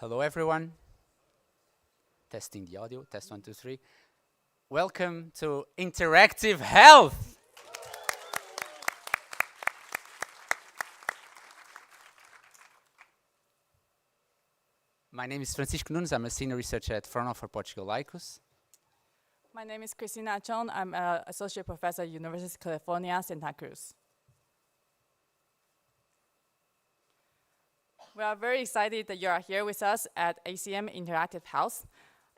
Hello, everyone. Testing the audio. Test 1, 2, 3. Welcome to Interactive Health. My name is Francisco Nunes. I'm a senior researcher at Portugal. My name is Christina Chon. I'm an associate professor at University of California, Santa Cruz. We are very excited that you are here with us at ACM Interactive Health.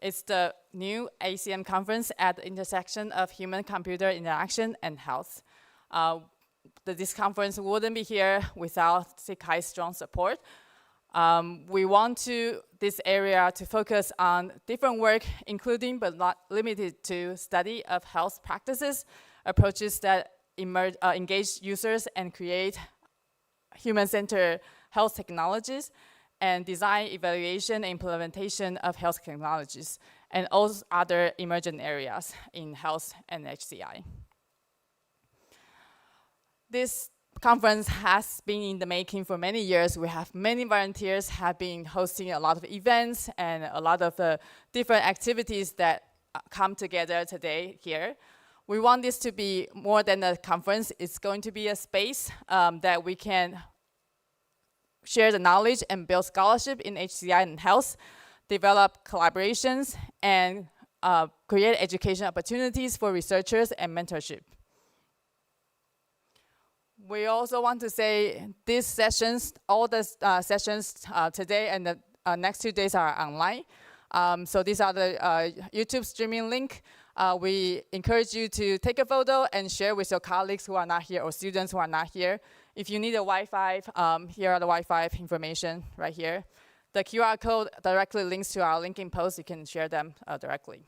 It's the new ACM conference at the intersection of human-computer interaction and health. This conference wouldn't be here without Sikai's strong support. We want this area to focus on different work, including but not limited to study of health practices, approaches that engage users and create human-centered health technologies, and design, evaluation, and implementation of health technologies, and all other emergent areas in health and HCI. This conference has been in the making for many years. We have many volunteers have been hosting a lot of events and a lot of different activities that come together today here. We want this to be more than a conference. It's going to be a space that we can share the knowledge and build scholarship in HCI and health, develop collaborations, and create education opportunities for researchers and mentorship. We also want to say these sessions, all the sessions today and the next 2 days are online. So these are the YouTube streaming link. We encourage you to take a photo and share with your colleagues who are not here or students who are not here. If you need a Wi-Fi, here are the Wi-Fi information right here. The QR code directly links to our linking post. You can share them directly.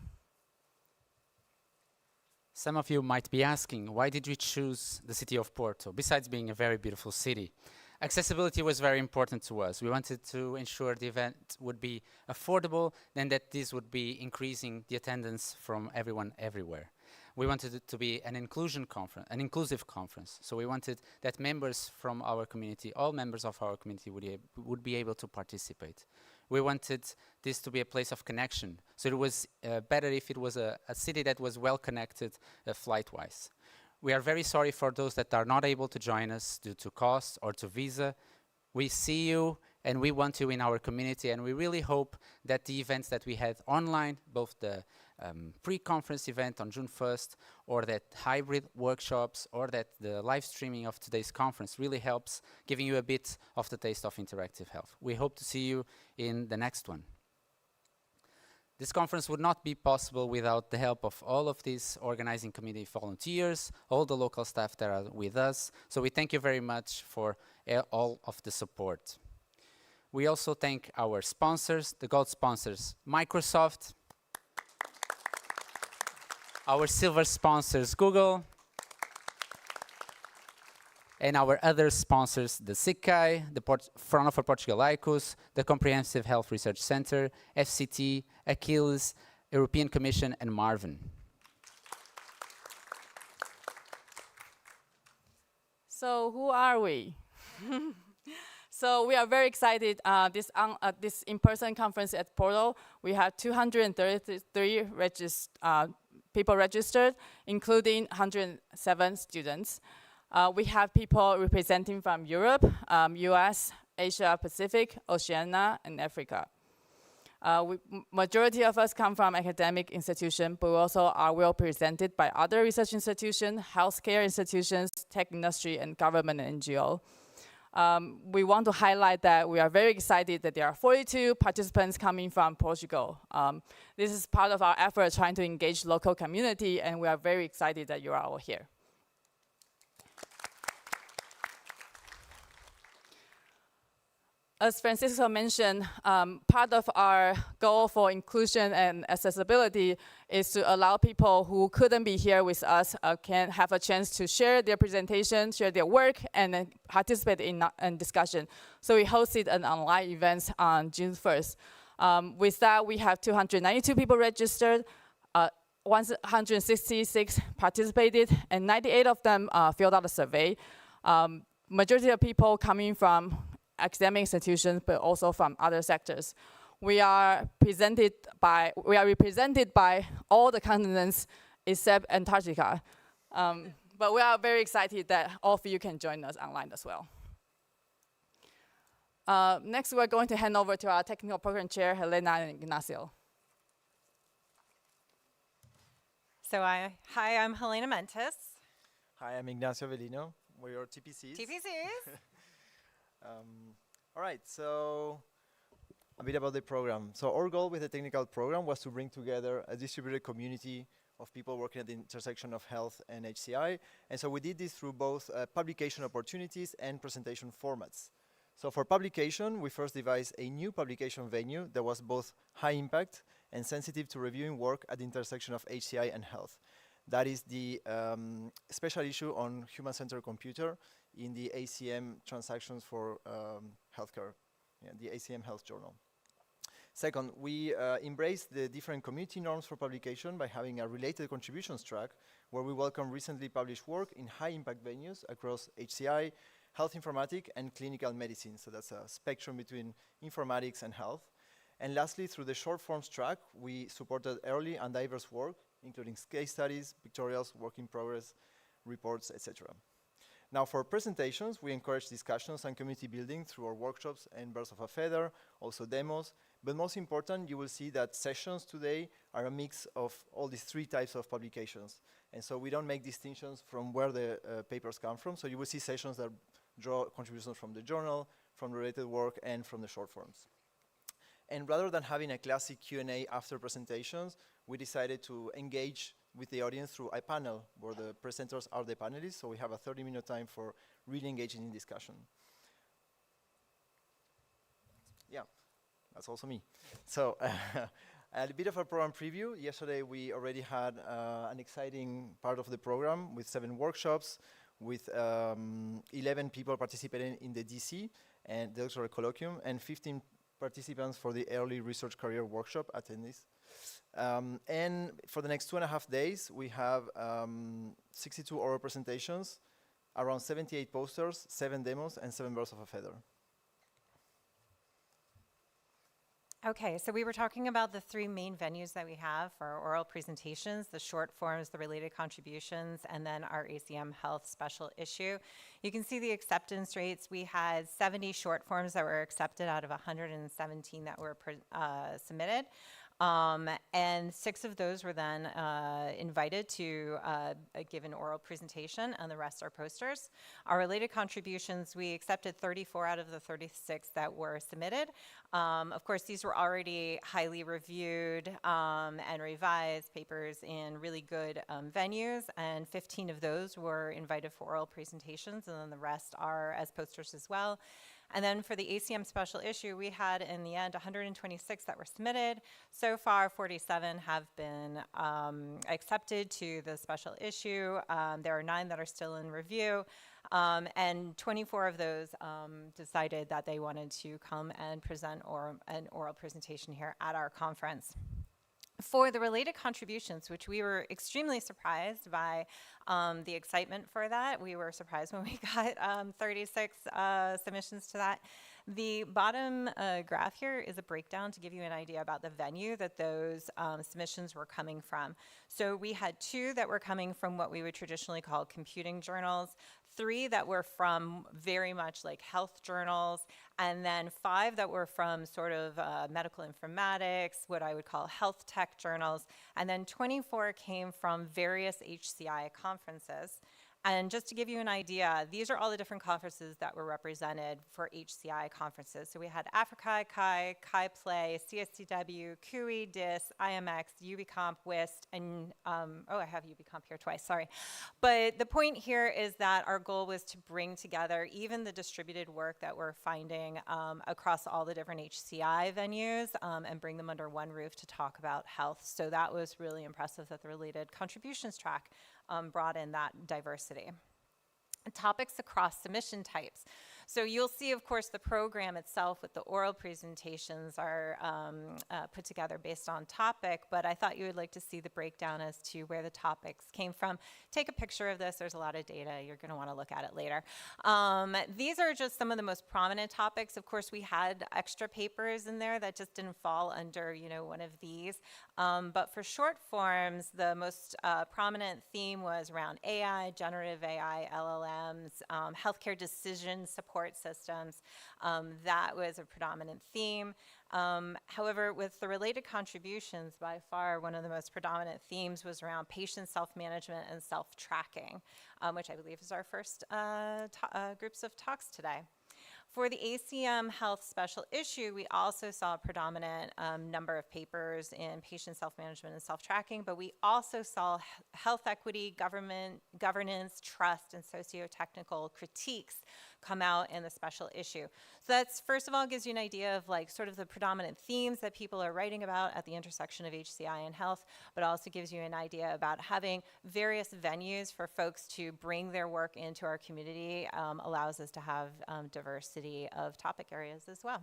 Some of you might be asking, why did we choose the city of Porto, besides being a very beautiful city? Accessibility was very important to us. We wanted to ensure the event would be affordable, and that this would be increasing the attendance from everyone everywhere. We wanted it to be an inclusive conference. So we wanted that members from our community, all members of our community would be able to participate. We wanted this to be a place of connection. So it was better if it was a city that was well connected flight-wise. We are very sorry for those that are not able to join us due to cost or to visa. We see you and we want you in our community, and we really hope that the events that we had online, both the pre-conference event on June 1st, or that hybrid workshops, or that the live streaming of today's conference really helps giving you a bit of the taste of interactive health. We hope to see you in the next one. This conference would not be possible without the help of all of these organizing committee volunteers, all the local staff that are with us. So we thank you very much for all of the support. We also thank our sponsors, the gold sponsors, Microsoft, our silver sponsors, Google, and our other sponsors, the SICAI, the Front of Portugal, the Comprehensive Health Research Center, FCT, Achilles, European Commission, and Marvin. So who are we? So we are very excited. This in-person conference at Porto, we have 233 people registered, including 107 students. We have people representing from Europe, US, Asia Pacific, Oceania, and Africa. Majority of us come from academic institutions, but we also are well represented by other research institutions, healthcare institutions, tech industry, and government and NGO. We want to highlight that we are very excited that there are 42 participants coming from Portugal. This is part of our effort trying to engage local community, and we are very excited that you are all here. As Francisco mentioned, part of our goal for inclusion and accessibility is to allow people who couldn't be here with us can have a chance to share their presentation, share their work, and then participate in discussion. So we hosted an online event on June 1st. With that, we have 292 people registered, 166 participated, and 98 of them filled out a survey. Majority of people coming from academic institutions, but also from other sectors. we are represented by all the continents except Antarctica. But we are very excited that all of you can join us online as well. Next, we're going to hand over to our technical program chair, Helena and Ignacio. So hi, I'm Helena Mentis. Hi, I'm Ignacio Velino. We're your TPCs. All right, so a bit about the program. So our goal with the technical program was to bring together a distributed community of people working at the intersection of health and HCI. And so we did this through both publication opportunities and presentation formats. So for publication, we first devised a new publication venue that was both high impact and sensitive to reviewing work at the intersection of HCI and health. That is the special issue on human-centered computer in the ACM transactions for healthcare, the ACM Health Journal. Second, we embraced the different community norms for publication by having a related contributions track where we welcome recently published work in high-impact venues across HCI, health informatics, and clinical medicine. So that's a spectrum between informatics and health. And lastly, through the short forms track, we supported early and diverse work, including case studies, pictorials, work in progress, reports, etc. Now for presentations, we encourage discussions and community building through our workshops and Birds of a Feather, also demos. But most important, you will see that sessions today are a mix of all these three types of publications. And so we don't make distinctions from where the papers come from. So you will see sessions that draw contributions from the journal, from related work, and from the short forms. And rather than having a classic Q&A after presentations, we decided to engage with the audience through a panel where the presenters are the panelists. So we have a 30-minute time for really engaging in discussion. Yeah, that's also me. So a bit of a program preview. Yesterday we already had an exciting part of the program with 7 workshops, with 11 people participating in the DC and the doctoral colloquium, and 15 participants for the early research career workshop attendees. And for the next 2.5 days, we have 62 oral presentations, around 78 posters, 7 demos, and 7 birds of a feather. Okay, so we were talking about the 3 main venues that we have for our oral presentations, the short forms, the related contributions, and then our ACM Health special issue. You can see the acceptance rates. We had 70 short forms that were accepted out of 117 that were submitted. And 6 of those were then invited to give an oral presentation, and the rest are posters. Our related contributions, we accepted 34 out of the 36 that were submitted. Of course, these were already highly reviewed and revised papers in really good venues, and 15 of those were invited for oral presentations, and then the rest are as posters as well. And then for the ACM special issue, we had in the end 126 that were submitted. So far, 47 have been accepted to the special issue. There are 9 that are still in review. And 24 of those decided that they wanted to come and present an oral presentation here at our conference. For the related contributions, which we were extremely surprised by the excitement for that. We were surprised when we got 36 submissions to that. The bottom graph here is a breakdown to give you an idea about the venue that those submissions were coming from. So we had 2 that were coming from what we would traditionally call computing journals, 3 that were from very much like health journals, and then 5 that were from sort of medical informatics, what I would call health tech journals, and then 24 came from various HCI conferences. And just to give you an idea, these are all the different conferences that were represented for HCI conferences. So we had Africa, Chi Play, CSCW, CUI, DIS, IMX, UbiComp, WIST, and I have UbiComp here twice, sorry. But the point here is that our goal was to bring together even the distributed work that we're finding across all the different HCI venues and bring them under one roof to talk about health. So that was really impressive that the related contributions track brought in that diversity. Topics across submission types. So you'll see, of course, the program itself with the oral presentations are put together based on topic, but I thought you would like to see the breakdown as to where the topics came from. Take a picture of this. There's a lot of data. You're going to want to look at it later. These are just some of the most prominent topics. Of course, we had extra papers in there that just didn't fall under, one of these. But for short forms, the most prominent theme was around AI, generative AI, LLMs, healthcare decision support systems. That was a predominant theme. However, with the related contributions, by far one of the most predominant themes was around patient self-management and self-tracking, which I believe is our first groups of talks today. For the ACM Health Special Issue, we also saw a predominant number of papers in patient self-management and self-tracking, but we also saw health equity, governance, trust, and socio-technical critiques come out in the special issue. So that's, first of all, gives you an idea of like sort of the predominant themes that people are writing about at the intersection of HCI and health, but also gives you an idea about having various venues for folks to bring their work into our community, allows us to have diversity of topic areas as well.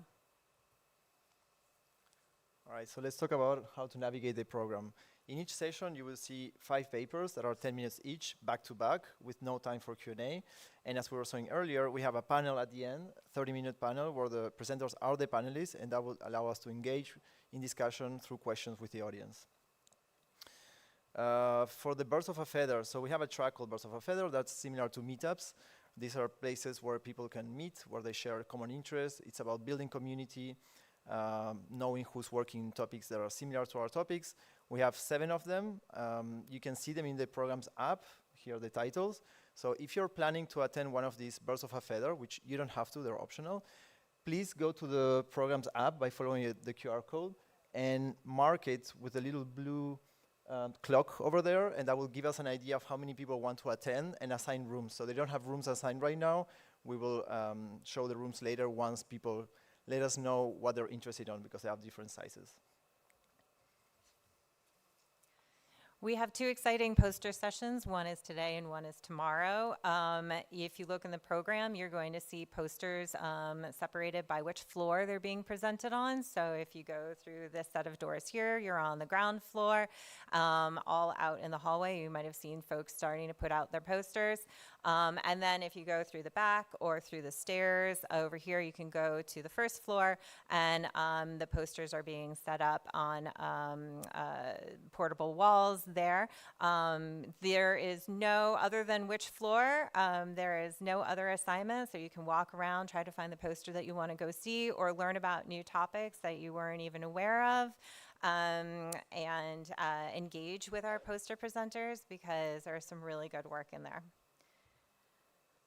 All right, so let's talk about how to navigate the program. In each session, you will see 5 papers that are 10 minutes each, back to back, with no time for Q&A. And as we were saying earlier, we have a panel at the end, 30-minute panel, where the presenters are the panelists, and that will allow us to engage in discussion through questions with the audience. For the Birds of a Feather, so we have a track called Birds of a Feather that's similar to meetups. These are places where people can meet, where they share common interests. It's about building community, knowing who's working in topics that are similar to our topics. We have 7 of them. You can see them in the program's app. Here are the titles. So if you're planning to attend one of these Birds of a Feather, which you don't have to, they're optional, please go to the program's app by following the QR code and mark it with a little blue clock over there, and that will give us an idea of how many people want to attend and assign rooms. So they don't have rooms assigned right now. We will show the rooms later once people let us know what they're interested in, because they have different sizes. We have 2 exciting poster sessions. One is today and one is tomorrow. If you look in the program, you're going to see posters separated by which floor they're being presented on. So if you go through this set of doors here, you're on the ground floor. All out in the hallway, you might have seen folks starting to put out their posters. And then if you go through the back or through the stairs over here, you can go to the first floor, and the posters are being set up on portable walls there. There is no, other than which floor, there is no other assignment, so you can walk around, try to find the poster that you want to go see, or learn about new topics that you weren't even aware of. And engage with our poster presenters, because there's some really good work in there.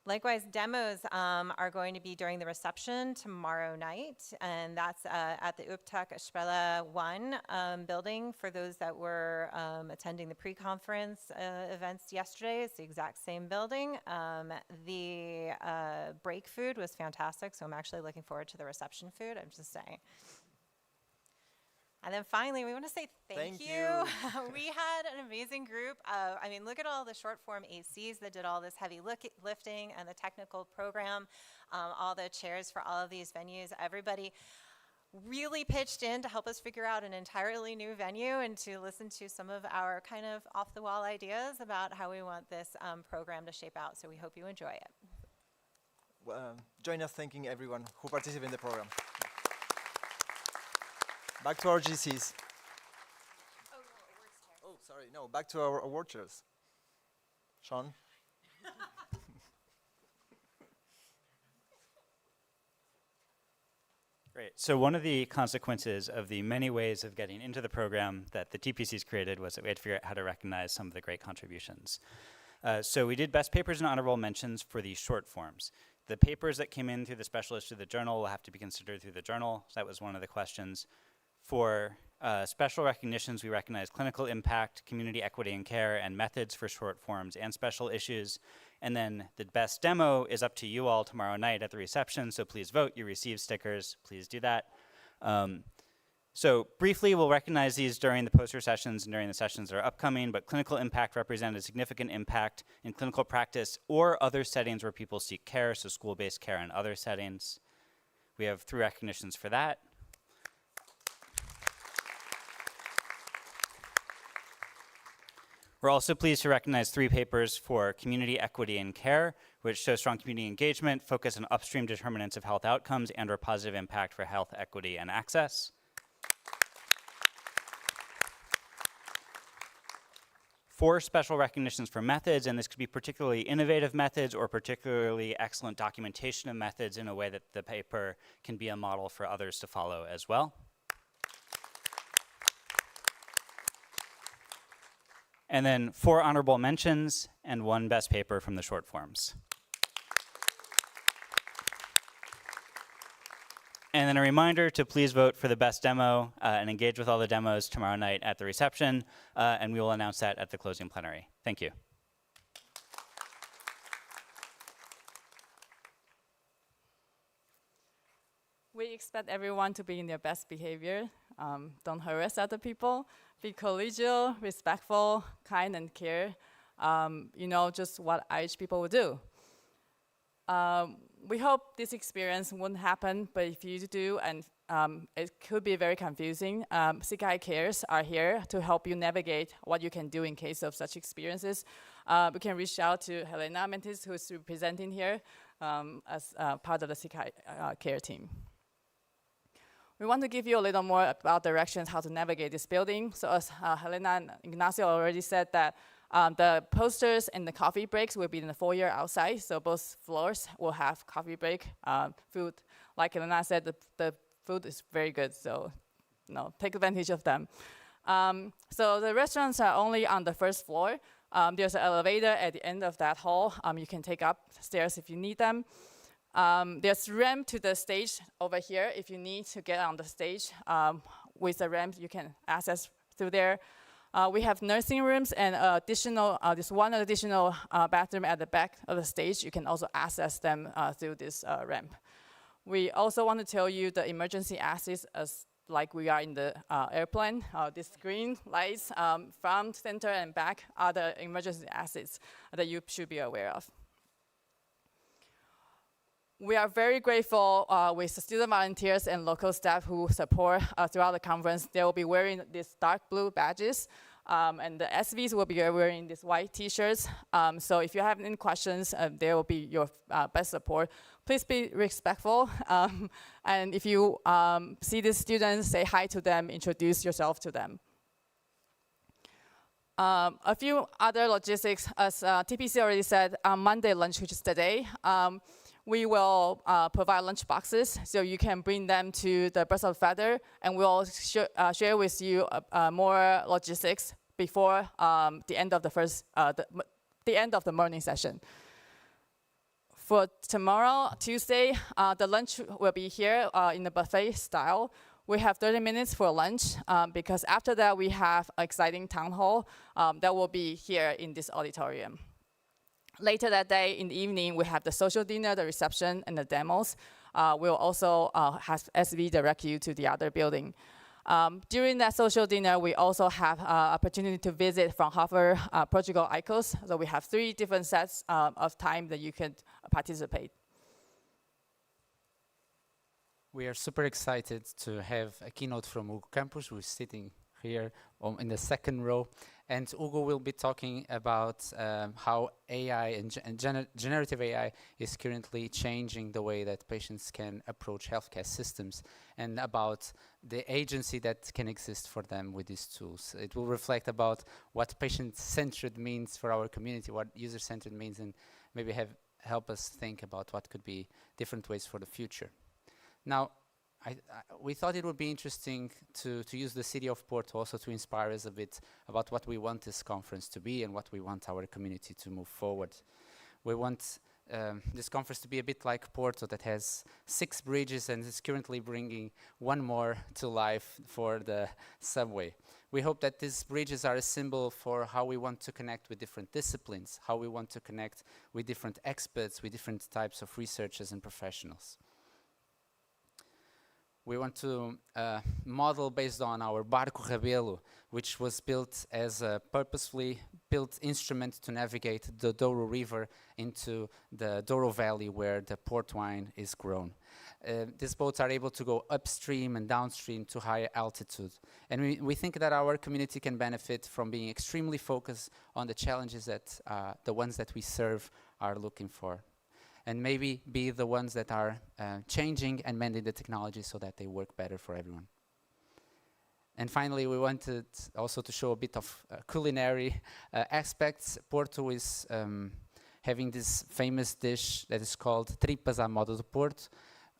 Likewise, demos are going to be during the reception tomorrow night, and that's at the Upptak Spela 1 building. For those that were attending the pre-conference events yesterday, it's the exact same building. The break food was fantastic, so I'm actually looking forward to the reception food, I'm just saying. And then finally, we want to say thank you. We had an amazing group. I mean, look at all the short form ACs that did all this heavy lifting and the technical program, all the chairs for all of these venues. Everybody really pitched in to help us figure out an entirely new venue and to listen to some of our kind of off the wall ideas about how we want this program to shape out. So we hope you enjoy it. Join us thanking everyone who participated in the program. Back to our GCs. Oh, no, awards chair. Oh, sorry, no, back to our award chairs. Sean? Great. So one of the consequences of the many ways of getting into the program that the TPCs created was that we had to figure out how to recognize some of the great contributions. So we did best papers and honorable mentions for the short forms. The papers that came in through the specialist through the journal will have to be considered through the journal. So that was one of the questions. For special recognitions, we recognize clinical impact, community equity and care, and methods for short forms and special issues. And then the best demo is up to you all tomorrow night at the reception, so please vote. You receive stickers. Please do that. So briefly, we'll recognize these during the poster sessions and during the sessions that are upcoming, but clinical impact represented a significant impact in clinical practice or other settings where people seek care, so school-based care and other settings. We have 3 recognitions for that. We're also pleased to recognize 3 papers for community equity in care, which show strong community engagement, focus on upstream determinants of health outcomes, and/or positive impact for health equity and access. 4 special recognitions for methods, and this could be particularly innovative methods or particularly excellent documentation of methods in a way that the paper can be a model for others to follow as well. And then 4 honorable mentions and 1 best paper from the short forms. And then a reminder to please vote for the best demo and engage with all the demos tomorrow night at the reception, and we will announce that at the closing plenary. Thank you. We expect everyone to be in their best behavior. Don't harass other people. Be collegial, respectful, kind, and care. You know, just what Irish people would do. We hope this experience won't happen, but if you do, and it could be very confusing, CKI Cares are here to help you navigate what you can do in case of such experiences. We can reach out to Helena Mentis, who's representing here as part of the CKI Care team. We want to give you a little more about directions how to navigate this building. So as Helena and Ignacio already said that the posters and the coffee breaks will be in the foyer outside. So both floors will have coffee break, food. Like Helena said, the food is very good. So take advantage of them. So the restaurants are only on the first floor. There's an elevator at the end of that hall. You can take up stairs if you need them. There's ramp to the stage over here. If you need to get on the stage with the ramp, you can access through there. We have nursing rooms and this one additional bathroom at the back of the stage. You can also access them through this ramp. We also want to tell you the emergency exits as like we are in the airplane. These green lights front, center, and back are the emergency exits that you should be aware of. We are very grateful with the student volunteers and local staff who support throughout the conference. They will be wearing these dark blue badges, and the SVs will be wearing these white t-shirts. So if you have any questions, they will be your best support. Please be respectful, and if you see the students, say hi to them, introduce yourself to them. A few other logistics, as TPC already said, on Monday lunch, which is today, we will provide lunch boxes, so you can bring them to the Birds of Feather, and we'll share with you more logistics before the end of the end of the morning session. For tomorrow, Tuesday, the lunch will be here in the buffet style. We have 30 minutes for lunch because after that we have an exciting town hall that will be here in this auditorium. Later that day, in the evening, we have the social dinner, the reception, and the demos. We'll also have SV direct you to the other building. During that social dinner, we also have opportunity to visit Fraunhofer, Portugal, ICOS. So we have 3 different sets of time that you can participate. We are super excited to have a keynote from Hugo Campos, who is sitting here in the second row. And Hugo will be talking about how AI and generative AI is currently changing the way that patients can approach healthcare systems, and about the agency that can exist for them with these tools. It will reflect about what patient-centered means for our community, what user-centered means, and maybe help us think about what could be different ways for the future. Now, we thought it would be interesting to use the city of Porto also to inspire us a bit about what we want this conference to be and what we want our community to move forward. We want this conference to be a bit like Porto, that has 6 bridges and is currently bringing 1 more to life for the subway. We hope that these bridges are a symbol for how we want to connect with different disciplines, how we want to connect with different experts, with different types of researchers and professionals. We want to model based on our Barco Rabelo, which was built as a purposefully built instrument to navigate the Douro River into the Douro Valley where the port wine is grown. These boats are able to go upstream and downstream to higher altitude. And we think that our community can benefit from being extremely focused on the challenges that the ones that we serve are looking for. And maybe be the ones that are changing and mending the technology so that they work better for everyone. And finally, we wanted also to show a bit of culinary aspects. Porto is having this famous dish that is called tripas à moda do Porto,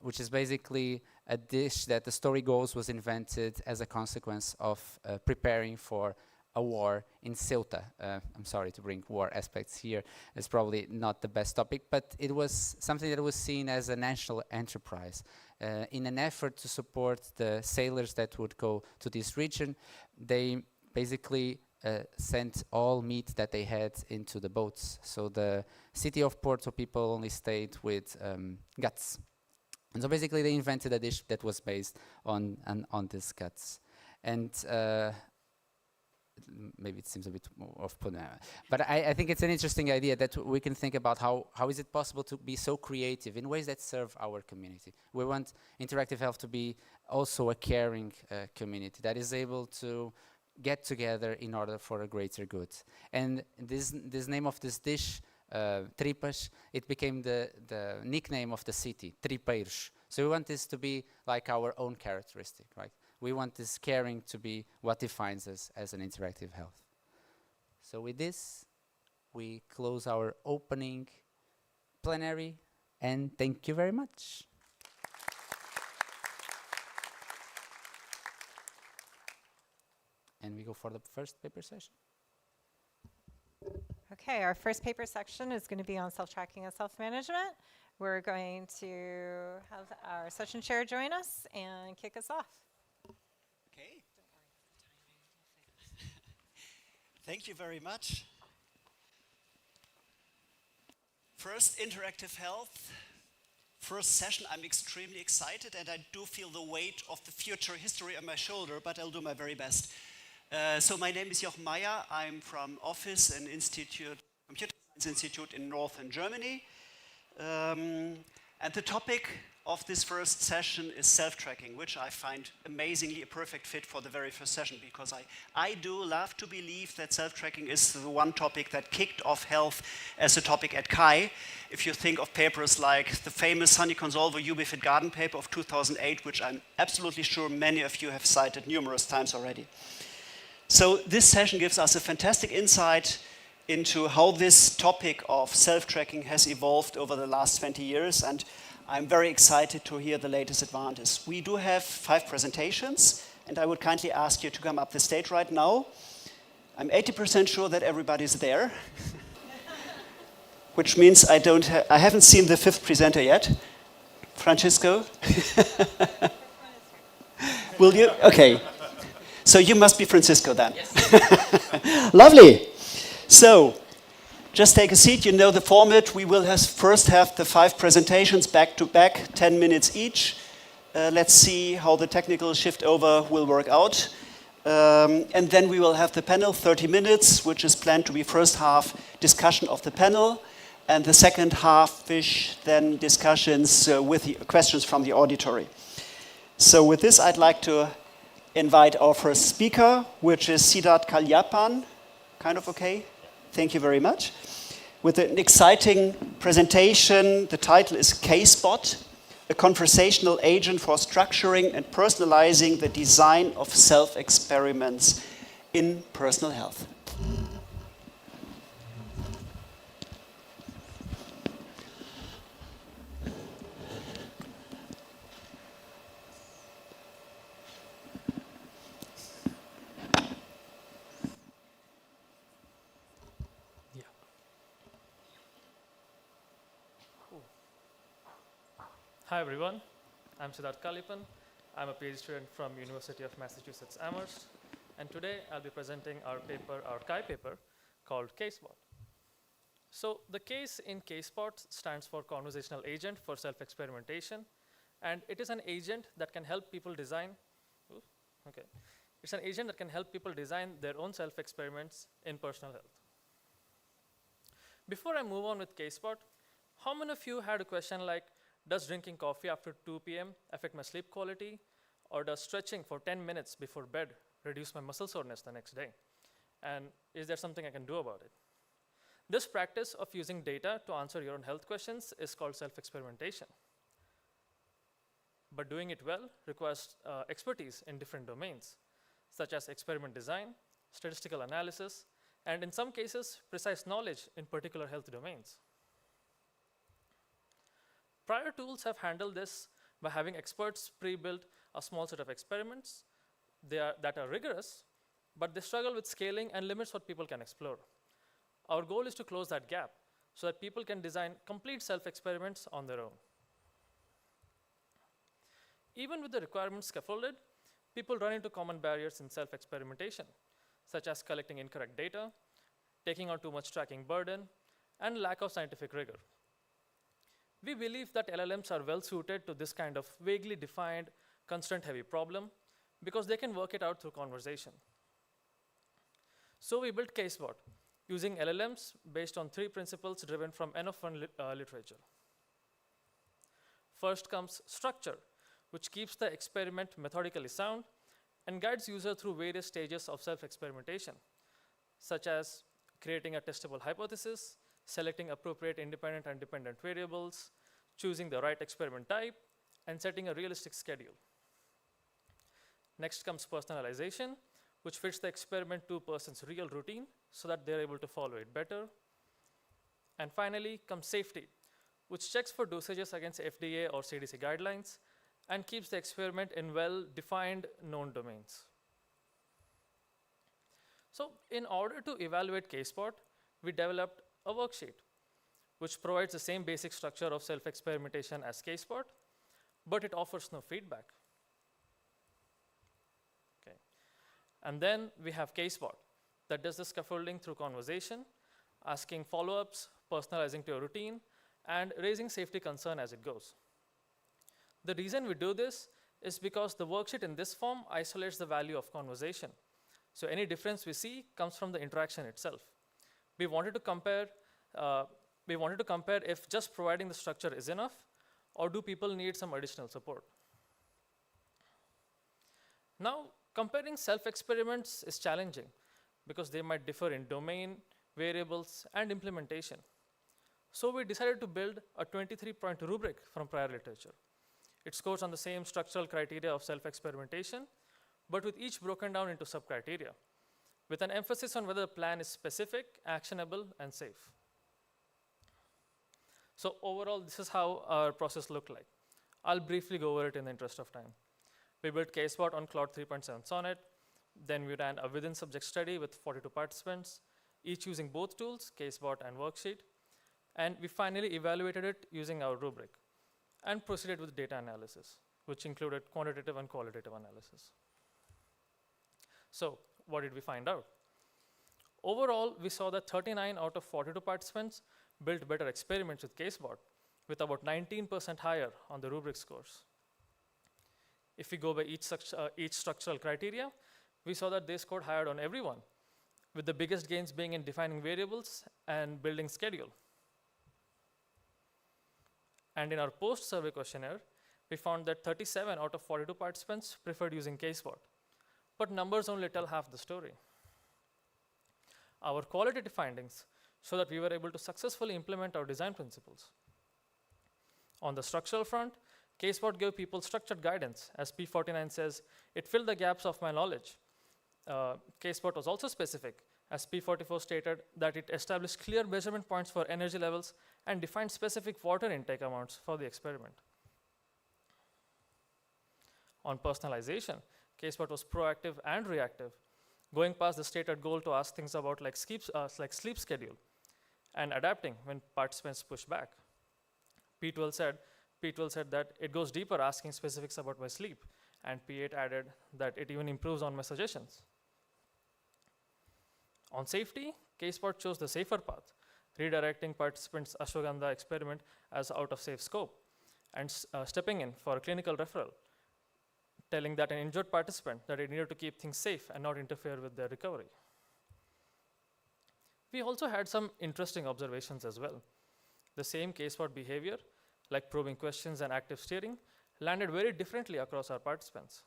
which is basically a dish that the story goes was invented as a consequence of preparing for a war in Ceuta. I'm sorry to bring war aspects here. It's probably not the best topic, but it was something that was seen as a national enterprise. In an effort to support the sailors that would go to this region, they basically sent all meat that they had into the boats. So the city of Porto people only stayed with guts. And so basically they invented a dish that was based on these guts. And maybe it seems a bit more off-putting, but I think it's an interesting idea that we can think about how is it possible to be so creative in ways that serve our community. We want Interactive Health to be also a caring community that is able to get together in order for a greater good. And this name of this dish, tripas, it became the nickname of the city, Tripeiros. So we want this to be like our own characteristic, right? We want this caring to be what defines us as an interactive health. So with this, we close our opening plenary, and thank you very much. And we go for the first paper session. Okay, our first paper section is going to be on self-tracking and self-management. We're going to have our session chair join us and kick us off. Okay. Thank you very much. First, interactive health. First session, I'm extremely excited and I do feel the weight of the future history on my shoulder, but I'll do my very best. So my name is Jochen Meyer. I'm from Office and Institute, Computer Science Institute in Northern Germany. And the topic of this first session is self-tracking, which I find amazingly a perfect fit for the very first session, because I do love to believe that self-tracking is the one topic that kicked off health as a topic at CHI. If you think of papers like the famous Sunny Consolvo UbiFit Garden paper of 2008, which I'm absolutely sure many of you have cited numerous times already. So this session gives us a fantastic insight into how this topic of self-tracking has evolved over the last 20 years, and I'm very excited to hear the latest advances. We do have 5 presentations, and I would kindly ask you to come up the stage right now. I'm 80% sure that everybody's there, which means I haven't seen the 5th presenter yet. Francisco? Will you? Okay. So you must be Francisco then. Yes. Lovely. So, just take a seat. You know the format. We will first have the 5 presentations back to back, 10 minutes each. Let's see how the technical shift over will work out. And then we will have the panel, 30 minutes, which is planned to be first half discussion of the panel, and the second half-ish then discussions with the questions from the auditory. So with this, I'd like to invite our first speaker, which is Siddharth Kalyapan. Kind of okay? Thank you very much. With an exciting presentation, the title is K-Spot, a conversational agent for structuring and personalizing the design of self-experiments in personal health. Hi everyone, I'm Siddharth Kalyapan. I'm a PhD student from University of Massachusetts Amherst, and today I'll be presenting our CHI paper called K-Spot. So the case in K-Spot stands for Conversational Agent for Self-Experimentation, And it is an agent that can help people design, It's an agent that can help people design their own self-experiments in personal health. Before I move on with CaseSpot, how many of you had a question like, does drinking coffee after 2 p.m. affect my sleep quality? Or does stretching for 10 minutes before bed reduce my muscle soreness the next day? And is there something I can do about it? This practice of using data to answer your own health questions is called self-experimentation. But doing it well requires expertise in different domains, such as experiment design, statistical analysis, and in some cases, precise knowledge in particular health domains. Prior tools have handled this by having experts pre-build a small set of experiments that are rigorous, but they struggle with scaling and limits what people can explore. Our goal is to close that gap so that people can design complete self-experiments on their own. Even with the requirements scaffolded, people run into common barriers in self-experimentation, such as collecting incorrect data, taking on too much tracking burden, and lack of scientific rigor. We believe that LLMs are well suited to this kind of vaguely defined, constraint-heavy problem because they can work it out through conversation. So we built CaseBot using LLMs based on 3 principles driven from N of 1 literature. First comes structure, which keeps the experiment methodically sound and guides user through various stages of self-experimentation, such as creating a testable hypothesis, selecting appropriate independent and dependent variables, choosing the right experiment type, and setting a realistic schedule. Next comes personalization, which fits the experiment to a person's real routine so that they're able to follow it better. And finally comes safety, which checks for dosages against FDA or CDC guidelines and keeps the experiment in well-defined known domains. So in order to evaluate CaseSpot, we developed a worksheet, which provides the same basic structure of self-experimentation as CaseSpot, but it offers no feedback. Okay. And then we have CaseSpot that does the scaffolding through conversation, asking follow-ups, personalizing to your routine, and raising safety concern as it goes. The reason we do this is because the worksheet in this form isolates the value of conversation. So any difference we see comes from the interaction itself. We wanted to compare if just providing the structure is enough, or do people need some additional support? Now, comparing self-experiments is challenging because they might differ in domain, variables, and implementation. So we decided to build a 23-point rubric from prior literature. It scores on the same structural criteria of self-experimentation, but with each broken down into sub-criteria, with an emphasis on whether the plan is specific, actionable, and safe. So overall, this is how our process looked like. I'll briefly go over it in the interest of time. We built CaseBot on Claude 3.7 Sonnet. Then we ran a within-subject study with 42 participants, each using both tools, CaseBot and Worksheet. And we finally evaluated it using our rubric and proceeded with data analysis, which included quantitative and qualitative analysis. So what did we find out? Overall, we saw that 39 out of 42 participants built better experiments with CaseBot, with about 19% higher on the rubric scores. If we go by each structural criteria, we saw that they scored higher on everyone, with the biggest gains being in defining variables and building schedule. And in our post-survey questionnaire, we found that 37 out of 42 participants preferred using CaseBot, but numbers only tell half the story. Our qualitative findings show that we were able to successfully implement our design principles. On the structural front, CaseBot gave people structured guidance. As P49 says, it filled the gaps of my knowledge. CaseBot was also specific, as P44 stated that it established clear measurement points for energy levels and defined specific water intake amounts for the experiment. On personalization, CaseBot was proactive and reactive, going past the stated goal to ask things about like sleep schedule and adapting when participants push back. P12 said that it goes deeper, asking specifics about my sleep, and P8 added that it even improves on my suggestions. On safety, CaseBot chose the safer path, redirecting participants' ashwagandha experiment as out of safe scope, and stepping in for a clinical referral, telling that an injured participant that it needed to keep things safe and not interfere with their recovery. We also had some interesting observations as well. The same case-spot behavior, like probing questions and active steering, landed very differently across our participants.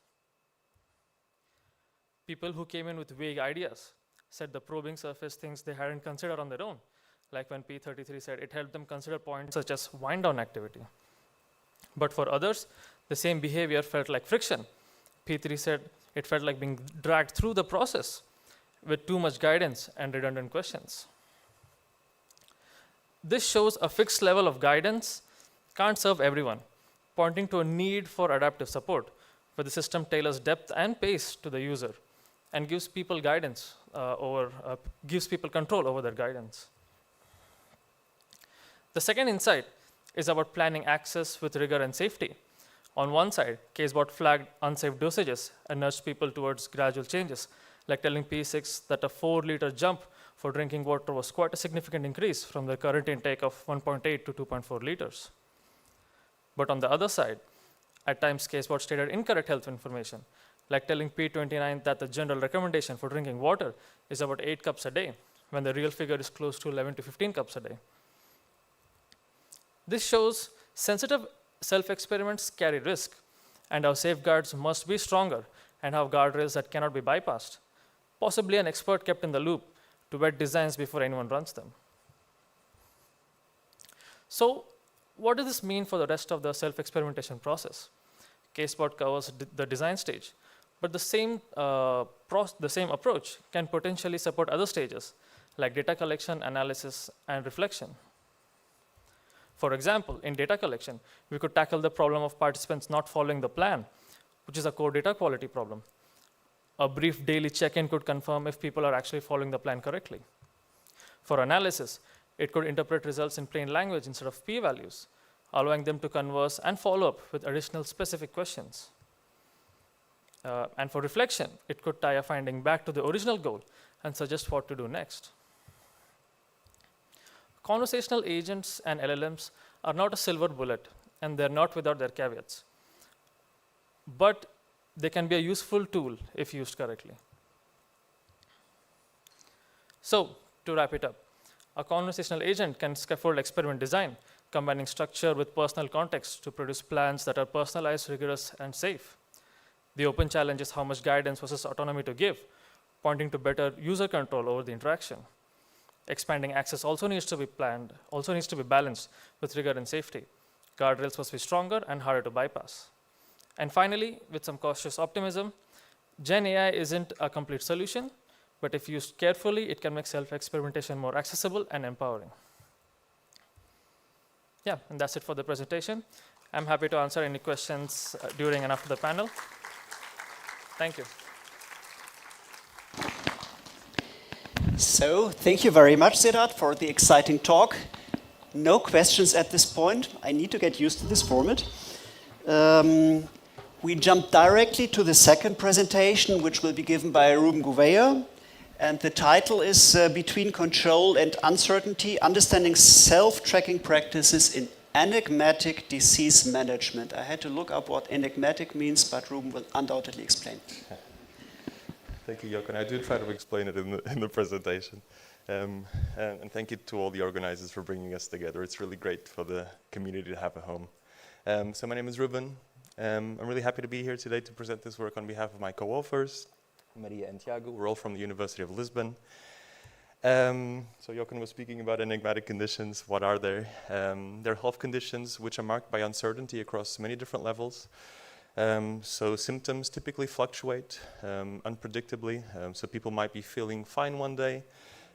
People who came in with vague ideas said the probing surfaced things they hadn't considered on their own, like when P33 said it helped them consider points such as wind-down activity. But for others, the same behavior felt like friction. P3 said it felt like being dragged through the process with too much guidance and redundant questions. This shows a fixed level of guidance can't serve everyone, pointing to a need for adaptive support, where the system tailors depth and pace to the user and gives people guidance gives people control over their guidance. The second insight is about planning access with rigor and safety. On one side, CaseBot flagged unsafe dosages and nudged people towards gradual changes, like telling P6 that a 4-liter jump for drinking water was quite a significant increase from the current intake of 1.8 to 2.4 liters. But on the other side, at times CaseBot stated incorrect health information, like telling P29 that the general recommendation for drinking water is about 8 cups a day, when the real figure is close to 11 to 15 cups a day. This shows sensitive self-experiments carry risk, and our safeguards must be stronger and have guardrails that cannot be bypassed. Possibly an expert kept in the loop to vet designs before anyone runs them. So, what does this mean for the rest of the self-experimentation process? CaseBot covers the design stage, but the same approach can potentially support other stages, like data collection, analysis, and reflection. For example, in data collection, we could tackle the problem of participants not following the plan, which is a core data quality problem. A brief daily check-in could confirm if people are actually following the plan correctly. For analysis, it could interpret results in plain language instead of p-values, allowing them to converse and follow up with additional specific questions. And for reflection, it could tie a finding back to the original goal and suggest what to do next. Conversational agents and LLMs are not a silver bullet, and they're not without their caveats. But they can be a useful tool if used correctly. So, to wrap it up, a conversational agent can scaffold experiment design, combining structure with personal context to produce plans that are personalized, rigorous, and safe. The open challenge is how much guidance versus autonomy to give, pointing to better user control over the interaction. Expanding access also needs to be balanced with rigor and safety. Guardrails must be stronger and harder to bypass. And finally, with some cautious optimism, Gen AI isn't a complete solution, but if used carefully, it can make self-experimentation more accessible and empowering. Yeah, and that's it for the presentation. I'm happy to answer any questions during and after the panel. Thank you. So, thank you very much, Sedat, for the exciting talk. No questions at this point. I need to get used to this format. We jump directly to the second presentation, which will be given by Ruben Gouveia. And the title is Between Control and Uncertainty, Understanding Self-Tracking Practices in Enigmatic Disease Management. I had to look up what enigmatic means, but Ruben will undoubtedly explain. Thank you, Jochen. I do try to explain it in the presentation. And thank you to all the organizers for bringing us together. It's really great for the community to have a home. So my name is Ruben. I'm really happy to be here today to present this work on behalf of my co-authors, Maria and Tiago. We're all from the University of Lisbon. So Jochen was speaking about enigmatic conditions. What are they? They're health conditions which are marked by uncertainty across many different levels. So symptoms typically fluctuate unpredictably. So people might be feeling fine one day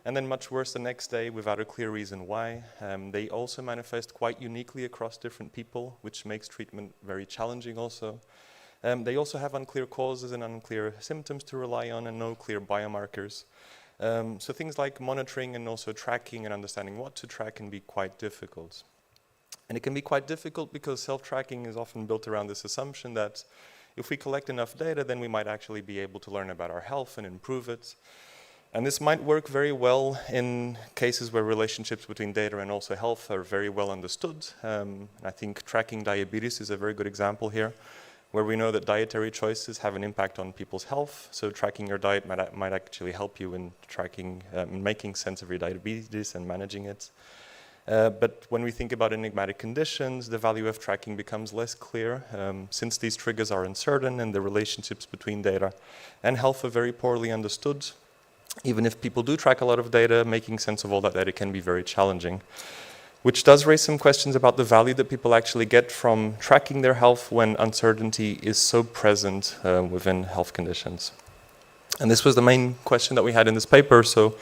and then much worse the next day without a clear reason why. They also manifest quite uniquely across different people, which makes treatment very challenging also. They also have unclear causes and unclear symptoms to rely on and no clear biomarkers. So things like monitoring and also tracking and understanding what to track can be quite difficult. And it can be quite difficult because self-tracking is often built around this assumption that if we collect enough data, then we might actually be able to learn about our health and improve it. And this might work very well in cases where relationships between data and also health are very well understood. And I think tracking diabetes is a very good example here, where we know that dietary choices have an impact on people's health. So tracking your diet might actually help you in tracking, making sense of your diabetes and managing it. But when we think about enigmatic conditions, the value of tracking becomes less clear, since these triggers are uncertain and the relationships between data and health are very poorly understood. Even if people do track a lot of data, making sense of all that data can be very challenging, which does raise some questions about the value that people actually get from tracking their health when uncertainty is so present within health conditions. And this was the main question that we had in this paper. So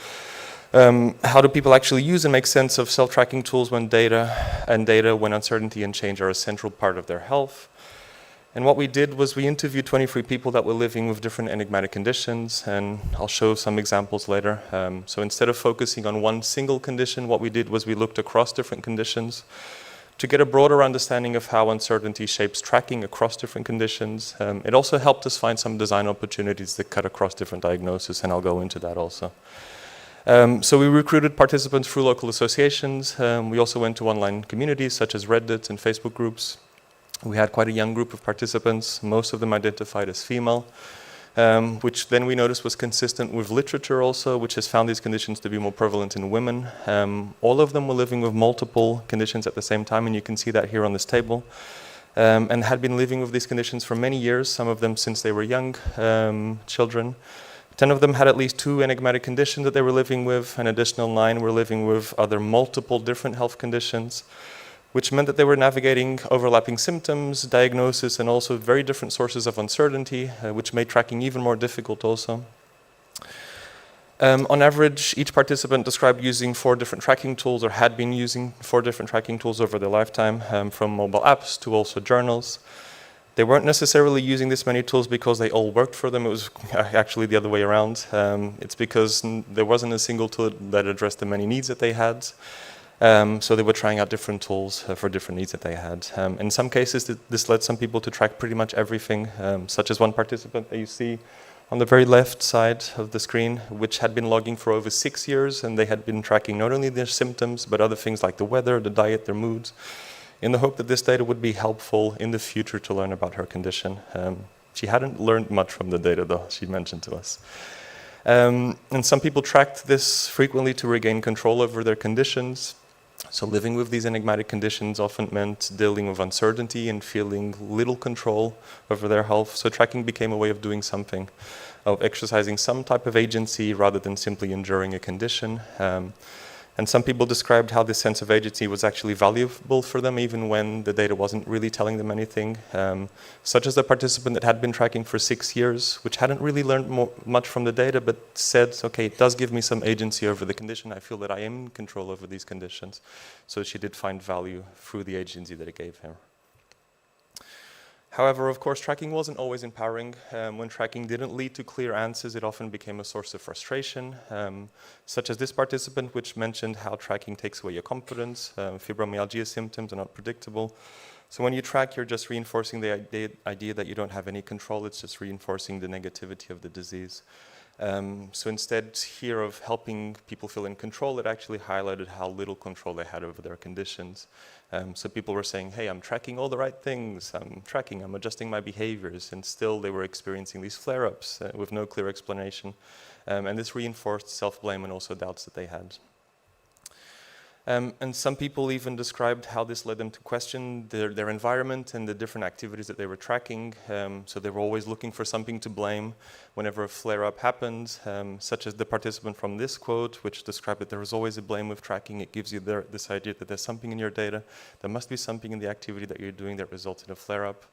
how do people actually use and make sense of self-tracking tools when data when uncertainty and change are a central part of their health? And what we did was we interviewed 23 people that were living with different enigmatic conditions, and I'll show some examples later. So instead of focusing on one single condition, what we did was we looked across different conditions to get a broader understanding of how uncertainty shapes tracking across different conditions. It also helped us find some design opportunities that cut across different diagnoses, and I'll go into that also. So we recruited participants through local associations. We also went to online communities such as Reddit and Facebook groups. We had quite a young group of participants, most of them identified as female, which then we noticed was consistent with literature also, which has found these conditions to be more prevalent in women. All of them were living with multiple conditions at the same time, and you can see that here on this table, and had been living with these conditions for many years, some of them since they were young children. 10 of them had at least 2 enigmatic conditions that they were living with. An additional 9 were living with other multiple different health conditions, which meant that they were navigating overlapping symptoms, diagnosis, and also very different sources of uncertainty, which made tracking even more difficult also. On average, each participant described using 4 different tracking tools, or had been using 4 different tracking tools over their lifetime, from mobile apps to also journals. They weren't necessarily using this many tools because they all worked for them. It was actually the other way around. It's because there wasn't a single tool that addressed the many needs that they had. So they were trying out different tools for different needs that they had. In some cases, this led some people to track pretty much everything, such as one participant that you see on the very left side of the screen, which had been logging for over 6 years, and they had been tracking not only their symptoms, but other things like the weather, the diet, their moods, in the hope that this data would be helpful in the future to learn about her condition. She hadn't learned much from the data, though, she mentioned to us. And some people tracked this frequently to regain control over their conditions. So living with these enigmatic conditions often meant dealing with uncertainty and feeling little control over their health. So tracking became a way of doing something, of exercising some type of agency rather than simply enduring a condition. And some people described how this sense of agency was actually valuable for them, even when the data wasn't really telling them anything, such as the participant that had been tracking for 6 years, which hadn't really learned much from the data, but said, okay, it does give me some agency over the condition. I feel that I am in control over these conditions. So she did find value through the agency that it gave her. However, of course, tracking wasn't always empowering. When tracking didn't lead to clear answers, it often became a source of frustration, such as this participant, which mentioned how tracking takes away your confidence. Fibromyalgia symptoms are not predictable. So when you track, you're just reinforcing the idea that you don't have any control. It's just reinforcing the negativity of the disease. So instead here of helping people feel in control, it actually highlighted how little control they had over their conditions. So people were saying, hey, I'm tracking all the right things, I'm adjusting my behaviors, and still they were experiencing these flare-ups with no clear explanation. And this reinforced self-blame and also doubts that they had. And some people even described how this led them to question their environment and the different activities that they were tracking. So they were always looking for something to blame whenever a flare-up happened, such as the participant from this quote, which described that there was always a blame with tracking. It gives you this idea that there's something in your data. There must be something in the activity that you're doing that results in a flare-up.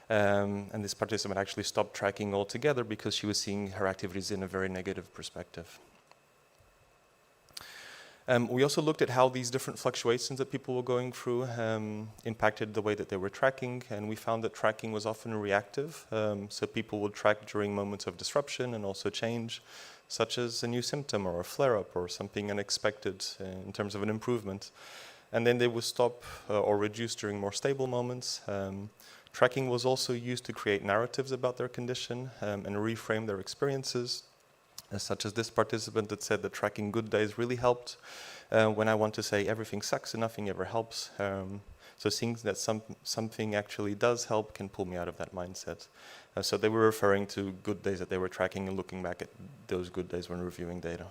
And this participant actually stopped tracking altogether because she was seeing her activities in a very negative perspective. We also looked at how these different fluctuations that people were going through impacted the way that they were tracking, and we found that tracking was often reactive. So people would track during moments of disruption and also change, such as a new symptom or a flare-up or something unexpected in terms of an improvement. And then they would stop or reduce during more stable moments. Tracking was also used to create narratives about their condition and reframe their experiences. such as this participant that said that tracking good days really helped when I want to say everything sucks and nothing ever helps. So seeing that something actually does help can pull me out of that mindset. So they were referring to good days that they were tracking and looking back at those good days when reviewing data.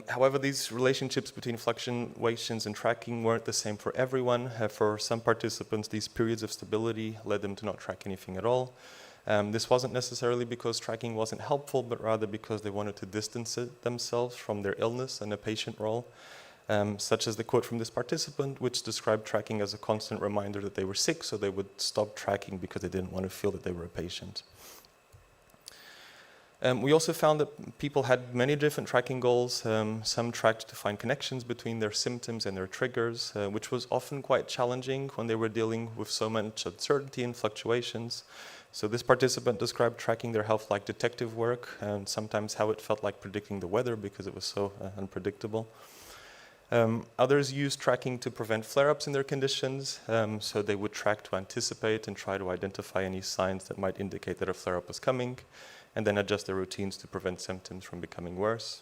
However, these relationships between fluctuations and tracking weren't the same for everyone. For some participants, these periods of stability led them to not track anything at all. This wasn't necessarily because tracking wasn't helpful, but rather because they wanted to distance themselves from their illness and a patient role, such as the quote from this participant, which described tracking as a constant reminder that they were sick, so they would stop tracking because they didn't want to feel that they were a patient. We also found that people had many different tracking goals. Some tracked to find connections between their symptoms and their triggers, which was often quite challenging when they were dealing with so much uncertainty and fluctuations. So this participant described tracking their health like detective work, and sometimes how it felt like predicting the weather because it was so unpredictable. Others used tracking to prevent flare-ups in their conditions, so they would track to anticipate and try to identify any signs that might indicate that a flare-up was coming, and then adjust their routines to prevent symptoms from becoming worse.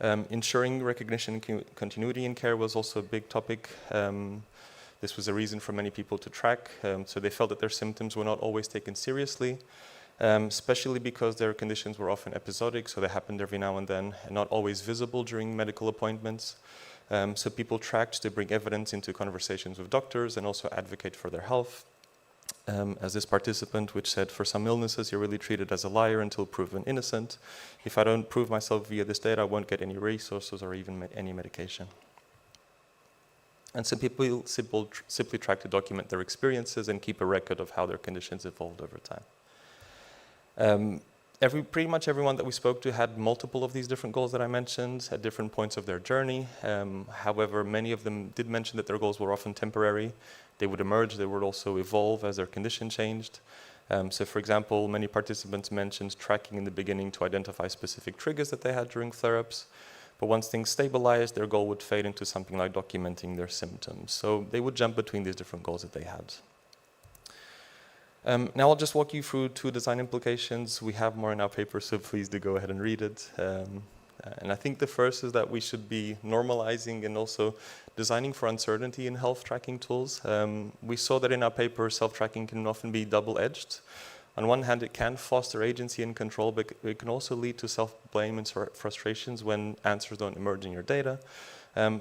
Ensuring recognition and continuity in care was also a big topic. This was a reason for many people to track, so they felt that their symptoms were not always taken seriously, especially because their conditions were often episodic, so they happened every now and then, and not always visible during medical appointments. So people tracked to bring evidence into conversations with doctors and also advocate for their health. As this participant, which said, for some illnesses, you're really treated as a liar until proven innocent. If I don't prove myself via this data, I won't get any resources or even any medication. And some people simply track to document their experiences and keep a record of how their conditions evolved over time. Pretty much everyone that we spoke to had multiple of these different goals that I mentioned at different points of their journey. However, many of them did mention that their goals were often temporary. They would emerge, they would also evolve as their condition changed. So for example, many participants mentioned tracking in the beginning to identify specific triggers that they had during flare-ups. But once things stabilized, their goal would fade into something like documenting their symptoms. So they would jump between these different goals that they had. Now I'll just walk you through 2 design implications. We have more in our paper, so please do go ahead and read it. And I think the first is that we should be normalizing and also designing for uncertainty in health tracking tools. We saw that in our paper, self-tracking can often be double-edged. On one hand, it can foster agency and control, but it can also lead to self-blame and frustrations when answers don't emerge in your data.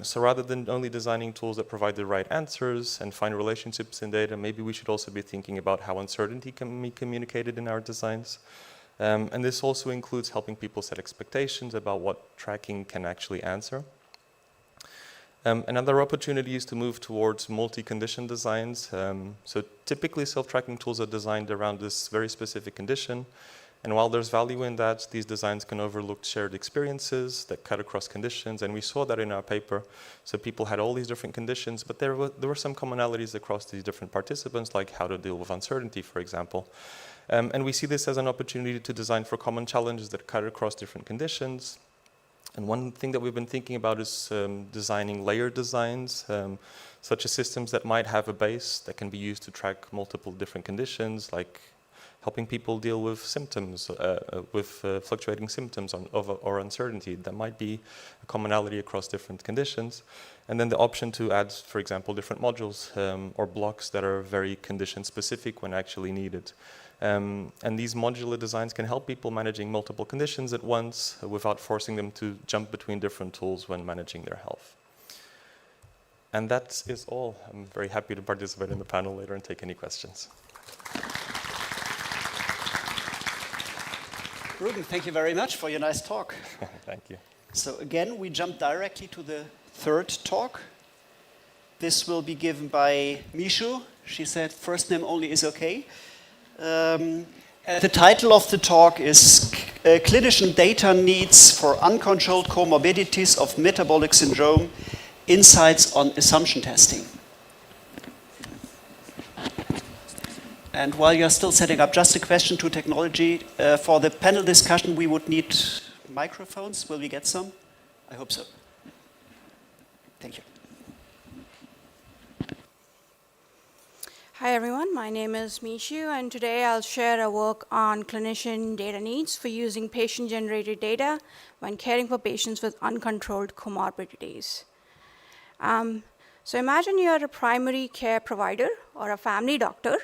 So rather than only designing tools that provide the right answers and find relationships in data, maybe we should also be thinking about how uncertainty can be communicated in our designs. And this also includes helping people set expectations about what tracking can actually answer. Another opportunity is to move towards multi-condition designs. So typically self-tracking tools are designed around this very specific condition. And while there's value in that, these designs can overlook shared experiences that cut across conditions. And we saw that in our paper. So people had all these different conditions, but there were some commonalities across these different participants, like how to deal with uncertainty, for example. And we see this as an opportunity to design for common challenges that cut across different conditions. And one thing that we've been thinking about is designing layered designs, such as systems that might have a base that can be used to track multiple different conditions, like helping people deal with symptoms, with fluctuating symptoms or uncertainty. That might be a commonality across different conditions. And then the option to add, for example, different modules or blocks that are very condition specific when actually needed. And these modular designs can help people managing multiple conditions at once without forcing them to jump between different tools when managing their health. And that is all. I'm very happy to participate in the panel later and take any questions. Ruben, thank you very much for your nice talk. Thank you. So again, we jump directly to the 3rd talk. This will be given by Mishu. She said first name only is okay. The title of the talk is Clinician Data Needs for Uncontrolled Comorbidities of Metabolic Syndrome, Insights on Assumption Testing. And while you're still setting up, just a question to technology. For the panel discussion, we would need microphones. Will we get some? I hope so. Thank you. Hi everyone, my name is Mishu, and today I'll share a work on clinician data needs for using patient-generated data when caring for patients with uncontrolled comorbidities. So imagine you are a primary care provider or a family doctor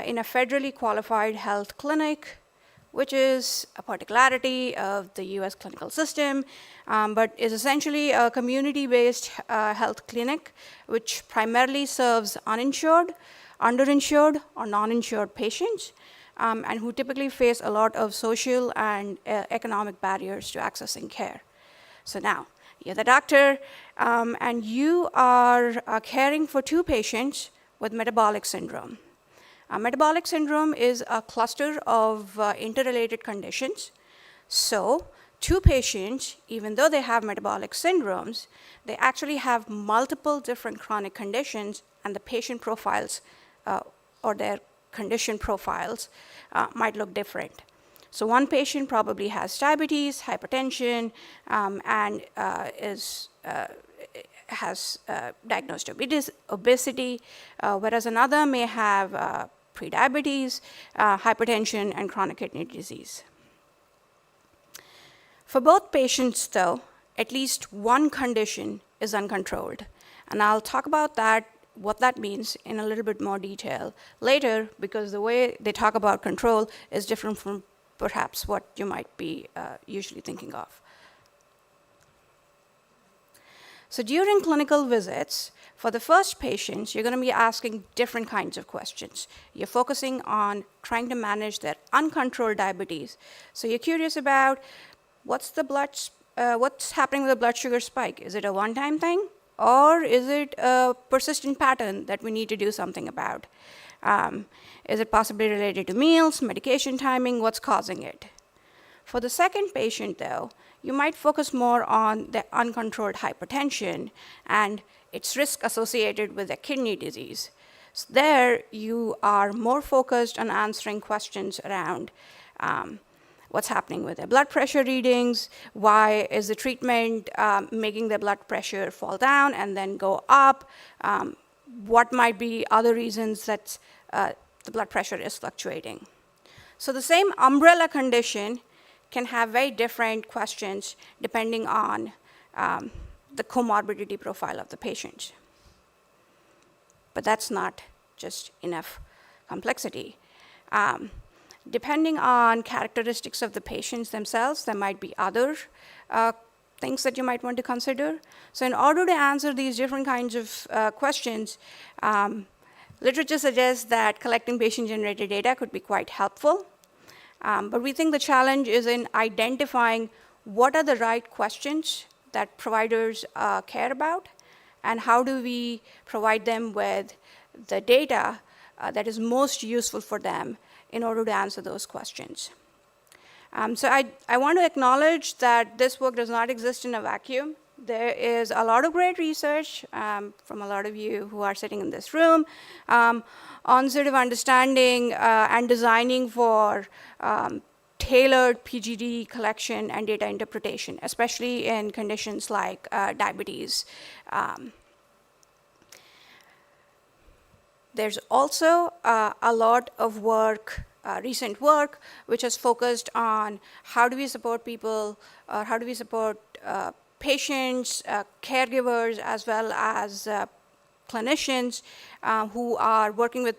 in a federally qualified health clinic, which is a particularity of the US clinical system, but is essentially a community-based health clinic which primarily serves uninsured, underinsured, or non-insured patients, and who typically face a lot of social and economic barriers to accessing care. So now, you're the doctor, and you are caring for 2 patients with metabolic syndrome. Metabolic syndrome is a cluster of interrelated conditions. So 2 patients, even though they have metabolic syndromes, they actually have multiple different chronic conditions, and the patient profiles or their condition profiles might look different. So one patient probably has diabetes, hypertension, and has diagnosed obesity, whereas another may have prediabetes, hypertension, and chronic kidney disease. For both patients, though, at least one condition is uncontrolled. And I'll talk about that, what that means, in a little bit more detail later, because the way they talk about control is different from perhaps what you might be usually thinking of. So during clinical visits, for the first patients, you're going to be asking different kinds of questions. You're focusing on trying to manage their uncontrolled diabetes. So you're curious about what's happening with the blood sugar spike. Is it a one-time thing, or is it a persistent pattern that we need to do something about? Is it possibly related to meals, medication timing? What's causing it? For the second patient, though, you might focus more on the uncontrolled hypertension and its risk associated with the kidney disease. So there, you are more focused on answering questions around what's happening with their blood pressure readings, why is the treatment making their blood pressure fall down and then go up, what might be other reasons that the blood pressure is fluctuating. So the same umbrella condition can have very different questions depending on the comorbidity profile of the patient. But that's not just enough complexity. Depending on characteristics of the patients themselves, there might be other things that you might want to consider. So in order to answer these different kinds of questions, literature suggests that collecting patient-generated data could be quite helpful. But we think the challenge is in identifying what are the right questions that providers care about, and how do we provide them with the data that is most useful for them in order to answer those questions. So I want to acknowledge that this work does not exist in a vacuum. There is a lot of great research from a lot of you who are sitting in this room on sort of understanding and designing for tailored PGD collection and data interpretation, especially in conditions like diabetes. There's also a lot of work, recent work, which has focused on how do we support people, or how do we support patients, caregivers, as well as clinicians who are working with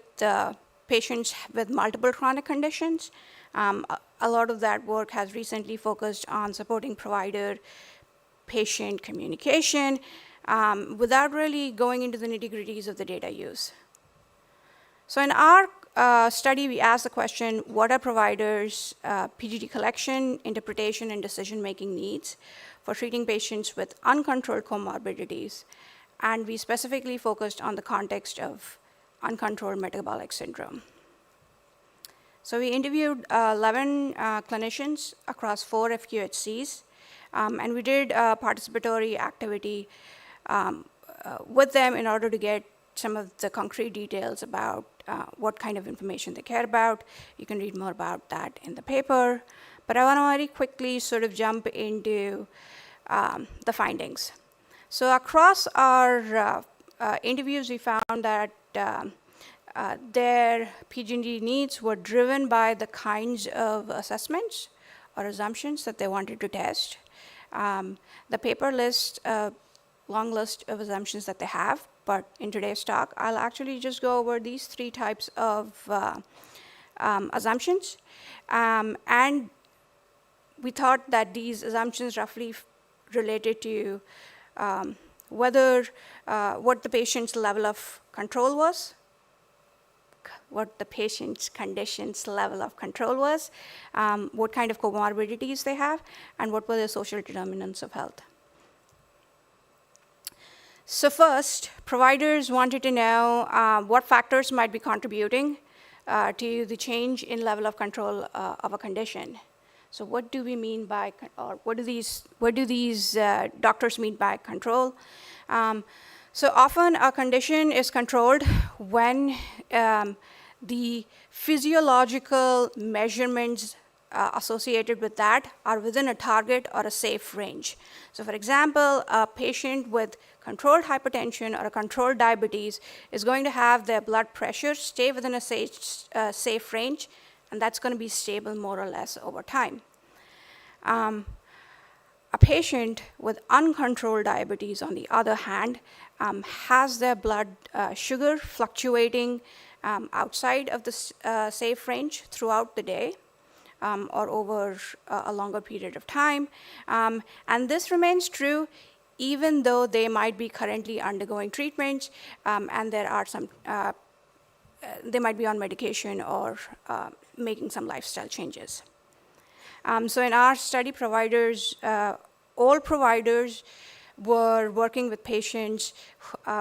patients with multiple chronic conditions. A lot of that work has recently focused on supporting provider-patient communication without really going into the nitty-gritties of the data use. So in our study, we asked the question, what are providers' PGD collection, interpretation, and decision-making needs for treating patients with uncontrolled comorbidities? And we specifically focused on the context of uncontrolled metabolic syndrome. So we interviewed 11 clinicians across 4 FQHCs, and we did a participatory activity with them in order to get some of the concrete details about what kind of information they care about. You can read more about that in the paper. But I want to very quickly sort of jump into the findings. So across our interviews, we found that their PG&E needs were driven by the kinds of assessments or assumptions that they wanted to test. The paper lists a long list of assumptions that they have, but in today's talk, I'll actually just go over these 3 types of assumptions. And we thought that these assumptions roughly related to whether what the patient's level of control was, what the patient's condition's level of control was, what kind of comorbidities they have, and what were the social determinants of health. So first, providers wanted to know what factors might be contributing to the change in level of control of a condition. So what do we mean by, or what do these doctors mean by control? So often a condition is controlled when the physiological measurements associated with that are within a target or a safe range. So for example, a patient with controlled hypertension or a controlled diabetes is going to have their blood pressure stay within a safe range, and that's going to be stable more or less over time. A patient with uncontrolled diabetes, on the other hand, has their blood sugar fluctuating outside of the safe range throughout the day or over a longer period of time. And this remains true even though they might be currently undergoing treatments and there are some, they might be on medication or making some lifestyle changes. So in our study, all providers were working with patients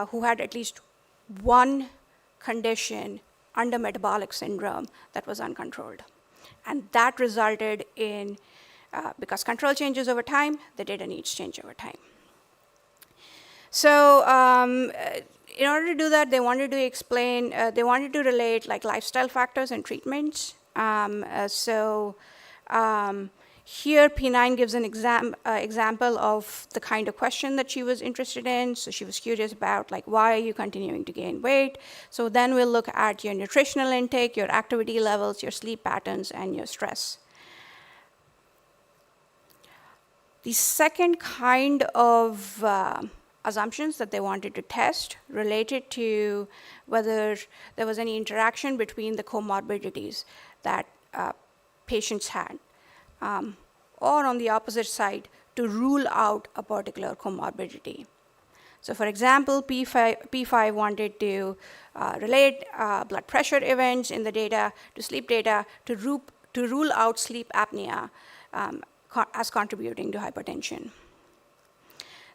who had at least one condition under metabolic syndrome that was uncontrolled. And that resulted in, because control changes over time, the data needs change over time. So in order to do that, they wanted to explain, they wanted to relate like lifestyle factors and treatments. Here, P9 gives an example of the kind of question that she was interested in. So she was curious about, like, why are you continuing to gain weight? So then we'll look at your nutritional intake, your activity levels, your sleep patterns, and your stress. The second kind of assumptions that they wanted to test related to whether there was any interaction between the comorbidities that patients had. Or on the opposite side, to rule out a particular comorbidity. So for example, P5 wanted to relate blood pressure events in the data to sleep data to rule out sleep apnea as contributing to hypertension.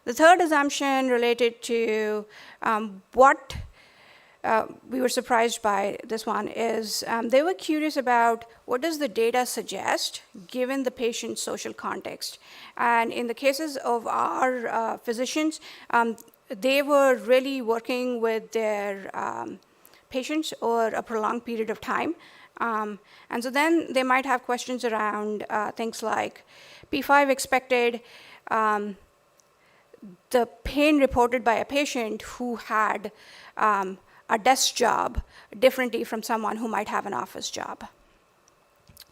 The third assumption related to what we were surprised by this one is they were curious about what does the data suggest given the patient's social context. And in the cases of our physicians, they were really working with their patients over a prolonged period of time. And so then they might have questions around things like P5 expected the pain reported by a patient who had a desk job differently from someone who might have an office job.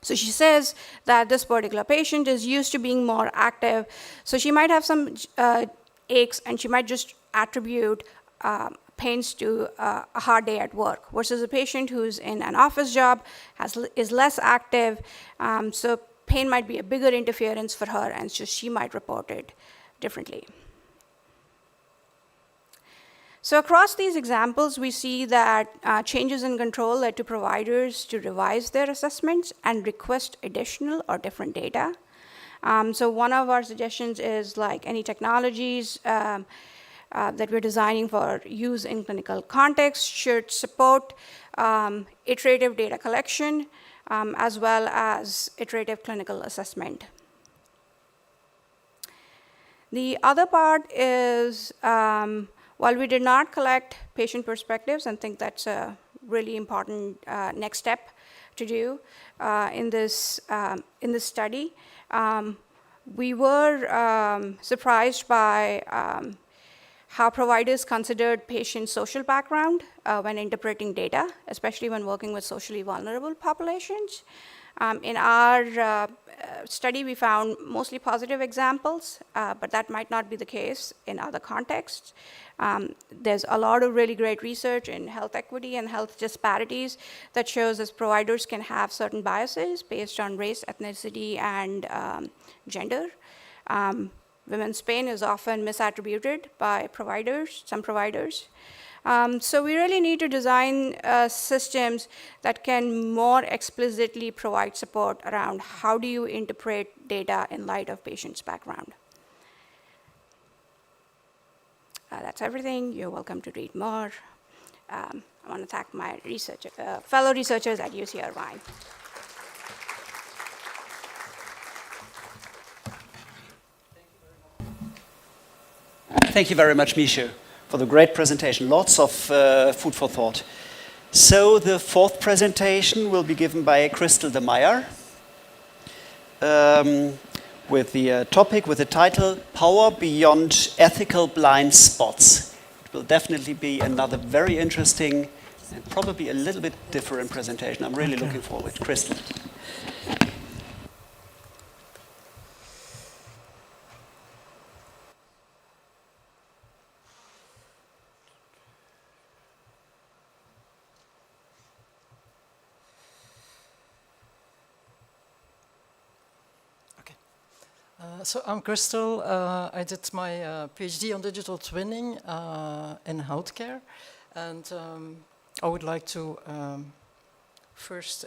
So she says that this particular patient is used to being more active, so she might have some aches and she might just attribute pains to a hard day at work, versus a patient who's in an office job, is less active, so pain might be a bigger interference for her, and so she might report it differently. So across these examples, we see that changes in control led to providers to revise their assessments and request additional or different data. So one of our suggestions is like any technologies that we're designing for use in clinical context should support iterative data collection as well as iterative clinical assessment. The other part is, while we did not collect patient perspectives and think that's a really important next step to do in this study, we were surprised by how providers considered patient social background when interpreting data, especially when working with socially vulnerable populations. In our study, we found mostly positive examples, but that might not be the case in other contexts. There's a lot of really great research in health equity and health disparities that shows that providers can have certain biases based on race, ethnicity, and gender. Women's pain is often misattributed by providers, some providers. So we really need to design systems that can more explicitly provide support around how do you interpret data in light of patient's background. That's everything. You're welcome to read more. I want to thank my fellow researchers at UC Irvine. Thank you very much, Misha, for the great presentation. Lots of food for thought. So the fourth presentation will be given by Crystal de Meyer with the topic, with the title, Power Beyond Ethical Blind Spots. It will definitely be another very interesting and probably a little bit different presentation. I'm really looking forward. Crystal. So I'm Crystal. I did my PhD on digital twinning in healthcare, and I would like to first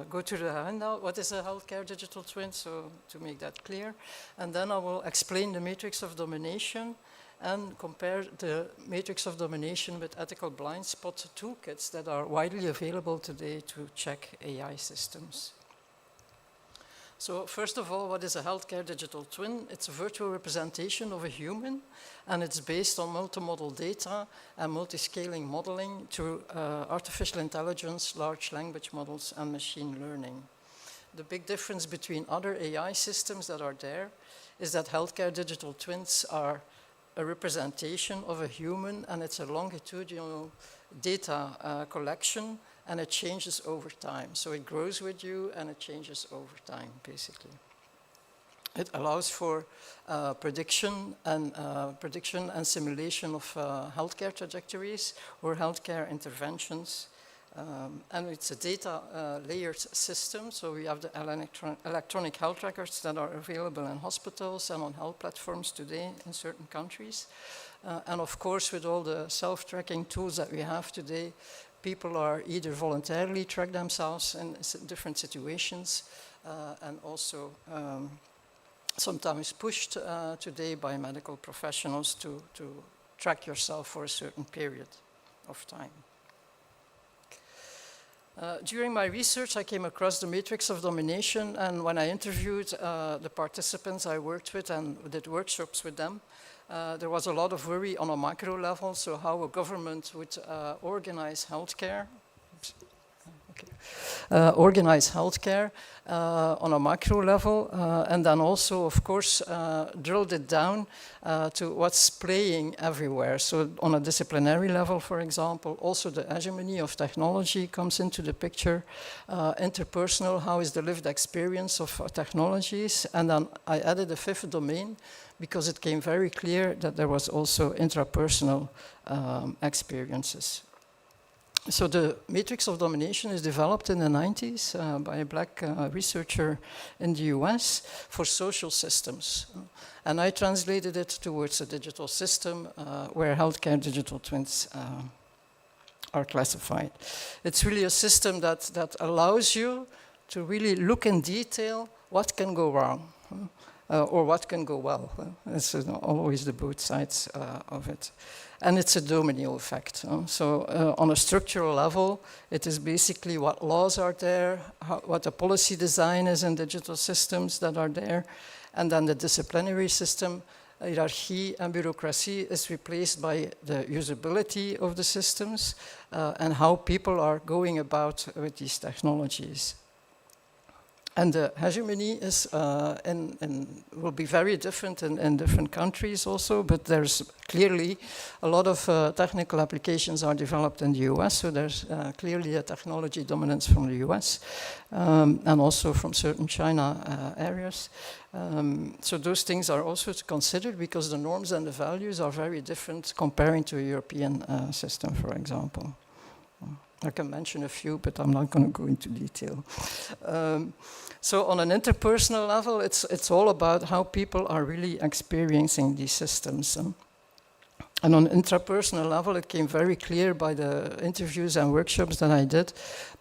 go to the handout. What is a healthcare digital twin? So to make that clear, and then I will explain the matrix of domination and compare the matrix of domination with ethical blind spot toolkits that are widely available today to check AI systems. So first of all, what is a healthcare digital twin? It's a virtual representation of a human, and it's based on multimodal data and multi-scaling modeling through artificial intelligence, large language models, and machine learning. The big difference between other AI systems that are there is that healthcare digital twins are a representation of a human, and it's a longitudinal data collection, and it changes over time. So it grows with you and it changes over time, basically. It allows for prediction and simulation of healthcare trajectories or healthcare interventions. And it's a data layered system. So we have the electronic health records that are available in hospitals and on health platforms today in certain countries. And of course, with all the self-tracking tools that we have today, people are either voluntarily track themselves in different situations and also sometimes pushed today by medical professionals to track yourself for a certain period of time. During my research, I came across the matrix of domination, and when I interviewed the participants I worked with and did workshops with them, there was a lot of worry on a macro level, so how a government would organize healthcare. Organize healthcare on a macro level, and then also, of course, drilled it down to what's playing everywhere. So on a disciplinary level, for example, also the hegemony of technology comes into the picture. Interpersonal, how is the lived experience of technologies? And then I added a fifth domain, because it came very clear that there was also intrapersonal experiences. So the matrix of domination is developed in the 90s by a black researcher in the US for social systems. And I translated it towards a digital system where healthcare digital twins are classified. It's really a system that allows you to really look in detail what can go wrong. Or what can go well. It's always the both sides of it. And it's a domino effect. So on a structural level, it is basically what laws are there, what the policy design is in digital systems that are there, and then the disciplinary system, hierarchy and bureaucracy is replaced by the usability of the systems and how people are going about with these technologies. And the hegemony is will be very different in different countries also, but there's clearly a lot of technical applications are developed in the US, so there's clearly a technology dominance from the US and also from certain China areas. So those things are also to consider because the norms and the values are very different comparing to a European system, for example. I can mention a few, but I'm not going to go into detail. So on an interpersonal level, it's all about how people are really experiencing these systems. And on an intrapersonal level, it came very clear by the interviews and workshops that I did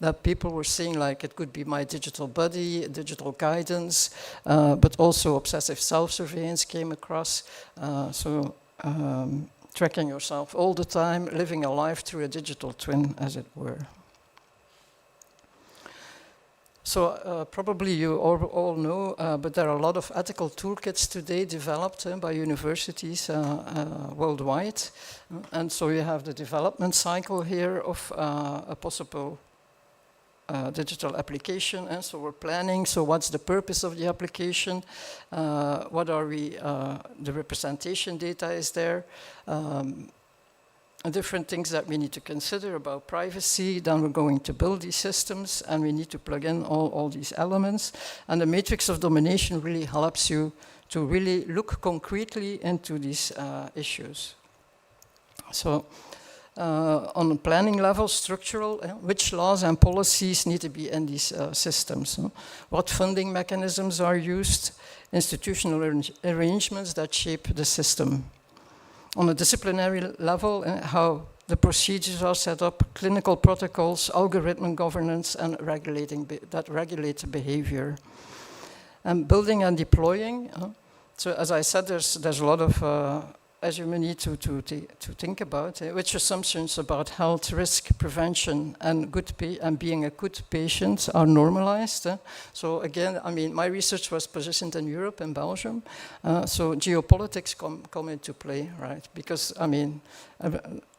that people were saying like it could be my digital buddy, digital guidance, but also obsessive self-surveillance came across. Tracking yourself all the time, living a life through a digital twin, as it were. So probably you all know, but there are a lot of ethical toolkits today developed by universities worldwide. And so you have the development cycle here of a possible digital application, and so we're planning, so what's the purpose of the application, what are we, the representation data is there, different things that we need to consider about privacy, then we're going to build these systems and we need to plug in all these elements, and the matrix of domination really helps you to really look concretely into these issues. So, on a planning level, structural, which laws and policies need to be in these systems? What funding mechanisms are used? Institutional arrangements that shape the system. On a disciplinary level, how the procedures are set up, clinical protocols, algorithmic governance, and that regulate behavior. And building and deploying. So as I said, there's a lot of as you may need to think about, which assumptions about health, risk, prevention, and being a good patient are normalized. So again, I mean, my research was positioned in Europe, in Belgium, so geopolitics come into play, right? Because, I mean,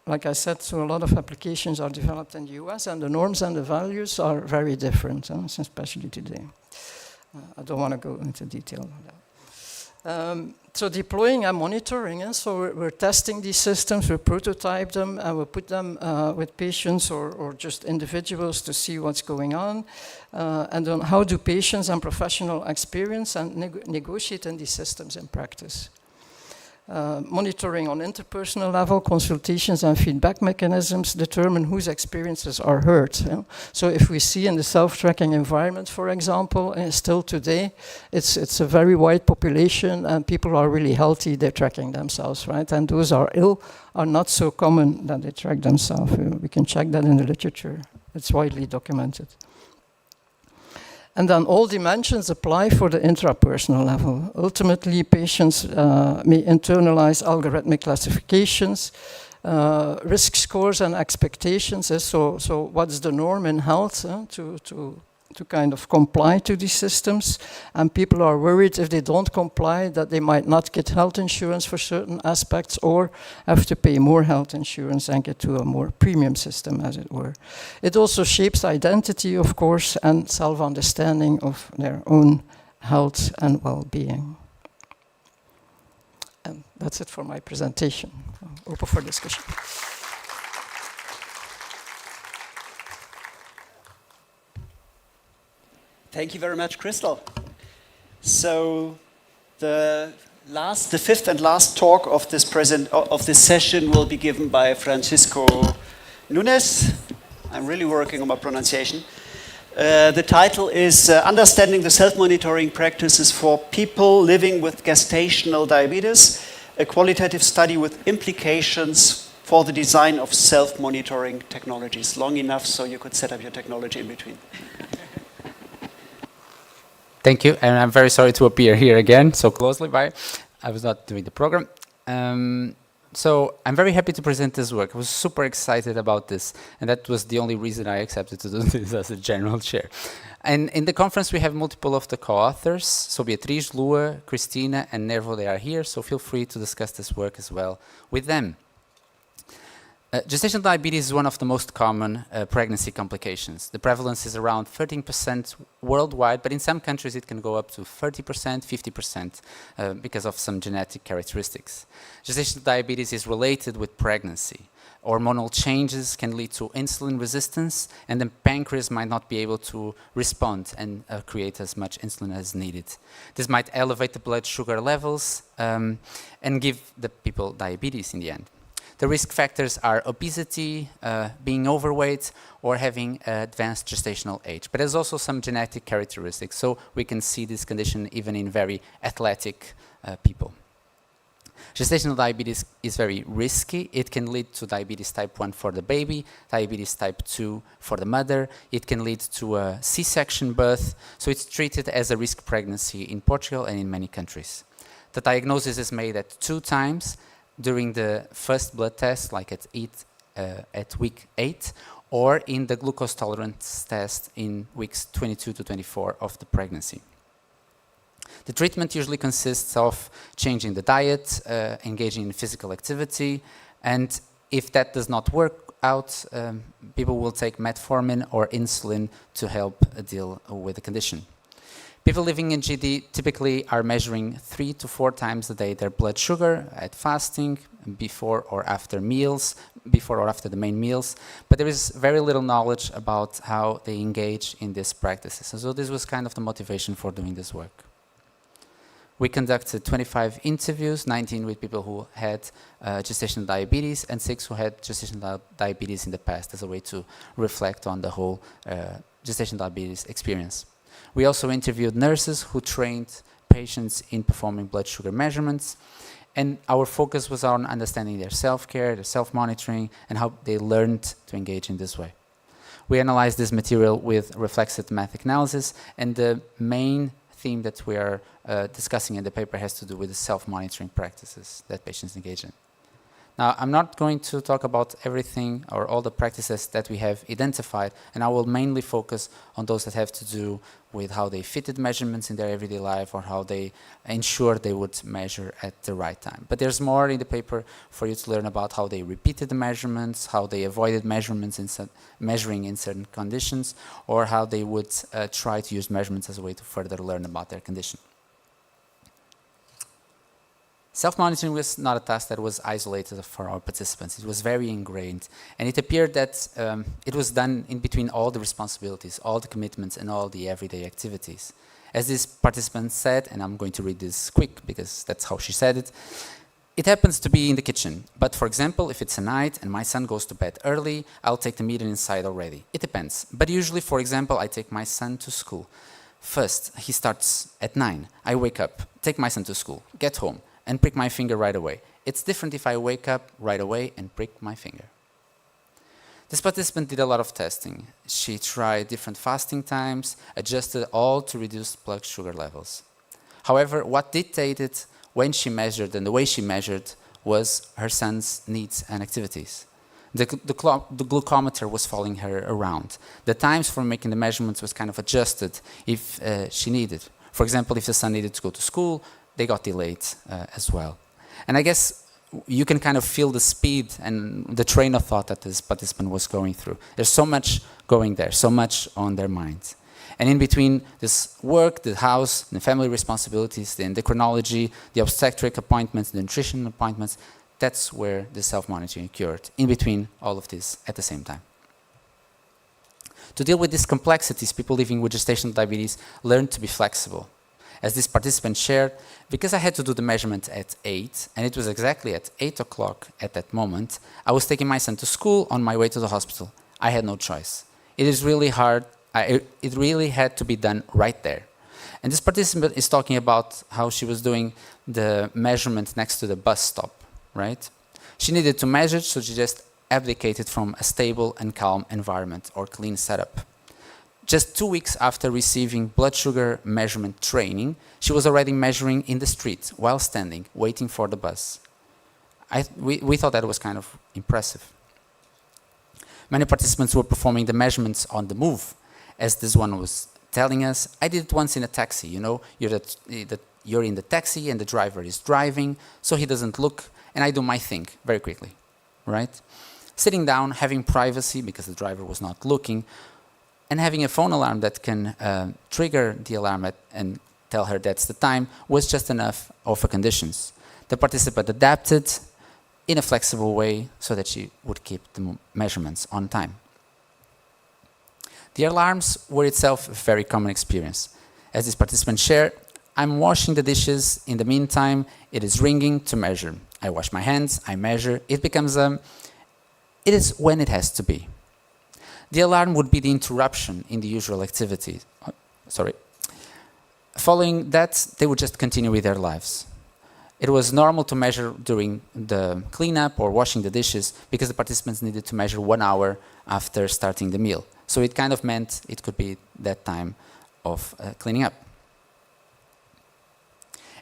like I said, so a lot of applications are developed in the US, and the norms and the values are very different, especially today. I don't want to go into detail on that. So deploying and monitoring, so we're testing these systems, we prototype them, and we put them with patients or just individuals to see what's going on, and then how do patients and professional experience and negotiate in these systems in practice. Monitoring on interpersonal level, consultations and feedback mechanisms determine whose experiences are heard. So if we see in the self-tracking environment, for example, still today, it's a very wide population and people are really healthy, they're tracking themselves, right? And those are ill are not so common that they track themselves. We can check that in the literature. It's widely documented. And then all dimensions apply for the intrapersonal level. Ultimately, patients may internalize algorithmic classifications, risk scores and expectations. So what's the norm in health to kind of comply to these systems? And people are worried if they don't comply that they might not get health insurance for certain aspects or have to pay more health insurance and get to a more premium system, as it were. It also shapes identity, of course, and self-understanding of their own health and well-being. And that's it for my presentation. Open for discussion. Thank you very much, Crystal. So the fifth and last talk of this session will be given by Francisco Nunes. I'm really working on my pronunciation. The title is Understanding the Self-Monitoring Practices for People Living with Gestational Diabetes, a qualitative study with implications for the design of self-monitoring technologies. Long enough so you could set up your technology in between. Thank you, and I'm very sorry to appear here again so closely by. I was not doing the program. So I'm very happy to present this work. I was super excited about this, and that was the only reason I accepted to do this as a general chair. And in the conference, we have multiple of the co-authors. So Beatriz, Lua, Christina, and Nervo, they are here, so feel free to discuss this work as well with them. Gestational diabetes is one of the most common pregnancy complications. The prevalence is around 13% worldwide, but in some countries it can go up to 30%, 50% because of some genetic characteristics. Gestational diabetes is related with pregnancy. Hormonal changes can lead to insulin resistance, and the pancreas might not be able to respond and create as much insulin as needed. This might elevate the blood sugar levels and give the people diabetes in the end. The risk factors are obesity, being overweight, or having advanced gestational age. But there's also some genetic characteristics, so we can see this condition even in very athletic people. Gestational diabetes is very risky. It can lead to diabetes type 1 for the baby, diabetes type 2 for the mother. It can lead to a C-section birth, so it's treated as a risk pregnancy in Portugal and in many countries. The diagnosis is made at 2 times, during the first blood test, like at week 8, or in the glucose tolerance test in weeks 22 to 24 of the pregnancy. The treatment usually consists of changing the diet, engaging in physical activity, and if that does not work out, people will take metformin or insulin to help deal with the condition. People living in GD typically are measuring 3 to 4 times a day their blood sugar at fasting, before or after meals, before or after the main meals, but there is very little knowledge about how they engage in these practices. And so this was kind of the motivation for doing this work. We conducted 25 interviews, 19 with people who had gestational diabetes and 6 who had gestational diabetes in the past, as a way to reflect on the whole gestational diabetes experience. We also interviewed nurses who trained patients in performing blood sugar measurements, and our focus was on understanding their self-care, their self-monitoring, and how they learned to engage in this way. We analyzed this material with reflexive mathematical analysis, and the main theme that we are discussing in the paper has to do with the self-monitoring practices that patients engage in. Now, I'm not going to talk about everything or all the practices that we have identified, and I will mainly focus on those that have to do with how they fitted measurements in their everyday life or how they ensure they would measure at the right time. But there's more in the paper for you to learn about how they repeated the measurements, how they avoided measurements measuring in certain conditions, or how they would try to use measurements as a way to further learn about their condition. Self-monitoring was not a task that was isolated for our participants. It was very ingrained, and it appeared that it was done in between all the responsibilities, all the commitments, and all the everyday activities. As this participant said, and I'm going to read this quick because that's how she said it, it happens to be in the kitchen, but for example, if it's a night and my son goes to bed early, I'll take the meter inside already. It depends, but usually, for example, I take my son to school. First, he starts at 9. I wake up, take my son to school, get home, and prick my finger right away. It's different if I wake up right away and prick my finger. This participant did a lot of testing. She tried different fasting times, adjusted all to reduce blood sugar levels. However, what dictated when she measured and the way she measured was her son's needs and activities. The glucometer was following her around. The times for making the measurements was kind of adjusted if she needed. For example, if the son needed to go to school, they got delayed as well. And I guess you can kind of feel the speed and the train of thought that this participant was going through. There's so much going there, so much on their minds. And in between this work, the house, the family responsibilities, the endocrinology, the obstetric appointments, the nutrition appointments, that's where the self-monitoring occurred, in between all of this at the same time. To deal with these complexities, people living with gestational diabetes learned to be flexible. As this participant shared, because I had to do the measurement at 8, and it was exactly at 8 o'clock at that moment, I was taking my son to school on my way to the hospital. I had no choice. It is really hard. It really had to be done right there. And this participant is talking about how she was doing the measurement next to the bus stop, right? She needed to measure, so she just abdicated from a stable and calm environment or clean setup. Just 2 weeks after receiving blood sugar measurement training, she was already measuring in the street while standing, waiting for the bus. We thought that was kind of impressive. Many participants were performing the measurements on the move. As this one was telling us, I did it once in a taxi, you know, you're in the taxi and the driver is driving, so he doesn't look, and I do my thing very quickly, right? Sitting down, having privacy because the driver was not looking, and having a phone alarm that can trigger the alarm and tell her that's the time was just enough of a conditions. The participant adapted in a flexible way so that she would keep the measurements on time. The alarms were itself a very common experience. As this participant shared, I'm washing the dishes, in the meantime, it is ringing to measure. I wash my hands, I measure, it becomes it is when it has to be. The alarm would be the interruption in the usual activity. Following that, they would just continue with their lives. It was normal to measure during the cleanup or washing the dishes because the participants needed to measure 1 hour after starting the meal. So it kind of meant it could be that time of cleaning up.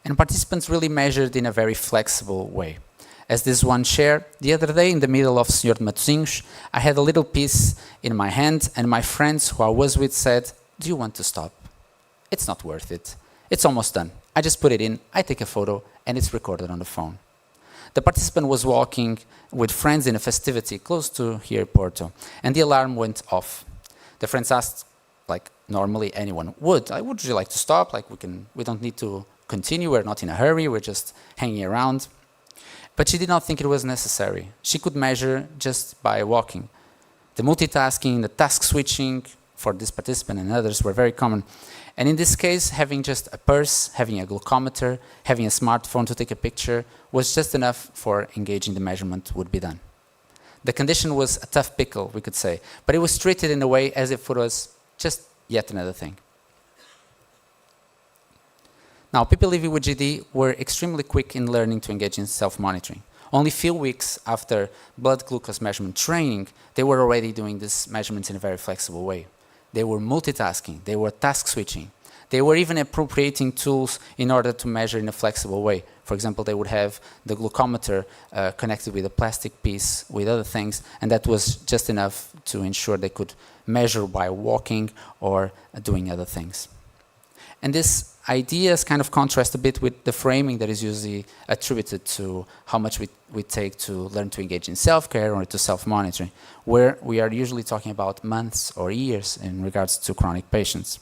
And participants really measured in a very flexible way. As this one shared, the other day in the middle of Senhor de Matosinhos, I had a little piece in my hand and my friends who I was with said, "Do you want to stop? It's not worth it. It's almost done. I just put it in, I take a photo, and it's recorded on the phone." The participant was walking with friends in a festivity close to here, Porto, and the alarm went off. The friends asked, like normally anyone would, "Would you like to stop? Like we don't need to continue, we're not in a hurry, we're just hanging around." But she did not think it was necessary. She could measure just by walking. The multitasking, the task switching for this participant and others were very common. And in this case, having just a purse, having a glucometer, having a smartphone to take a picture was just enough for engaging the measurement would be done. The condition was a tough pickle, we could say, but it was treated in a way as if it was just yet another thing. Now, people living with GD were extremely quick in learning to engage in self-monitoring. Only a few weeks after blood glucose measurement training, they were already doing these measurements in a very flexible way. They were multitasking, they were task switching. They were even appropriating tools in order to measure in a flexible way. For example, they would have the glucometer connected with a plastic piece with other things, and that was just enough to ensure they could measure by walking or doing other things. And this ideas kind of contrast a bit with the framing that is usually attributed to how much we take to learn to engage in self-care or to self-monitoring, where we are usually talking about months or years in regards to chronic patients.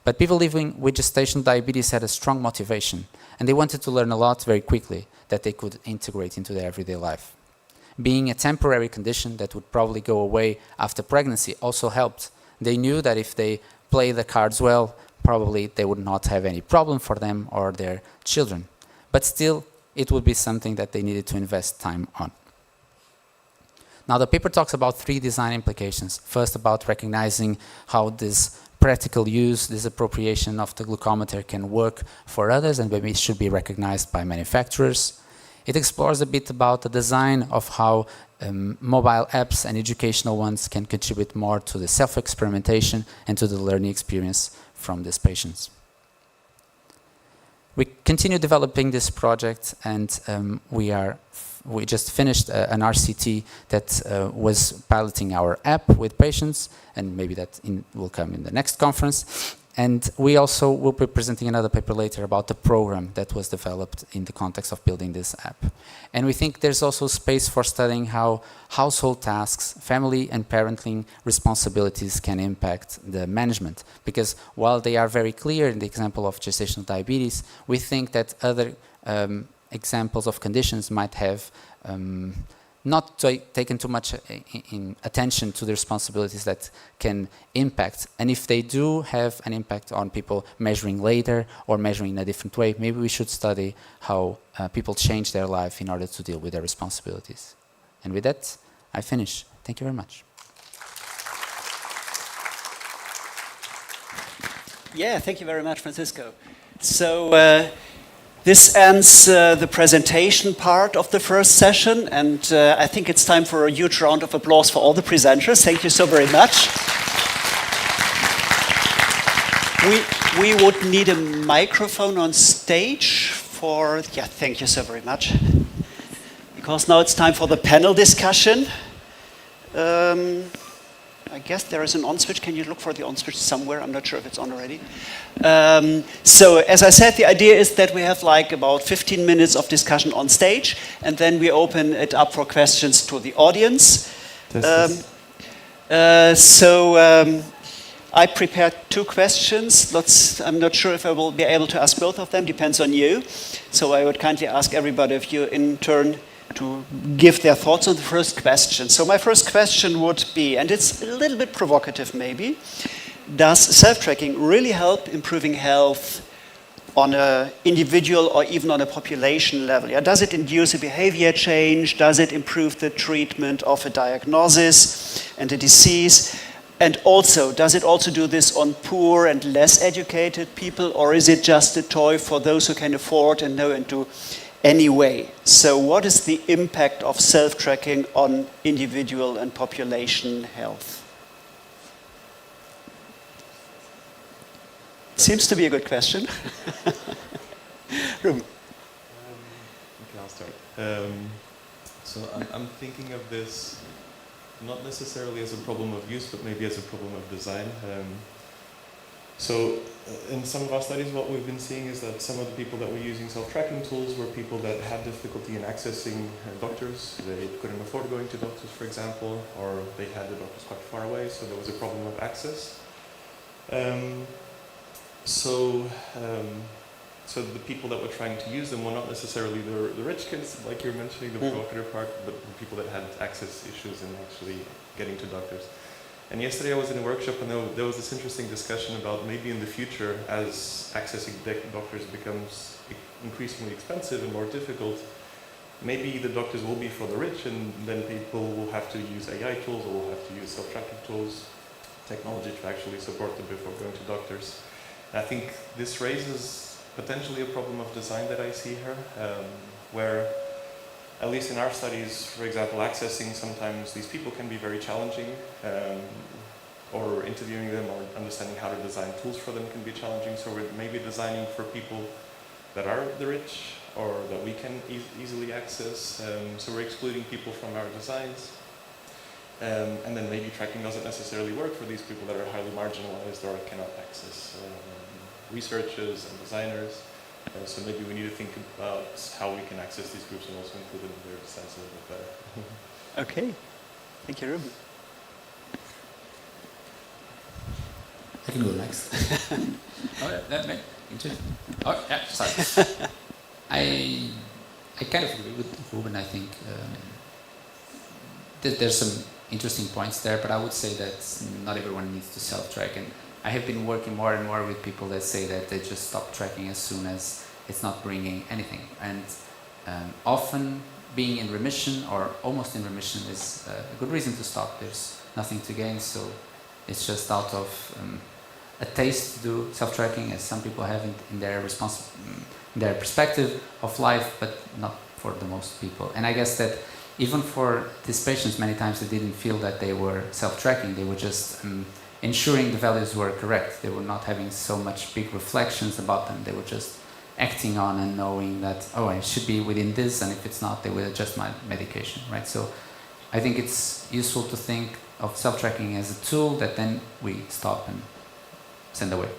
But people living with gestational diabetes had a strong motivation, and they wanted to learn a lot very quickly that they could integrate into their everyday life. Being a temporary condition that would probably go away after pregnancy also helped. They knew that if they play the cards well, probably they would not have any problem for them or their children. But still, it would be something that they needed to invest time on. Now, the paper talks about 3 design implications. First, about recognizing how this practical use, this appropriation of the glucometer can work for others and maybe it should be recognized by manufacturers. It explores a bit about the design of how mobile apps and educational ones can contribute more to the self-experimentation and to the learning experience from these patients. We continue developing this project, and we just finished an RCT that was piloting our app with patients, and maybe that will come in the next conference. And we also will be presenting another paper later about the program that was developed in the context of building this app. And we think there's also space for studying how household tasks, family and parenting responsibilities can impact the management. Because while they are very clear in the example of gestational diabetes, we think that other examples of conditions might have not taken too much in attention to the responsibilities that can impact. And if they do have an impact on people measuring later or measuring in a different way, maybe we should study how people change their life in order to deal with their responsibilities. And with that, I finish. Thank you very much. Yeah, thank you very much, Francisco. So this ends the presentation part of the first session, and I think it's time for a huge round of applause for all the presenters. Thank you so very much. We would need a microphone on stage for, yeah, thank you so very much. Because now it's time for the panel discussion. I guess there is an on switch. Can you look for the on switch somewhere? I'm not sure if it's on already. So as I said, the idea is that we have like about 15 minutes of discussion on stage, and then we open it up for questions to the audience. I prepared 2 questions. I'm not sure if I will be able to ask both of them, depends on you. So I would kindly ask everybody of you in turn to give their thoughts on the first question. So my first question would be, and it's a little bit provocative maybe, does self-tracking really help improving health on an individual or even on a population level? Yeah, does it induce a behavior change? Does it improve the treatment of a diagnosis and a disease? And also, does it also do this on poor and less educated people, or is it just a toy for those who can afford and know and do anyway? So what is the impact of self-tracking on individual and population health? Seems to be a good question. Okay, I'll start. So I'm thinking of this not necessarily as a problem of use, but maybe as a problem of design. In some of our studies, what we've been seeing is that some of the people that were using self-tracking tools were people that had difficulty in accessing doctors. They couldn't afford going to doctors, for example, or they had the doctors quite far away, so there was a problem of access. So the people that were trying to use them were not necessarily the rich kids, like you're mentioning, the provocative part, but the people that had access issues in actually getting to doctors. And yesterday I was in a workshop and there was this interesting discussion about maybe in the future, as accessing doctors becomes increasingly expensive and more difficult, maybe the doctors will be for the rich, and then people will have to use AI tools or will have to use self-tracking tools, technology to actually support them before going to doctors. And I think this raises potentially a problem of design that I see here, where, at least in our studies, for example, accessing sometimes these people can be very challenging, or interviewing them or understanding how to design tools for them can be challenging. So we're maybe designing for people that are the rich or that we can easily access. So we're excluding people from our designs. And then maybe tracking doesn't necessarily work for these people that are highly marginalized or cannot access researchers and designers. So maybe we need to think about how we can access these groups and also include them in their designs a little bit better. Okay, thank you, Ruben. I can go next. Oh, yeah, sorry. I kind of agree with Ruben. I think that there's some interesting points there, but I would say that not everyone needs to self-track. And I have been working more and more with people that say that they just stop tracking as soon as it's not bringing anything. And often being in remission or almost in remission is a good reason to stop. There's nothing to gain, so it's just out of a taste to do self-tracking, as some people have in their their perspective of life, but not for the most people. And I guess that even for these patients, many times they didn't feel that they were self-tracking. They were just ensuring the values were correct. They were not having so much big reflections about them. They were just acting on and knowing that, oh, I should be within this, and if it's not, they will adjust my medication, right? So I think it's useful to think of self-tracking as a tool that then we stop and send away.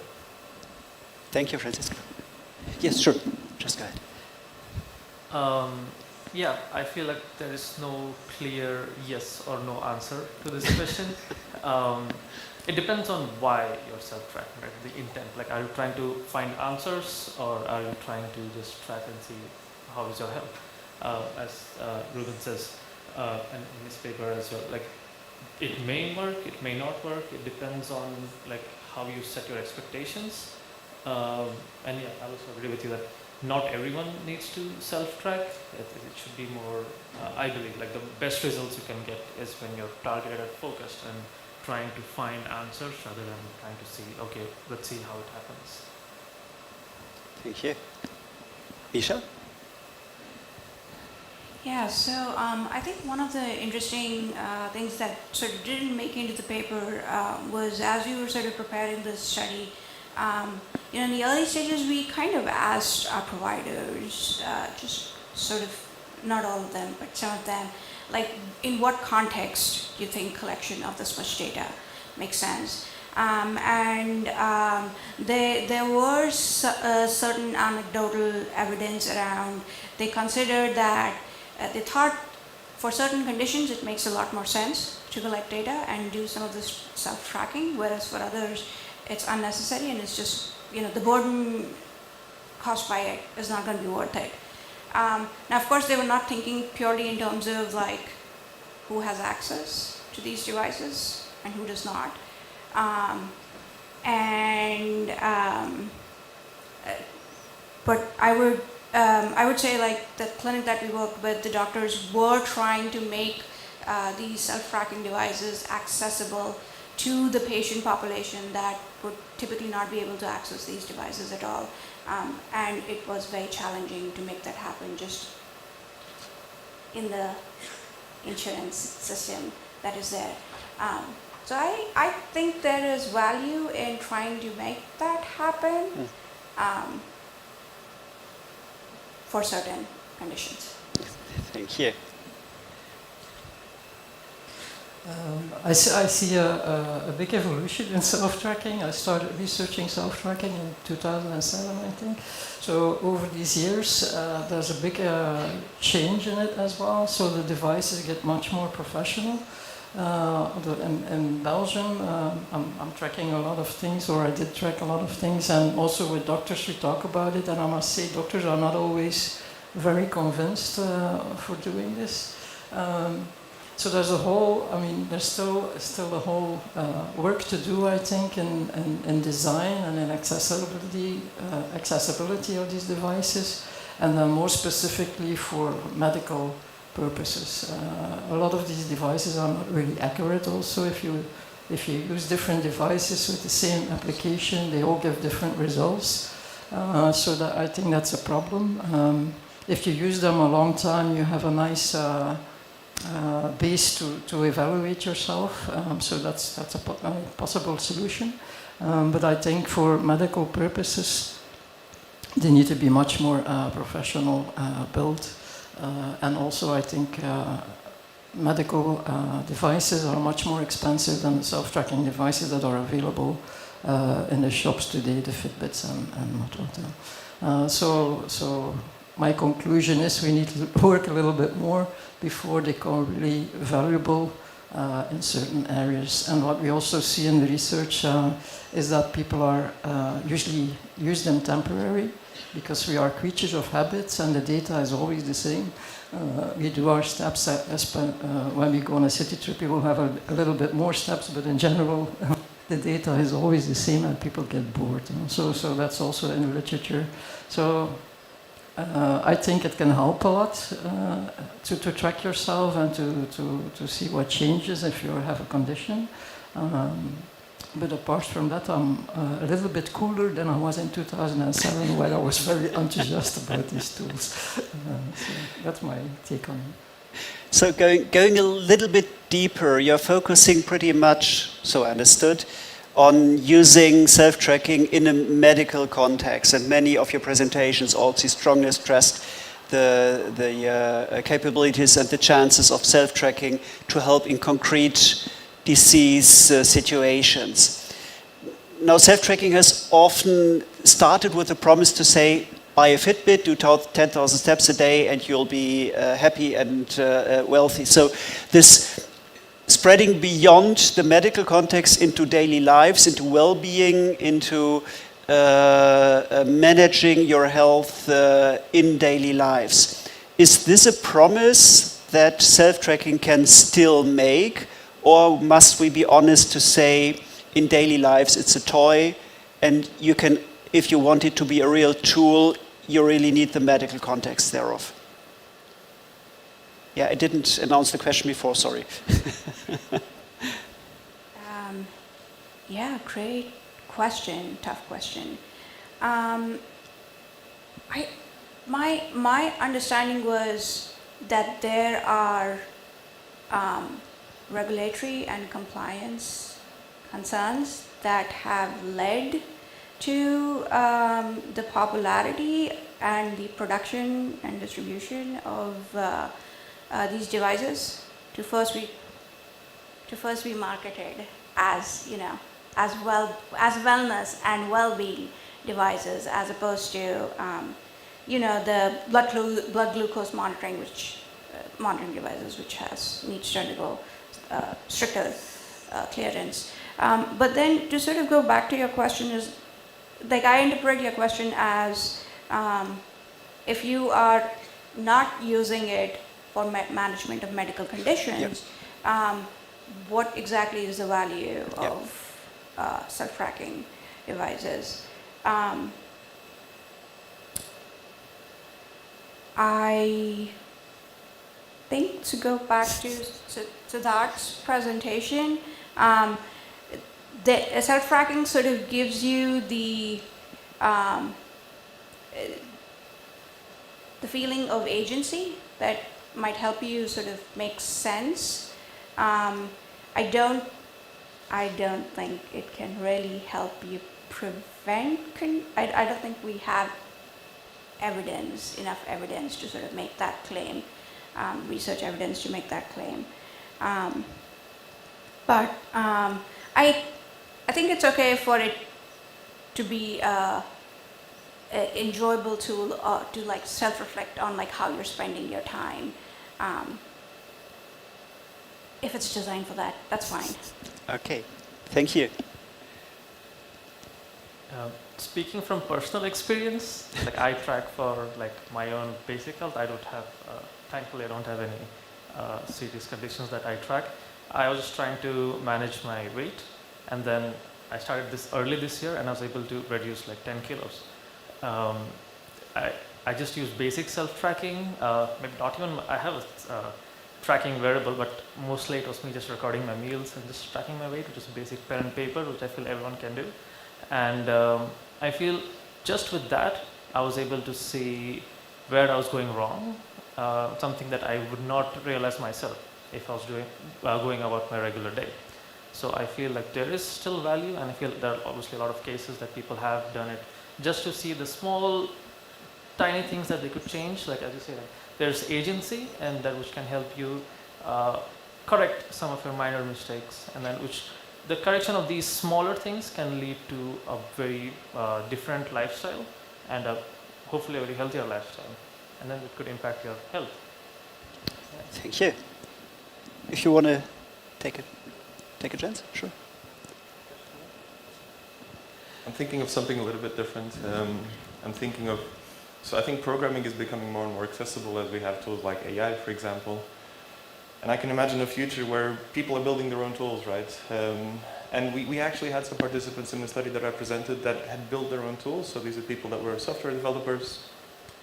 Thank you, Francisco. Yes, sure. Just go ahead. Yeah, I feel like there is no clear yes or no answer to this question. It depends on why you're self-tracking, right? The intent. Like, are you trying to find answers, or are you trying to just track and see how is your health? As Ruben says in his paper as well, like, it may work, it may not work. It depends on like how you set your expectations. And yeah, I also agree with you that not everyone needs to self-track. It should be more, I believe, like the best results you can get is when you're targeted and focused and trying to find answers rather than trying to see, okay, let's see how it happens. Thank you. Isha? Yeah, so I think one of the interesting things that sort of didn't make into the paper was, as we were sort of preparing this study, you know, in the early stages, we kind of asked our providers, just sort of, not all of them, but some of them, like, in what context do you think collection of this much data makes sense? There was certain anecdotal evidence around, they considered that, they thought For certain conditions, it makes a lot more sense to collect data and do some of this self-tracking, whereas for others, it's unnecessary and it's just, the burden caused by it is not going to be worth it. Now, of course, they were not thinking purely in terms of like who has access to these devices and who does not. But I would say like the clinic that we work with, the doctors were trying to make these self-tracking devices accessible to the patient population that would typically not be able to access these devices at all. And it was very challenging to make that happen just in the insurance system that is there. So I think there is value in trying to make that happen for certain conditions. Thank you. I see a big evolution in self-tracking. I started researching self-tracking in 2007, I think. So over these years, there's a big change in it as well. So the devices get much more professional. In Belgium, I'm tracking a lot of things, or I did track a lot of things, and also with doctors we talk about it, and I must say doctors are not always very convinced for doing this. So there's a whole, there's still a whole work to do, I think, in design and in accessibility of these devices, and then more specifically for medical purposes. A lot of these devices are not really accurate also. If you use different devices with the same application, they all give different results. So that I think that's a problem. If you use them a long time, you have a nice base to evaluate yourself. So that's a possible solution. But I think for medical purposes, they need to be much more professional built. And also I think medical devices are much more expensive than the self-tracking devices that are available in the shops today, the Fitbits and whatnot. So my conclusion is we need to work a little bit more before they become really valuable in certain areas. And what we also see in the research is that people are usually use them temporary, because we are creatures of habits and the data is always the same. We do our steps, when we go on a city trip, we will have a little bit more steps, but in general, the data is always the same and people get bored. So that's also in the literature. So I think it can help a lot to track yourself and to see what changes if you have a condition. But apart from that, I'm a little bit cooler than I was in 2007, where I was very enthusiastic about these tools. So that's my take on it. So going a little bit deeper, you're focusing pretty much, so I understood, on using self-tracking in a medical context, and many of your presentations also strongly stressed the capabilities and the chances of self-tracking to help in concrete disease situations. Now, self-tracking has often started with a promise to say, buy a Fitbit, do 10,000 steps a day, and you'll be happy and wealthy. So this spreading beyond the medical context into daily lives, into well-being, into managing your health in daily lives. Is this a promise that self-tracking can still make? Or must we be honest to say, in daily lives, it's a toy, and you can, if you want it to be a real tool, you really need the medical context thereof? Yeah, I didn't announce the question before, sorry. Yeah, great question, tough question. My understanding was that there are regulatory and compliance concerns that have led to the popularity and the production and distribution of these devices to first be marketed as, as wellness and well-being devices, as opposed to the blood glucose monitoring, which monitoring devices, which needs to undergo stricter clearance. But then to sort of go back to your question is, like I interpret your question as if you are not using it for management of medical conditions, what exactly is the value of self-tracking devices? I think to go back to that presentation, the self-tracking sort of gives you the feeling of agency that might help you sort of make sense. I don't think it can really help you prevent. I don't think we have enough evidence to sort of make that claim, research evidence to make that claim. But I think it's okay for it to be an enjoyable tool to like self-reflect on like how you're spending your time. If it's designed for that, that's fine. Okay, thank you. Speaking from personal experience, like I track for like my own basic health. I don't have, thankfully, I don't have any serious conditions that I track. I was just trying to manage my weight, and then I started this early this year, and I was able to reduce like 10 kilos. I just use basic self-tracking. Maybe not even I have a tracking wearable, but mostly it was me just recording my meals and just tracking my weight, which is basic pen and paper, which I feel everyone can do. And I feel just with that, I was able to see where I was going wrong, something that I would not realize myself if I was going about my regular day. So I feel like there is still value, and I feel there are obviously a lot of cases that people have done it just to see the small, tiny things that they could change. Like as you say, like, there's agency, and that which can help you correct some of your minor mistakes, and then which the correction of these smaller things can lead to a very different lifestyle, and hopefully a very healthier lifestyle, and then it could impact your health. Thank you. If you want to take a chance, sure. I'm thinking of something a little bit different. I'm thinking of, so I think programming is becoming more and more accessible as we have tools like AI, for example. And I can imagine a future where people are building their own tools, right? And we actually had some participants in the study that I presented that had built their own tools. So these are people that were software developers,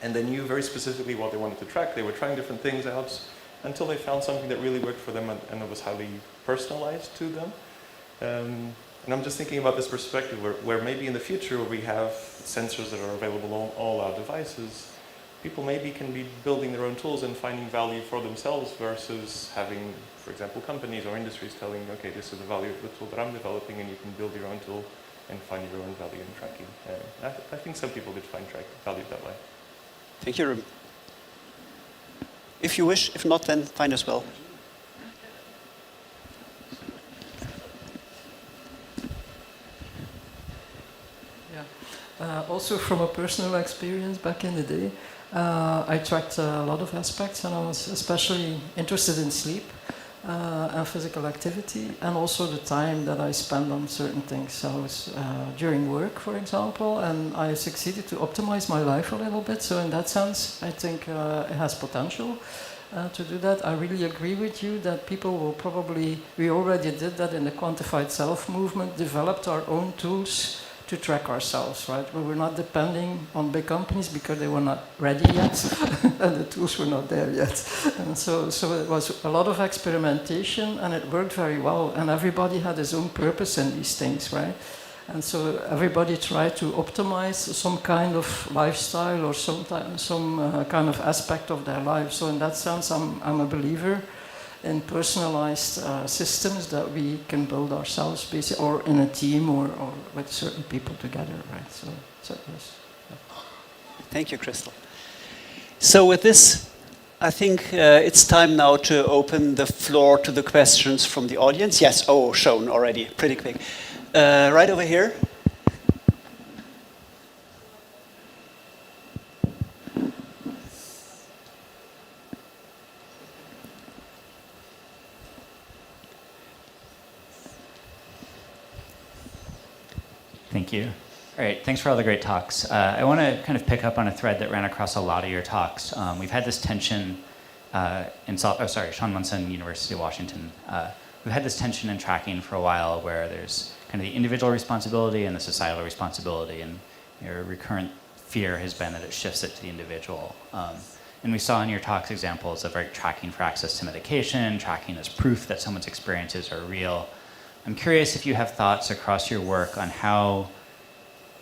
and they knew very specifically what they wanted to track. They were trying different things out until they found something that really worked for them, and it was highly personalized to them. And I'm just thinking about this perspective where maybe in the future we have sensors that are available on all our devices, people maybe can be building their own tools and finding value for themselves versus having, for example, companies or industries telling, okay, this is the value of the tool that I'm developing, and you can build your own tool and find your own value in tracking. I think some people did find value that way. Thank you, Ruben. If you wish, if not, then fine as well. Also from a personal experience back in the day, I tracked a lot of aspects, and I was especially interested in sleep and physical activity, and also the time that I spend on certain things. So I was during work, for example, and I succeeded to optimize my life a little bit. So in that sense, I think it has potential to do that. I really agree with you that people will probably, we already did that in the quantified self movement, developed our own tools to track ourselves, right? We were not depending on big companies because they were not ready yet, and the tools were not there yet. And so it was a lot of experimentation, and it worked very well, and everybody had his own purpose in these things, right? And so everybody tried to optimize some kind of lifestyle or some kind of aspect of their life. So in that sense, I'm a believer in personalized systems that we can build ourselves, basically, or in a team, or with certain people together, right? So yes. Thank you, Crystal. So with this, I think it's time now to open the floor to the questions from the audience. Yes, shown already, pretty quick. Right over here. Thank you. All right, thanks for all the great talks. I want to kind of pick up on a thread that ran across a lot of your talks. We've had this tension Sean Munson, University of Washington. We've had this tension in tracking for a while where there's kind of the individual responsibility and the societal responsibility, and your recurrent fear has been that it shifts it to the individual. And we saw in your talks examples of tracking for access to medication, tracking as proof that someone's experiences are real. I'm curious if you have thoughts across your work on how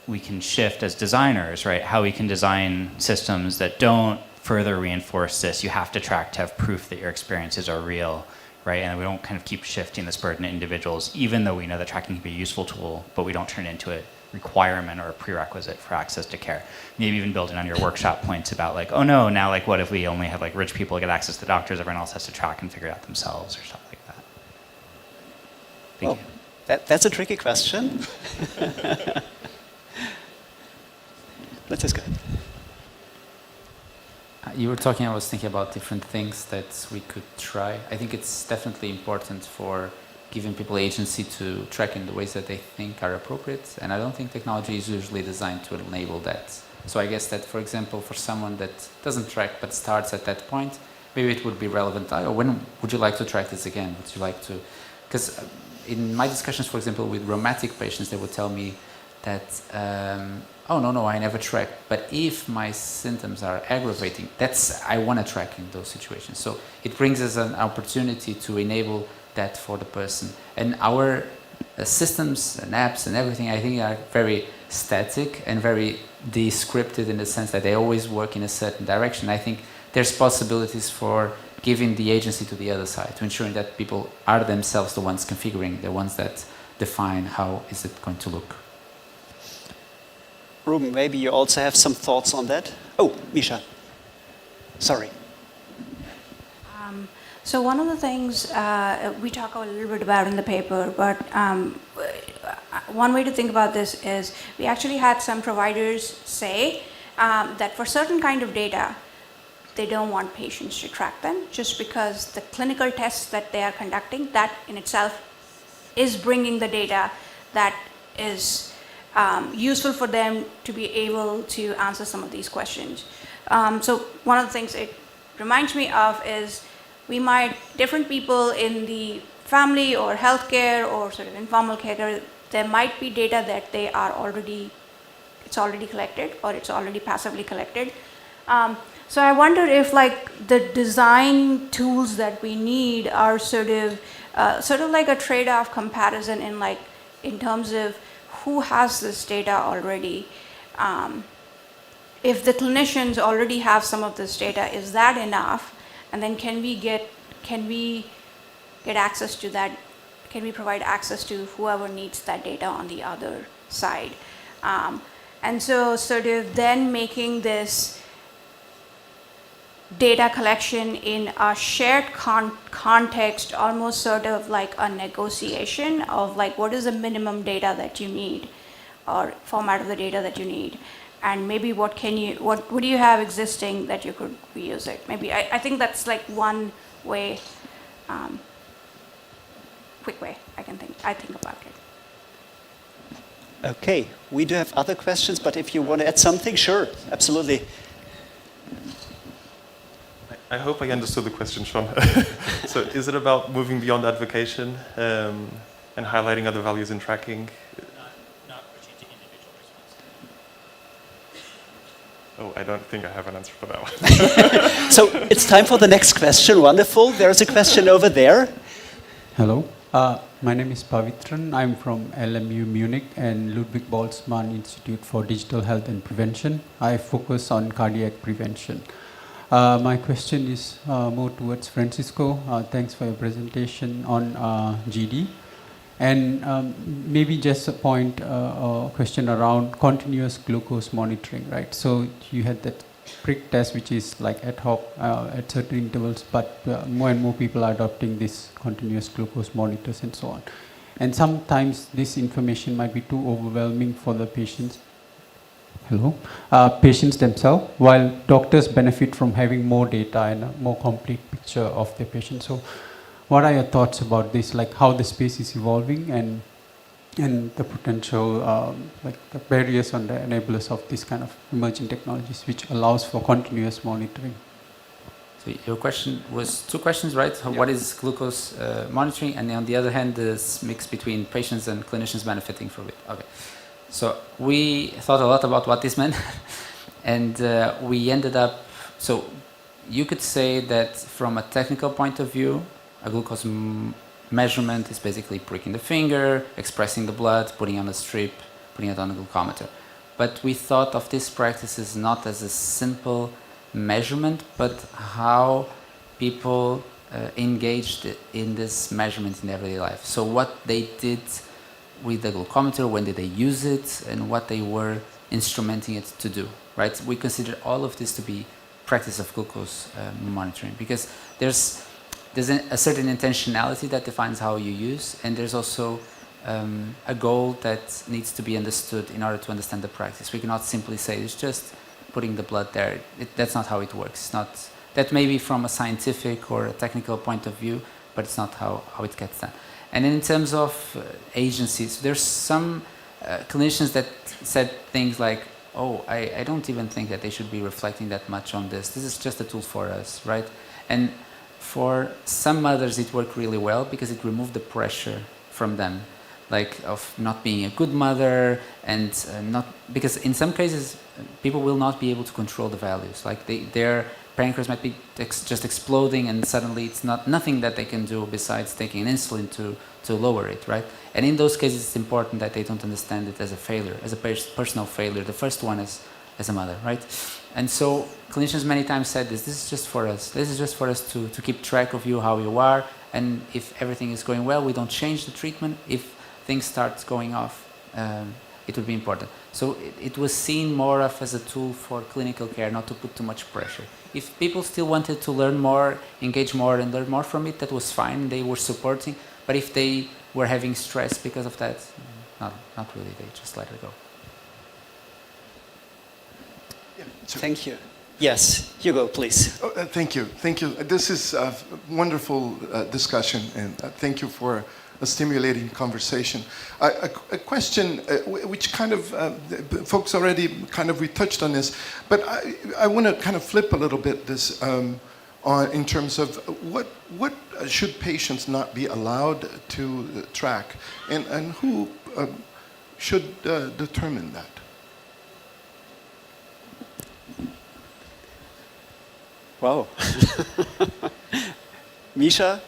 we can shift as designers, right? How we can design systems that don't further reinforce this. You have to track to have proof that your experiences are real, right? And we don't kind of keep shifting this burden to individuals, even though we know that tracking can be a useful tool, but we don't turn it into a requirement or a prerequisite for access to care. Maybe even building on your workshop points about like, oh no, now like what if we only have like rich people get access to doctors, everyone else has to track and figure it out themselves or stuff like that. Thank you. That's a tricky question. Let's just go. You were talking, I was thinking about different things that we could try. I think it's definitely important for giving people agency to track in the ways that they think are appropriate. And I don't think technology is usually designed to enable that. So I guess that, for example, for someone that doesn't track but starts at that point, maybe it would be relevant. Oh, when would you like to track this again? Would you like to? Because in my discussions, for example, with rheumatic patients, they would tell me that, oh, no, I never track. But if my symptoms are aggravating, I want to track in those situations. So it brings us an opportunity to enable that for the person. And our systems and apps and everything, I think, are very static and very descriptive in the sense that they always work in a certain direction. I think there's possibilities for giving the agency to the other side, to ensuring that people are themselves the ones configuring, the ones that define how is it going to look. Ruben, maybe you also have some thoughts on that? Oh, Misha. Sorry. So one of the things we talk a little bit about in the paper, but one way to think about this is we actually had some providers say that for certain kind of data, they don't want patients to track them just because the clinical tests that they are conducting, that in itself is bringing the data that is useful for them to be able to answer some of these questions. So one of the things it reminds me of is different people in the family or healthcare or sort of informal care, there might be data that it's already collected or it's already passively collected. So I wonder if like the design tools that we need are sort of like a trade-off comparison in terms of who has this data already. If the clinicians already have some of this data, is that enough? And then can we get access to that? Can we provide access to whoever needs that data on the other side? And so sort of then making this data collection in a shared context, almost sort of like a negotiation of like what is the minimum data that you need or format of the data that you need. And maybe what do you have existing that you could reuse it? Maybe I think that's like one way, quick way I think about it. Okay, we do have other questions, but if you want to add something, sure, absolutely. I hope I understood the question, Sean. So is it about moving beyond advocation and highlighting other values in tracking? Oh, I don't think I have an answer for that one. So it's time for the next question. Wonderful. There's a question over there. Hello. My name is Pavitran. I'm from LMU Munich and Ludwig Boltzmann Institute for Digital Health and Prevention. I focus on cardiac prevention. My question is more towards Francisco. Thanks for your presentation on GD. And maybe just a point, a question around continuous glucose monitoring, right? So you had that prick test, which is like ad hoc at certain intervals, but more and more people are adopting this continuous glucose monitors and so on. And sometimes this information might be too overwhelming for the patients. Patients themselves, while doctors benefit from having more data and a more complete picture of their patient. So what are your thoughts about this, like how the space is evolving and and the potential, like the barriers and the enablers of this kind of emerging technologies, which allows for continuous monitoring. So your question was two questions, right? So what is glucose monitoring, and on the other hand, this mix between patients and clinicians benefiting from it. Okay. So we thought a lot about what this meant, and we ended up. So you could say that from a technical point of view, a glucose measurement is basically pricking the finger, expressing the blood, putting on a strip, putting it on a glucometer. But we thought of this practice as not as a simple measurement, but how people engaged in this measurement in everyday life. So what they did with the glucometer, when did they use it, and what they were instrumenting it to do, right? We consider all of this to be practice of glucose monitoring, because there's a certain intentionality that defines how you use, and there's also a goal that needs to be understood in order to understand the practice. We cannot simply say it's just putting the blood there. That's not how it works. It's not, that may be from a scientific or a technical point of view, but it's not how it gets done. And in terms of agencies, there's some clinicians that said things like, oh, I don't even think that they should be reflecting that much on this. This is just a tool for us, right? And for some mothers, it worked really well because it removed the pressure from them, like of not being a good mother, and not, because in some cases, people will not be able to control the values. Like their pancreas might be just exploding, and suddenly it's nothing that they can do besides taking an insulin to lower it, right? And in those cases, it's important that they don't understand it as a failure, as a personal failure. The first one is as a mother, right? And so clinicians many times said this is just for us. This is just for us to keep track of you, how you are, and if everything is going well, we don't change the treatment. If things start going off, it would be important. So it was seen more of as a tool for clinical care, not to put too much pressure. If people still wanted to learn more, engage more, and learn more from it, that was fine. They were supporting. But if they were having stress because of that, not really. They just let it go. Thank you. Yes, Hugo, please. Oh, thank you. Thank you. This is a wonderful discussion, and thank you for a stimulating conversation. A question which kind of, folks already kind of, we touched on this, but I want to kind of flip a little bit this in terms of what should patients not be allowed to track, and who should determine that? Wow. Misha?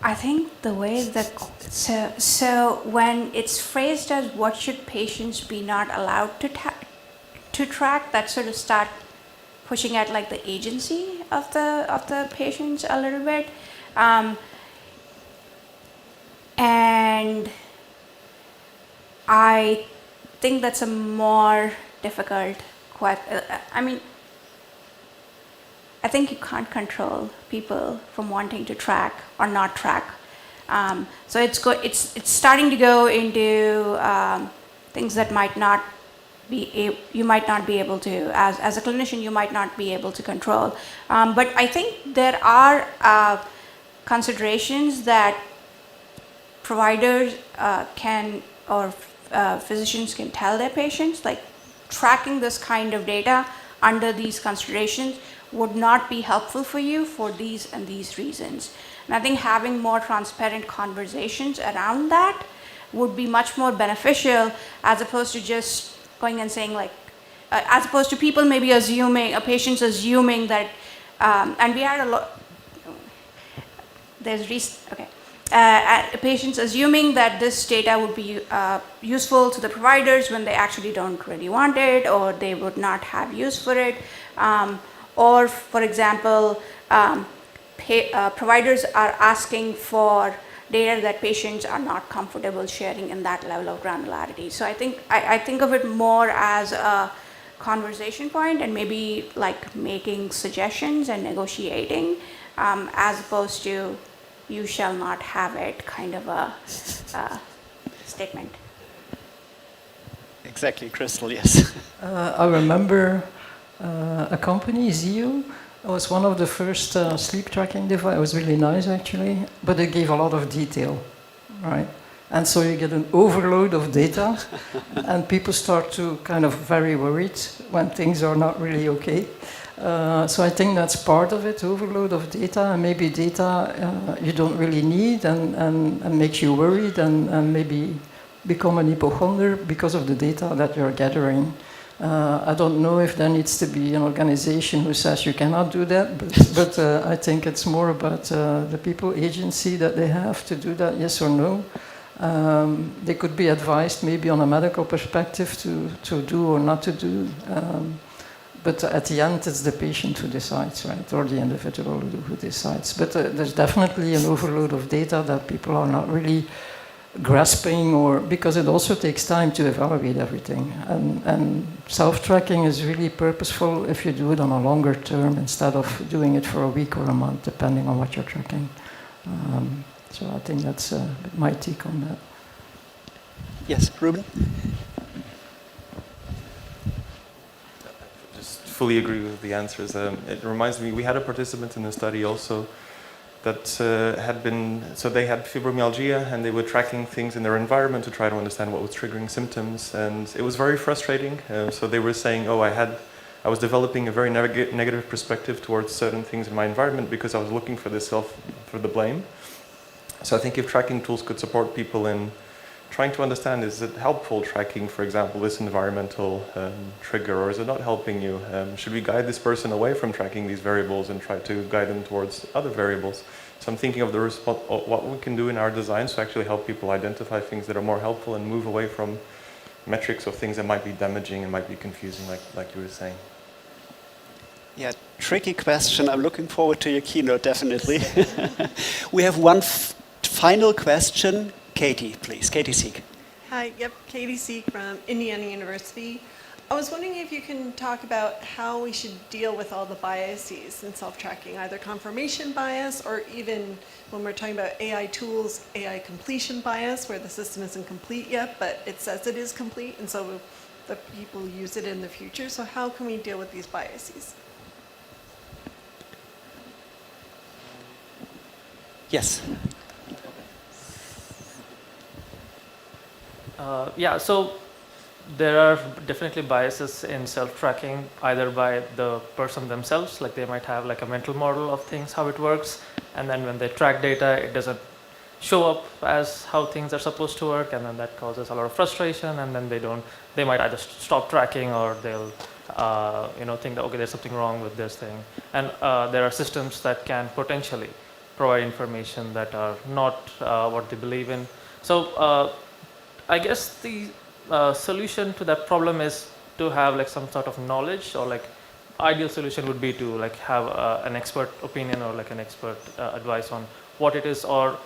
I think the way that, so when it's phrased as what should patients be not allowed to track, that sort of start pushing at like the agency of the patients a little bit. And I think that's a more difficult question. I mean, I think you can't control people from wanting to track or not track. So it's starting to go into things that might not be you might not be able to, as a clinician, you might not be able to control. But I think there are considerations that providers can, or physicians can tell their patients, like tracking this kind of data under these considerations would not be helpful for you for these and these reasons. And I think having more transparent conversations around that would be much more beneficial, as opposed to just going and saying like, as opposed to people maybe assuming, patients assuming that, and we had a lot, patients assuming that this data would be useful to the providers when they actually don't really want it, or they would not have use for it. Or, for example, providers are asking for data that patients are not comfortable sharing in that level of granularity. So I think of it more as a conversation point, and maybe like making suggestions and negotiating, as opposed to you shall not have it kind of a statement. Exactly, Crystal, yes. I remember a company, Zio, It was one of the first sleep tracking devices. It was really nice, actually, but it gave a lot of detail, right? And so you get an overload of data, and people start to kind of very worried when things are not really okay. So I think that's part of it, overload of data, and maybe data you don't really need and makes you worried and maybe become an hypochonder because of the data that you're gathering. I don't know if there needs to be an organization who says you cannot do that, but I think it's more about the people agency that they have to do that, yes or no. They could be advised maybe on a medical perspective to do or not to do. But at the end, it's the patient who decides, right? Or the individual who decides. But there's definitely an overload of data that people are not really grasping, or because it also takes time to evaluate everything. And self-tracking is really purposeful if you do it on a longer term instead of doing it for a week or a month, depending on what you're tracking. So I think that's my take on that. Yes, Ruben? Just fully agree with the answers. It reminds me, we had a participant in the study also that they had fibromyalgia, and they were tracking things in their environment to try to understand what was triggering symptoms, and it was very frustrating. So they were saying, oh, I was developing a very negative perspective towards certain things in my environment because I was looking for the blame. So I think if tracking tools could support people in trying to understand, is it helpful tracking, for example, this environmental trigger, or is it not helping you? Should we guide this person away from tracking these variables and try to guide them towards other variables? So I'm thinking of what we can do in our designs to actually help people identify things that are more helpful and move away from metrics or things that might be damaging and might be confusing, like you were saying. Yeah, tricky question. I'm looking forward to your keynote, definitely. We have one final question. Katie, please. Katie Seek. Hi, yep, Katie Seek from Indiana University. I was wondering if you can talk about how we should deal with all the biases in self-tracking, either confirmation bias or even when we're talking about AI tools, AI completion bias, where the system isn't complete yet, but it says it is complete, and so the people use it in the future. So how can we deal with these biases? Yes. Yeah, so there are definitely biases in self-tracking, either by the person themselves, like they might have like a mental model of things, how it works, and then when they track data, it doesn't show up as how things are supposed to work, and then that causes a lot of frustration, and then they might either stop tracking, or they'll think that, okay, there's something wrong with this thing. And there are systems that can potentially provide information that are not what they believe in. So I guess the solution to that problem is to have like some sort of knowledge, or like ideal solution would be to like have an expert opinion or like an expert advice on what it is, or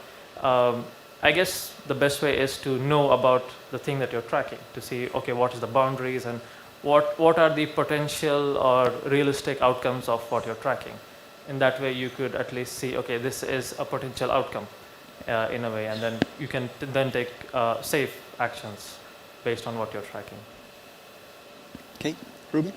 I guess the best way is to know about the thing that you're tracking, to see, okay, what is the boundaries and what are the potential or realistic outcomes of what you're tracking. In that way you could at least see, okay, this is a potential outcome in a way, and then you can then take safe actions based on what you're tracking. Okay, Ruben?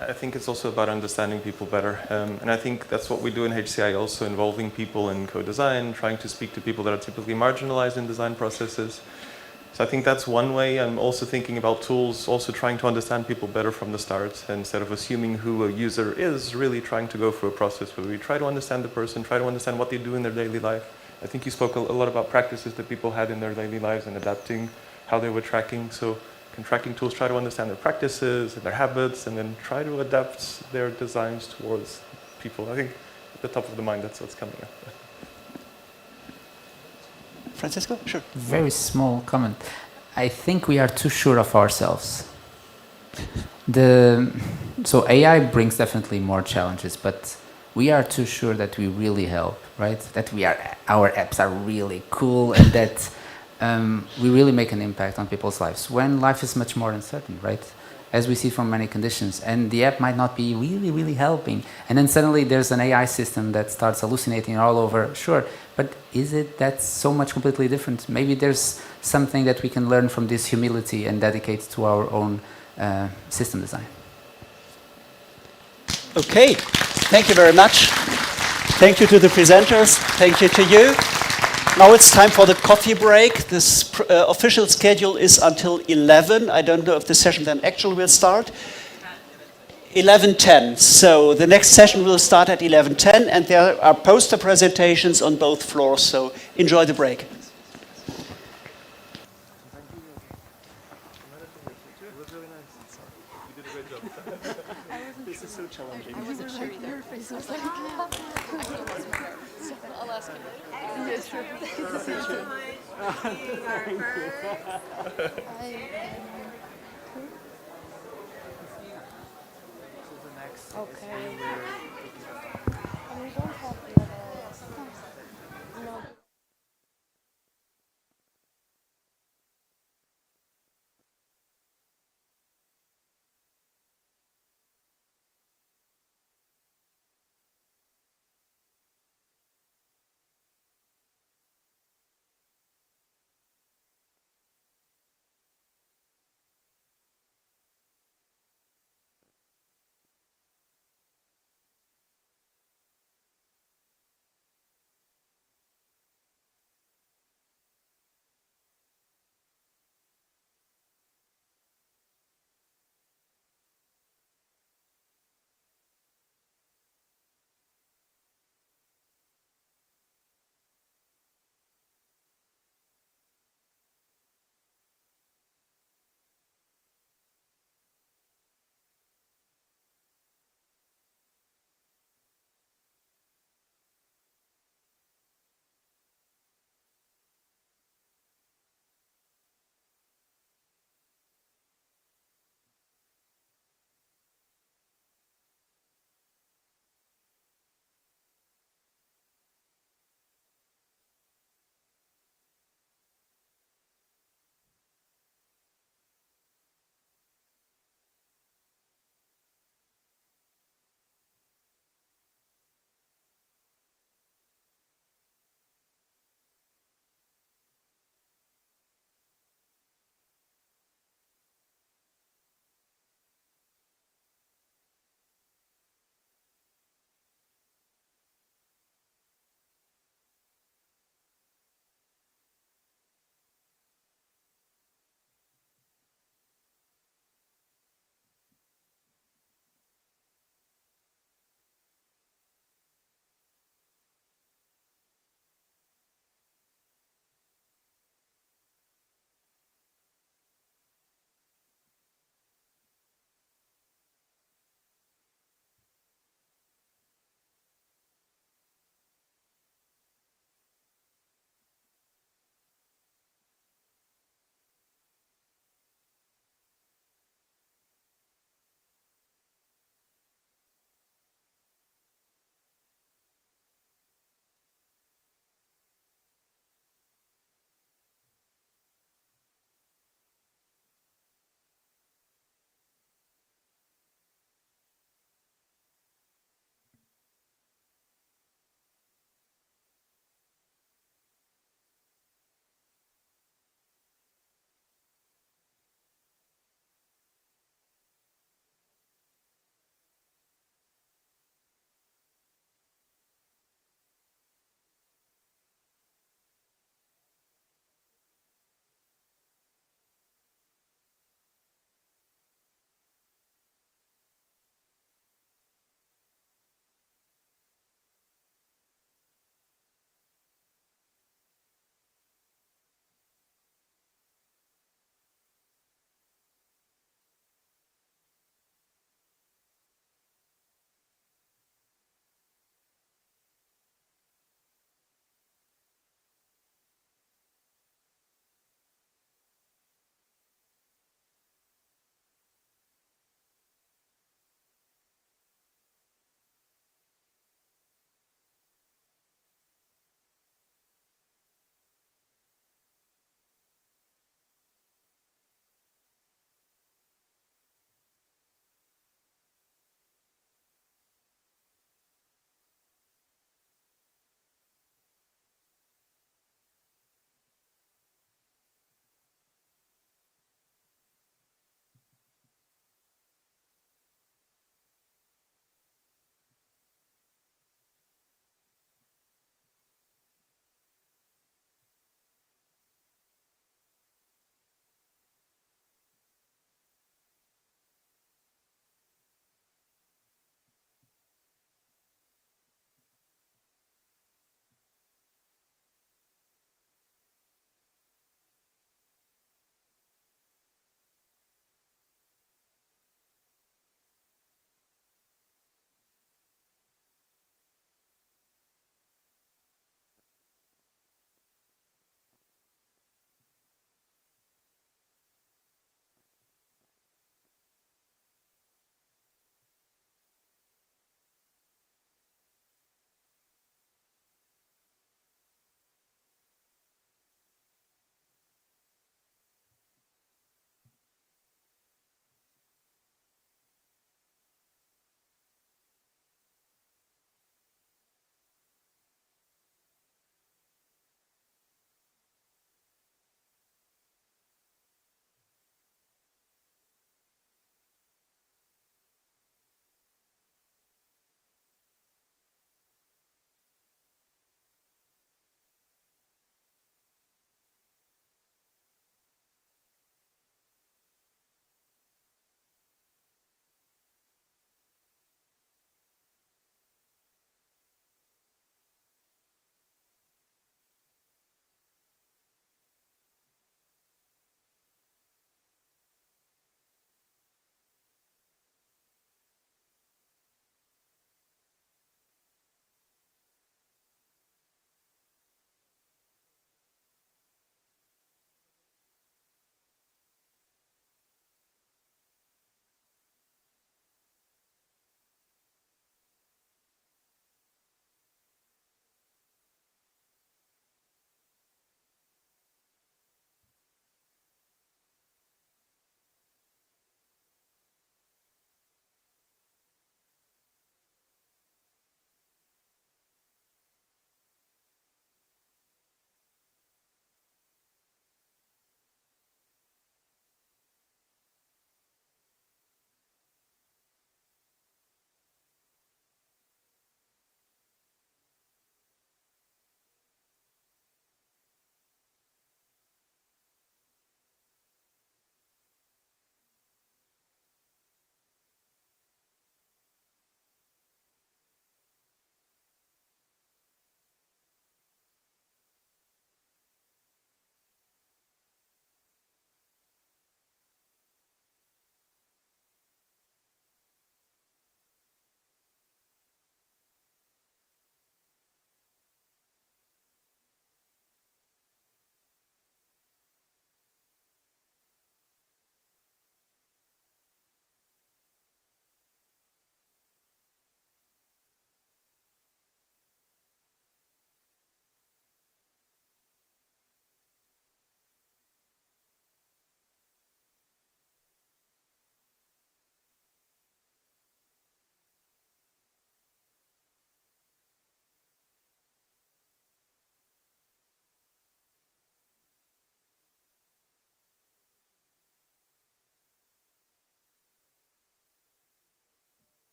I think it's also about understanding people better. And I think that's what we do in HCI also, involving people in co-design, trying to speak to people that are typically marginalized in design processes. So I think that's one way. I'm also thinking about tools, also trying to understand people better from the start, instead of assuming who a user is, really trying to go through a process where we try to understand the person, try to understand what they do in their daily life. I think you spoke a lot about practices that people had in their daily lives and adapting how they were tracking. So can tracking tools try to understand their practices and their habits, and then try to adapt their designs towards people? I think at the top of the mind, that's what's coming up. Francisco? Sure. Very small comment. I think we are too sure of ourselves. So AI brings definitely more challenges, but we are too sure that we really help, right? That our apps are really cool, and that we really make an impact on people's lives, when life is much more uncertain, right? As we see from many conditions, and the app might not be really, really helping, and then suddenly there's an AI system that starts hallucinating all over. Sure, but that's so much completely different? Maybe there's something that we can learn from this humility and dedicate to our own system design. Okay, thank you very much. Thank you to the presenters. Thank you to you. Now it's time for the coffee break. This official schedule is until 11. I don't know if the session then actually will start. 11:10. So the next session will start at 11:10, and there are poster presentations on both floors. So enjoy the break. This is so challenging. I wasn't sure either. Your face was like, I'll ask him later. Yes, sure. Okay.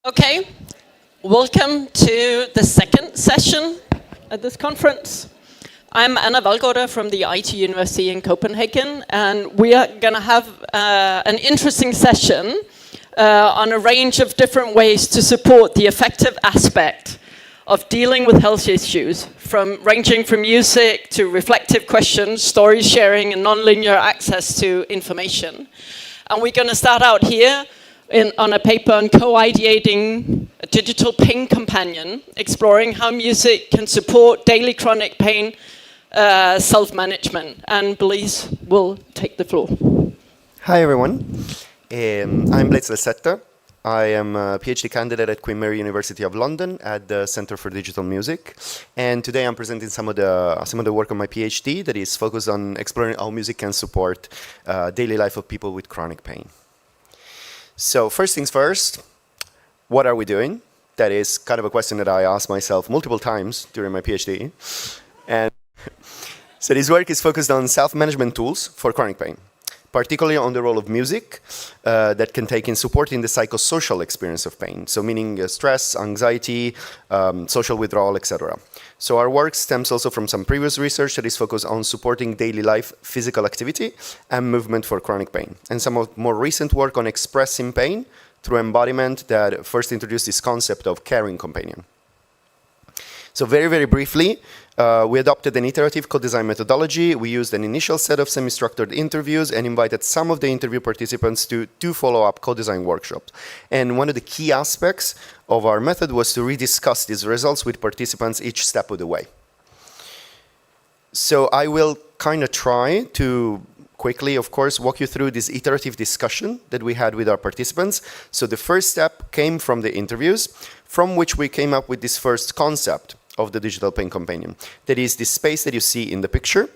Okay, welcome to the second session at this conference. I'm Anna Valgård from the IT University in Copenhagen, and we are going to have an interesting session on a range of different ways to support the effective aspect of dealing with health issues, ranging from music to reflective questions, story sharing, and nonlinear access to information. And we're going to start out here on a paper on co-ideating a digital pain companion, exploring how music can support daily chronic pain self-management. And Blaise will take the floor. Hi everyone, I'm Blaise Lesetta. I am a PhD candidate at Queen Mary University of London at the Center for Digital Music, and today I'm presenting some of the work on my PhD that is focused on exploring how music can support daily life of people with chronic pain. So first things first, what are we doing? That is kind of a question that I asked myself multiple times during my PhD, and so this work is focused on self-management tools for chronic pain, particularly on the role of music that can take in supporting the psychosocial experience of pain, so meaning stress, anxiety, social withdrawal, etc. So our work stems also from some previous research that is focused on supporting daily life physical activity and movement for chronic pain, and some of more recent work on expressing pain through embodiment that first introduced this concept of caring companion. So very, very briefly, we adopted an iterative co-design methodology. We used an initial set of semi-structured interviews and invited some of the interview participants to do follow-up co-design workshops. And one of the key aspects of our method was to rediscuss these results with participants each step of the way. So I will kind of try to quickly, of course, walk you through this iterative discussion that we had with our participants. So the first step came from the interviews, from which we came up with this first concept of the digital pain companion. That is the space that you see in the picture,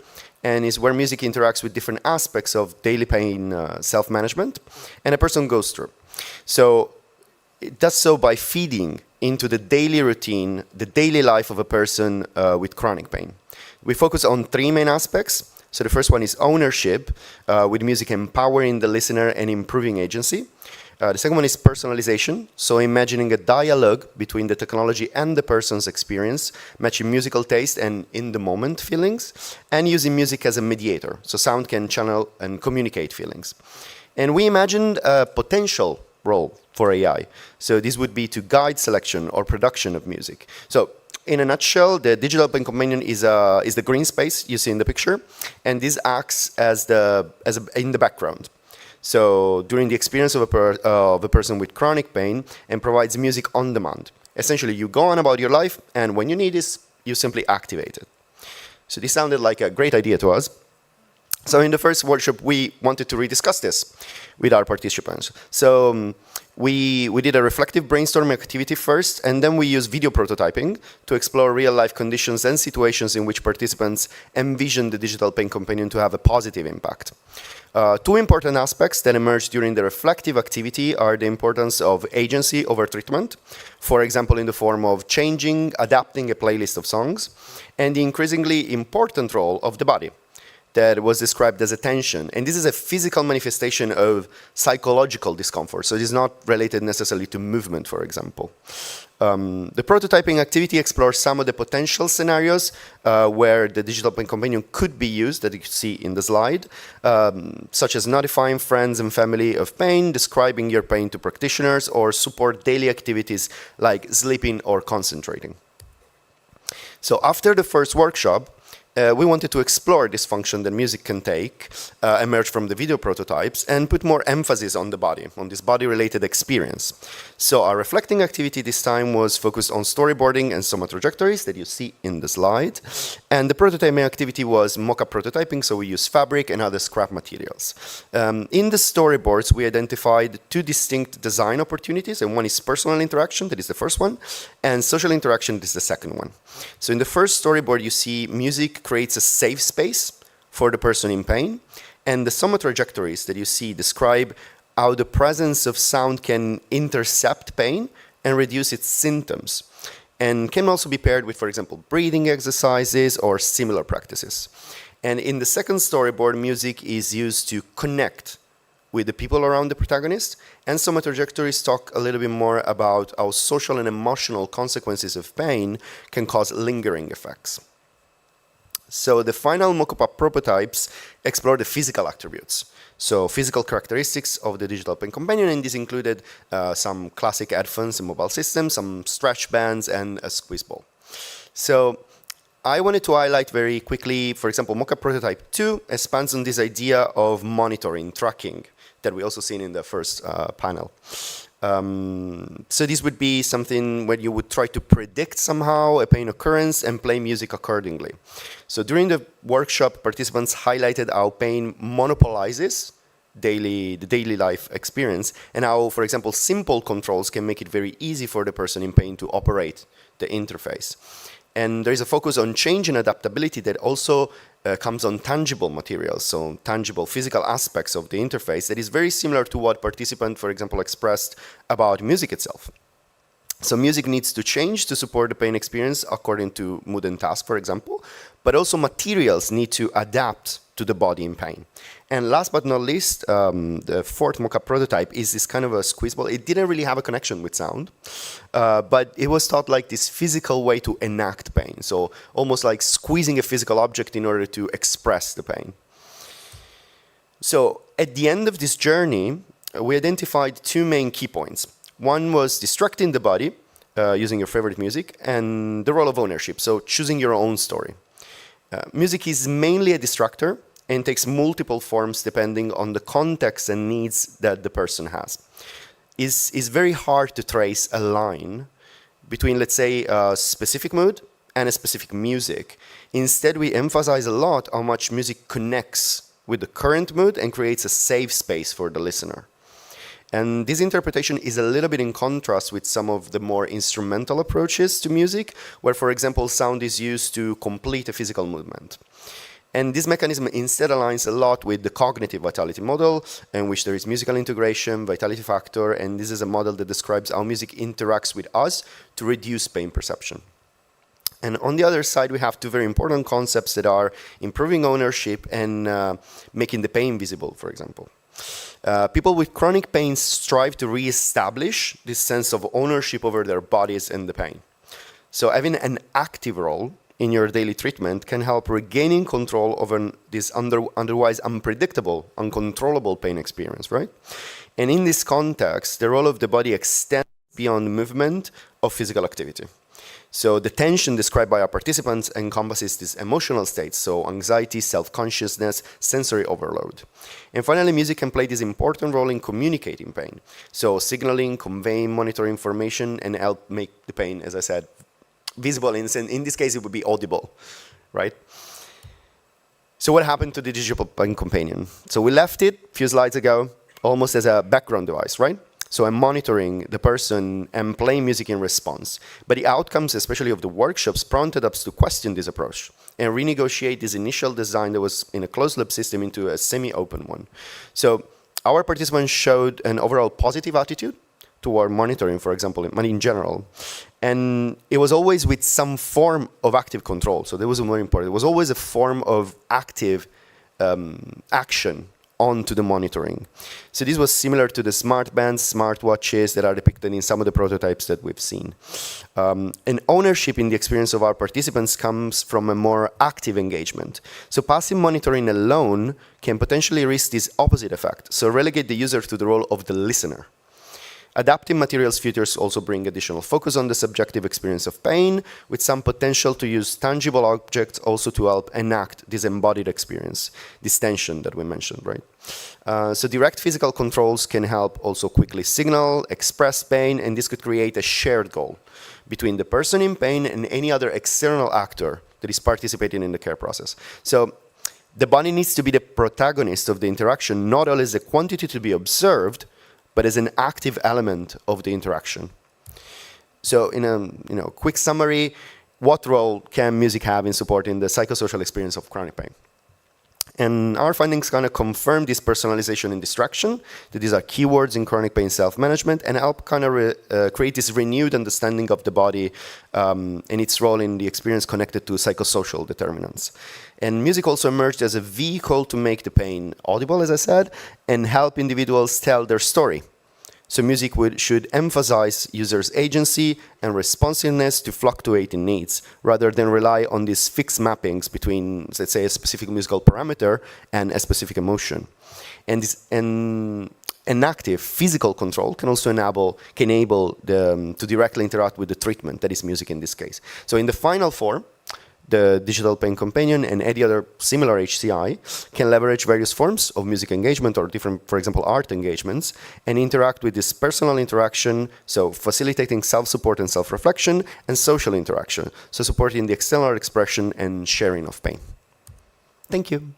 and is where music interacts with different aspects of daily pain self-management, and a person goes through. So it does so by feeding into the daily routine, the daily life of a person with chronic pain. We focus on three main aspects. So the first one is ownership, with music empowering the listener and improving agency. The second one is personalization, so imagining a dialogue between the technology and the person's experience, matching musical taste and in-the-moment feelings, and using music as a mediator, so sound can channel and communicate feelings. And we imagined a potential role for AI, so this would be to guide selection or production of music. So in a nutshell, the digital pain companion is the green space you see in the picture, and this acts as in the background. So during the experience of a person with chronic pain, and provides music on demand. Essentially, you go on about your life, and when you need this, you simply activate it. So this sounded like a great idea to us. So in the first workshop, we wanted to rediscuss this with our participants. So we did a reflective brainstorming activity first, and then we used video prototyping to explore real-life conditions and situations in which participants envision the digital pain companion to have a positive impact. Two important aspects that emerged during the reflective activity are the importance of agency over treatment, for example, in the form of changing, adapting a playlist of songs, and the increasingly important role of the body that was described as attention. And this is a physical manifestation of psychological discomfort, so it is not related necessarily to movement, for example. The prototyping activity explores some of the potential scenarios where the digital pain companion could be used, that you see in the slide, such as notifying friends and family of pain, describing your pain to practitioners, or support daily activities like sleeping or concentrating. So after the first workshop, we wanted to explore this function that music can take, emerge from the video prototypes, and put more emphasis on the body, on this body-related experience. So our reflecting activity this time was focused on storyboarding and soma trajectories that you see in the slide. And the prototyping activity was mock-up prototyping, so we used fabric and other scrap materials. In the storyboards, we identified two distinct design opportunities, and one is personal interaction, that is the first one, and social interaction, that is the second one. So in the first storyboard, you see music creates a safe space for the person in pain, and the soma trajectories that you see describe how the presence of sound can intercept pain and reduce its symptoms, and can also be paired with, for example, breathing exercises or similar practices. And in the second storyboard, music is used to connect with the people around the protagonist, and soma trajectories talk a little bit more about how social and emotional consequences of pain can cause lingering effects. So the final mock-up prototypes explore the physical attributes. So physical characteristics of the digital pain companion, and this included some classic headphones and mobile systems, some stretch bands, and a squeeze ball. So I wanted to highlight very quickly, for example, mock-up prototype 2 expands on this idea of monitoring, tracking, that we also seen in the first panel. So this would be something where you would try to predict somehow a pain occurrence and play music accordingly. So during the workshop, participants highlighted how pain monopolizes the daily life experience, and how, for example, simple controls can make it very easy for the person in pain to operate the interface. And there is a focus on change and adaptability that also comes on tangible materials, so tangible physical aspects of the interface that is very similar to what participant, for example, expressed about music itself. So music needs to change to support the pain experience according to mood and task, for example, but also materials need to adapt to the body in pain. And last but not least, the fourth mock-up prototype is this kind of a squeeze ball. It didn't really have a connection with sound, but it was thought like this physical way to enact pain. So almost like squeezing a physical object in order to express the pain. So at the end of this journey, we identified two main key points. One was distracting the body using your favorite music, and the role of ownership, so choosing your own story. Music is mainly a distractor and takes multiple forms depending on the context and needs that the person has. It's very hard to trace a line between, let's say, a specific mood and a specific music. Instead, we emphasize a lot how much music connects with the current mood and creates a safe space for the listener. And this interpretation is a little bit in contrast with some of the more instrumental approaches to music, where, for example, sound is used to complete a physical movement. And this mechanism instead aligns a lot with the cognitive vitality model, in which there is musical integration, vitality factor, and this is a model that describes how music interacts with us to reduce pain perception. And on the other side, we have two very important concepts that are improving ownership and making the pain visible, for example. People with chronic pain strive to re-establish this sense of ownership over their bodies and the pain. So having an active role in your daily treatment can help regaining control over this otherwise unpredictable, uncontrollable pain experience, right? And in this context, the role of the body extends beyond movement of physical activity. So the tension described by our participants encompasses these emotional states, so anxiety, self-consciousness, sensory overload. And finally, music can play this important role in communicating pain. So signaling, conveying, monitoring information, and help make the pain, as I said, visible. In this case, it would be audible, right? So what happened to the digital pain companion? So we left it a few slides ago, almost as a background device, right? So I'm monitoring the person and playing music in response. But the outcomes, especially of the workshops, prompted us to question this approach and renegotiate this initial design that was in a closed-loop system into a semi-open one. So our participants showed an overall positive attitude toward monitoring, for example, in general. And it was always with some form of active control. So that was more important. It was always a form of active action onto the monitoring. So this was similar to the smart bands, smartwatches that are depicted in some of the prototypes that we've seen. And ownership in the experience of our participants comes from a more active engagement. So passive monitoring alone can potentially risk this opposite effect, so relegate the user to the role of the listener. Adaptive materials features also bring additional focus on the subjective experience of pain, with some potential to use tangible objects also to help enact this embodied experience, this tension that we mentioned, right? So direct physical controls can help also quickly signal, express pain, and this could create a shared goal between the person in pain and any other external actor that is participating in the care process. So the body needs to be the protagonist of the interaction, not only as a quantity to be observed, but as an active element of the interaction. So in a quick summary, what role can music have in supporting the psychosocial experience of chronic pain? And our findings kind of confirm this personalization and distraction, that these are keywords in chronic pain self-management, and help kind of create this renewed understanding of the body and its role in the experience connected to psychosocial determinants. And music also emerged as a vehicle to make the pain audible, as I said, and help individuals tell their story. So music should emphasize users' agency and responsiveness to fluctuating needs, rather than rely on these fixed mappings between, let's say, a specific musical parameter and a specific emotion. And an active physical control can also enable to directly interact with the treatment, that is music in this case. So in the final form, the digital pain companion and any other similar HCI can leverage various forms of music engagement or different, for example, art engagements, and interact with this personal interaction, so facilitating self-support and self-reflection, and social interaction, so supporting the external expression and sharing of pain. Thank you.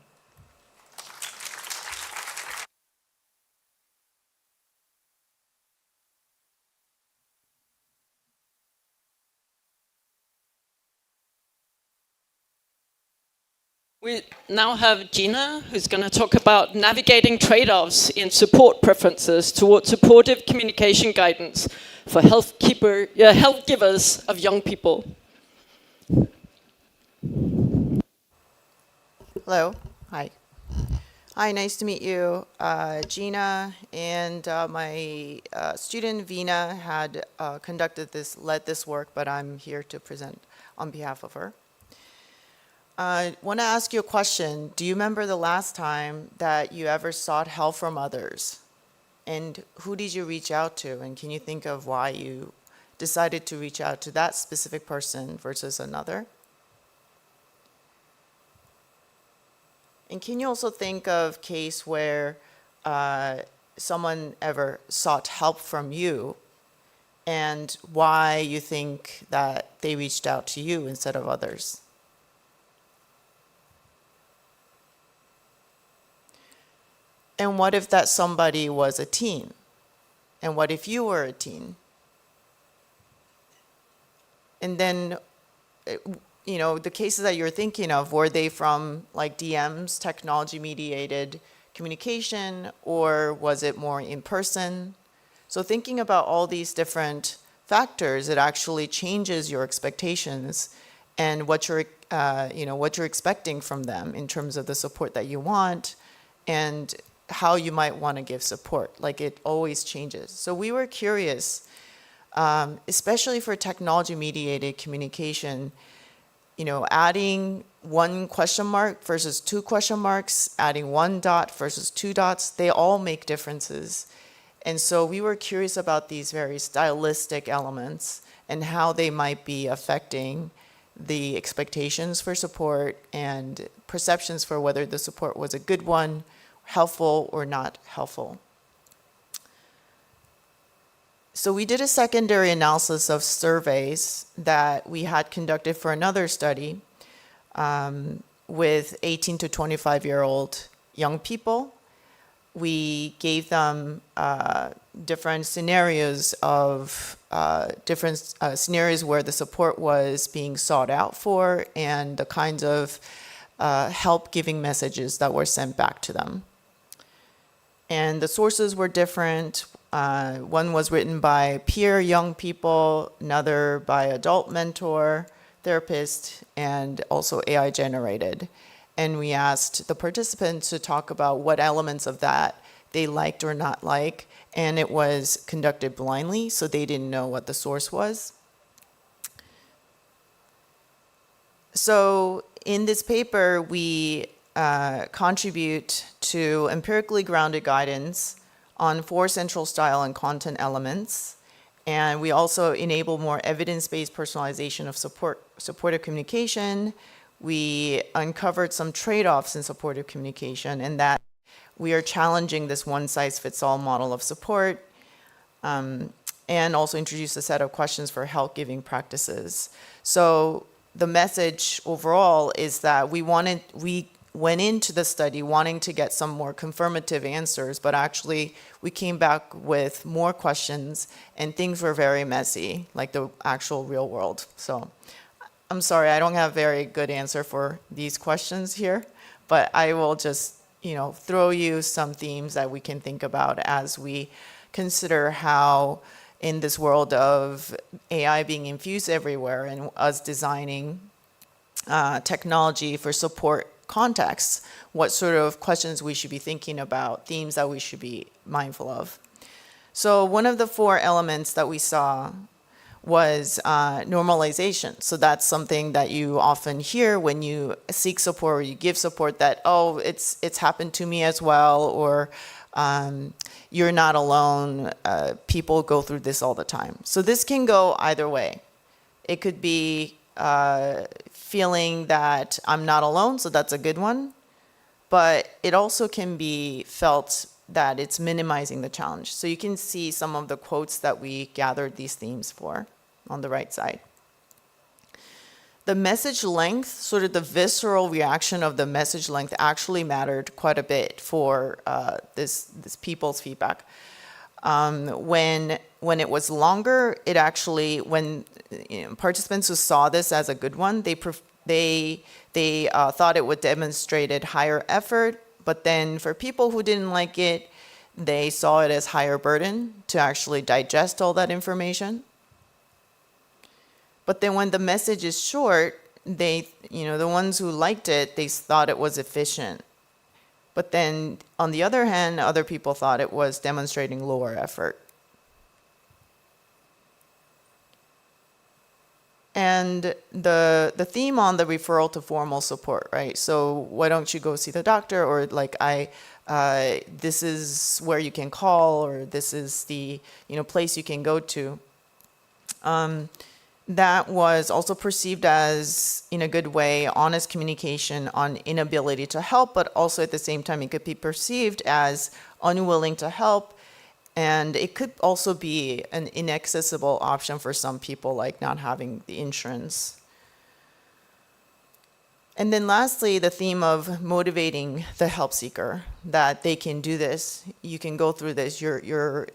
We now have Gina, who's going to talk about navigating trade-offs in support preferences towards supportive communication guidance for health givers of young people. Hello. Hi. Hi, nice to meet you. Gina and my student Vina had led this work, but I'm here to present on behalf of her. I want to ask you a question. Do you remember the last time that you ever sought help from others? And who did you reach out to? And can you think of why you decided to reach out to that specific person versus another? And can you also think of a case where someone ever sought help from you and why you think that they reached out to you instead of others? And what if that somebody was a teen? And what if you were a teen? And then, you know, the cases that you're thinking of, were they from like DMs, technology-mediated communication, or was it more in person? So thinking about all these different factors, it actually changes your expectations and what you're, what you're expecting from them in terms of the support that you want and how you might want to give support. Like, it always changes. So we were curious, especially for technology-mediated communication, you know, adding one question mark versus two question marks, adding one dot versus two dots, they all make differences. And so we were curious about these very stylistic elements and how they might be affecting the expectations for support and perceptions for whether the support was a good one, helpful or not helpful. So we did a secondary analysis of surveys that we had conducted for another study with 18 to 25-year-old young people. We gave them different scenarios of scenarios where the support was being sought out for and the kinds of help-giving messages that were sent back to them. And the sources were different. One was written by peer young people, another by adult mentor, therapist, and also AI generated. And we asked the participants to talk about what elements of that they liked or not like, and it was conducted blindly, so they didn't know what the source was. So in this paper, we contribute to empirically grounded guidance on 4 central style and content elements. And we also enable more evidence-based personalization of supportive communication. We uncovered some trade-offs in supportive communication, and that we are challenging this one-size-fits-all model of support, and also introduced a set of questions for health-giving practices. So the message overall is that we went into the study wanting to get some more confirmative answers, but actually we came back with more questions and things were very messy, like the actual real world. So I'm sorry, I don't have a very good answer for these questions here, but I will just, throw you some themes that we can think about as we consider how in this world of AI being infused everywhere and us designing technology for support contexts, what sort of questions we should be thinking about, themes that we should be mindful of. So one of the 4 elements that we saw was normalization. So that's something that you often hear when you seek support or you give support, that, oh, it's happened to me as well, or you're not alone. People go through this all the time. So this can go either way. It could be feeling that I'm not alone, so that's a good one. But it also can be felt that it's minimizing the challenge. So you can see some of the quotes that we gathered these themes for on the right side. The message length, sort of the visceral reaction of the message length, actually mattered quite a bit for this people's feedback. When it was longer, it actually, when participants who saw this as a good one, they thought it would demonstrated higher effort, but then for people who didn't like it, they saw it as higher burden to actually digest all that information. But then when the message is short, the ones who liked it, they thought it was efficient. But then on the other hand, other people thought it was demonstrating lower effort. And the theme on the referral to formal support, right? So why don't you go see the doctor, or like this is where you can call, or this is the place you can go to. That was also perceived as, in a good way, honest communication on inability to help, but also at the same time it could be perceived as unwilling to help. And it could also be an inaccessible option for some people, like not having the insurance. And then lastly, the theme of motivating the help seeker, that they can do this, you can go through this, you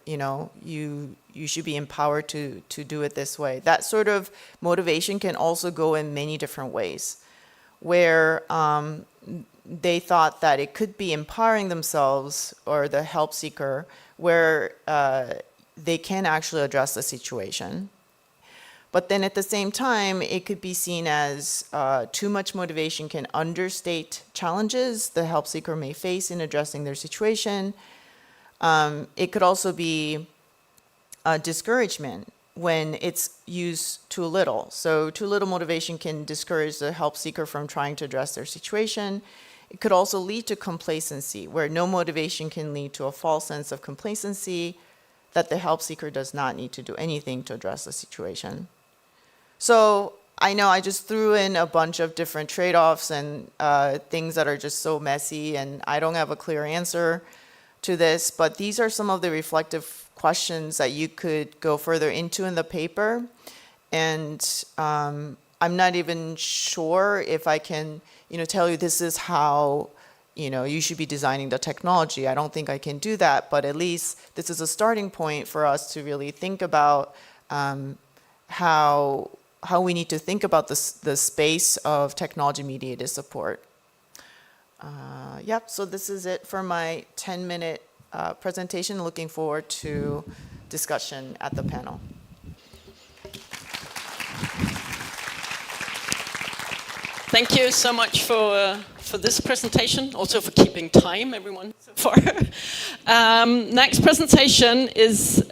should be empowered to do it this way. That sort of motivation can also go in many different ways, where they thought that it could be empowering themselves or the help seeker, where they can actually address the situation. But then at the same time, it could be seen as too much motivation can understate challenges the help seeker may face in addressing their situation. It could also be discouragement when it's used too little. So too little motivation can discourage the help seeker from trying to address their situation. It could also lead to complacency, where no motivation can lead to a false sense of complacency that the help seeker does not need to do anything to address the situation. So I know I just threw in a bunch of different trade-offs and things that are just so messy, and I don't have a clear answer to this, but these are some of the reflective questions that you could go further into in the paper. And I'm not even sure if I can, tell you this is how, you should be designing the technology. I don't think I can do that, but at least this is a starting point for us to really think about how we need to think about the space of technology-mediated support. Yep, so this is it for my 10-minute presentation. Looking forward to discussion at the panel. Thank you so much for this presentation, also for keeping time, everyone, so far. Next presentation is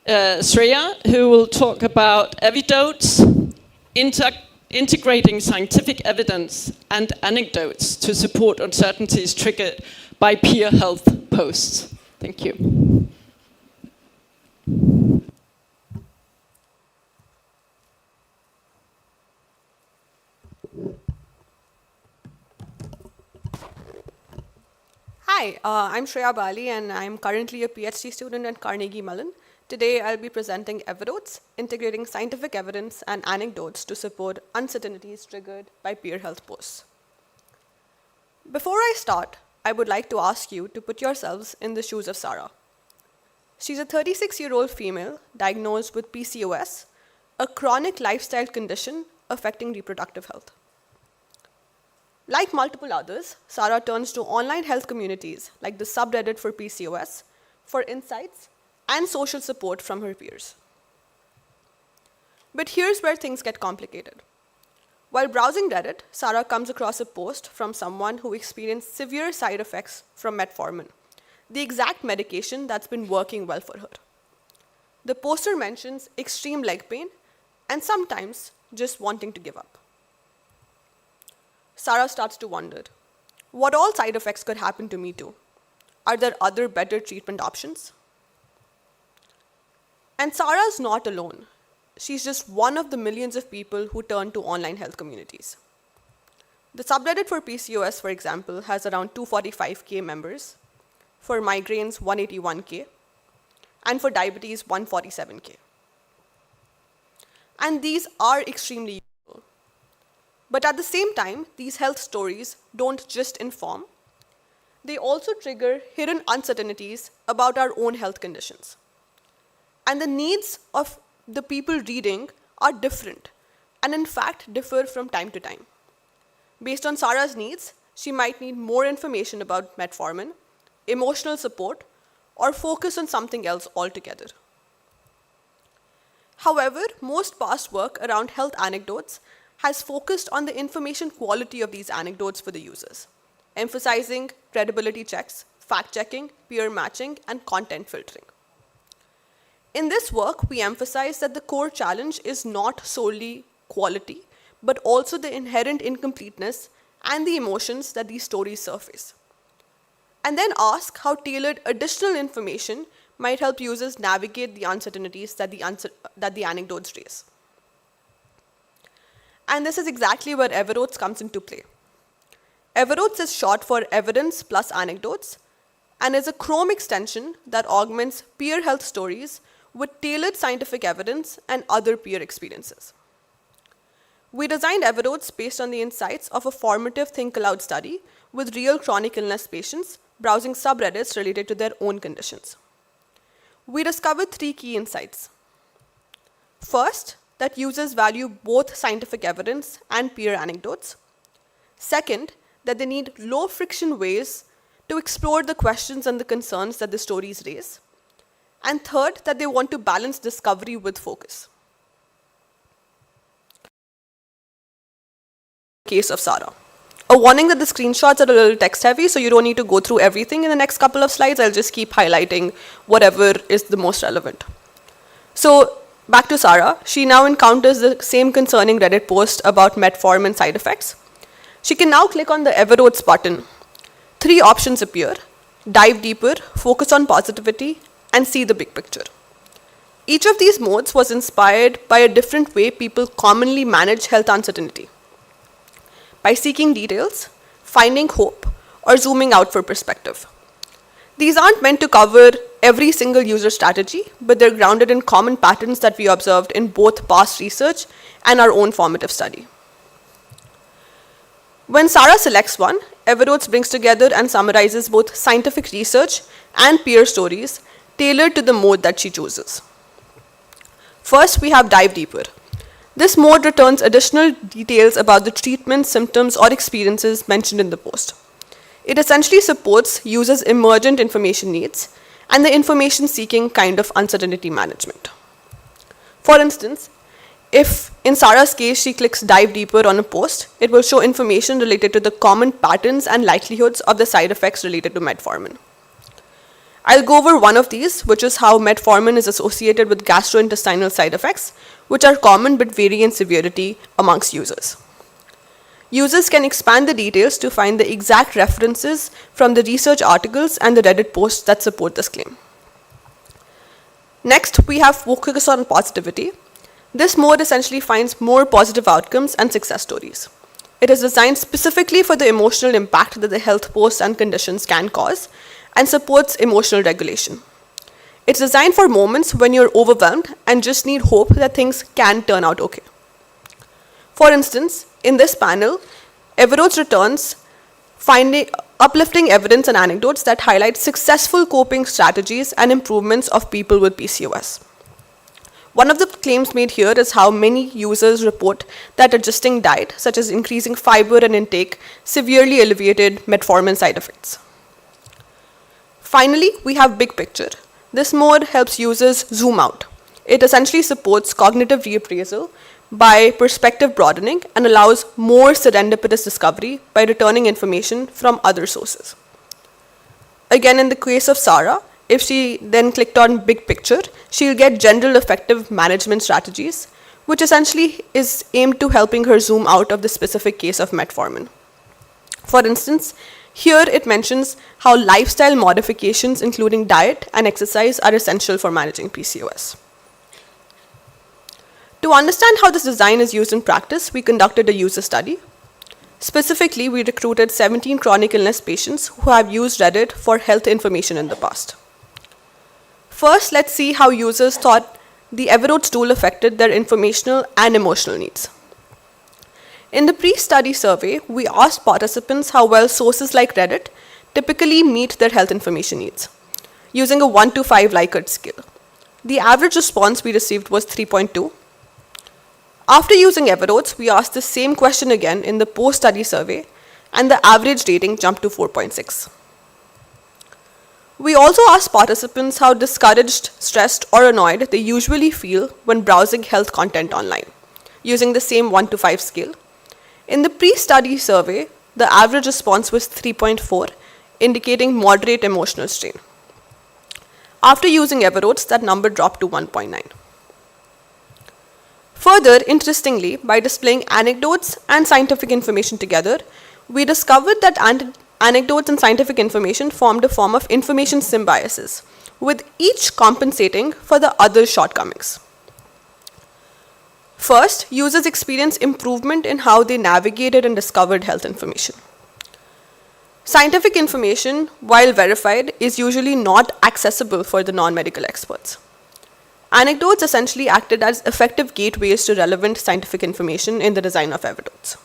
Shreya, who will talk about evidotes, integrating scientific evidence and anecdotes to support uncertainties triggered by peer health posts. Thank you. Hi, I'm Shreya Bali, and I'm currently a PhD student at Carnegie Mellon. Today, I'll be presenting evidotes, integrating scientific evidence and anecdotes to support uncertainties triggered by peer health posts. Before I start, I would like to ask you to put yourselves in the shoes of Sarah. She's a 36-year-old female diagnosed with PCOS, a chronic lifestyle condition affecting reproductive health. Like multiple others, Sarah turns to online health communities like the subreddit for PCOS for insights and social support from her peers. But here's where things get complicated. While browsing Reddit, Sarah comes across a post from someone who experienced severe side effects from metformin, the exact medication that's been working well for her. The poster mentions extreme leg pain and sometimes just wanting to give up. Sarah starts to wonder, what all side effects could happen to me too? Are there other better treatment options? And Sarah's not alone. She's just one of the millions of people who turn to online health communities. The subreddit for PCOS, for example, has around 245K members, for migraines 181K, and for diabetes 147K. And these are extremely useful. But at the same time, these health stories don't just inform, they also trigger hidden uncertainties about our own health conditions. And the needs of the people reading are different, and in fact differ from time to time. Based on Sarah's needs, she might need more information about metformin, emotional support, or focus on something else altogether. However, most past work around health anecdotes has focused on the information quality of these anecdotes for the users, emphasizing credibility checks, fact-checking, peer matching, and content filtering. In this work, we emphasize that the core challenge is not solely quality, but also the inherent incompleteness and the emotions that these stories surface. And then ask how tailored additional information might help users navigate the uncertainties that the anecdotes raise. And this is exactly where Everotes comes into play. Everotes is short for Evidence Plus Anecdotes and is a Chrome extension that augments peer health stories with tailored scientific evidence and other peer experiences. We designed Everotes based on the insights of a formative Think Aloud study with real chronic illness patients browsing subreddits related to their own conditions. We discovered 3 key insights. First, that users value both scientific evidence and peer anecdotes. Second, that they need low-friction ways to explore the questions and the concerns that the stories raise. And third, that they want to balance discovery with focus. Case of Sarah. A warning that the screenshots are a little text heavy, so you don't need to go through everything in the next couple of slides. I'll just keep highlighting whatever is the most relevant. So back to Sarah. She now encounters the same concerning Reddit post about metformin side effects. She can now click on the Everotes button. 3 options appear: dive deeper, focus on positivity, and see the big picture. Each of these modes was inspired by a different way people commonly manage health uncertainty: by seeking details, finding hope, or zooming out for perspective. These aren't meant to cover every single user strategy, but they're grounded in common patterns that we observed in both past research and our own formative study. When Sarah selects one, Everotes brings together and summarizes both scientific research and peer stories tailored to the mode that she chooses. First, we have Dive Deeper. This mode returns additional details about the treatment, symptoms, or experiences mentioned in the post. It essentially supports users' emergent information needs and the information-seeking kind of uncertainty management. For instance, if in Sarah's case she clicks Dive Deeper on a post, it will show information related to the common patterns and likelihoods of the side effects related to metformin. I'll go over one of these, which is how metformin is associated with gastrointestinal side effects, which are common but vary in severity amongst users. Users can expand the details to find the exact references from the research articles and the Reddit posts that support this claim. Next, we have Focus on Positivity. This mode essentially finds more positive outcomes and success stories. It is designed specifically for the emotional impact that the health posts and conditions can cause, and supports emotional regulation. It's designed for moments when you're overwhelmed and just need hope that things can turn out okay. For instance, in this panel, Everotes returns finding uplifting evidence and anecdotes that highlight successful coping strategies and improvements of people with PCOS. One of the claims made here is how many users report that adjusting diet, such as increasing fiber and intake, severely alleviated metformin side effects. Finally, we have big picture. This mode helps users zoom out. It essentially supports cognitive reappraisal by perspective broadening and allows more serendipitous discovery by returning information from other sources. Again, in the case of Sarah, if she then clicked on big picture, she'll get general effective management strategies, which essentially is aimed to helping her zoom out of the specific case of metformin. For instance, here it mentions how lifestyle modifications, including diet and exercise, are essential for managing PCOS. To understand how this design is used in practice, we conducted a user study. Specifically, we recruited 17 chronic illness patients who have used Reddit for health information in the past. First, let's see how users thought the Everoads tool affected their informational and emotional needs. In the pre-study survey, we asked participants how well sources like Reddit typically meet their health information needs, using a 1 to 5 Likert scale. The average response we received was 3.2. After using Everoads, we asked the same question again in the post-study survey, and the average rating jumped to 4.6. We also asked participants how discouraged, stressed, or annoyed they usually feel when browsing health content online, using the same 1 to 5 scale. In the pre-study survey, the average response was 3.4, indicating moderate emotional strain. After using Everoads, that number dropped to 1.9. Further, interestingly, by displaying anecdotes and scientific information together, we discovered that anecdotes and scientific information formed a form of information symbiosis, with each compensating for the other's shortcomings. First, users experience improvement in how they navigated and discovered health information. Scientific information, while verified, is usually not accessible for the non-medical experts. Anecdotes essentially acted as effective gateways to relevant scientific information in the design of Everoads.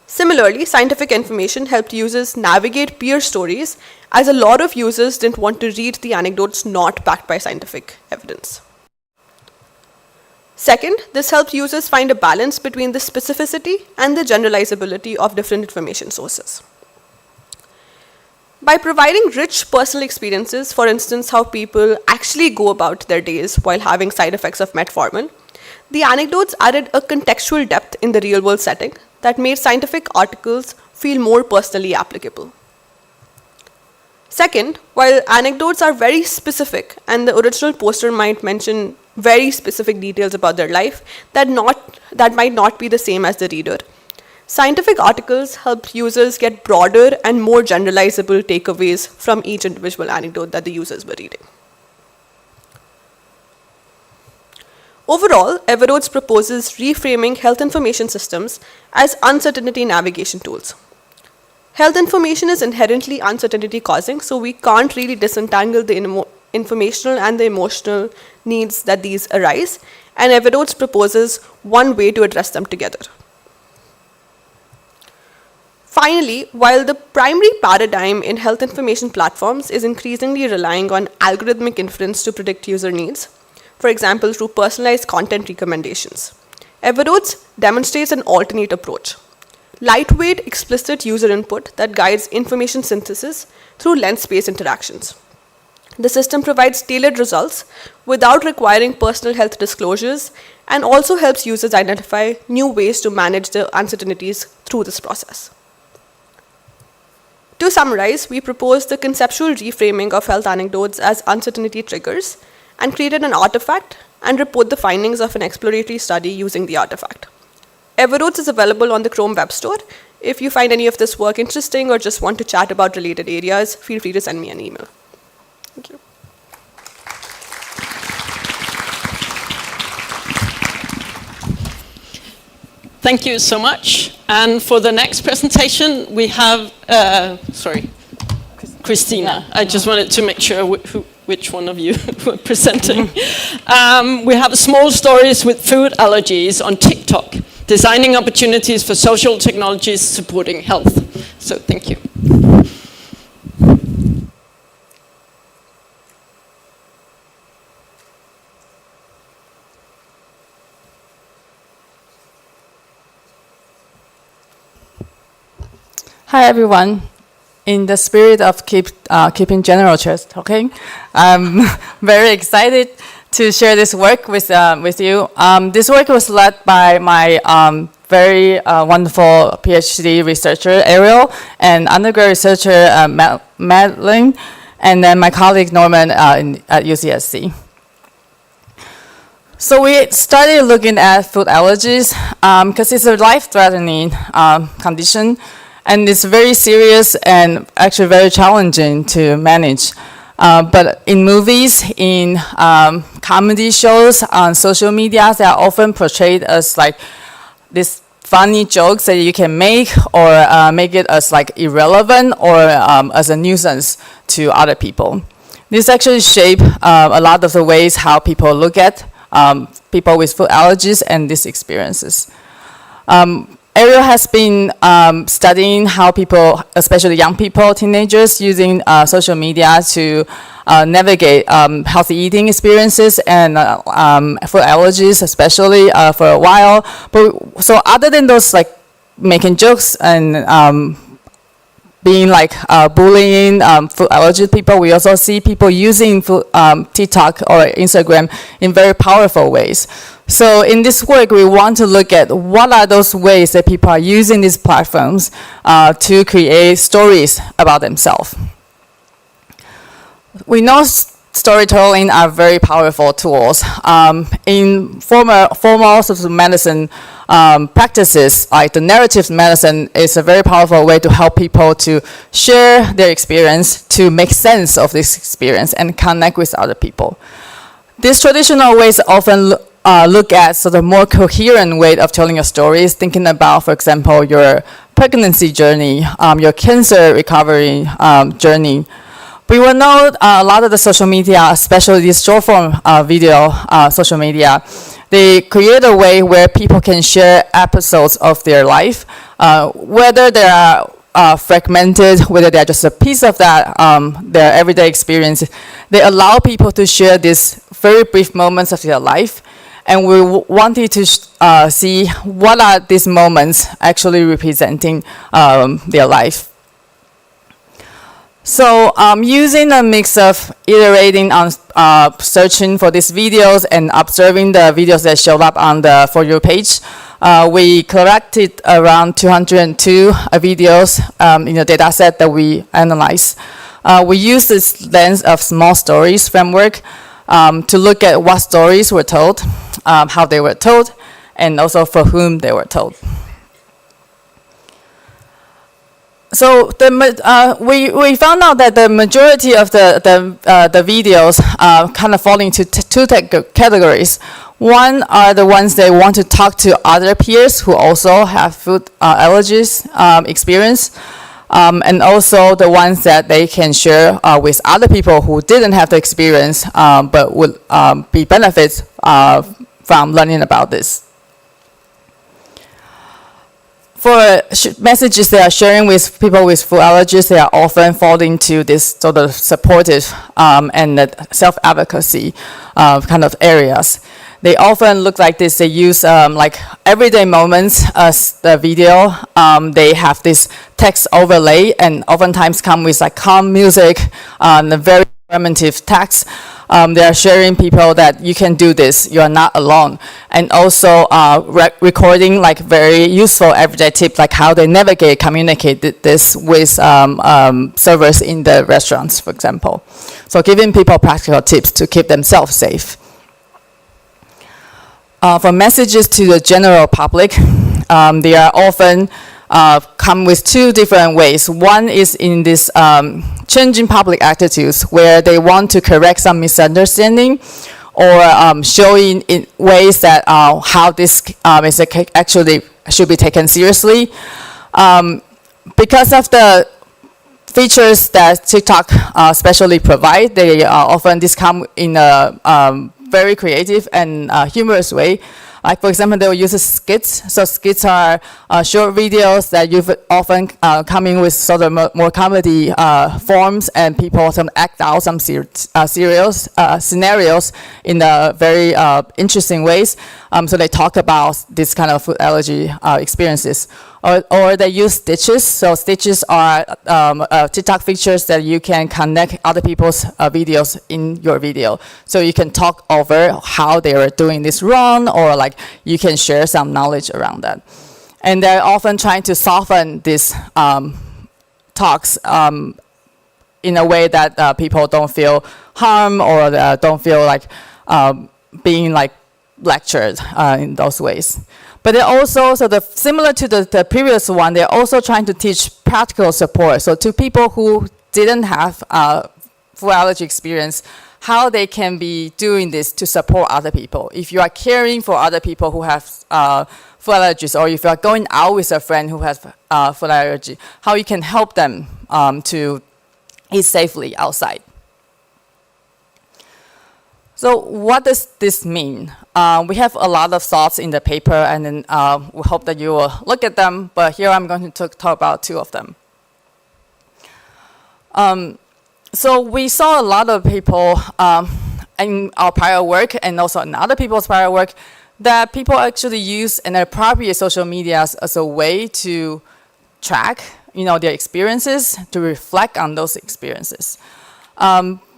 Similarly, scientific information helped users navigate peer stories, as a lot of users didn't want to read the anecdotes not backed by scientific evidence. Second, this helped users find a balance between the specificity and the generalizability of different information sources. By providing rich personal experiences, for instance, how people actually go about their days while having side effects of metformin, the anecdotes added a contextual depth in the real-world setting that made scientific articles feel more personally applicable. Second, while anecdotes are very specific and the original poster might mention very specific details about their life that might not be the same as the reader, scientific articles help users get broader and more generalizable takeaways from each individual anecdote that the users were reading. Overall, Everoads proposes reframing health information systems as uncertainty navigation tools. Health information is inherently uncertainty causing, so we can't really disentangle the informational and the emotional needs that these arise, and Everoads proposes one way to address them together. Finally, while the primary paradigm in health information platforms is increasingly relying on algorithmic inference to predict user needs, for example, through personalized content recommendations, Everoads demonstrates an alternate approach. Lightweight, explicit user input that guides information synthesis through lens-based interactions. The system provides tailored results without requiring personal health disclosures and also helps users identify new ways to manage the uncertainties through this process. To summarize, we proposed the conceptual reframing of health anecdotes as uncertainty triggers and created an artifact and report the findings of an exploratory study using the artifact. Everoads is available on the Chrome Web Store. If you find any of this work interesting or just want to chat about related areas, feel free to send me an email. Thank you. Thank you so much. And for the next presentation, we have, Christina. I just wanted to make sure which one of you were presenting. We have small stories with food allergies on TikTok, designing opportunities for social technologies supporting health. So thank you. Hi, everyone. In the spirit of keeping general chairs talking, I'm very excited to share this work with you. This work was led by my very wonderful PhD researcher, Ariel, and undergrad researcher, Madeline, and then my colleague, Norman, at UCSC. So we started looking at food allergies because it's a life-threatening condition, and it's very serious and actually very challenging to manage. But in movies, in comedy shows, on social media, they are often portrayed as like these funny jokes that you can make, or make it as like irrelevant, or as a nuisance to other people. This actually shape a lot of the ways how people look at people with food allergies and these experiences. Ariel has been studying how people, especially young people, teenagers, using social media to navigate healthy eating experiences and food allergies, especially for a while. But so other than those like making jokes and being like bullying food allergy people, we also see people using TikTok or Instagram in very powerful ways. So in this work, we want to look at what are those ways that people are using these platforms to create stories about themselves. We know storytelling are very powerful tools. In formal sort of medicine practices, like the narrative medicine is a very powerful way to help people to share their experience, to make sense of this experience and connect with other people. These traditional ways often look at sort of more coherent way of telling your stories, thinking about, for example, your pregnancy journey, your cancer recovery journey. We will know a lot of the social media, especially these short form video social media, they create a way where people can share episodes of their life, whether they are fragmented, whether they're just a piece of that, their everyday experience. They allow people to share these very brief moments of their life. And we wanted to see what are these moments actually representing their life. So using a mix of iterating on searching for these videos and observing the videos that showed up on the For You page, we collected around 202 videos in the data set that we analyzed. We used this lens of small stories framework to look at what stories were told, how they were told, and also for whom they were told. So we found out that the majority of the videos kind of fall into two categories. One are the ones that want to talk to other peers who also have food allergies experience. And also the ones that they can share with other people who didn't have the experience but would be benefits from learning about this. For messages they are sharing with people with food allergies, they are often fall into this sort of supportive and self-advocacy kind of areas. They often look like this. They use like everyday moments as the video. They have this text overlay and oftentimes come with like calm music and a very informative text. They are sharing people that you can do this, you are not alone. And also recording like very useful everyday tips, like how they navigate, communicate this with servers in the restaurants, for example. So giving people practical tips to keep themselves safe. For messages to the general public, they are often come with two different ways. One is in this changing public attitudes, where they want to correct some misunderstanding or showing in ways that how this is actually should be taken seriously. Because of the features that TikTok especially provide, they often this come in a very creative and humorous way. Like, for example, they will use skits. So skits are short videos that you've often coming with sort of more comedy forms, and people often act out some scenarios in very interesting ways. So they talk about this kind of food allergy experiences. or they use stitches. So stitches are TikTok features that you can connect other people's videos in your video. So you can talk over how they are doing this wrong, or like you can share some knowledge around that. And they're often trying to soften these talks in a way that people don't feel harm, or don't feel like being like lectured in those ways. But they're also, similar to the previous one, they're also trying to teach practical support. So to people who didn't have food allergy experience, how they can be doing this to support other people. If you are caring for other people who have food allergies, or if you are going out with a friend who has food allergy, how you can help them to eat safely outside. So what does this mean? We have a lot of thoughts in the paper, and then we hope that you will look at them, but here I'm going to talk about 2 of them. So we saw a lot of people in our prior work, and also in other people's prior work, that people actually use and appropriate social media as a way to track, their experiences, to reflect on those experiences.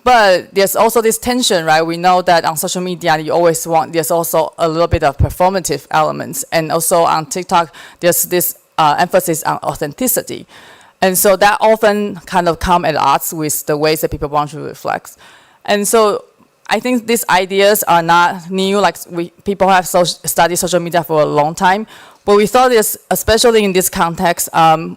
But there's also this tension, right? We know that on social media, there's also a little bit of performative elements. And also on TikTok, there's this emphasis on authenticity. And so that often kind of come at odds with the ways that people want to reflect. And so I think these ideas are not new. Like people have studied social media for a long time. But we thought this, especially in this context,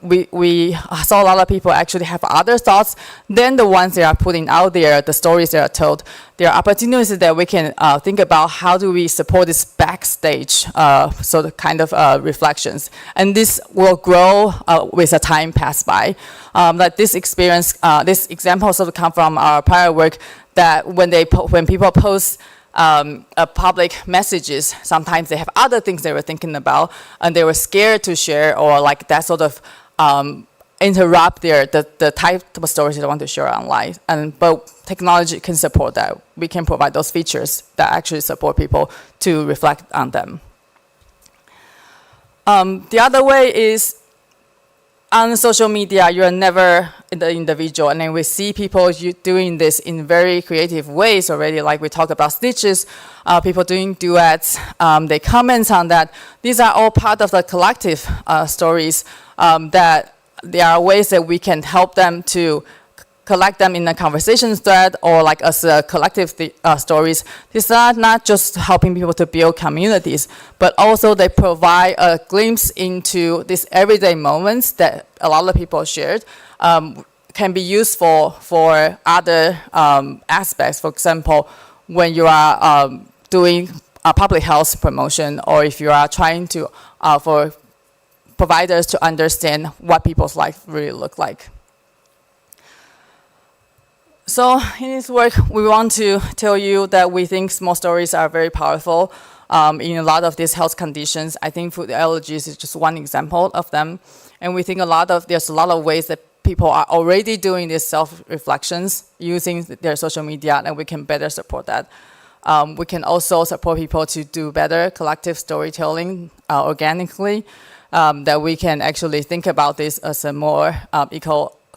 we saw a lot of people actually have other thoughts than the ones they are putting out there, the stories they are told. There are opportunities that we can think about how do we support this backstage, so the kind of reflections. And this will grow with the time pass by. Like this experience, this example sort of come from our prior work, that when people post public messages, sometimes they have other things they were thinking about, and they were scared to share, or like that sort of interrupt the type of stories they want to share online. But technology can support that. We can provide those features that actually support people to reflect on them. The other way is, on social media, you're never the individual, and then we see people doing this in very creative ways already, like we talked about stitches, people doing duets, they comment on that. These are all part of the collective stories, that there are ways that we can help them to collect them in a conversation thread, or like as a collective stories. These are not just helping people to build communities, but also they provide a glimpse into these everyday moments that a lot of people shared, can be useful for other aspects. For example, when you are doing a public health promotion, or if you are trying to, for providers to understand what people's life really look like. So in this work, we want to tell you that we think small stories are very powerful in a lot of these health conditions. I think food allergies is just one example of them. And we think there's a lot of ways that people are already doing these self-reflections using their social media, and we can better support that. We can also support people to do better collective storytelling organically, that we can actually think about this as a more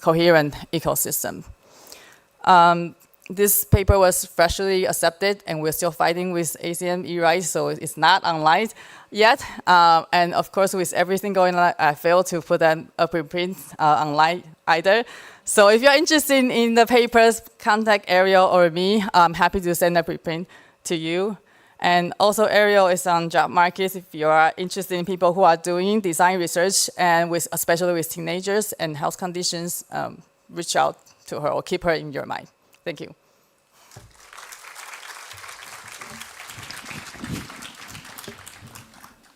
coherent ecosystem. This paper was freshly accepted, and we're still fighting with ACM e-rights, so it's not online yet. And of course, with everything going on, I failed to put a preprint online either. So if you're interested in the papers, contact Ariel or me. I'm happy to send a preprint to you. And also, Ariel is on job markets. If you are interested in people who are doing design research, and especially with teenagers and health conditions, reach out to her or keep her in your mind. Thank you.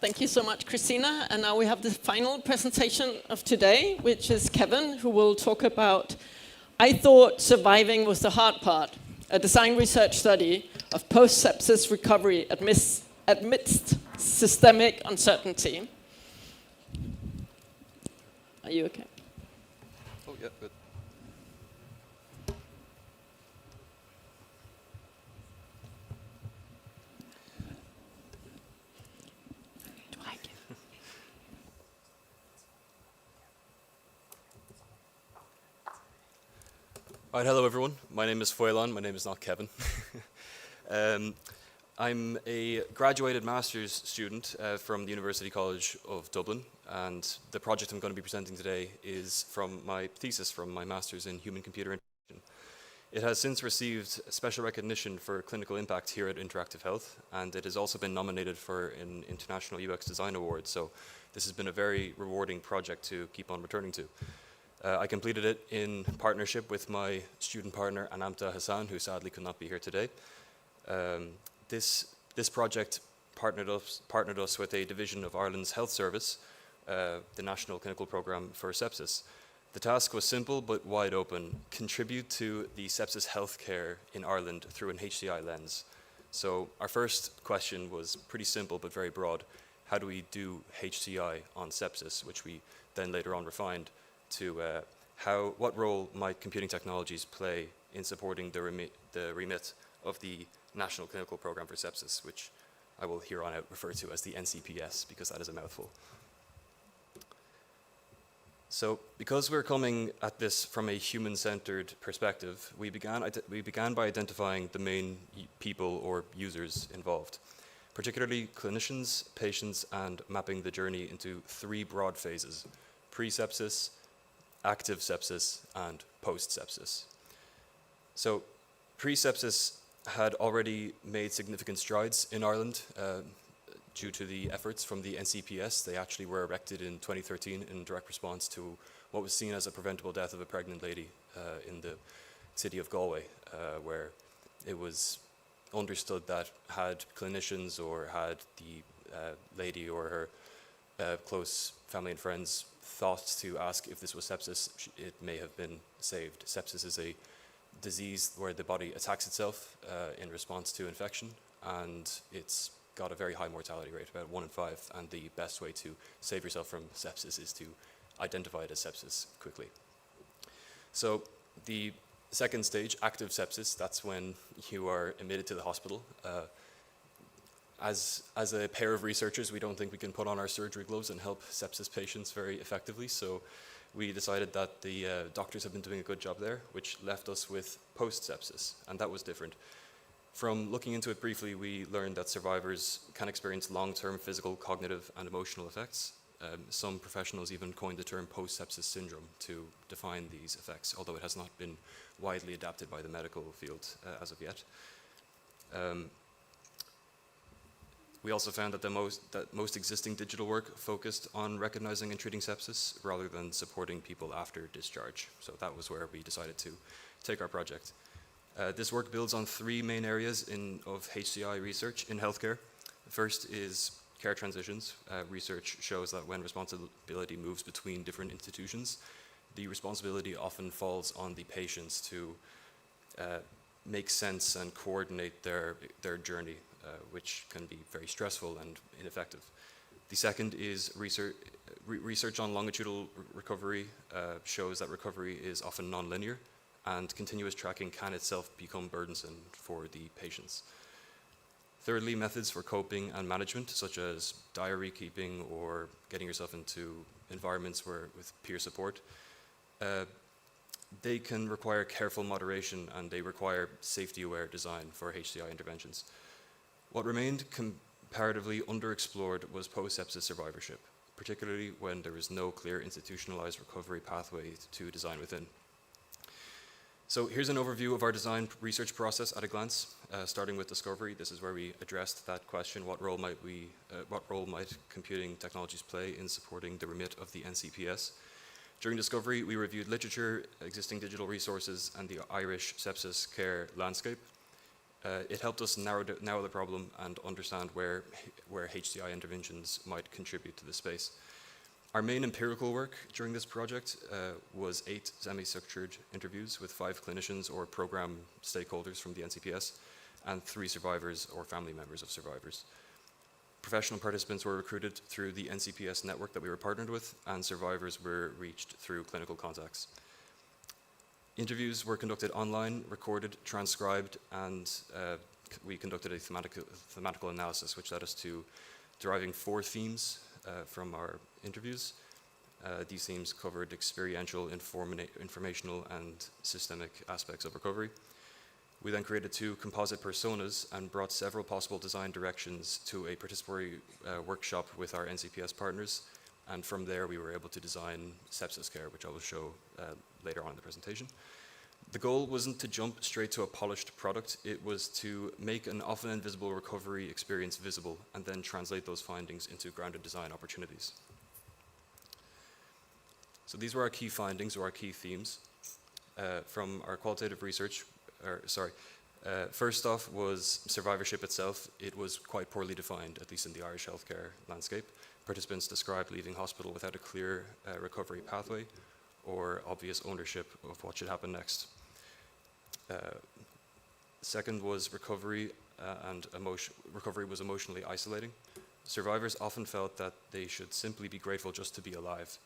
Thank you so much, Christina. And now we have the final presentation of today, which is Kevin, who will talk about I Thought Surviving Was the Hard Part, a design research study of post-sepsis recovery amidst systemic uncertainty. Are you okay? Oh, yeah, good. All right, hello everyone. My name is Foylan. My name is not Kevin. I'm a graduated master's student from the University College of Dublin, and the project I'm going to be presenting today is from my thesis from my master's in human-computer interaction. It has since received special recognition for clinical impact here at Interactive Health, and it has also been nominated for an International UX Design Award, so this has been a very rewarding project to keep on returning to. I completed it in partnership with my student partner, Anamta Hassan, who sadly could not be here today. This project partnered us with a division of Ireland's Health Service, the National Clinical Programme for Sepsis. The task was simple but wide open: contribute to the sepsis healthcare in Ireland through an HCI lens. So our first question was pretty simple but very broad. How do we do HCI on sepsis, which we then later on refined to what role might computing technologies play in supporting the remit of the National Clinical Programme for Sepsis, which I will here on out refer to as the NCPS, because that is a mouthful. So because we're coming at this from a human-centered perspective, we began by identifying the main people or users involved, particularly clinicians, patients, and mapping the journey into 3 broad phases: pre-sepsis, active sepsis, and post-sepsis. So pre-sepsis had already made significant strides in Ireland due to the efforts from the NCPS. They actually were erected in 2013 in direct response to what was seen as a preventable death of a pregnant lady in the city of Galway, where it was understood that had clinicians or had the lady or her close family and friends thought to ask if this was sepsis, it may have been saved. Sepsis is a disease where the body attacks itself in response to infection, and it's got a very high mortality rate, about 1 in 5, and the best way to save yourself from sepsis is to identify it as sepsis quickly. So the second stage, active sepsis, that's when you are admitted to the hospital. As a pair of researchers, we don't think we can put on our surgery gloves and help sepsis patients very effectively, so we decided that the doctors have been doing a good job there, which left us with post-sepsis, and that was different. From looking into it briefly, we learned that survivors can experience long-term physical, cognitive, and emotional effects. Some professionals even coined the term post-sepsis syndrome to define these effects, although it has not been widely adapted by the medical field as of yet. We also found that most existing digital work focused on recognizing and treating sepsis rather than supporting people after discharge. So that was where we decided to take our project. This work builds on 3 main areas of HCI research in healthcare. The first is care transitions. Research shows that when responsibility moves between different institutions, the responsibility often falls on the patients to make sense and coordinate their journey, which can be very stressful and ineffective. The second is research on longitudinal recovery shows that recovery is often nonlinear, and continuous tracking can itself become burdensome for the patients. Thirdly, methods for coping and management, such as diary keeping or getting yourself into environments with peer support, they can require careful moderation, and they require safety-aware design for HCI interventions. What remained comparatively underexplored was post-sepsis survivorship, particularly when there is no clear institutionalized recovery pathway to design within. So here's an overview of our design research process at a glance. Starting with discovery, this is where we addressed that question: what role might computing technologies play in supporting the remit of the NCPS? During discovery, we reviewed literature, existing digital resources, and the Irish sepsis care landscape. It helped us narrow the problem and understand where HCI interventions might contribute to the space. Our main empirical work during this project was 8 semi-structured interviews with 5 clinicians or program stakeholders from the NCPS and 3 survivors or family members of survivors. Professional participants were recruited through the NCPS network that we were partnered with, and survivors were reached through clinical contacts. Interviews were conducted online, recorded, transcribed, and we conducted a thematical analysis, which led us to deriving 4 themes from our interviews. These themes covered experiential, informational, and systemic aspects of recovery. We then created 2 composite personas and brought several possible design directions to a participatory workshop with our NCPS partners. And from there, we were able to design sepsis care, which I will show later on in the presentation. The goal wasn't to jump straight to a polished product. It was to make an often invisible recovery experience visible and then translate those findings into grounded design opportunities. So these were our key findings or our key themes from our qualitative research. First off was survivorship itself. It was quite poorly defined, at least in the Irish healthcare landscape. Participants described leaving hospital without a clear recovery pathway or obvious ownership of what should happen next. Second was recovery, and recovery was emotionally isolating. Survivors often felt that they should simply be grateful just to be alive.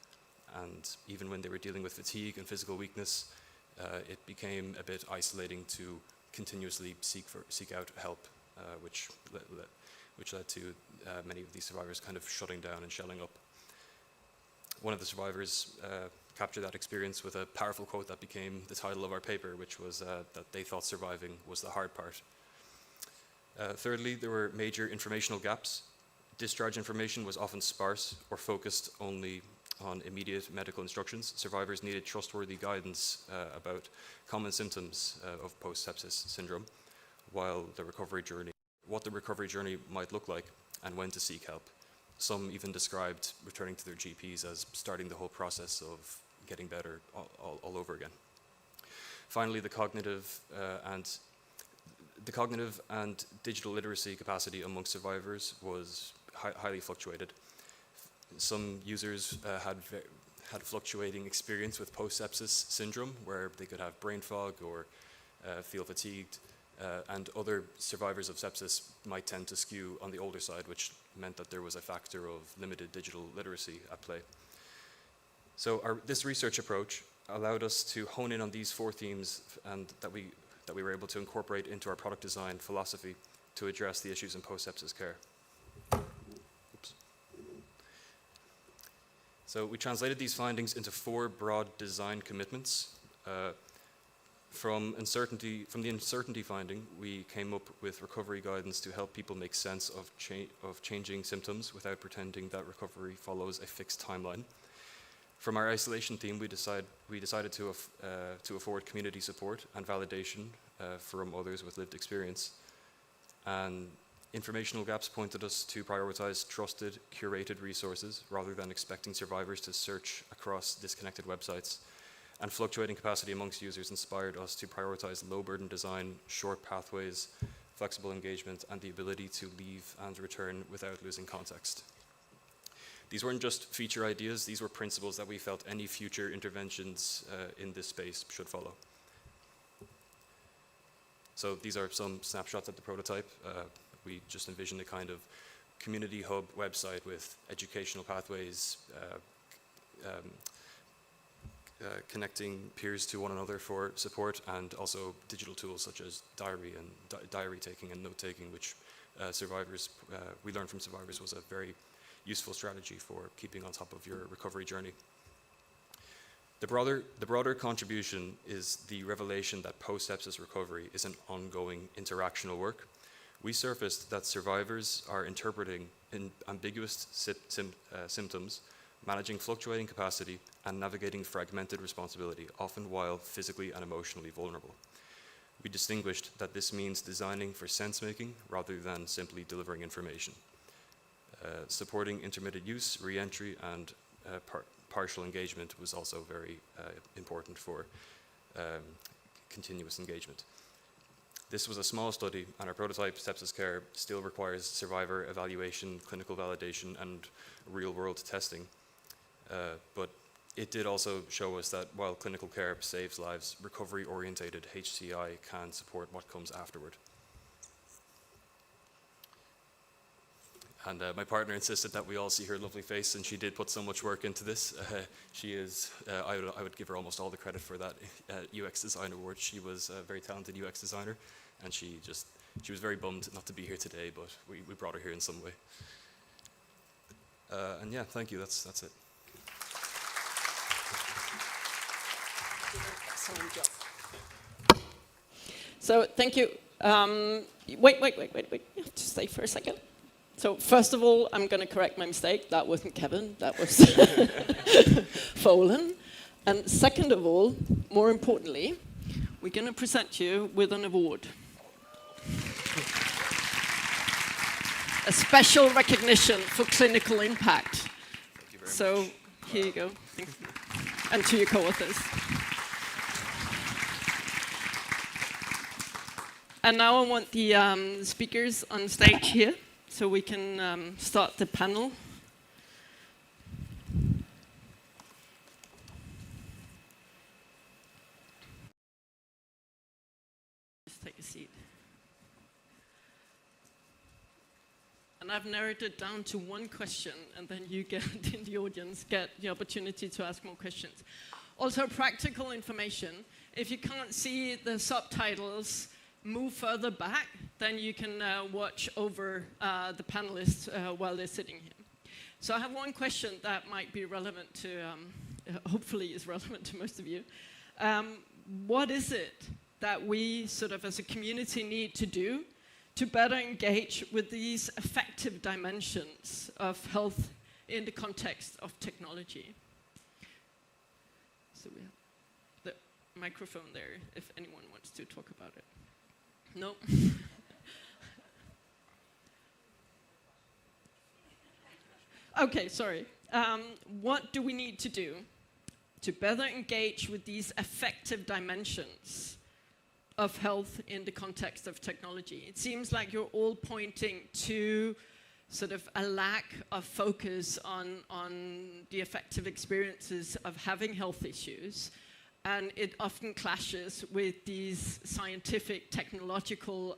And even when they were dealing with fatigue and physical weakness, it became a bit isolating to continuously seek out help, which led to many of these survivors kind of shutting down and shelling up. One of the survivors captured that experience with a powerful quote that became the title of our paper, which was that they thought surviving was the hard part. Thirdly, there were major informational gaps. Discharge information was often sparse or focused only on immediate medical instructions. Survivors needed trustworthy guidance about common symptoms of post-sepsis syndrome, while what the recovery journey might look like and when to seek help. Some even described returning to their GPs as starting the whole process of getting better all over again. Finally, the cognitive and digital literacy capacity amongst survivors was highly fluctuated. Some users had fluctuating experience with post-sepsis syndrome, where they could have brain fog or feel fatigued, and other survivors of sepsis might tend to skew on the older side, which meant that there was a factor of limited digital literacy at play. So this research approach allowed us to hone in on these 4 themes and that we were able to incorporate into our product design philosophy to address the issues in post-sepsis care. Oops. So we translated these findings into 4 broad design commitments. From the uncertainty finding, we came up with recovery guidance to help people make sense of changing symptoms without pretending that recovery follows a fixed timeline. From our isolation theme, we decided to afford community support and validation from others with lived experience. And informational gaps pointed us to prioritize trusted, curated resources rather than expecting survivors to search across disconnected websites. And fluctuating capacity amongst users inspired us to prioritize low-burden design, short pathways, flexible engagement, and the ability to leave and return without losing context. These weren't just feature ideas, these were principles that we felt any future interventions in this space should follow. So these are some snapshots of the prototype. We just envisioned a kind of community hub website with educational pathways, connecting peers to one another for support, and also digital tools such as diary taking and note taking, which we learned from survivors was a very useful strategy for keeping on top of your recovery journey. The broader contribution is the revelation that post-sepsis recovery is an ongoing interactional work. We surfaced that survivors are interpreting ambiguous symptoms, managing fluctuating capacity, and navigating fragmented responsibility, often while physically and emotionally vulnerable. We distinguished that this means designing for sense-making rather than simply delivering information. Supporting intermittent use, re-entry, and partial engagement was also very important for continuous engagement. This was a small study, and our prototype sepsis care still requires survivor evaluation, clinical validation, and real-world testing. But it did also show us that while clinical care saves lives, recovery-orientated HCI can support what comes afterward. And my partner insisted that we all see her lovely face, and she did put so much work into this. She is, I would give her almost all the credit for that UX Design Award. She was a very talented UX designer, and she was very bummed not to be here today, but we brought her here in some way. And yeah, thank you, that's it. excellent job. So thank you. Wait. You have to stay for a second. So first of all, I'm going to correct my mistake. That wasn't Kevin. That was Folan. And second of all, more importantly, we're going to present you with an award. A special recognition for clinical impact. Thank you very so much. Here you go. Thank you. And to your co-authors. And now I want the speakers on stage here, so we can start the panel. Just take a seat. And I've narrowed it down to one question, and then you get in the audience get the opportunity to ask more questions. Also, practical information. If you can't see the subtitles, move further back, then you can watch over the panelists while they're sitting here. So I have one question that might be relevant to, hopefully is relevant to most of you. What is it that we sort of as a community need to do to better engage with these effective dimensions of health in the context of technology? So we have the microphone there if anyone wants to talk about it. No? Okay, sorry. What do we need to do to better engage with these effective dimensions of health in the context of technology? It seems like you're all pointing to sort of a lack of focus on the effective experiences of having health issues. And it often clashes with these scientific, technological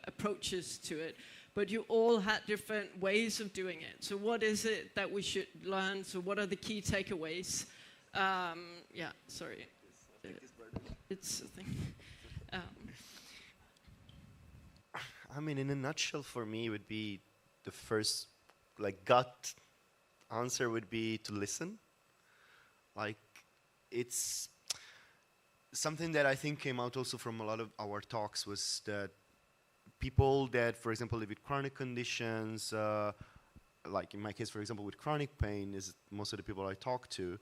approaches to it. But you all had different ways of doing it. So what is it that we should learn? So what are the key takeaways? Yeah, sorry. It's a thing. I mean, in a nutshell, for me, it would be the first, like, gut answer would be to listen. Like, it's something that I think came out also from a lot of our talks was that people that, for example, live with chronic conditions, like in my case, for example, with chronic pain, is most of the people I talk to,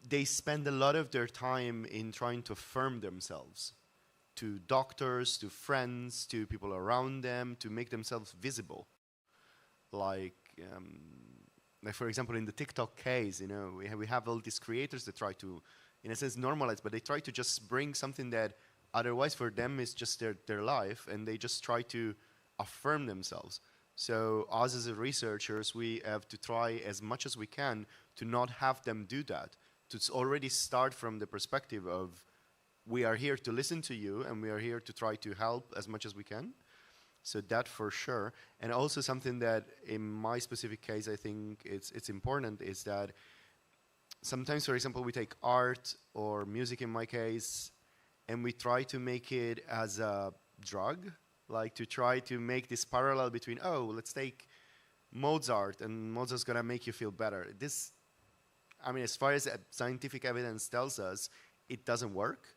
they spend a lot of their time in trying to affirm themselves to doctors, to friends, to people around them, to make themselves visible. Like for example, in the TikTok case, you know, we have all these creators that try to, in a sense, normalize, but they try to just bring something that otherwise for them is just their life, and they just try to affirm themselves. So us as researchers, we have to try as much as we can to not have them do that, to already start from the perspective of we are here to listen to you, and we are here to try to help as much as we can. So that for sure. And also something that in my specific case, I think it's important is that sometimes, for example, we take art or music in my case, and we try to make it as a drug, like to try to make this parallel between, oh, let's take Mozart, and Mozart's gonna make you feel better. This, I mean, as far as scientific evidence tells us, it doesn't work.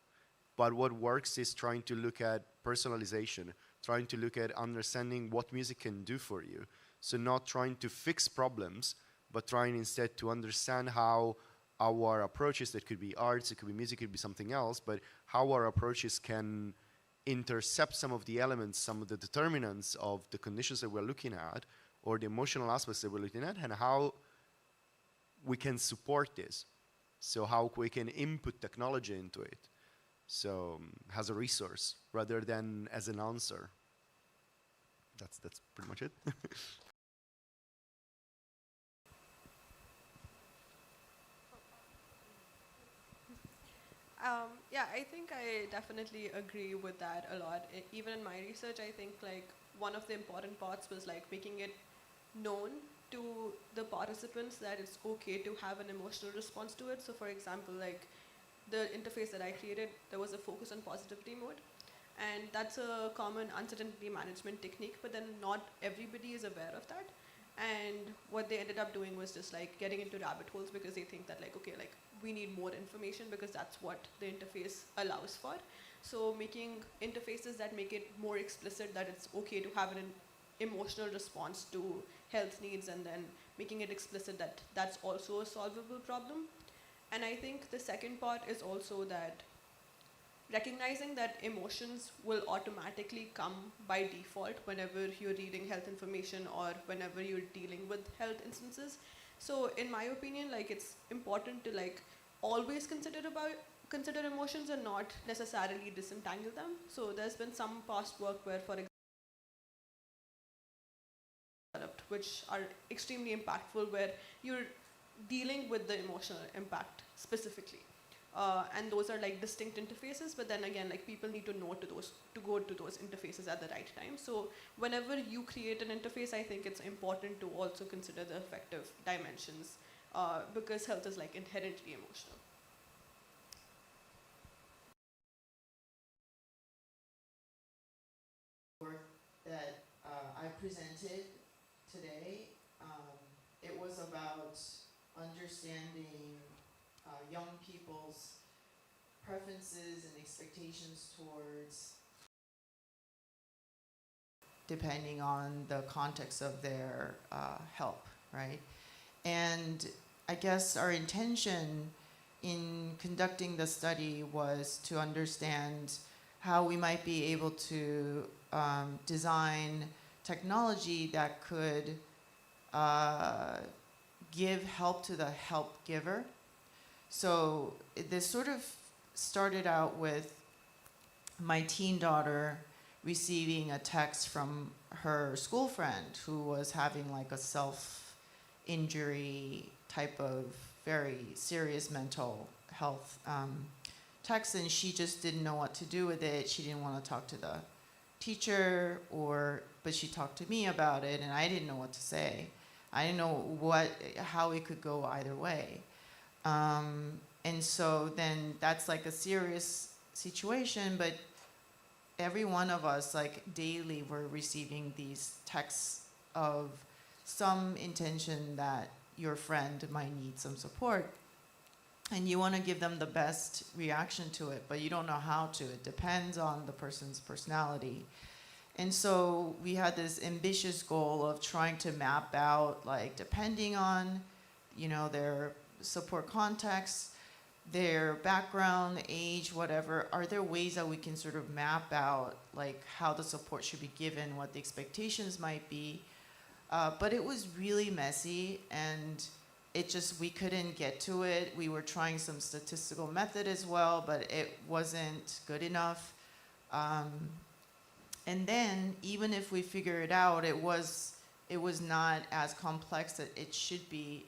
But what works is trying to look at personalization, trying to look at understanding what music can do for you. So not trying to fix problems, but trying instead to understand how our approaches, that could be arts, it could be music, it could be something else, but how our approaches can intercept some of the elements, some of the determinants of the conditions that we're looking at, or the emotional aspects that we're looking at, and how we can support this. So how we can input technology into it. So as a resource rather than as an answer. That's pretty much it. Yeah, I think I definitely agree with that a lot. Even in my research, I think like one of the important parts was like making it known to the participants that it's okay to have an emotional response to it. So for example, like the interface that I created, there was a focus on positivity mode. And that's a common uncertainty management technique, but then not everybody is aware of that. And what they ended up doing was just like getting into rabbit holes because they think that like, okay, like we need more information because that's what the interface allows for. So making interfaces that make it more explicit that it's okay to have an emotional response to health needs, and then making it explicit that that's also a solvable problem. And I think the second part is also that recognizing that emotions will automatically come by default whenever you're reading health information or whenever you're dealing with health instances. So in my opinion, like it's important to like always consider emotions and not necessarily disentangle them. So there's been some past work where, for example, which are extremely impactful, where you're dealing with the emotional impact specifically. And those are like distinct interfaces, but then again, like people need to know to go to those interfaces at the right time. So whenever you create an interface, I think it's important to also consider the affective dimensions, because health is like inherently emotional. Work that I presented today, it was about understanding young people's preferences and expectations towards, depending on the context of their help, right? And I guess our intention in conducting the study was to understand how we might be able to design technology that could give help to the help giver. So this sort of started out with my teen daughter receiving a text from her school friend who was having like a self-injury type of very serious mental health text, and she just didn't know what to do with it. She didn't want to talk to the teacher, but she talked to me about it, and I didn't know what to say. I didn't know how it could go either way. And so then that's like a serious situation, but every one of us, like daily, we're receiving these texts of some intention that your friend might need some support. And you want to give them the best reaction to it, but you don't know how to. It depends on the person's personality. And so we had this ambitious goal of trying to map out, like, depending on, you know, their support context, their background, age, whatever, are there ways that we can sort of map out, like, how the support should be given, what the expectations might be. But it was really messy, and we couldn't get to it. We were trying some statistical method as well, but it wasn't good enough. And then, even if we figure it out, it was not as complex as it should be,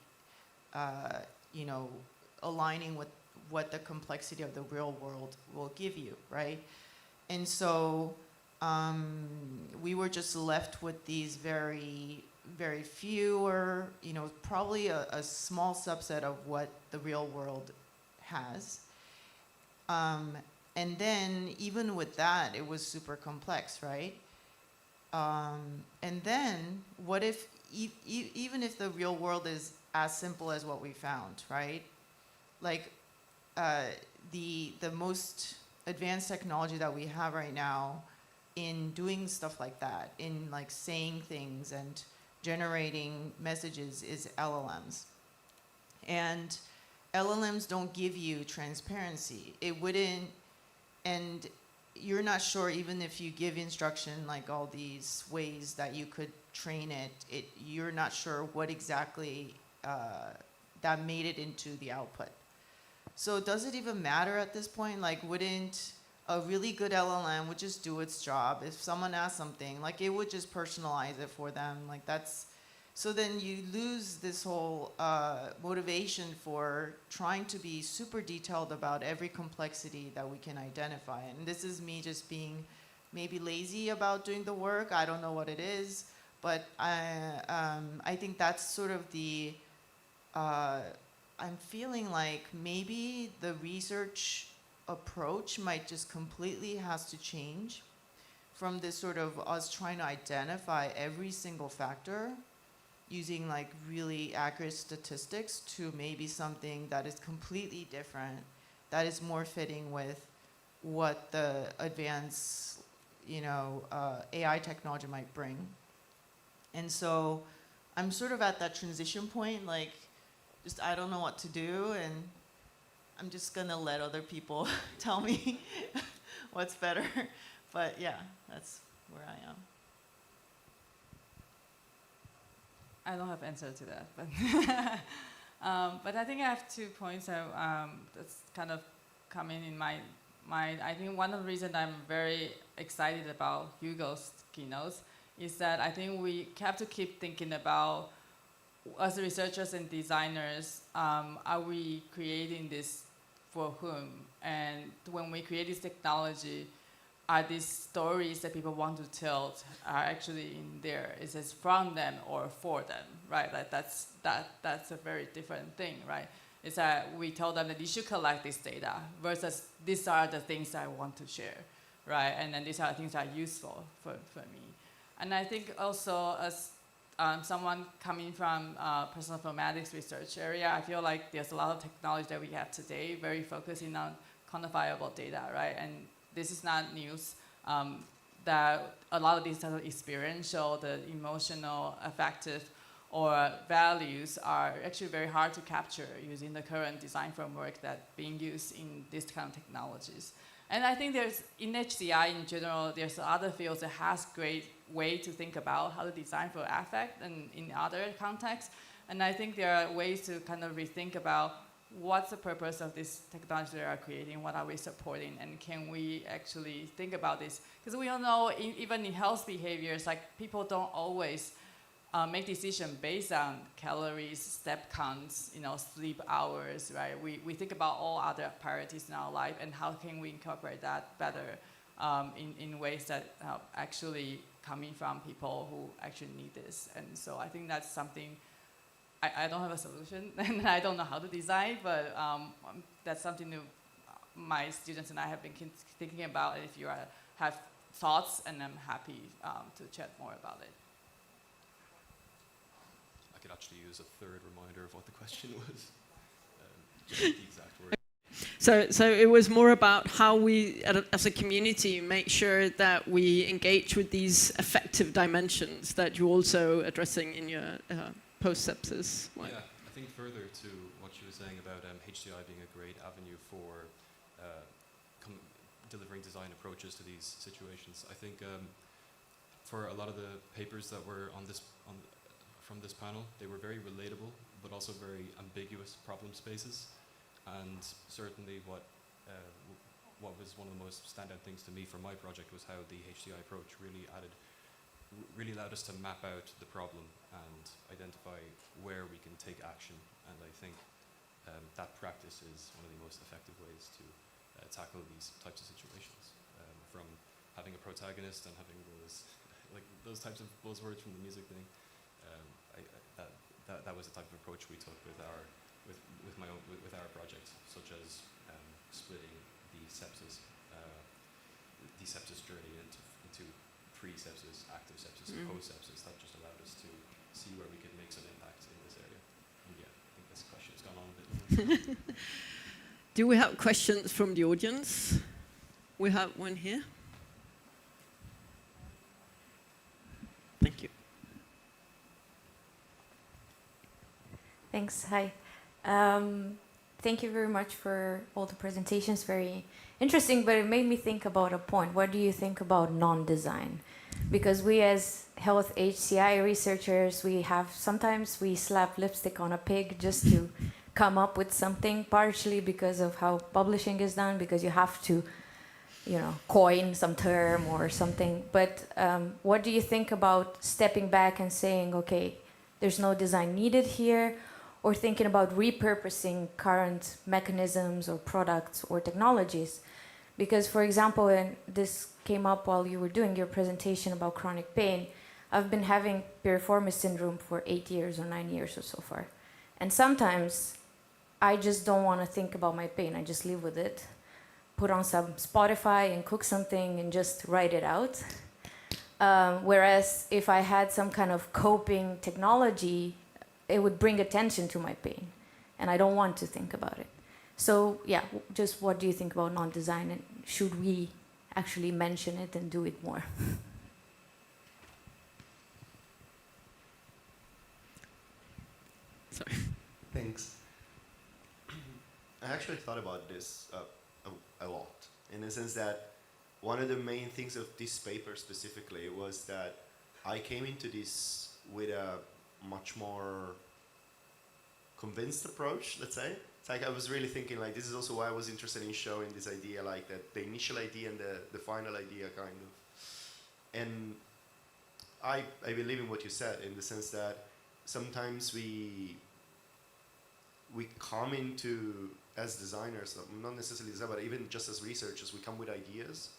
you know, aligning with what the complexity of the real world will give you, right? And so we were just left with these very, very few, or, you know, probably a small subset of what the real world has. And then, even with that, it was super complex, right? And then, what if, even if the real world is as simple as what we found, right? Like, the most advanced technology that we have right now in doing stuff like that, in like saying things and generating messages, is LLMs. And LLMs don't give you transparency. It wouldn't, and you're not sure, even if you give instruction, like all these ways that you could train it, you're not sure what exactly that made it into the output. So does it even matter at this point? Like, wouldn't a really good LLM would just do its job? If someone asked something, like, it would just personalize it for them. Like, that's, so then you lose this whole motivation for trying to be super detailed about every complexity that we can identify. And this is me just being maybe lazy about doing the work. I don't know what it is, but I think that's sort of the, I'm feeling like maybe the research approach might just completely has to change from this sort of us trying to identify every single factor using like really accurate statistics to maybe something that is completely different, that is more fitting with what the advanced, AI technology might bring. And so I'm sort of at that transition point, like, just I don't know what to do, and I'm just gonna let other people tell me what's better. But yeah, that's where I am. I don't have answer to that, but I think I have 2 points that's kind of coming in my mind. I think one of the reasons I'm very excited about Hugo's keynotes is that I think we have to keep thinking about, as researchers and designers, are we creating this for whom? And when we create this technology, are these stories that people want to tell are actually in there? Is it from them or for them, right? Like that's a very different thing, right? It's that we tell them that you should collect this data versus these are the things I want to share, right? And then these are the things that are useful for me. And I think also as someone coming from personal informatics research area, I feel like there's a lot of technology that we have today, very focusing on quantifiable data, right? And this is not news, that a lot of these types of experiential, the emotional, affective, or values are actually very hard to capture using the current design framework that's being used in this kind of technologies. And I think there's, in HCI in general, there's other fields that has great way to think about how to design for affect and in other contexts. And I think there are ways to kind of rethink about what's the purpose of this technology they are creating, what are we supporting, and can we actually think about this? Because we all know, even in health behaviors, like people don't always make decisions based on calories, step counts, sleep hours, right? We think about all other priorities in our life, and how can we incorporate that better in ways that actually coming from people who actually need this. And so I think that's something, I don't have a solution, and I don't know how to design, but that's something that my students and I have been thinking about. And if you have thoughts, and I'm happy to chat more about it. I could actually use a third reminder of what the question was. Just the exact word. So it was more about how we, as a community, make sure that we engage with these affective dimensions that you're also addressing in your post-sepsis. Yeah, I think further to what you were saying about HCI being a great avenue for delivering design approaches to these situations. I think for a lot of the papers that were from this panel, they were very relatable, but also very ambiguous problem spaces. And certainly what was one of the most standout things to me for my project was how the HCI approach really allowed us to map out the problem and identify where we can take action. And I think that practice is one of the most effective ways to tackle these types of situations. From having a protagonist and having those types of buzzwords from the music thing, that was the type of approach we took with our project, such as splitting the sepsis journey into pre-sepsis, active sepsis, and post-sepsis. That just allowed us to see where we could make some impact in this area. And yeah, I think this question has gone on a bit. Do we have questions from the audience? We have one here. Thank you. Thanks. Hi. Thank you very much for all the presentations. Very interesting, but it made me think about a point. What do you think about non-design? Because we as health HCI researchers, sometimes we slap lipstick on a pig just to come up with something, partially because of how publishing is done, because you have to, coin some term or something. But what do you think about stepping back and saying, okay, there's no design needed here, or thinking about repurposing current mechanisms or products or technologies? Because, for example, and this came up while you were doing your presentation about chronic pain, I've been having piriformis syndrome for 8 years or 9 years or so far. And sometimes I just don't want to think about my pain. I just live with it, put on some Spotify and cook something and just write it out. Whereas if I had some kind of coping technology, it would bring attention to my pain. And I don't want to think about it. So yeah, just what do you think about non-design, and should we actually mention it and do it more? Sorry. Thanks. I actually thought about this a lot, in the sense that one of the main things of this paper specifically was that I came into this with a much more convinced approach, let's say. It's like I was really thinking, like, this is also why I was interested in showing this idea, like that the initial idea and the final idea kind of. And I believe in what you said, in the sense that sometimes we come into, as designers, not necessarily designers, but even just as researchers, we come with ideas.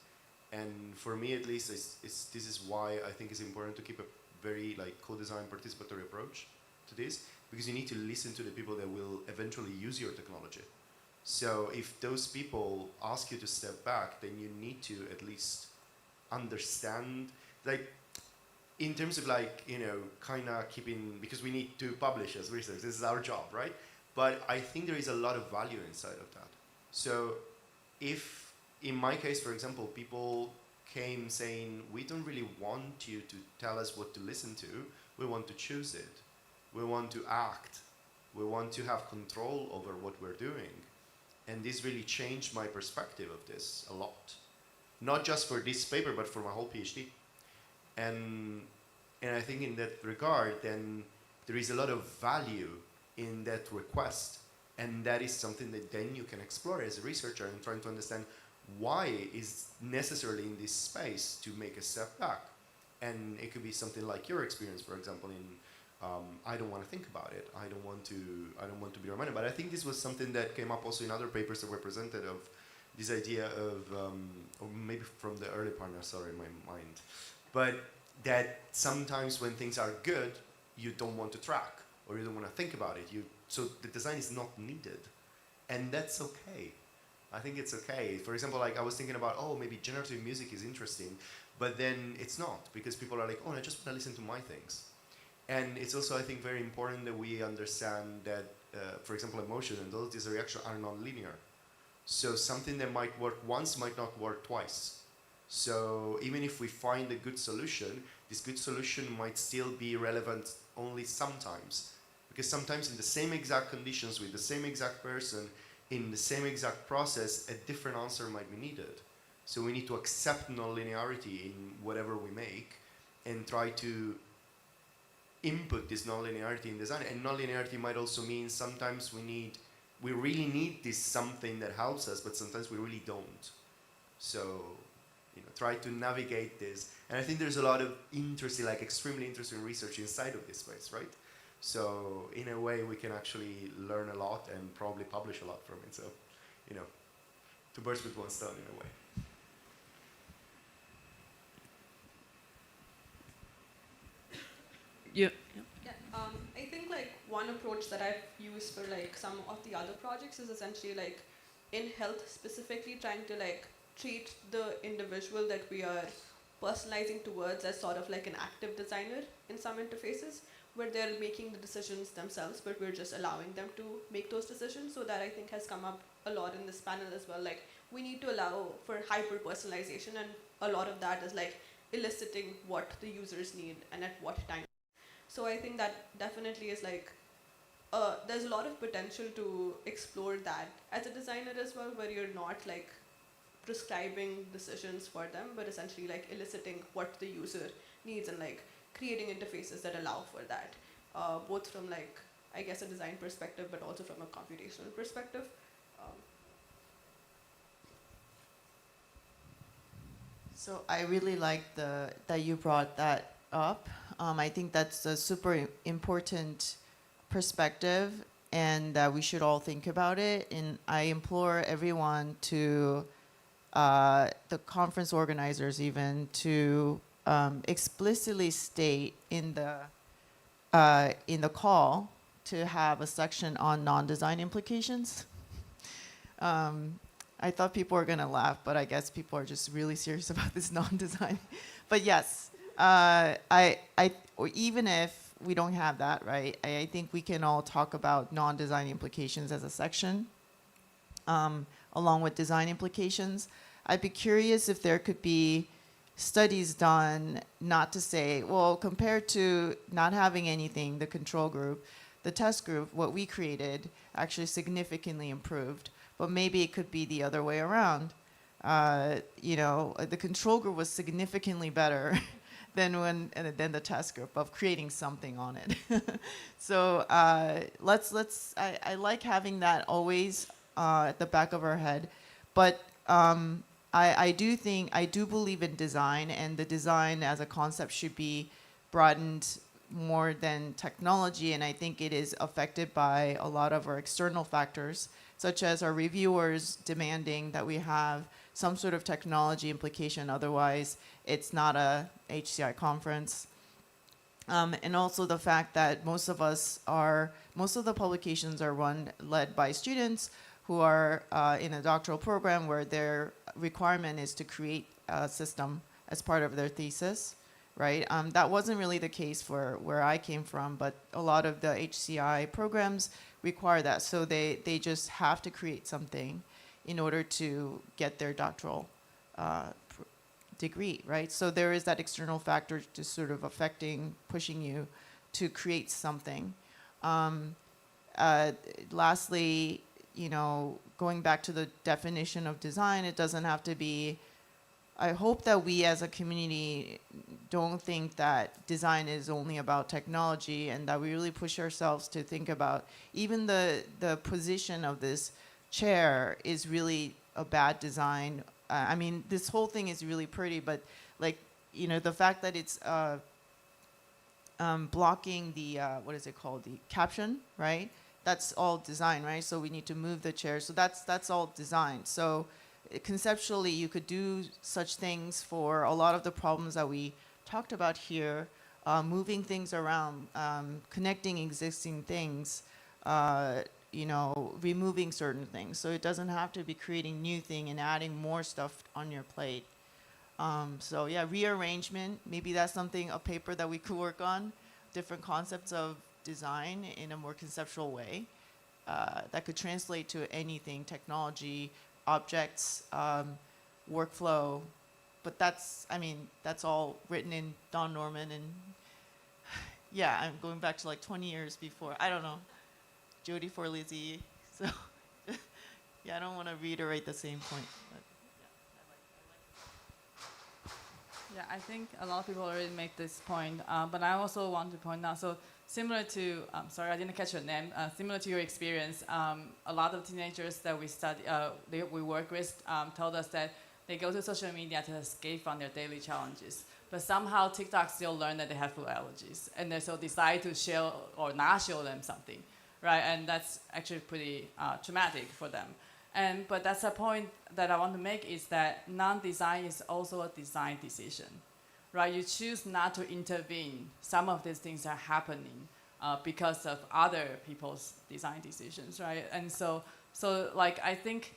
And for me, at least, this is why I think it's important to keep a very like co-design participatory approach to this, because you need to listen to the people that will eventually use your technology. So if those people ask you to step back, then you need to at least understand, like, in terms of like, you know, kind of keeping, because we need to publish as research, this is our job, right? But I think there is a lot of value inside of that. So if, in my case, for example, people came saying, we don't really want you to tell us what to listen to, we want to choose it. We want to act. We want to have control over what we're doing. And this really changed my perspective of this a lot. Not just for this paper, but for my whole PhD. And I think in that regard, then there is a lot of value in that request. And that is something that then you can explore as a researcher and trying to understand why is necessarily in this space to make a step back. And it could be something like your experience, for example, in I don't want to think about it. I don't want to be reminded. But I think this was something that came up also in other papers that were presented, of this idea of, or maybe from the early part, sorry, in my mind, but that sometimes when things are good, you don't want to track or you don't want to think about it. So the design is not needed, and that's okay. I think it's okay. For example, like I was thinking about, oh, maybe generative music is interesting, but then it's not, because people are like, oh, I just want to listen to my things. And it's also, I think, very important that we understand that, for example, emotion and these reactions are non-linear. So something that might work once might not work twice. So even if we find a good solution, this good solution might still be relevant only sometimes. Because sometimes in the same exact conditions, with the same exact person, in the same exact process, a different answer might be needed. So we need to accept non-linearity in whatever we make and try to input this non-linearity in design. And non-linearity might also mean sometimes we really need this something that helps us, but sometimes we really don't. So, you know, try to navigate this. And I think there's a lot of interesting, like extremely interesting research inside of this space, right? So in a way, we can actually learn a lot and probably publish a lot from it. So, you know, two birds with one stone in a way. Yeah. I think like one approach that I've used for like some of the other projects is essentially like in health specifically trying to like treat the individual that we are personalizing towards as sort of like an active designer in some interfaces, where they're making the decisions themselves, but we're just allowing them to make those decisions. So that I think has come up a lot in this panel as well. Like we need to allow for hyper personalization, and a lot of that is like eliciting what the users need and at what time. So I think that definitely is like, there's a lot of potential to explore that as a designer as well, where you're not like prescribing decisions for them, but essentially like eliciting what the user needs and like creating interfaces that allow for that, both from like, I guess, a design perspective, but also from a computational perspective. So I really like that you brought that up. I think that's a super important perspective, and that we should all think about it. And I implore everyone to, the conference organizers even, to explicitly state in the call to have a section on non-design implications. I thought people were going to laugh, but I guess people are just really serious about this non-design. But yes, or even if we don't have that, right, I think we can all talk about non-design implications as a section, along with design implications. I'd be curious if there could be studies done, not to say, well, compared to not having anything, the control group, the test group, what we created actually significantly improved, but maybe it could be the other way around. You know, the control group was significantly better than the test group of creating something on it. So I like having that always at the back of our head, but I do believe in design, and the design as a concept should be broadened more than technology, and I think it is affected by a lot of our external factors, such as our reviewers demanding that we have some sort of technology implication, otherwise it's not a HCI conference. And also the fact that most of the publications are led by students who are in a doctoral program where their requirement is to create a system as part of their thesis, right? That wasn't really the case for where I came from, but a lot of the HCI programs require that. So they just have to create something in order to get their doctoral degree, right? So there is that external factor just sort of pushing you to create something. Lastly, you know, going back to the definition of design, it doesn't have to be, I hope that we as a community don't think that design is only about technology, and that we really push ourselves to think about even the position of this chair is really a bad design. I mean, this whole thing is really pretty, but like, you know, the fact that it's blocking the, what is it called? The caption, right? That's all design, right? So we need to move the chair. So that's all design. So conceptually, you could do such things for a lot of the problems that we talked about here, moving things around, connecting existing things, you know, removing certain things. So it doesn't have to be creating new thing and adding more stuff on your plate. So yeah, rearrangement, maybe that's something, a paper that we could work on, different concepts of design in a more conceptual way that could translate to anything, technology, objects, workflow. But that's, I mean, that's all written in Don Norman, and yeah, I'm going back to like 20 years before, I don't know, Jody Forlizzi. So yeah, I don't want to reiterate the same point. But yeah, I think a lot of people already make this point, but I also want to point out, so similar to, sorry, I didn't catch your name, similar to your experience, a lot of teenagers that we study, we work with told us that they go to social media to escape from their daily challenges. But somehow TikTok still learn that they have food allergies, and they so decide to show or not show them something, right? And that's actually pretty traumatic for them. But that's a point that I want to make, is that non-design is also a design decision, right? You choose not to intervene. Some of these things are happening because of other people's design decisions, right? And so like, I think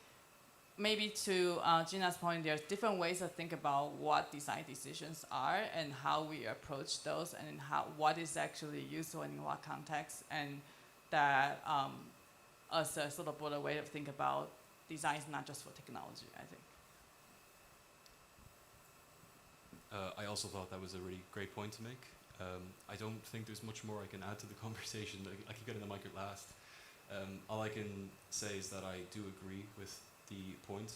maybe to Gina's point, there's different ways to think about what design decisions are and how we approach those, and what is actually useful in what context, and that as a sort of broader way to think about design is not just for technology, I think. I also thought that was a really great point to make. I don't think there's much more I can add to the conversation. I keep getting the mic at last. All I can say is that I do agree with the point.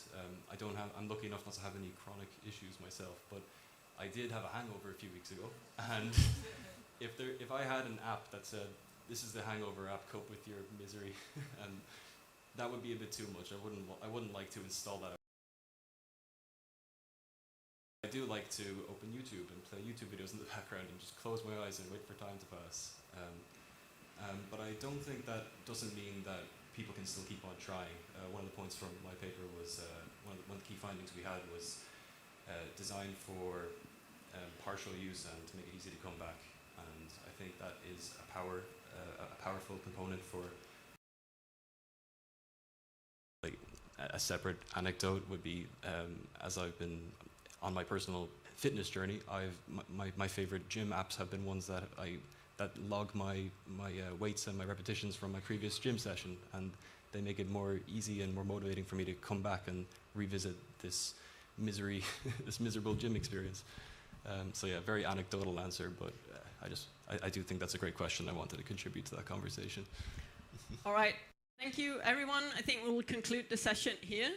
I'm lucky enough not to have any chronic issues myself, but I did have a hangover a few weeks ago, and if I had an app that said, this is the hangover app, cope with your misery, and that would be a bit too much. I wouldn't like to install that. I do like to open YouTube and play YouTube videos in the background and just close my eyes and wait for time to pass. But I don't think that doesn't mean that people can still keep on trying. One of the points from my paper was, one of the key findings we had was design for partial use and to make it easy to come back. And I think that is a powerful component for. Like a separate anecdote would be, as I've been on my personal fitness journey, my favorite gym apps have been ones that log my weights and my repetitions from my previous gym session, and they make it more easy and more motivating for me to come back and revisit this this miserable gym experience. So yeah, very anecdotal answer, but I do think that's a great question. I wanted to contribute to that conversation. All right. Thank you, everyone. I think we'll conclude the session here.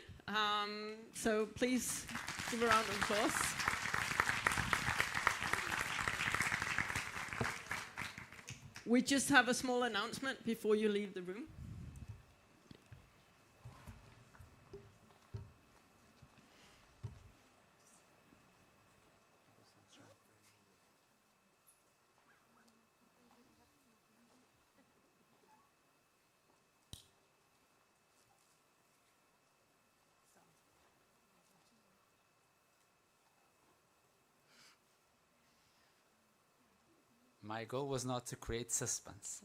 So please give a round of applause. We just have a small announcement before you leave the room. My goal was not to create suspense.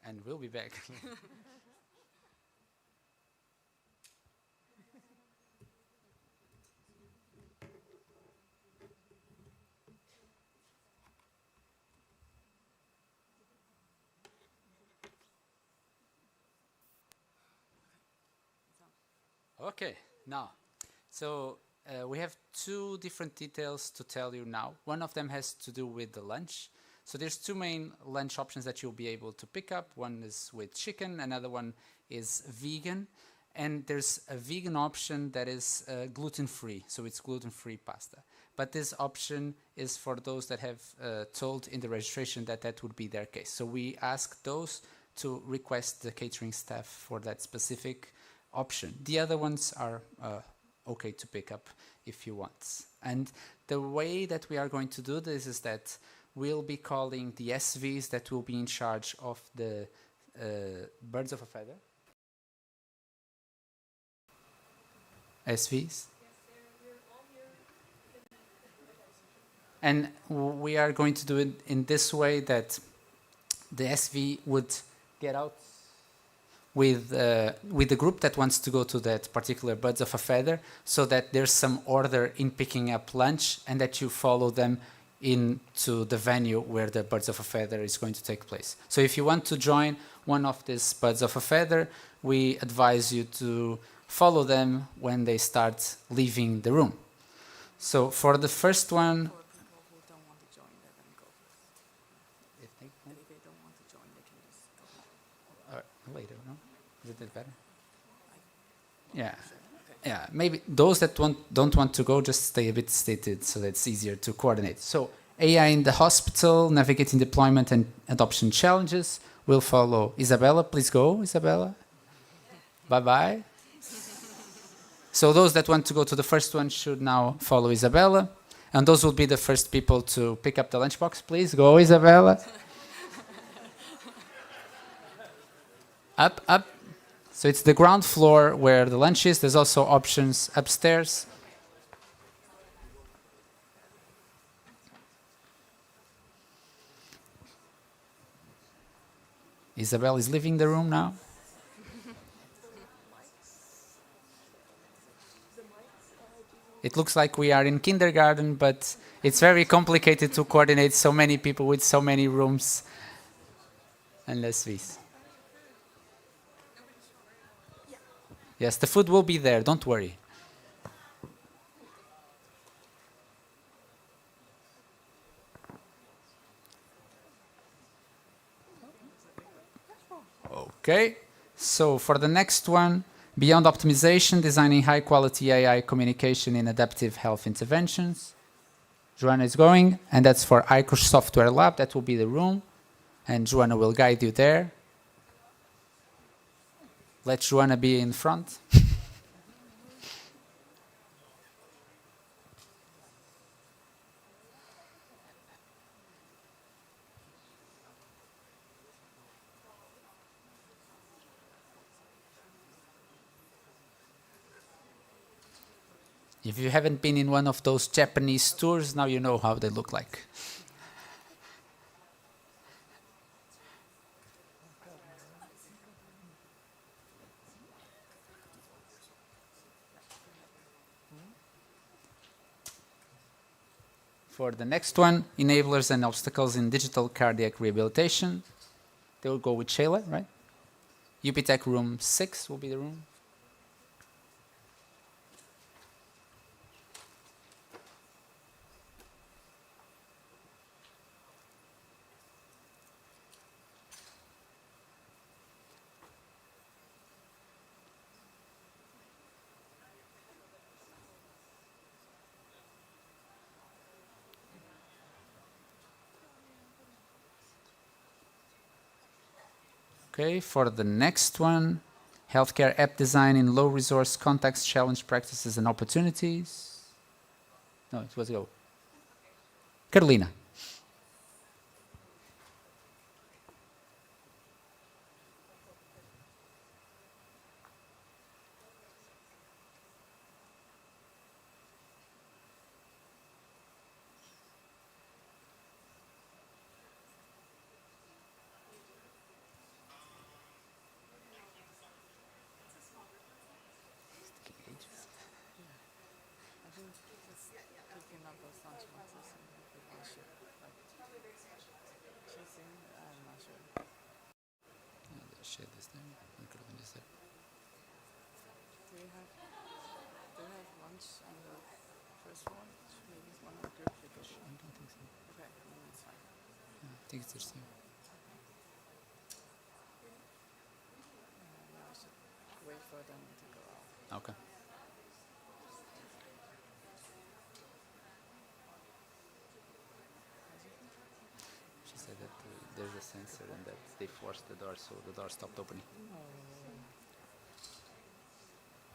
And we'll be back. Okay, now, so we have two different details to tell you now. One of them has to do with the lunch. So there's two main lunch options that you'll be able to pick up. One is with chicken, another one is vegan. And there's a vegan option that is gluten-free, so it's gluten-free pasta. But this option is for those that have told in the registration that that would be their case. So we ask those to request the catering staff for that specific option. The other ones are okay to pick up if you want. And the way that we are going to do this is that we'll be calling the SVs that will be in charge of the birds of a feather. SVs. And we are going to do it in this way that the SV would get out with the group that wants to go to that particular birds of a feather, so that there's some order in picking up lunch and that you follow them into the venue where the birds of a feather is going to take place. So if you want to join one of these birds of a feather, we advise you to follow them when they start leaving the room. So for the first one, later, no? Is it better? Yeah. Yeah, maybe those that don't want to go, just stay a bit seated so that it's easier to coordinate. So AI in the hospital, navigating deployment and adoption challenges will follow Isabella. Please go, Isabella. Bye-bye. So those that want to go to the first one should now follow Isabella. And those will be the first people to pick up the lunchbox. Please go, Isabella. Up, up. So it's the ground floor where the lunch is. There's also options upstairs. Isabel is leaving the room now. It looks like we are in kindergarten, but it's very complicated to coordinate so many people with so many rooms. Unless these. Yes, the food will be there, don't worry. Okay, so for the next one, beyond optimization, designing high-quality AI communication in adaptive health interventions. Joanna is going, and that's for ICOSH Software Lab. That will be the room, and Joanna will guide you there. Let Joanna be in front. If you haven't been in one of those Japanese tours, now you know how they look like. For the next one, enablers and obstacles in digital cardiac rehabilitation. They will go with Shayla, right? UPTech room 6 will be the room. Okay, for the next one, healthcare app design in low resource context, challenge practices and opportunities. No, it was go. Carolina. I think it's the same. Wait for them to go out. Okay. She said that there's a sensor and that they forced the door, so the door stopped opening.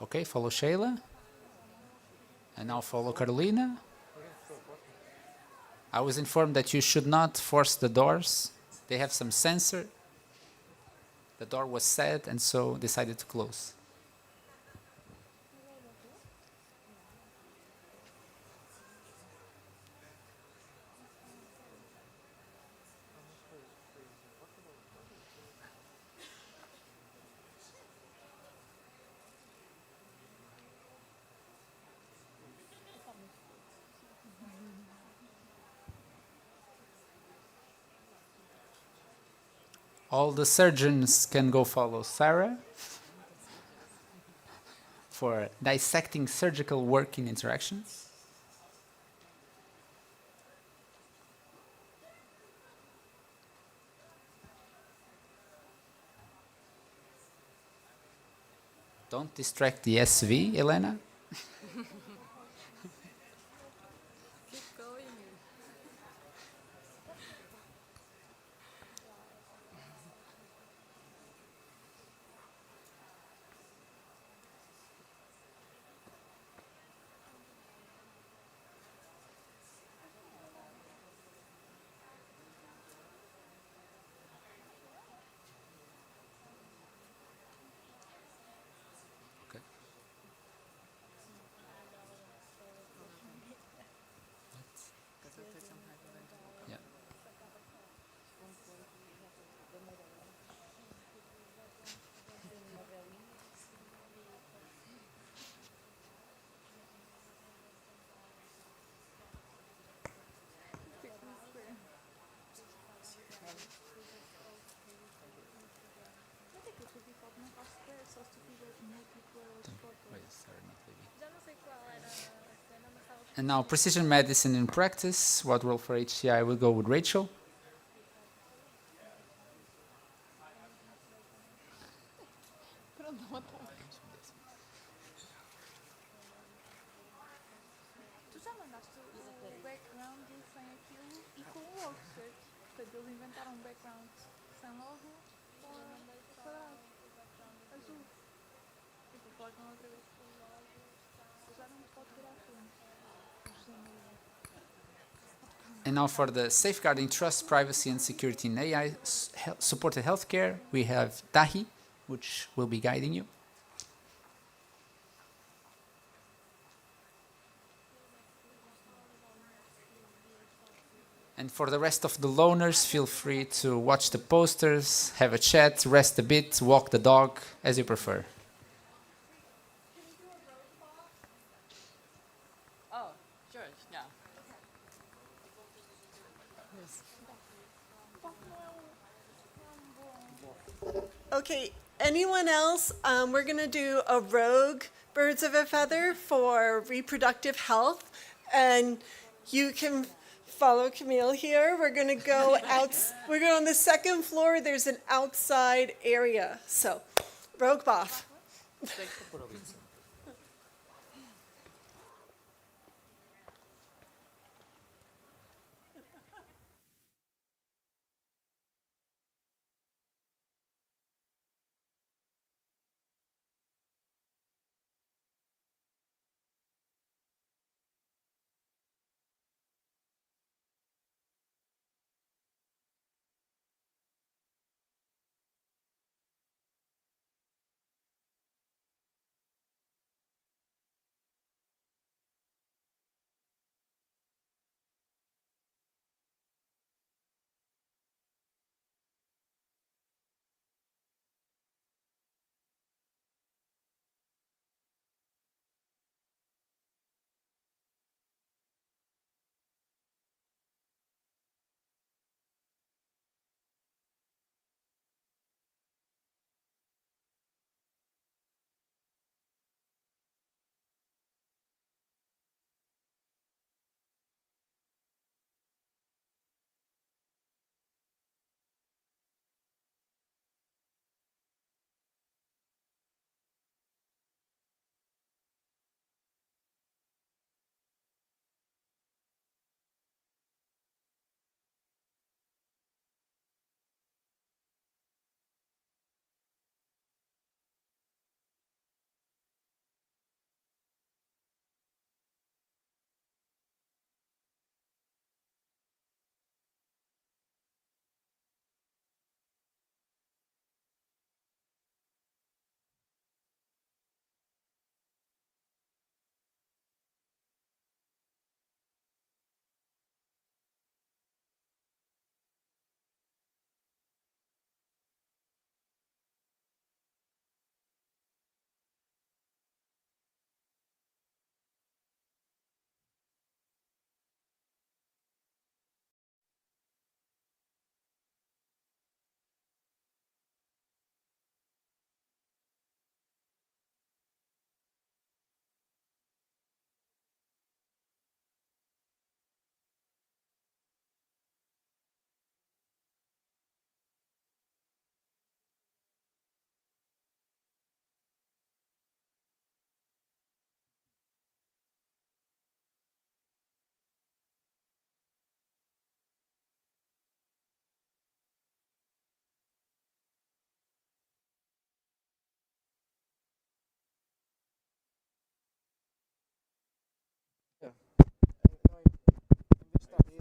Okay, follow Shayla. And now follow Carolina. I was informed that you should not force the doors. They have some sensor. The door was set and so decided to close. All the surgeons can go follow Sarah for dissecting surgical working interactions. Don't distract the SV, Elena. Keep going. Yeah. And now precision medicine in practice. What role for HCI? We'll go with Rachel. Tu já mandaste o background sem aquilo e com o offset. Portanto, eles inventaram um background sem logo com a quadrado. Azul. E vou falar com outra vez. Já não pode tirar tudo. And now for the safeguarding trust, privacy and security in AI supported healthcare, we have Tahi, which will be guiding you. And for the rest of the loaners, feel free to watch the posters, have a chat, rest a bit, walk the dog, as you prefer. Oh, sure, yeah. Okay, anyone else? We're going to do a rogue birds of a feather for reproductive health. And you can follow Camille here. We're going to go out. We're going on the second floor. There's an outside area. So, rogue boff.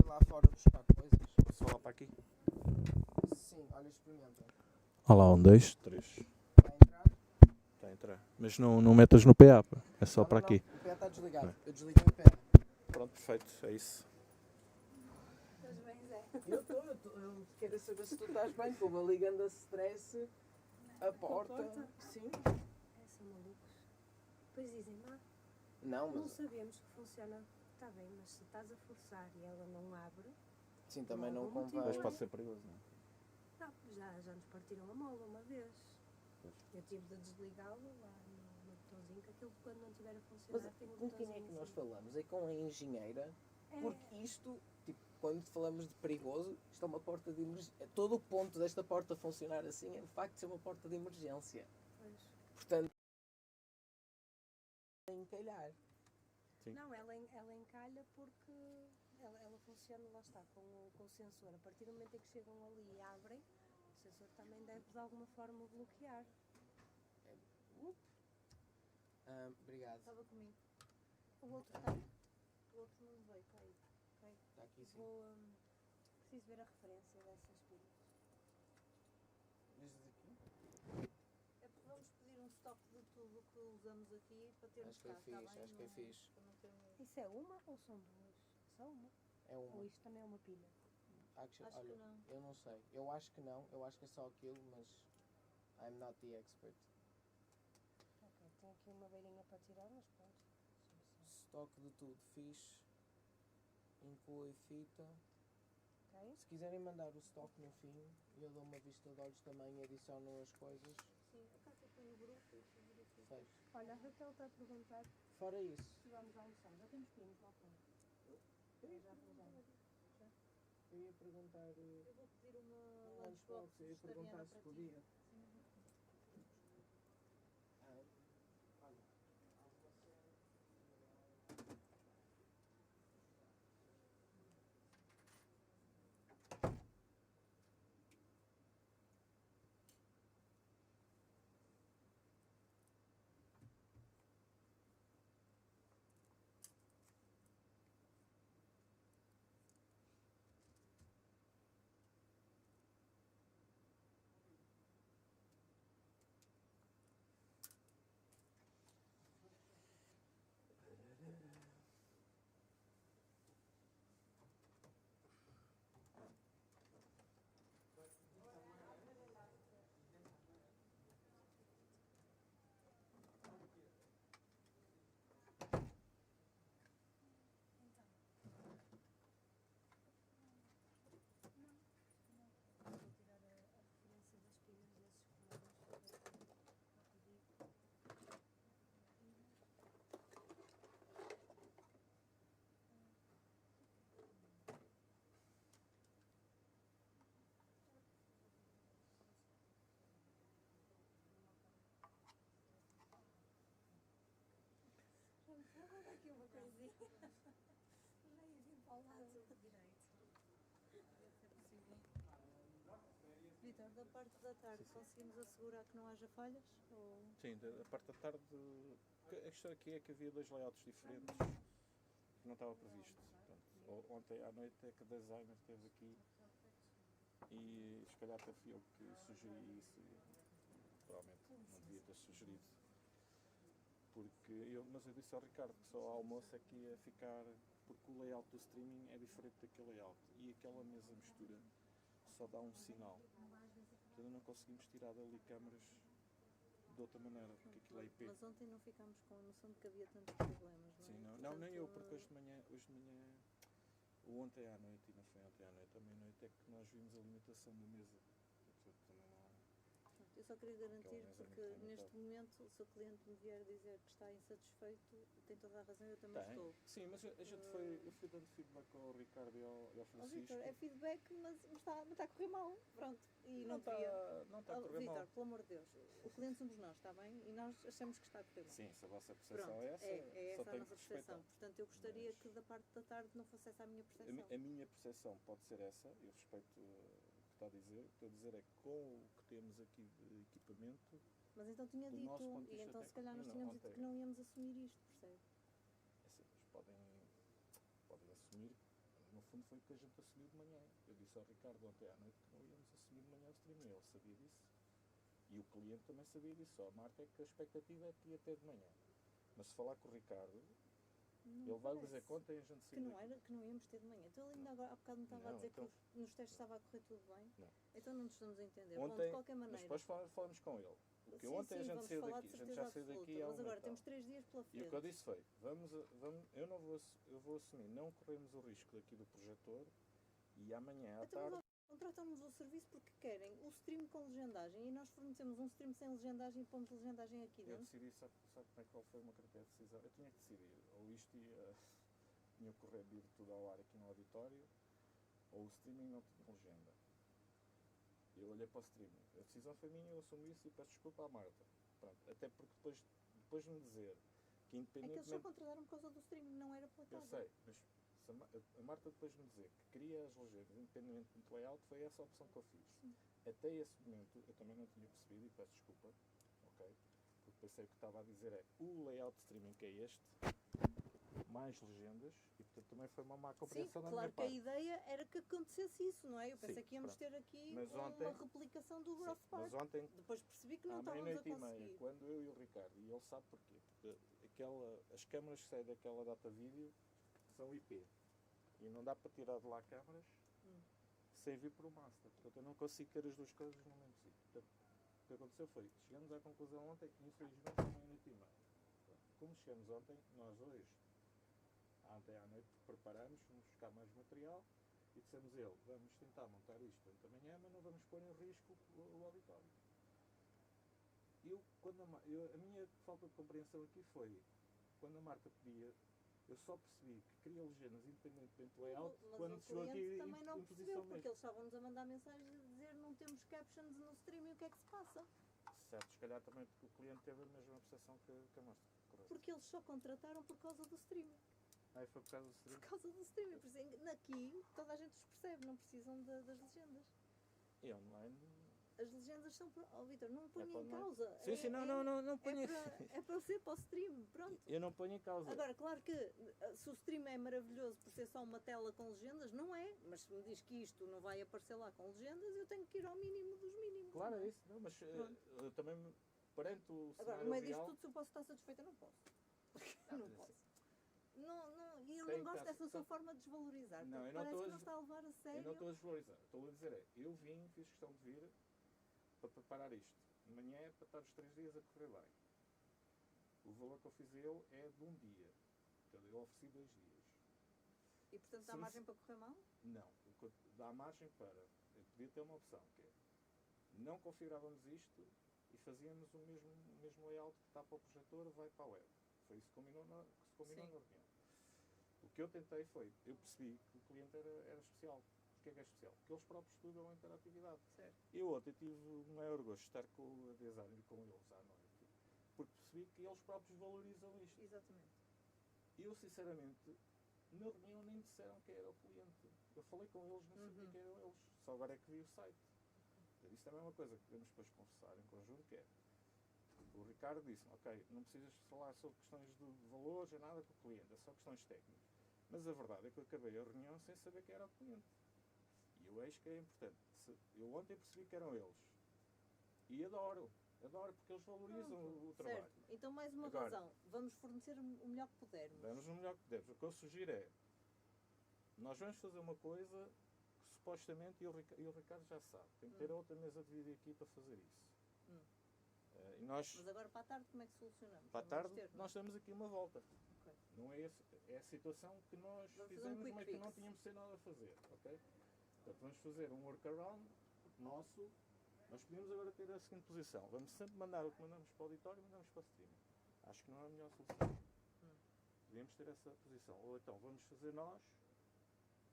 Lá fora buscar coisas. Só lá para aqui. Sim, olha, experimenta. Olha lá, 1, 2, 3. Está a entrar? Está a entrar. Mas não metas no PA, pá. É só para aqui. O pé está desligado. É. Eu desliguei o pé. Pronto, perfeito. É isso. Estás bem, Zé? Eu estou. Eu quero saber se tu estás bem. Estou ligando a stress, a porta. Sim. São malucos. Depois dizem, Não, mas... não sabemos que funciona. Está bem, mas se estás a forçar e ela não abre... Sim, também não convém. Mas pode ser perigoso, não é? Não, já nos partiram a mola uma vez. Eu tive de desligá-lo lá no botãozinho, que aquilo quando não estiver a funcionar Mas tem um com quem é botãozinho que nós assim. falamos? É com a engenheira? Porque isto, tipo, quando falamos de perigoso, isto é uma porta de emergência. Todo o ponto desta porta funcionar assim é de facto ser uma porta de emergência. Pois. Portanto, encalhar. Sim. Não, ela encalha porque ela funciona, lá está, com o sensor. A partir do momento em que chegam ali e abrem, o sensor também deve de alguma forma bloquear. Obrigado. Estava comigo. O outro está. O outro não veio, está aí. Okay. Está aqui, sim. Preciso ver a referência dessas pilhas. Desde aqui? É porque vamos pedir um estoque de tudo o que usamos aqui para termos cá, está bem? Acho que é fixe. Isso é uma ou são duas? Só uma? É uma. Ou isto também é uma pilha? Acho olha, que não. Eu não sei. Eu acho que não. Eu acho que é só aquilo, mas I'm not the expert. Ok, tem aqui uma beirinha para tirar, mas pronto. Estoque de tudo fixe. Inclui fita. Ok. Se quiserem mandar o stock no fim, eu dou uma vista de olhos também e adiciono as coisas. Sim, a casa põe no grupo e verifico. Fecho. Olha, a Raquel está a perguntar Fora isso, se vamos almoçar. Já temos pinos lá fora. Já fizemos. Já? eu ia perguntar. Eu vou pedir uma lunchbox, eu ia perguntar se podia. Vou tirar a referência das pinas desses comandos para pedir. Já me falou aqui uma coisinha. Já ia vir para o lado direito. Se é possível. Vitor, da parte da tarde conseguimos assegurar que não haja falhas? Ou... Sim, da parte da tarde. A questão aqui é que havia 2 layouts diferentes que não estava previsto. Portanto, ontem à noite é que o designer esteve aqui e se calhar até fui eu que sugeri isso. Provavelmente não devia ter sugerido. Mas eu disse ao Ricardo que só ao almoço é que ia ficar, porque o layout do streaming é diferente daquele layout e aquela mesa mistura só dá um sinal. Portanto, não conseguimos tirar dali câmaras de outra maneira, porque aquilo é IP. Mas ontem não ficámos com a noção de que havia tantos problemas, não é? Sim, não, Portanto, nem eu, porque hoje de manhã, ou ontem à noite, e não foi ontem à noite, à meia-noite, é que nós vimos a limitação da mesa. Portanto, também não... Eu só queria garantir, Aquela mesa porque muito neste limitada. momento, se o cliente me vier dizer que está insatisfeito, tem toda a razão, eu também estou. Sim, mas eu fui dando feedback ao Ricardo e ao Ó Francisco. Vitor, é feedback, mas está a correr mal, pronto. E Não está a correr mal. Vitor, pelo amor de Deus, o cliente somos nós, está bem? E nós achamos que está a correr mal. Sim, se a vossa percepção Pronto, é essa, é só essa a tenho nossa que percepção. respeitar. Portanto, eu gostaria que da parte da tarde não fosse essa a minha percepção. A minha percepção pode ser essa, eu respeito o que está a dizer. O que estou a dizer é que com o que temos aqui de equipamento... Mas então tinha do nosso dito, ponto de e vista então se calhar nós técnico, tínhamos dito ontem- que não íamos assumir isto, percebe? Assim, eles podem assumir, no fundo foi o que a gente assumiu de manhã. Eu disse ao Ricardo ontem à noite que não íamos assumir de manhã o streaming, ele sabia disso. E o cliente também sabia disso, só a Marta é que a expectativa é que ia ter de manhã. Mas se falar com o Ricardo, ele vai lhe dizer que ontem a gente saiu daqui. Que não íamos ter de manhã. Então ele ainda agora há bocado me estava a Não, dizer então- que nos testes estava a correr tudo bem. Não. Então não nos estamos a entender. Ontem, Bom, de qualquer mas maneira. depois falamos com ele. Porque Sim, ontem a gente vamos saiu falar daqui, de a gente certeza já saiu daqui absoluta, há mas agora Natal. temos 3 dias pela E frente. o que eu disse foi, eu vou assumir, não corremos o risco daqui do projetor e amanhã à Então, tarde... contratam-nos o serviço porque querem o stream com legendagem e nós fornecemos um stream sem legendagem e pomos legendagem aqui Eu dentro. decidi, sabe qual foi uma critério de decisão? Eu tinha que decidir, ou isto tinha correr de ir tudo ao ar aqui no auditório, ou o streaming não tinha legenda. Eu olhei para o streaming, a decisão foi minha, eu assumi isso e peço desculpa à Marta. Pronto, até porque depois de me dizer que É que eles só independentemente... contrataram por causa do streaming, não era pela Eu casa. sei, mas se a Marta depois de me dizer que queria as legendas independentemente do layout, foi essa a opção que eu fiz. Sim. Até esse momento eu também não tinha percebido e peço desculpa, ok? Porque pensei que estava a dizer é o layout de streaming que é este, mais legendas, e portanto também foi uma má Sim, compreensão da claro minha que a parte. ideia era que acontecesse isso, não é? Eu pensei Sim, que íamos pronto. ter aqui Mas uma ontem- replicação do Sim, Growth Park. mas ontem, Depois percebi que não à estávamos a meia-noite e conseguir. meia, quando eu e o Ricardo, e ele sabe porquê, porque as câmaras que saem daquela data vídeo são IP, e não dá para tirar de lá câmaras sem vir por o master, portanto eu não consigo ter as duas coisas no mesmo sítio. Portanto, o que aconteceu foi, chegamos à conclusão ontem, infelizmente à meia-noite e meia. Como chegamos ontem, nós hoje, ontem à noite, preparamos, fomos buscar mais material e e dissemos ele, vamos tentar montar isto durante a manhã, mas não vamos pôr em risco o auditório. A minha falta de compreensão aqui foi, quando a Marta pedia, eu só percebi que queria legendas independentemente do layout quando chegou aqui Mas o cliente também não percebeu, porque mesmo. eles estavam-nos a mandar mensagens a dizer não temos captions no streaming, o que é que se passa? Certo, se calhar também porque o cliente teve a mesma percepção que a Marta. Porque eles só contrataram por causa do streaming. Aí foi por causa do streaming? Por causa do streaming. Por isso, aqui toda a gente os percebe, não precisam das legendas. E online? As legendas são para... Oh, Vitor, não ponho em online. causa. Sim, não ponho. É para ser para o stream, pronto. Eu não ponho em causa. Agora, claro que se o stream é maravilhoso por ser só uma tela com legendas, não é. Mas se me diz que isto não vai aparecer lá com legendas, eu tenho que ir ao mínimo dos mínimos. Claro, não é isso. Não, mas eu também, perante o Agora, cenário no meio disto real... tudo, se eu posso estar satisfeita, não posso. Não posso. E eu Tem não gosto caso- dessa sua forma de desvalorizar. Não, eu não parece estou que não está a levar a sério. Eu não estou a desvalorizar. Estou a dizer eu fiz questão de vir para preparar isto. De manhã é para estar os 3 dias a correr bem. O valor que eu fiz eu é de um dia. Então eu ofereci 2 dias. E portanto dá margem para correr mal? Não. Dá margem para... Eu podia ter uma opção, que é... Não configurávamos isto e fazíamos o mesmo layout que está para o projetor, vai para a web. Foi isso que se combinou na reunião. O que eu tentei foi... Eu percebi que o cliente era especial. Porquê é especial? Porque eles próprios estudam a interatividade. Certo. Eu ontem tive o maior gosto de estar com o designer e com eles à noite, porque percebi que eles próprios valorizam isto. Exatamente. Eu, sinceramente, na reunião nem disseram que era o cliente. Eu falei com eles, não sabia que eram eles. Só agora é que vi o site. Isso também é uma coisa que podemos depois conversar em conjunto, que é... O Ricardo disse, ok, não precisas falar sobre questões de valores, é nada com o cliente, é só questões técnicas. Mas a verdade é que eu acabei a reunião sem saber quem era o cliente. E eu acho que é importante. Eu ontem percebi que eram eles. E adoro porque eles valorizam o trabalho. Certo. Então mais uma Agora, razão. Vamos fornecer o melhor que pudermos. Damos o melhor que pudermos. O que eu sugiro é, nós vamos fazer uma coisa que supostamente, e o Ricardo já sabe, tem que ter outra mesa de vídeo aqui para fazer isso. E nós, Mas agora para a tarde como é que solucionamos? para a Não vamos tarde, ter, não? nós temos aqui uma volta. Ok. Não é, é a situação que nós Vamos fazer fizemos, quick mas que não fix. tínhamos sem nada a fazer. Okay? Portanto, vamos fazer um workaround nosso. Nós podemos agora ter a seguinte posição. Vamos sempre mandar o que mandamos para o auditório e mandamos para o streaming. Acho que não é a melhor solução. Podemos ter essa posição. Ou então vamos fazer nós,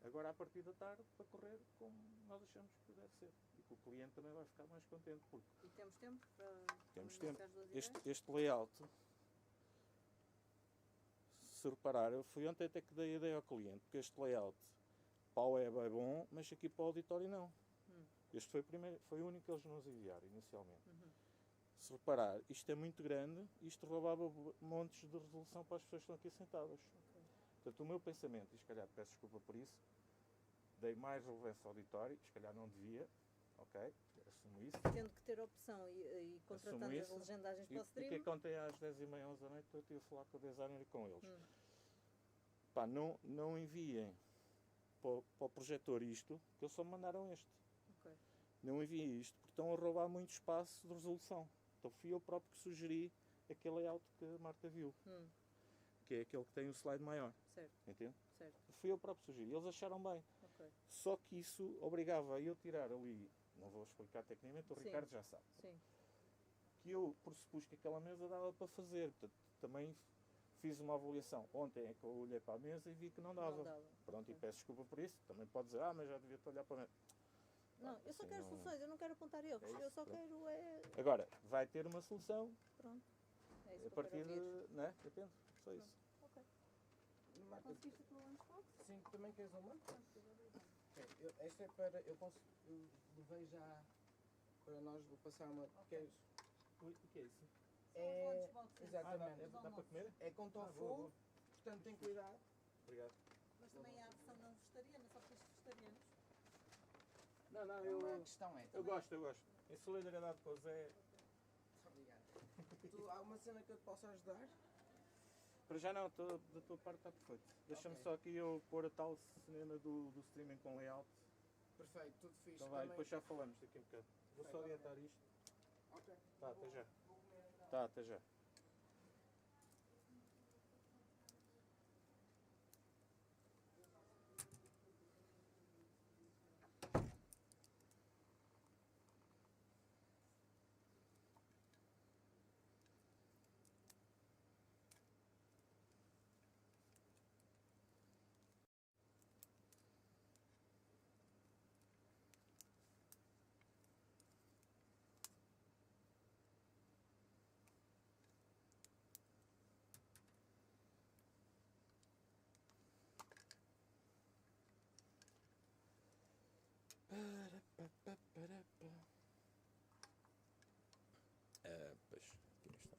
agora a partir da tarde, para correr como nós achamos que deve ser. E que o cliente também vai ficar mais contente. Porque E temos tempo para... temos para tempo. negociar as duas ideias? Este layout, se reparar, eu fui ontem até que dei a ideia ao cliente, porque este layout para a web é bom, mas aqui para o auditório não. Este foi o único que eles nos enviaram inicialmente. Se reparar, isto é muito grande, isto roubava montes de resolução para as pessoas que estão aqui sentadas. Portanto, o meu pensamento, e se calhar peço desculpa por isso, dei mais relevância ao auditório, se calhar não devia, ok, assumo isso. Tendo que ter opção e contratando as legendagens para o stream. E o que ontem às 10h30, 11 da noite, eu estive a falar com o designer e com eles. Pá, não enviem para o projetor isto, que eles só me mandaram este. Okay. Não enviem isto, porque estão a roubar muito espaço de resolução. Então fui eu próprio que sugeri aquele layout que a Marta viu, que é aquele que tem o slide maior. Certo. Entende? Certo. Fui eu próprio que sugeri. Eles acharam bem. Okay. Só que isso obrigava a eu tirar ali, não vou explicar tecnicamente, o Sim. Ricardo já sabe. Sim. Que eu pressupus que aquela mesa dava para fazer. Portanto, também fiz uma avaliação. Ontem é que eu olhei para a mesa e vi que não dava. Não dava. Pronto, e peço desculpa por isso. Também pode dizer, mas já devia olhar para a mesa. Não, eu só assim quero não... soluções, eu não quero apontar erros. É isso, eu só pronto. quero Agora, vai ter uma solução. Pronto. É isso A que partir eu quero de... ouvir. Né? Depende. Só isso. Ok. Marta, Conseguiste a tua lunchbox? Sim, também queres uma? Esta é para... Eu levei já para nós, vou passar uma... Queres? O que é isso? É... Exatamente. Dá para comer? É com tofu, boa. portanto tem cuidado. Obrigado. Mas também há a versão não vegetariana, só para os vegetarianos. Não, A questão é... Eu gosto. Em solidariedade com o Zé... Obrigado. Há alguma cena que eu te possa ajudar? Para já não, da tua parte está perfeito. Deixa-me só aqui eu pôr a tal cena do streaming com layout. Perfeito, tudo fixe. Então vai, Também- depois já falamos daqui a um bocado. Vou só Perfeito, orientar isto. Ok. Tá, até já. Tá, até já. Pois, aqui não está.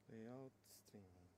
Layout, streaming.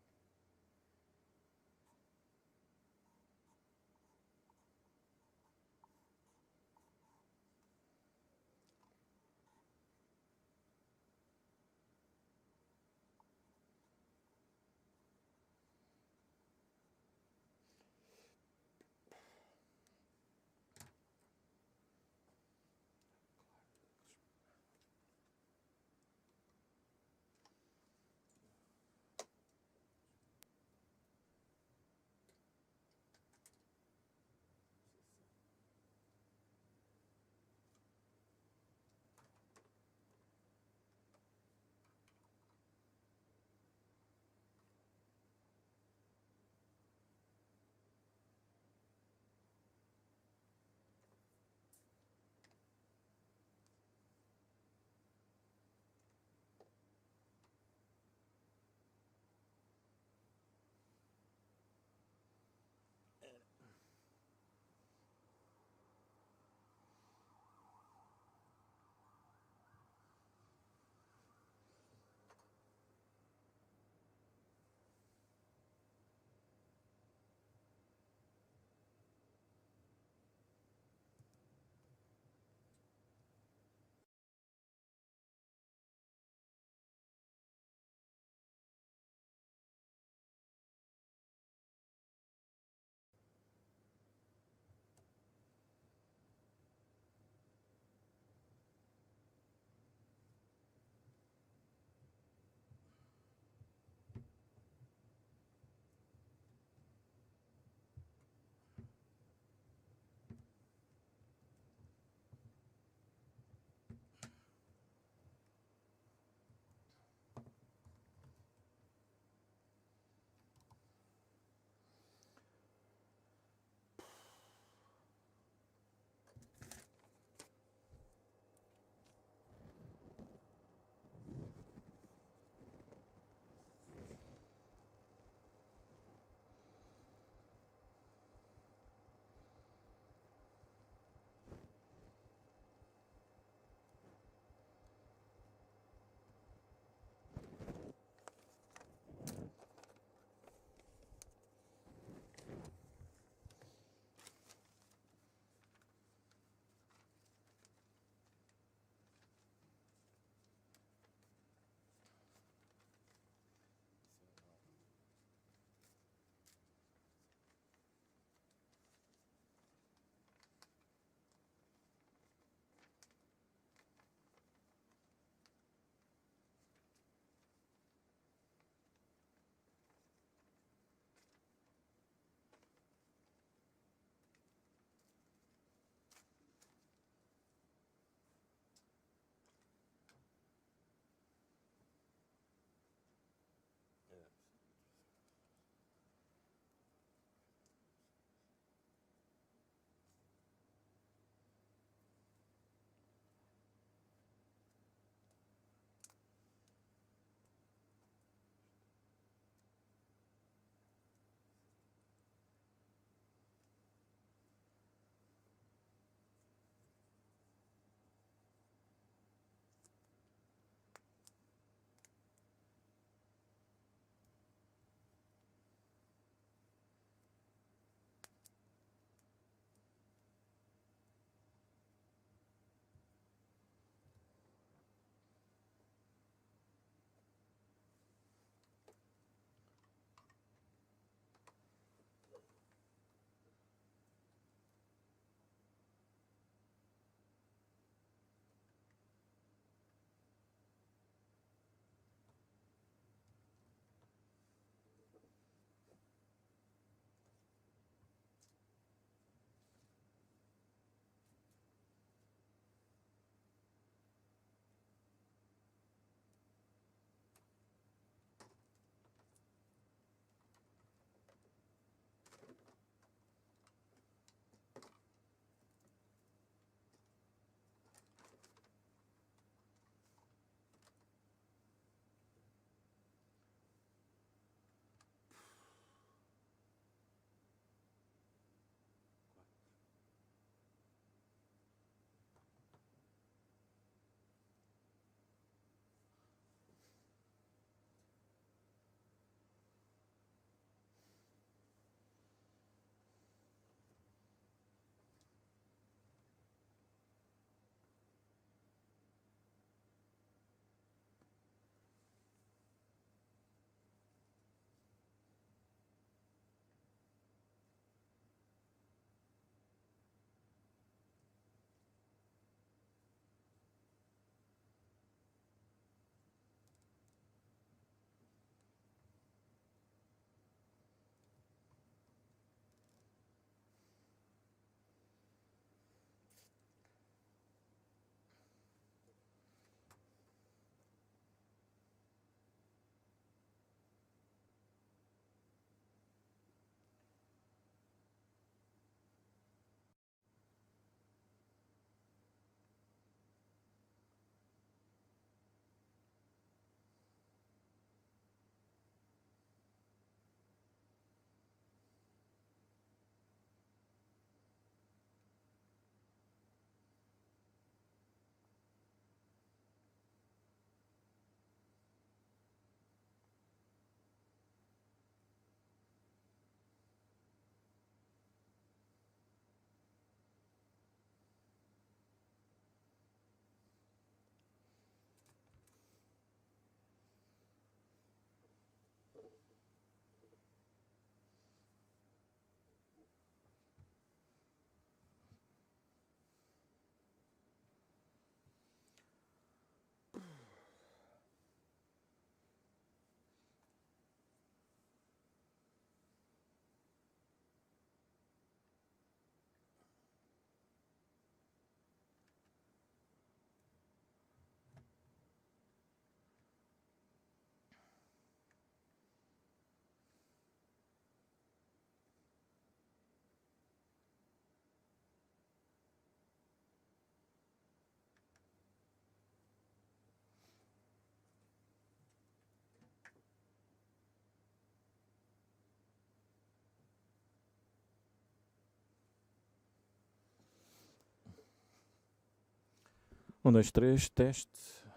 dois, três, teste.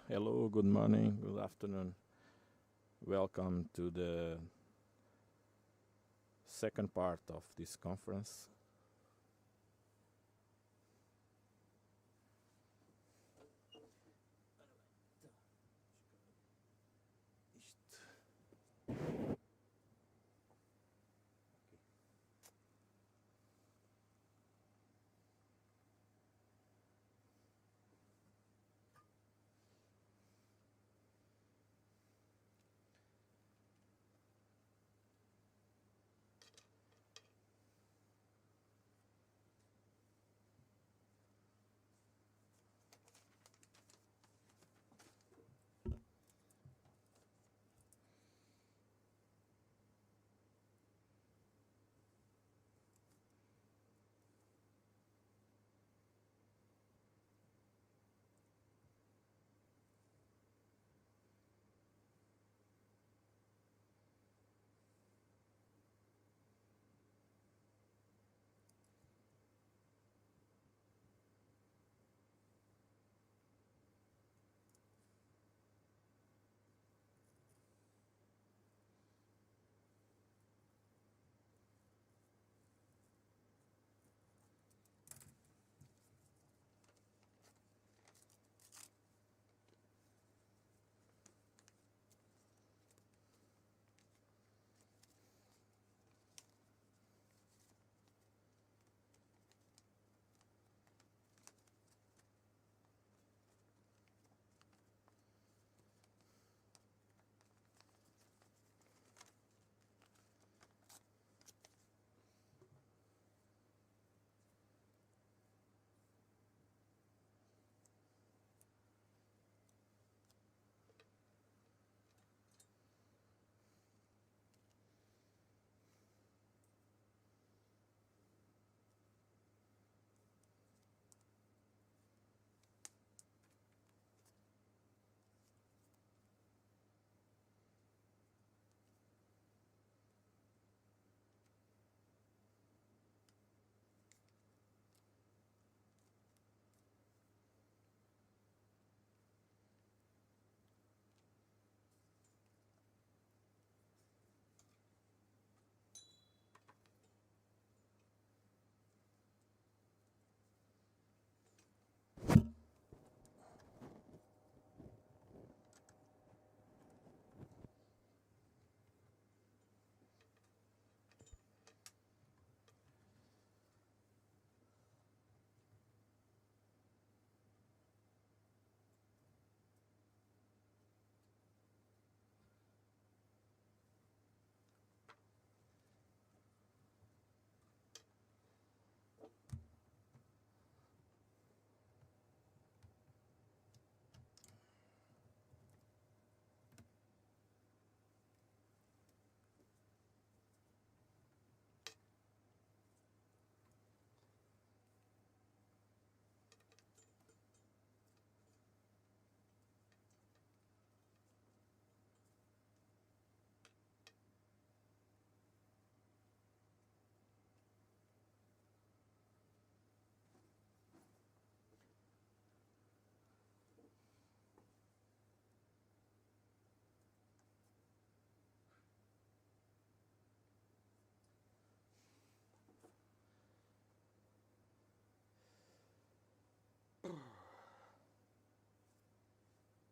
Hello, good morning, good afternoon. Welcome to the second part of this conference.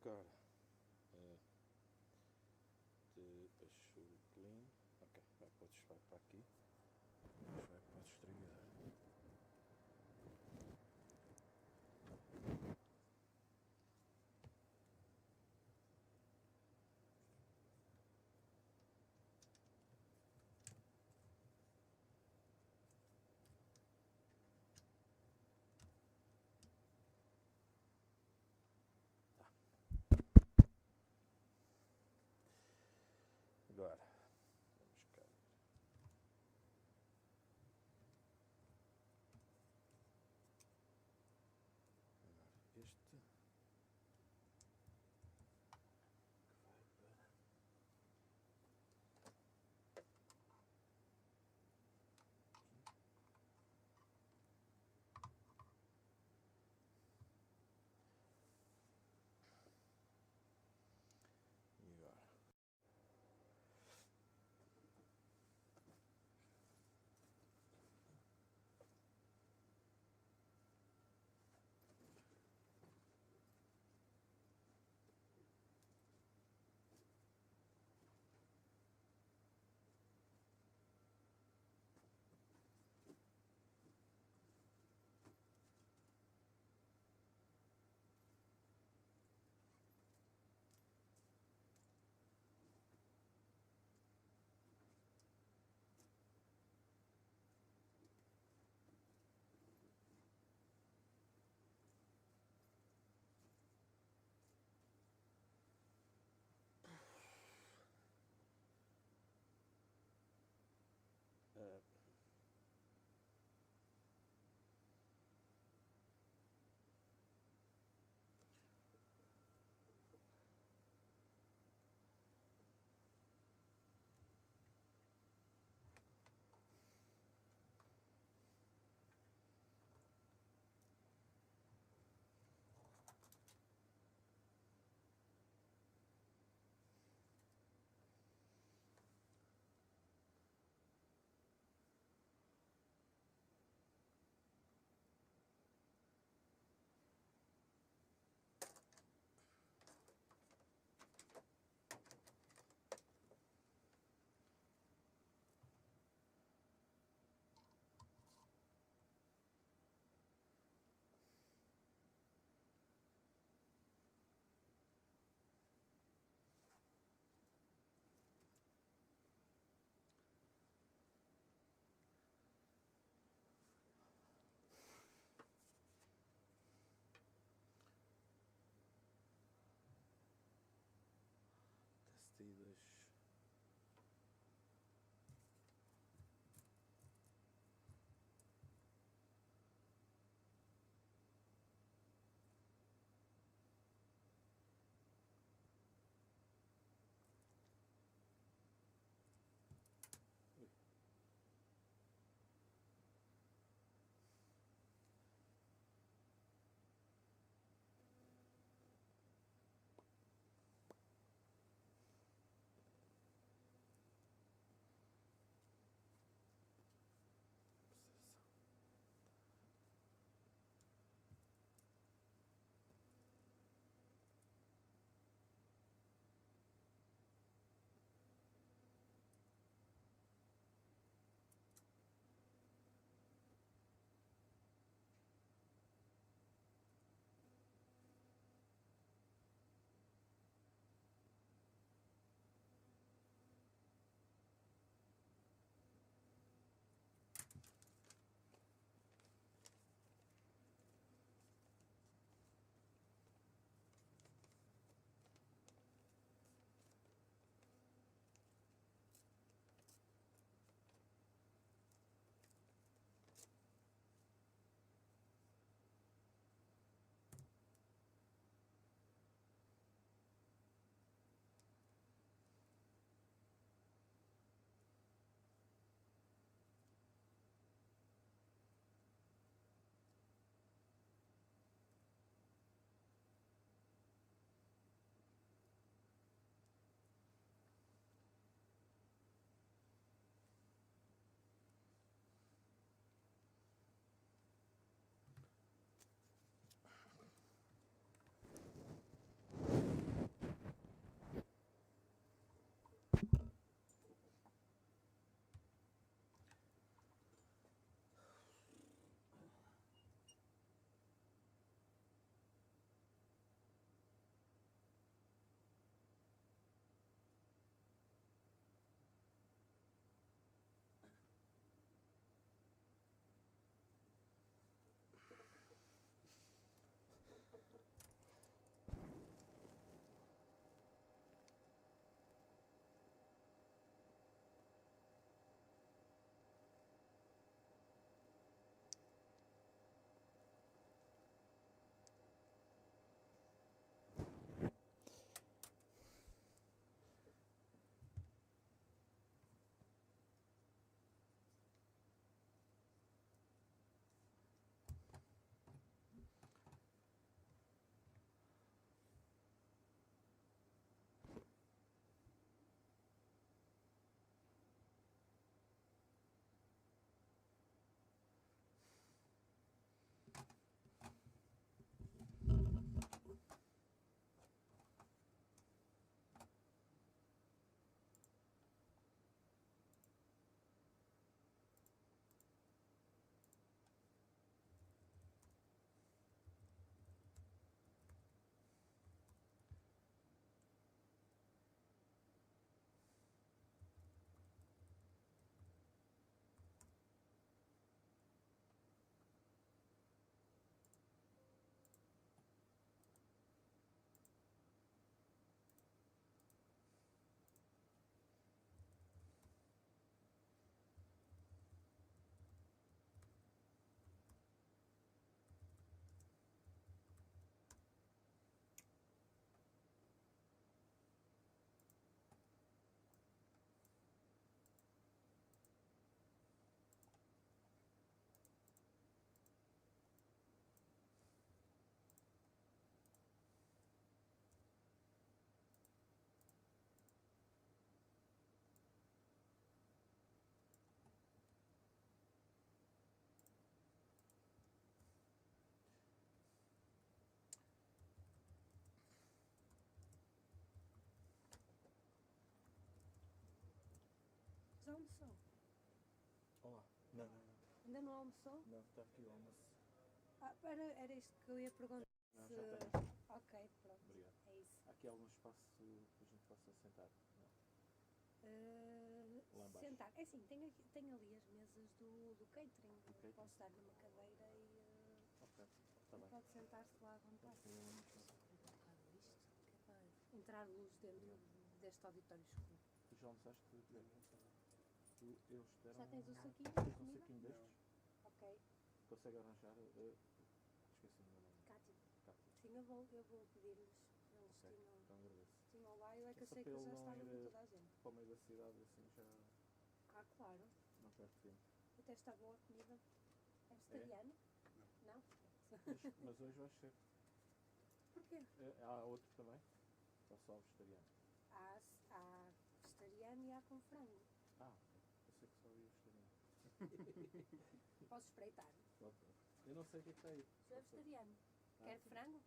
Agora, deixou clean. Ok, vai para aqui. Vai para o distribuidor. Agora, vamos cá. Não, não, não. Ainda não almoçou? Não, está aqui o almoço. Era isto que eu ia perguntar. Não, se... já tenho. Ok, pronto. Obrigado. É isso. Há aqui algum espaço que a gente possa sentar? Não. Lá embaixo. Sentar. É assim, tem ali as mesas do catering. Do catering? Posso dar-lhe uma cadeira e Ok, está bem. pode sentar-se lá à vontade. Sim, é muito bom. Que é para entrar luz dentro deste auditório escuro. Tu já almoçaste? Eles deram Já tens o saquinho? Tens um saquinho destes? Ok. Consegue arranjar? Esqueci-me do nome. Cátia. Cátia. Sim, eu vou pedir-lhes. Eles Ok, então agradeço. tinham lá, eu é que eu Só sei para que ele já não estava com ir toda a gente. para o meio da cidade assim já Ah, claro. não perde tempo. Até está boa a comida. É vegetariano? Não. Mas hoje vais ser. Porquê? Há outro também? Ou só vegetariano? Há vegetariano e há com frango. Ah, eu sei que só havia vegetariano. Posso espreitar? Eu não sei o que é que está aí. Sou vegetariano. Quer frango?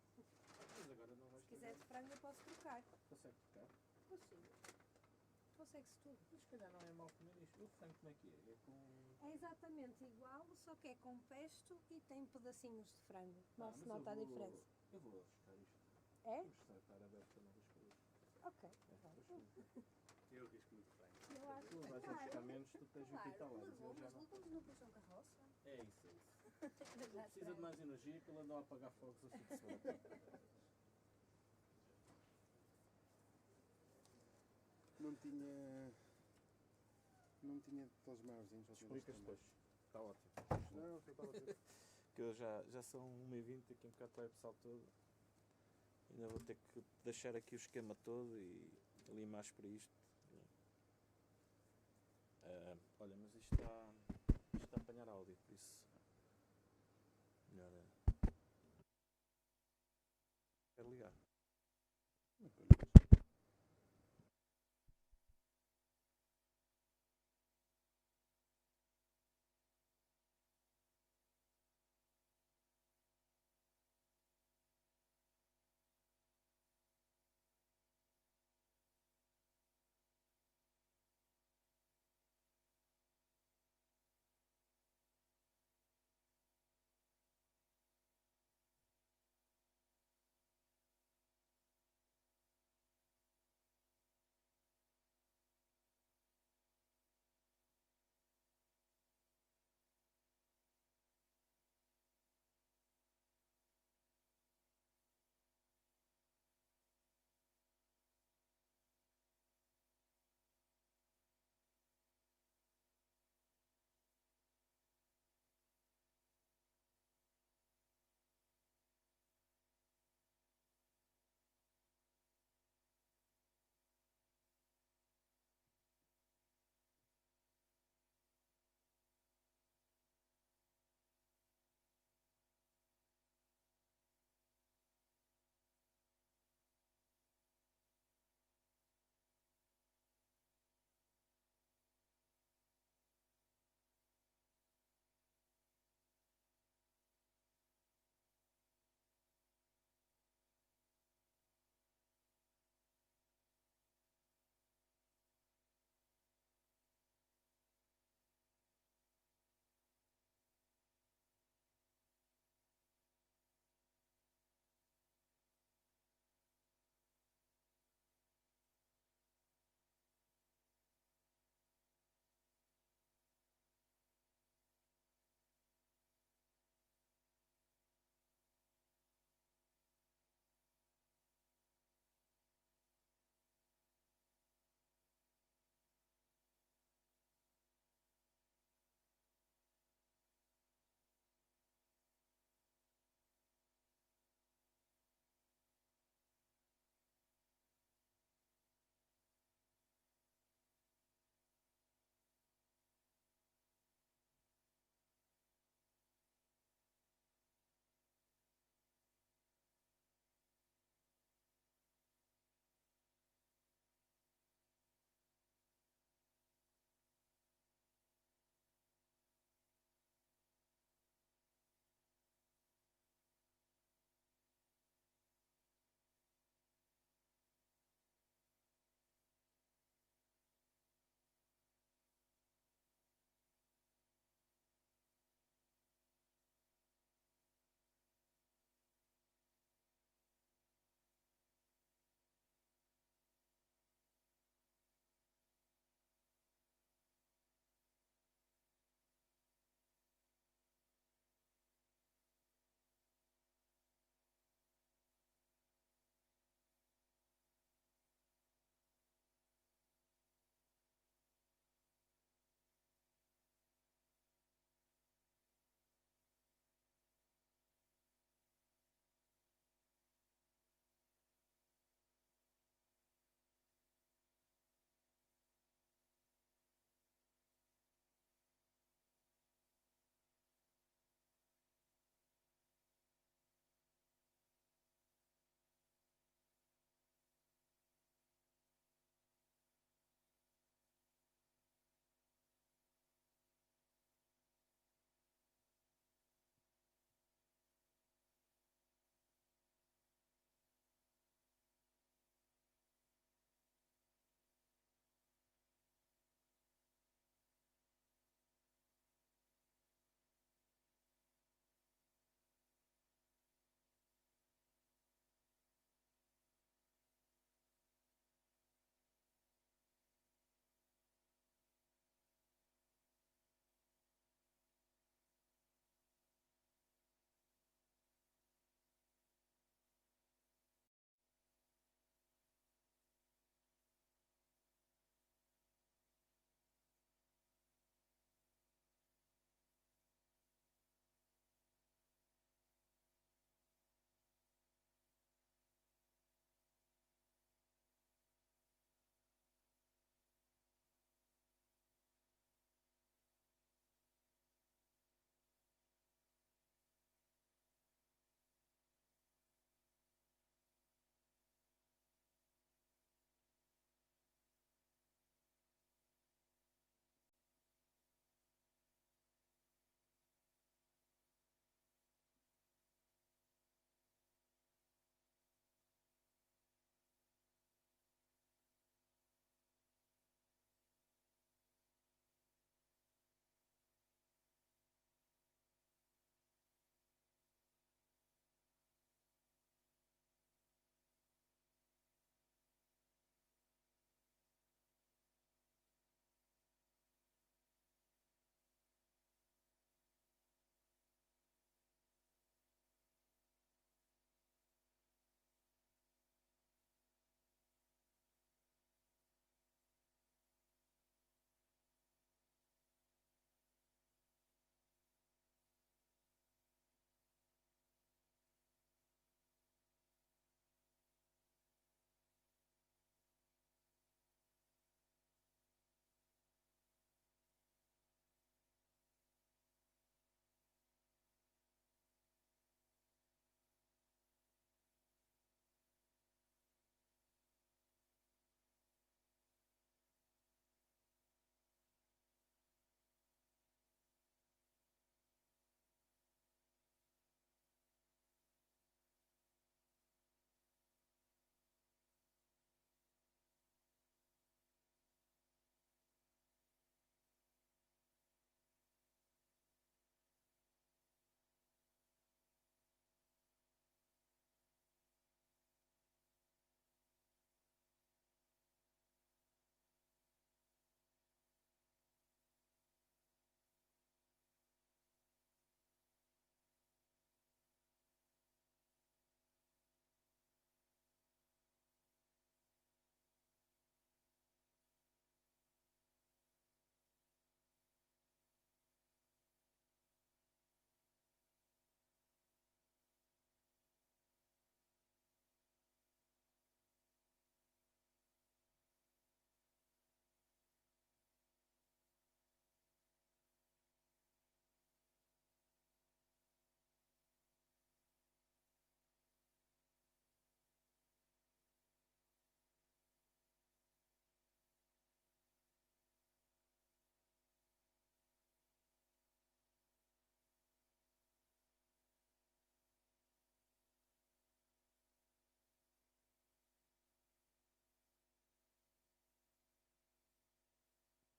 Mas agora não vais Se quiser de frango eu posso trocar. Consegue tocar? Consigo. Consegue-se tudo. Mas se calhar não é mal comer isto. O frango como é que é? É com... É exatamente igual, só que é com pesto e tem pedacinhos de frango. Não se mas nota a diferença. Eu vou arriscar isto. É? Vamos estar aberto a novas coisas. Ok. Eu arrisco muito frango. Eu acho Tu que vais arriscar menos, tu tens 80 anos. Claro, Eu já mas não. legumes não puxam carroça. É isso, é isso. Tu precisa de mais energia que ele andou a apagar fogos a fim de semana. Não tinha aqueles maiorzinhos. Explicas depois. Está ótimo. Não, eu estava a dizer. Que eu já são 1h20, daqui a um bocado vai o pessoal todo. Ainda vou ter que deixar aqui o esquema todo e ali mais para isto. Olha, mas isto está a apanhar áudio, por isso melhor quero ligar.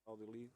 Áudio ligo.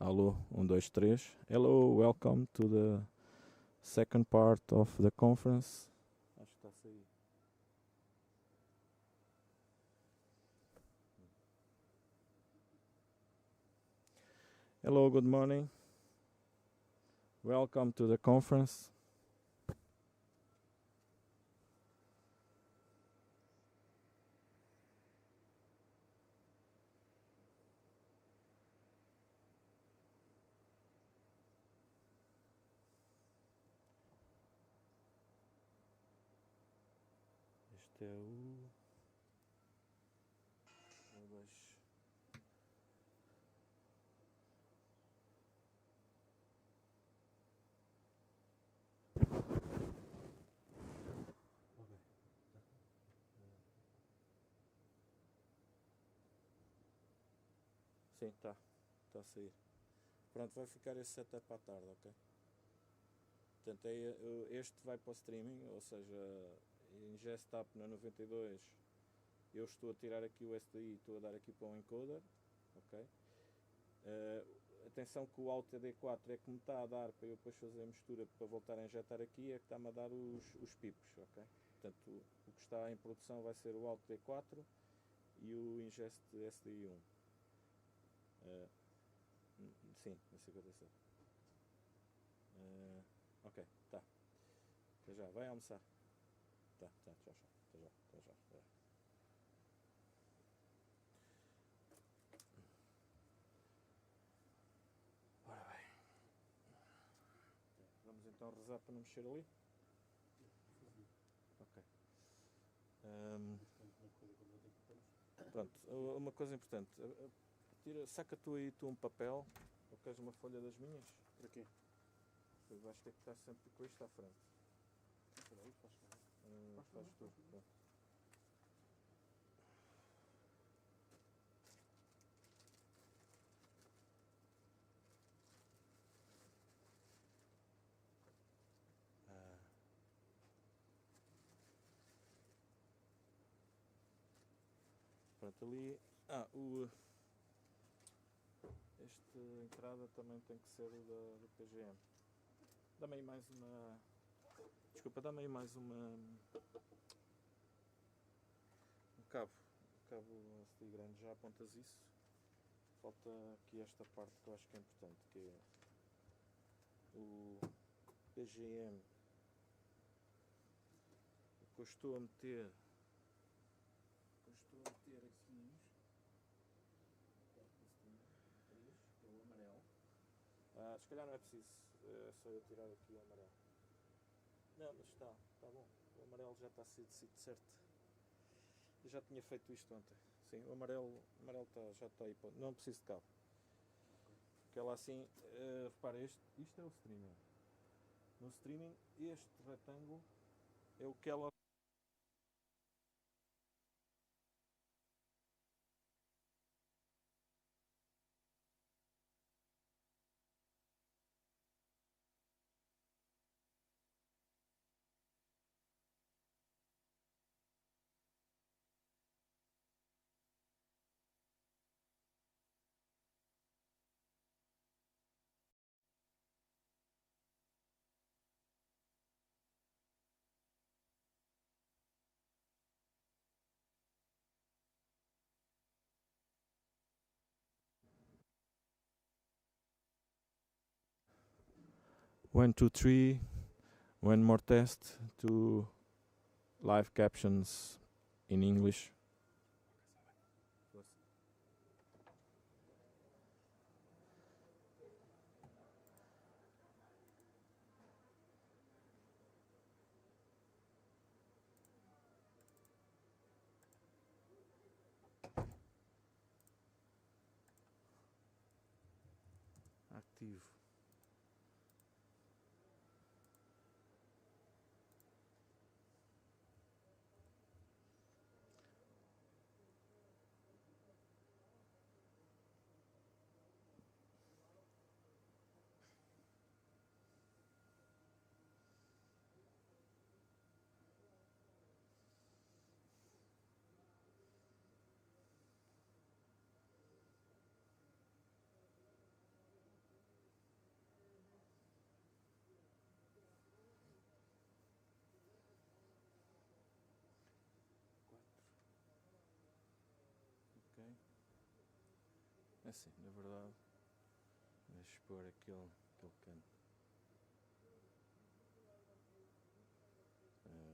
Alô, 1, 2, 3. Hello, welcome to the second part of the conference. Acho que está a sair. Hello, good morning. Welcome to the conference. Este é o... Sim, está a sair. Pronto, vai ficar esse setup à tarde, ok? Portanto, este vai para o streaming, ou seja, ingest up na 92, eu estou a tirar aqui o SDI e estou a dar aqui para um encoder, ok? Atenção que o Alt D4 é que me está a dar para eu depois fazer a mistura para voltar a injetar aqui, é que está-me a dar os pipos, ok? Portanto, o que está em produção vai ser o Alt D4 e o ingest SDI1. Sim, na 57. Ok, tá. Até já, vai almoçar. Tá, tchau, tchau. Até já. Ora bem. Vamos então rezar para não mexer ali? Ok. Pronto, uma coisa importante. Saca tu aí um papel, ou queres uma folha das minhas? Para quê? Eu acho que é que está sempre com isto à frente. Peraí, faz tu. Pronto. Pronto, ali... esta entrada também tem que ser do PGM. Dá-me aí mais uma... Desculpa, dá-me aí mais uma... Um cabo SD grande, já apontas isso. Falta aqui esta parte que eu acho que é importante, que é o PGM. O que eu estou a meter aqui... É o amarelo. Se calhar não é preciso, é só eu tirar aqui o amarelo. Não, mas está bom. O amarelo já está decidido certo. Eu já tinha feito isto ontem. Sim, o amarelo já está aí. Não preciso de cabo. Porque ela assim, repara, isto é o streaming. No streaming, este retângulo é o que ela... One, two, three. One more test to live captions in English. Ativo. assim, na verdade, deixa expor aquele canto.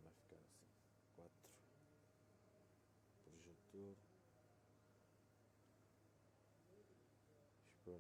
Vai ficar assim, 4, projetor, expor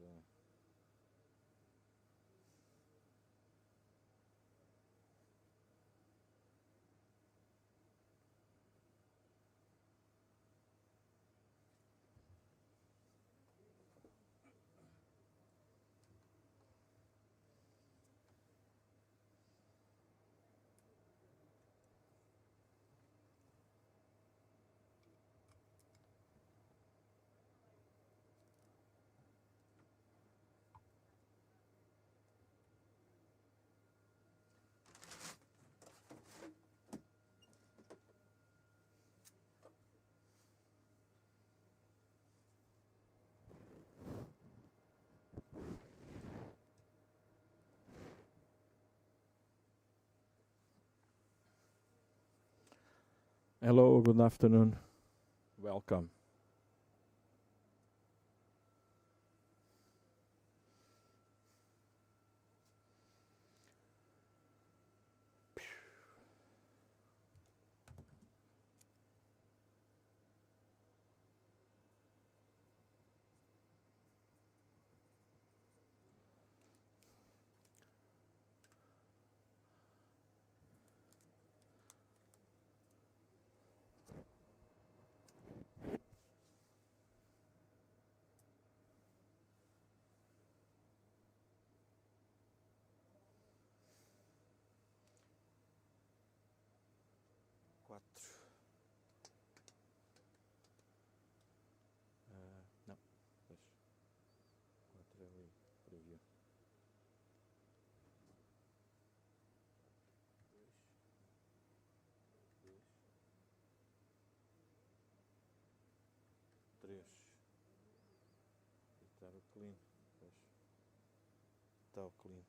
Hello, good afternoon. Welcome. Não, deixa. 4 ali, preview. 3. Editar o clean. Está o clean.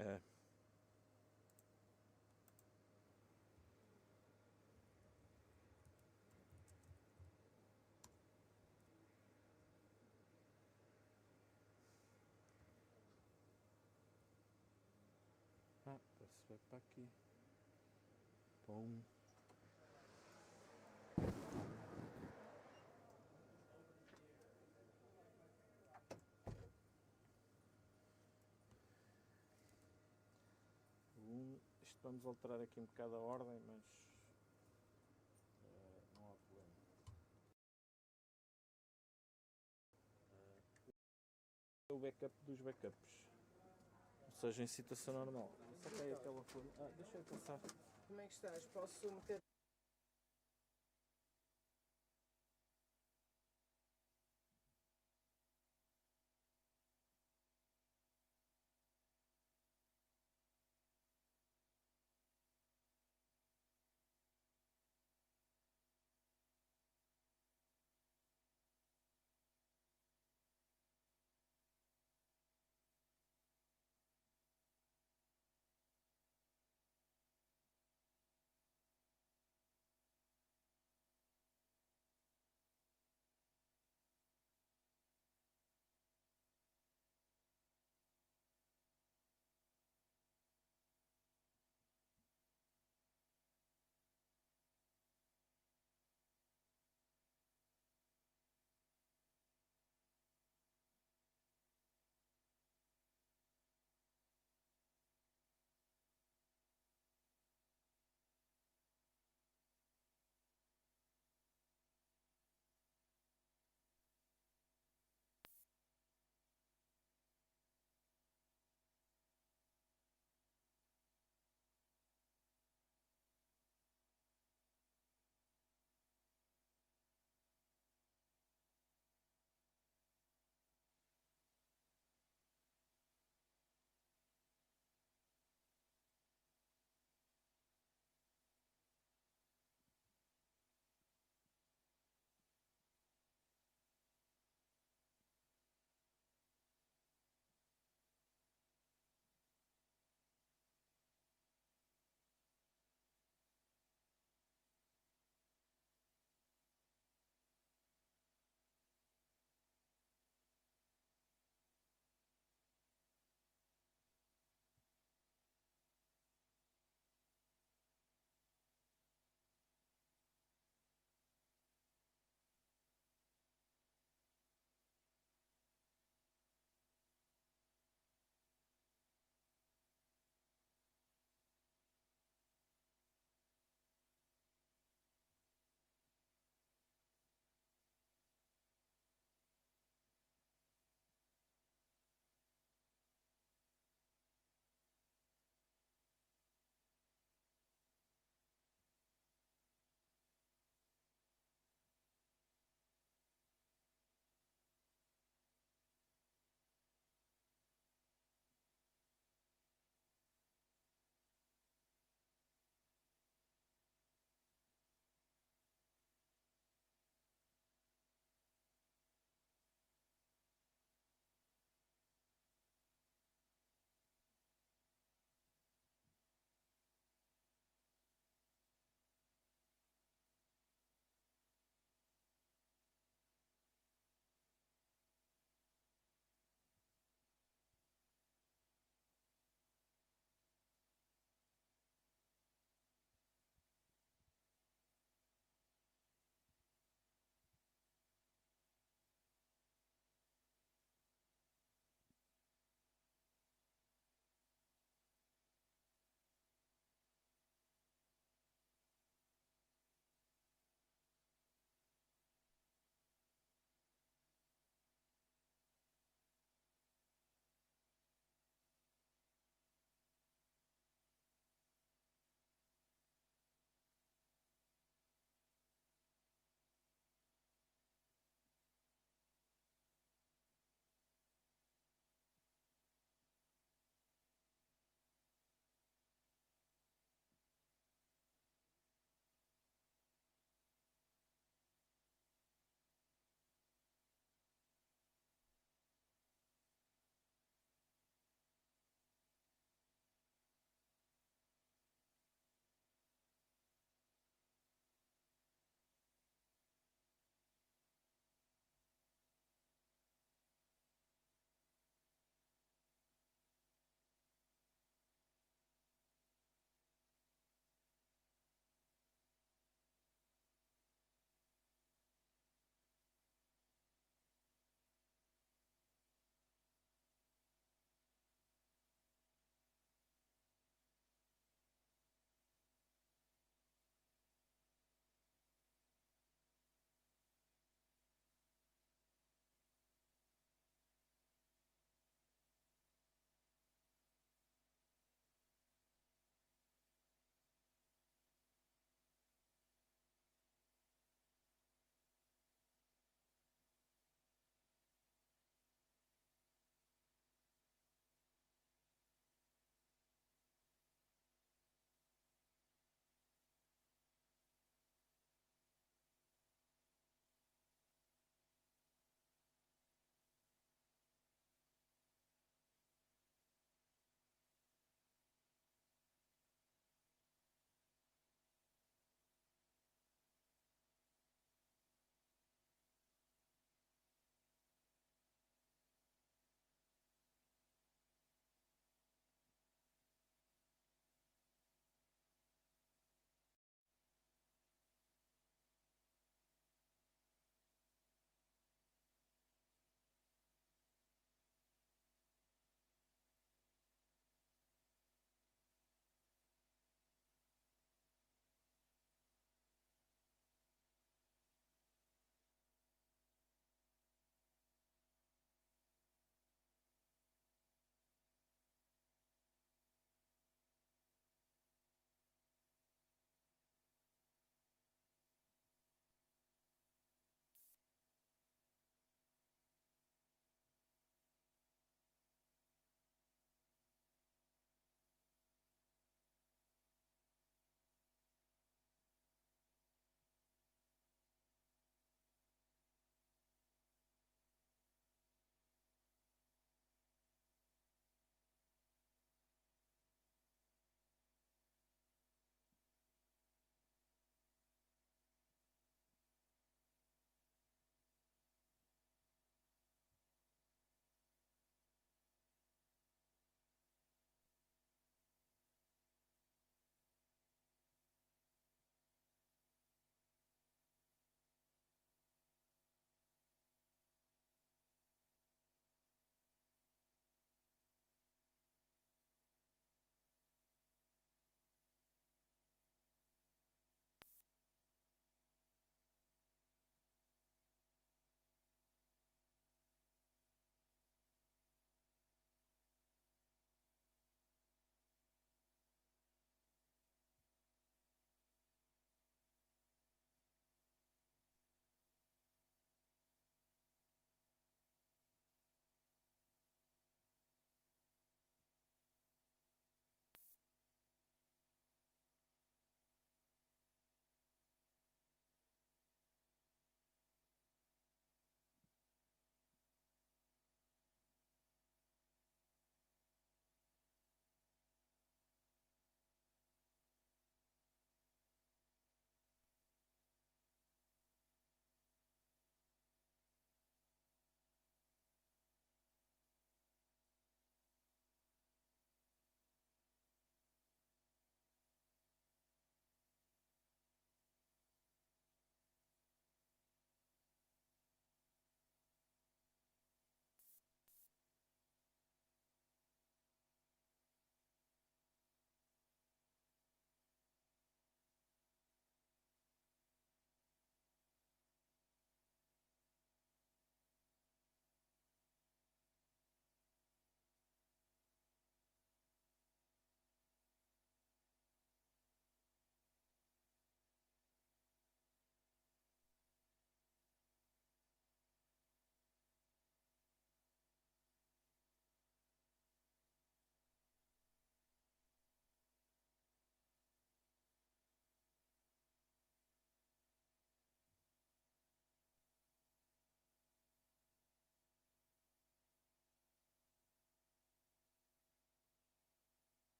3. Se vai para aqui. Bom. Isto vamos alterar aqui um bocado a ordem, mas não há problema. O backup dos backups. Ou seja, em situação normal. Saquei aquela forma. Deixa eu passar. Como é que estás? Posso meter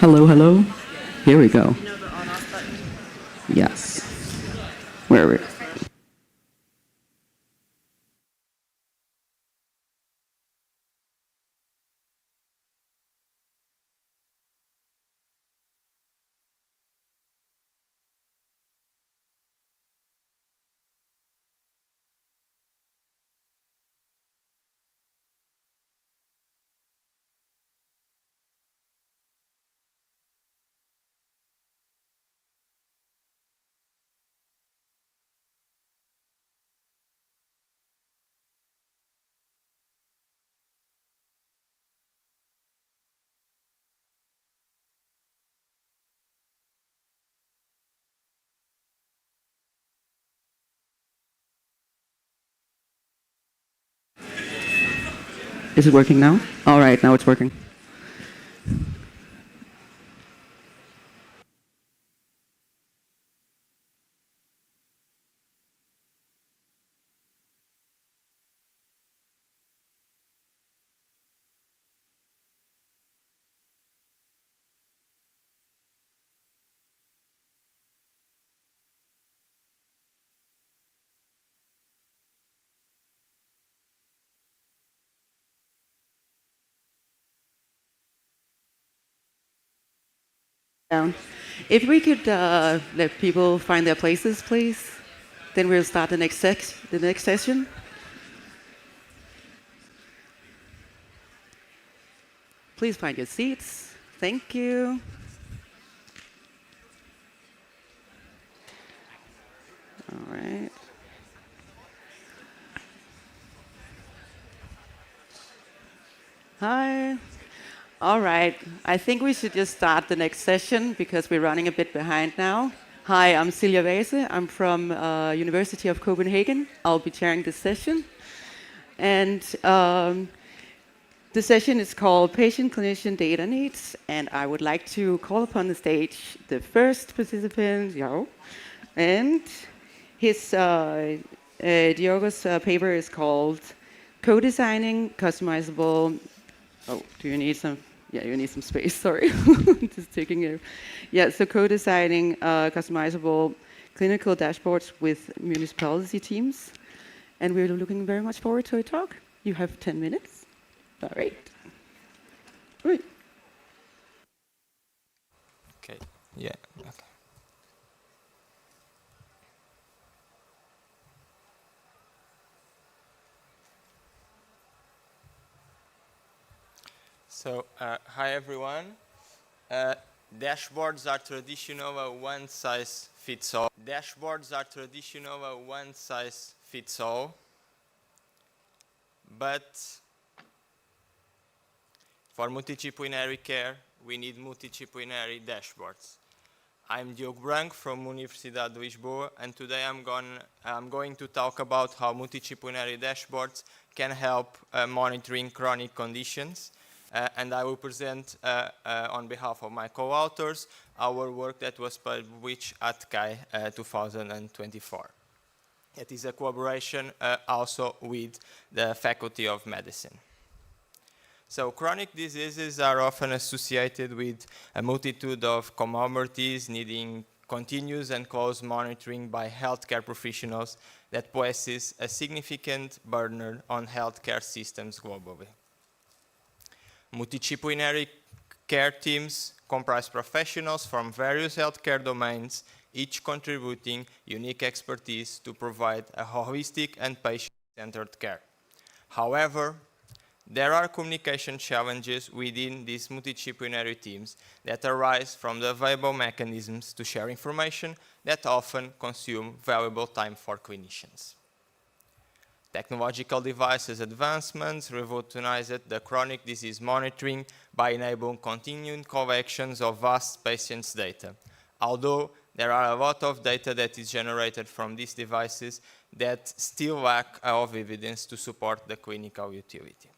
Hello, hello. Here we go. Yes. Where are we? Is it working now? All right, now it's working. Down. If we could let people find their places, please, then we'll start the next session. Please find your seats. Thank you. All right. Hi. All right. I think we should just start the next session because we're running a bit behind now. Hi, I'm Silja Vase. I'm from University of Copenhagen. I'll be chairing this session. And the session is called Patient-Clinician Data Needs. And I would like to call upon the stage the first participant, Jao. And his Diogo's paper is called Co-Designing Customizable. Oh, do you need some? Yeah, you need some space, sorry. Just taking it. Yeah, so co-designing customizable clinical dashboards with municipality teams. And we're looking very much forward to a talk. You have 10 minutes. All right. Right. Okay, yeah, okay. So, hi everyone. Dashboards are traditional one-size-fits-all. Dashboards are traditional one-size-fits-all. But for multidisciplinary care, we need multidisciplinary dashboards. I'm Diogo Branco from Universidade de Lisboa, and today I'm going to talk about how multidisciplinary dashboards can help monitoring chronic conditions. And I will present, on behalf of my co-authors, our work that was published at CAI 2024. It is a collaboration also with the Faculty of Medicine. So chronic diseases are often associated with a multitude of comorbidities needing continuous and close monitoring by healthcare professionals that places a significant burden on healthcare systems globally. Multidisciplinary care teams comprise professionals from various healthcare domains, each contributing unique expertise to provide a holistic and patient-centered care. However, there are communication challenges within these multidisciplinary teams that arise from the available mechanisms to share information that often consume valuable time for clinicians. Technological devices advancements revolutionized the chronic disease monitoring by enabling continuing collections of vast patients' data, although there are a lot of data that is generated from these devices that still lack of evidence to support the clinical utility.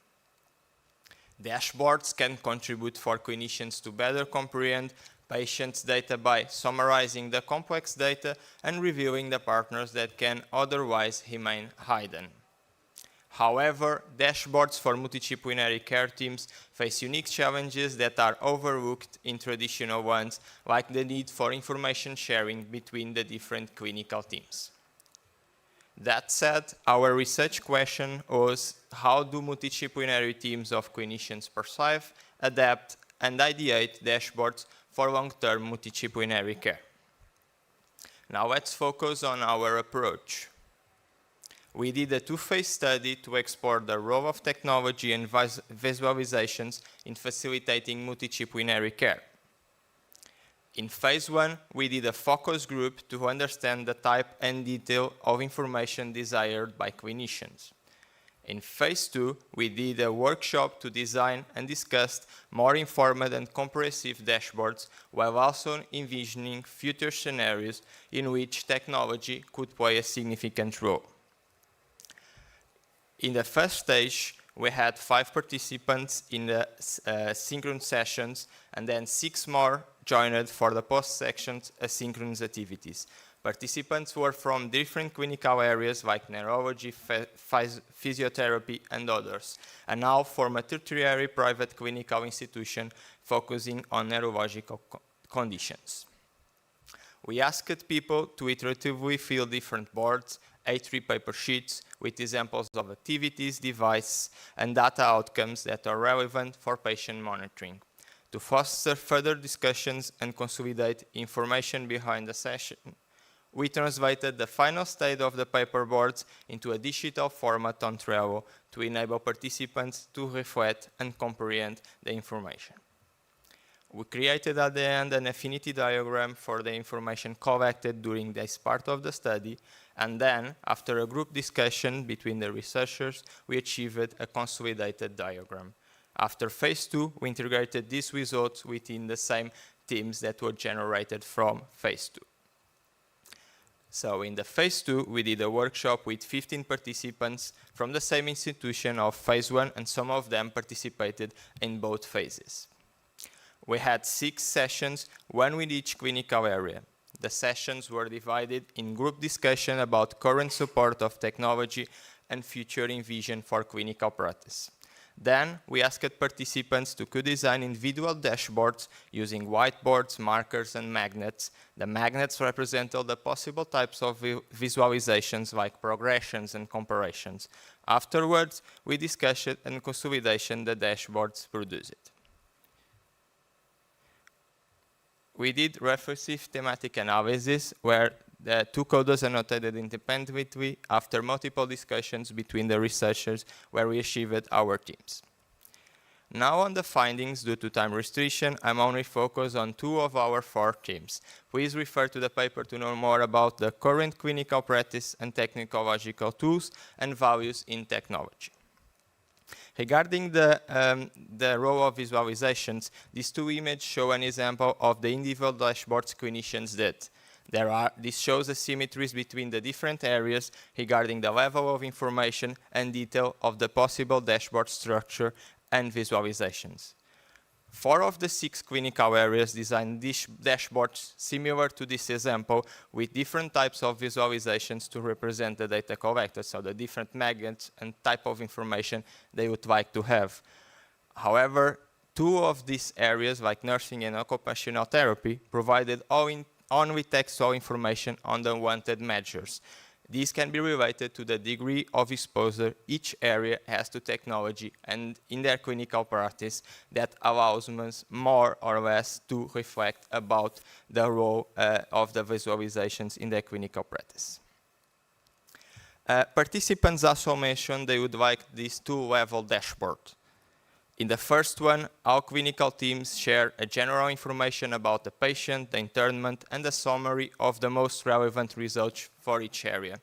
Dashboards can contribute for clinicians to better comprehend patients' data by summarizing the complex data and revealing the partners that can otherwise remain hidden. However, dashboards for multidisciplinary care teams face unique challenges that are overlooked in traditional ones, like the need for information sharing between the different clinical teams. That said, our research question was, how do multidisciplinary teams of clinicians perceive, adapt, and ideate dashboards for long-term multidisciplinary care? Now let's focus on our approach. We did a two-phase study to explore the role of technology and visualizations in facilitating multidisciplinary care. In phase 1, we did a focus group to understand the type and detail of information desired by clinicians. In phase 2, we did a workshop to design and discuss more informed and comprehensive dashboards, while also envisioning future scenarios in which technology could play a significant role. In the first stage, we had 5 participants in the synchronous sessions, and then 6 more joined for the post-sections asynchronous activities. Participants were from different clinical areas like neurology, physiotherapy, and others, and now form a tertiary private clinical institution focusing on neurological conditions. We asked people to iteratively fill different boards, A3 paper sheets with examples of activities, devices, and data outcomes that are relevant for patient monitoring. To foster further discussions and consolidate information behind the session, we translated the final state of the paper boards into a digital format on Trello to enable participants to reflect and comprehend the information. We created at the end an affinity diagram for the information collected during this part of the study, and then, after a group discussion between the researchers, we achieved a consolidated diagram. After phase 2, we integrated these results within the same teams that were generated from phase 2. So in the phase 2, we did a workshop with 15 participants from the same institution of phase 1, and some of them participated in both phases. We had 6 sessions, one with each clinical area. The sessions were divided in group discussion about current support of technology and future envision for clinical practice. Then, we asked participants to co-design individual dashboards using whiteboards, markers, and magnets. The magnets represent all the possible types of visualizations like progressions and comparisons. Afterwards, we discussed and consolidation the dashboards produced. We did reflexive thematic analysis where the 2 coders annotated independently after multiple discussions between the researchers where we achieved our teams. Now on the findings, due to time restriction, I'm only focused on 2 of our 4 teams. Please refer to the paper to know more about the current clinical practice and technological tools and values in technology. Regarding the role of visualizations, these 2 images show an example of the individual dashboards clinicians did. This shows asymmetries between the different areas regarding the level of information and detail of the possible dashboard structure and visualizations. 4 of the 6 clinical areas designed dashboards similar to this example with different types of visualizations to represent the data collected, so the different magnets and type of information they would like to have. However, 2 of these areas, like nursing and occupational therapy, provided only textual information on the wanted measures. These can be related to the degree of exposure each area has to technology and in their clinical practice that allows us more or less to reflect about the role of the visualizations in their clinical practice. Participants also mentioned they would like this 2-level dashboard. In the first one, all clinical teams share a general information about the patient, the internment, and a summary of the most relevant results for each area.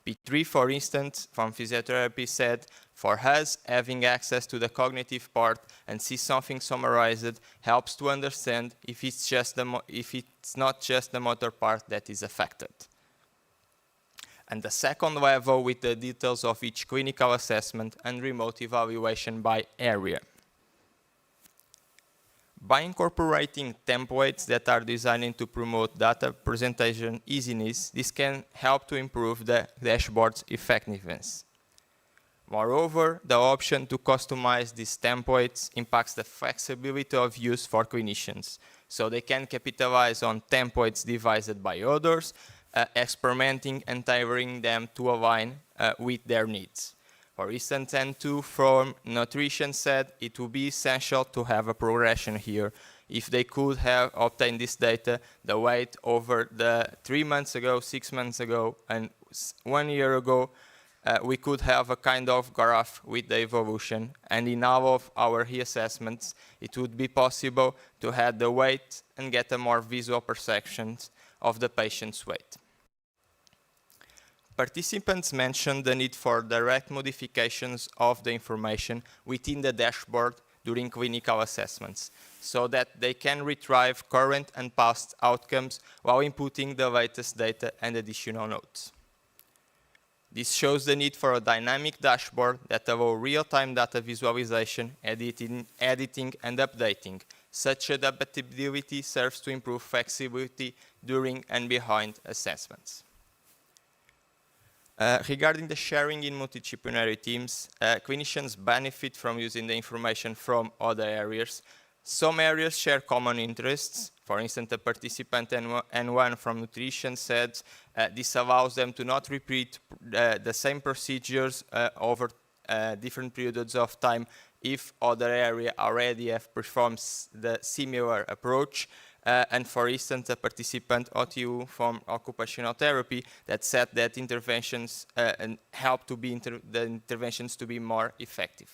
P3, for instance, from physiotherapy said, for us, having access to the cognitive part and see something summarized helps to understand if it's not just the motor part that is affected. And the second level with the details of each clinical assessment and remote evaluation by area. By incorporating templates that are designed to promote data presentation easiness, this can help to improve the dashboard's effectiveness. Moreover, the option to customize these templates impacts the flexibility of use for clinicians, so they can capitalize on templates devised by others, experimenting and tailoring them to align with their needs. For instance, N2 from Nutrition said it would be essential to have a progression here. If they could have obtained this data, the weight over the 3 months ago, 6 months ago, and 1 year ago, we could have a kind of graph with the evolution, and in all of our reassessments, it would be possible to add the weight and get a more visual perception of the patient's weight. Participants mentioned the need for direct modifications of the information within the dashboard during clinical assessments, so that they can retrieve current and past outcomes while inputting the latest data and additional notes. This shows the need for a dynamic dashboard that allows real-time data visualization, editing, and updating. Such adaptability serves to improve flexibility during and behind assessments. Regarding the sharing in multidisciplinary teams, clinicians benefit from using the information from other areas. Some areas share common interests. For instance, a participant N1 from nutrition said this allows them to not repeat the same procedures over different periods of time if other area already have performed the similar approach. And for instance, a participant OTU from occupational therapy that said that interventions help to be the interventions to be more effective.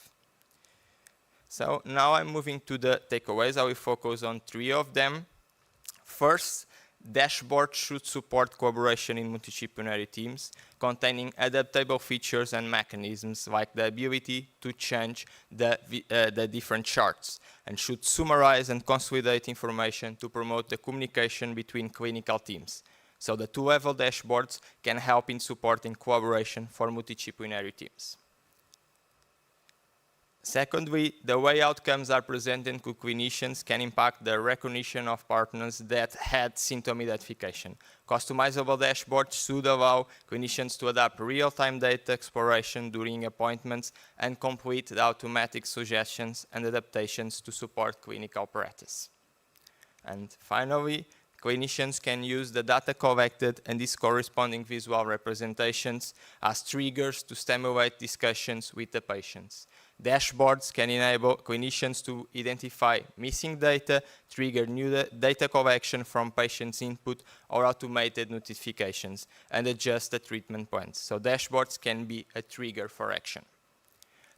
So now I'm moving to the takeaways. I will focus on 3 of them. First, dashboards should support collaboration in multidisciplinary teams, containing adaptable features and mechanisms like the ability to change the different charts, and should summarize and consolidate information to promote the communication between clinical teams. So the 2-level dashboards can help in supporting collaboration for multidisciplinary teams. Secondly, the way outcomes are presented to clinicians can impact the recognition of partners that had symptom identification. Customizable dashboards should allow clinicians to adapt real-time data exploration during appointments and complete the automatic suggestions and adaptations to support clinical practice. And finally, clinicians can use the data collected and its corresponding visual representations as triggers to stimulate discussions with the patients. Dashboards can enable clinicians to identify missing data, trigger new data collection from patients' input, or automated notifications, and adjust the treatment plans. So dashboards can be a trigger for action.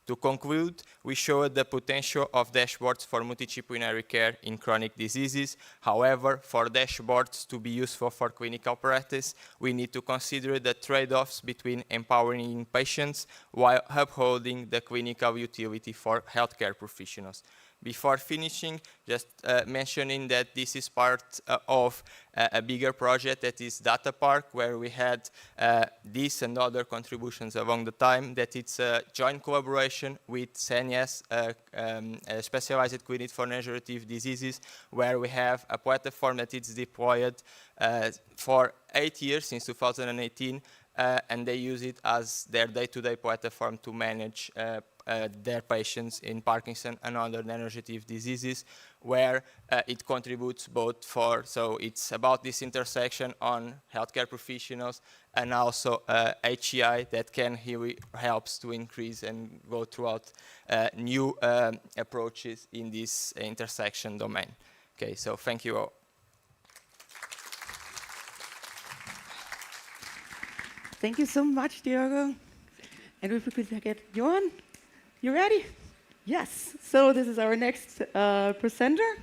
To conclude, we showed the potential of dashboards for multidisciplinary care in chronic diseases. However, for dashboards to be useful for clinical practice, we need to consider the trade-offs between empowering patients while upholding the clinical utility for healthcare professionals. Before finishing, just mentioning that this is part of a bigger project that is Data Park, where we had this and other contributions along the time, that it's a joint collaboration with CNS, a specialized clinic for neurodegenerative diseases, where we have a platform that is deployed for 8 years, since 2018, and they use it as their day-to-day platform to manage their patients in Parkinson and other neurodegenerative diseases, where it contributes both for, so it's about this intersection on healthcare professionals and also HEI that can really helps to increase and go throughout new approaches in this intersection domain. Okay, so thank you all. Thank you so much, Diogo. And if we could get Johan. You ready? Yes. So this is our next presenter.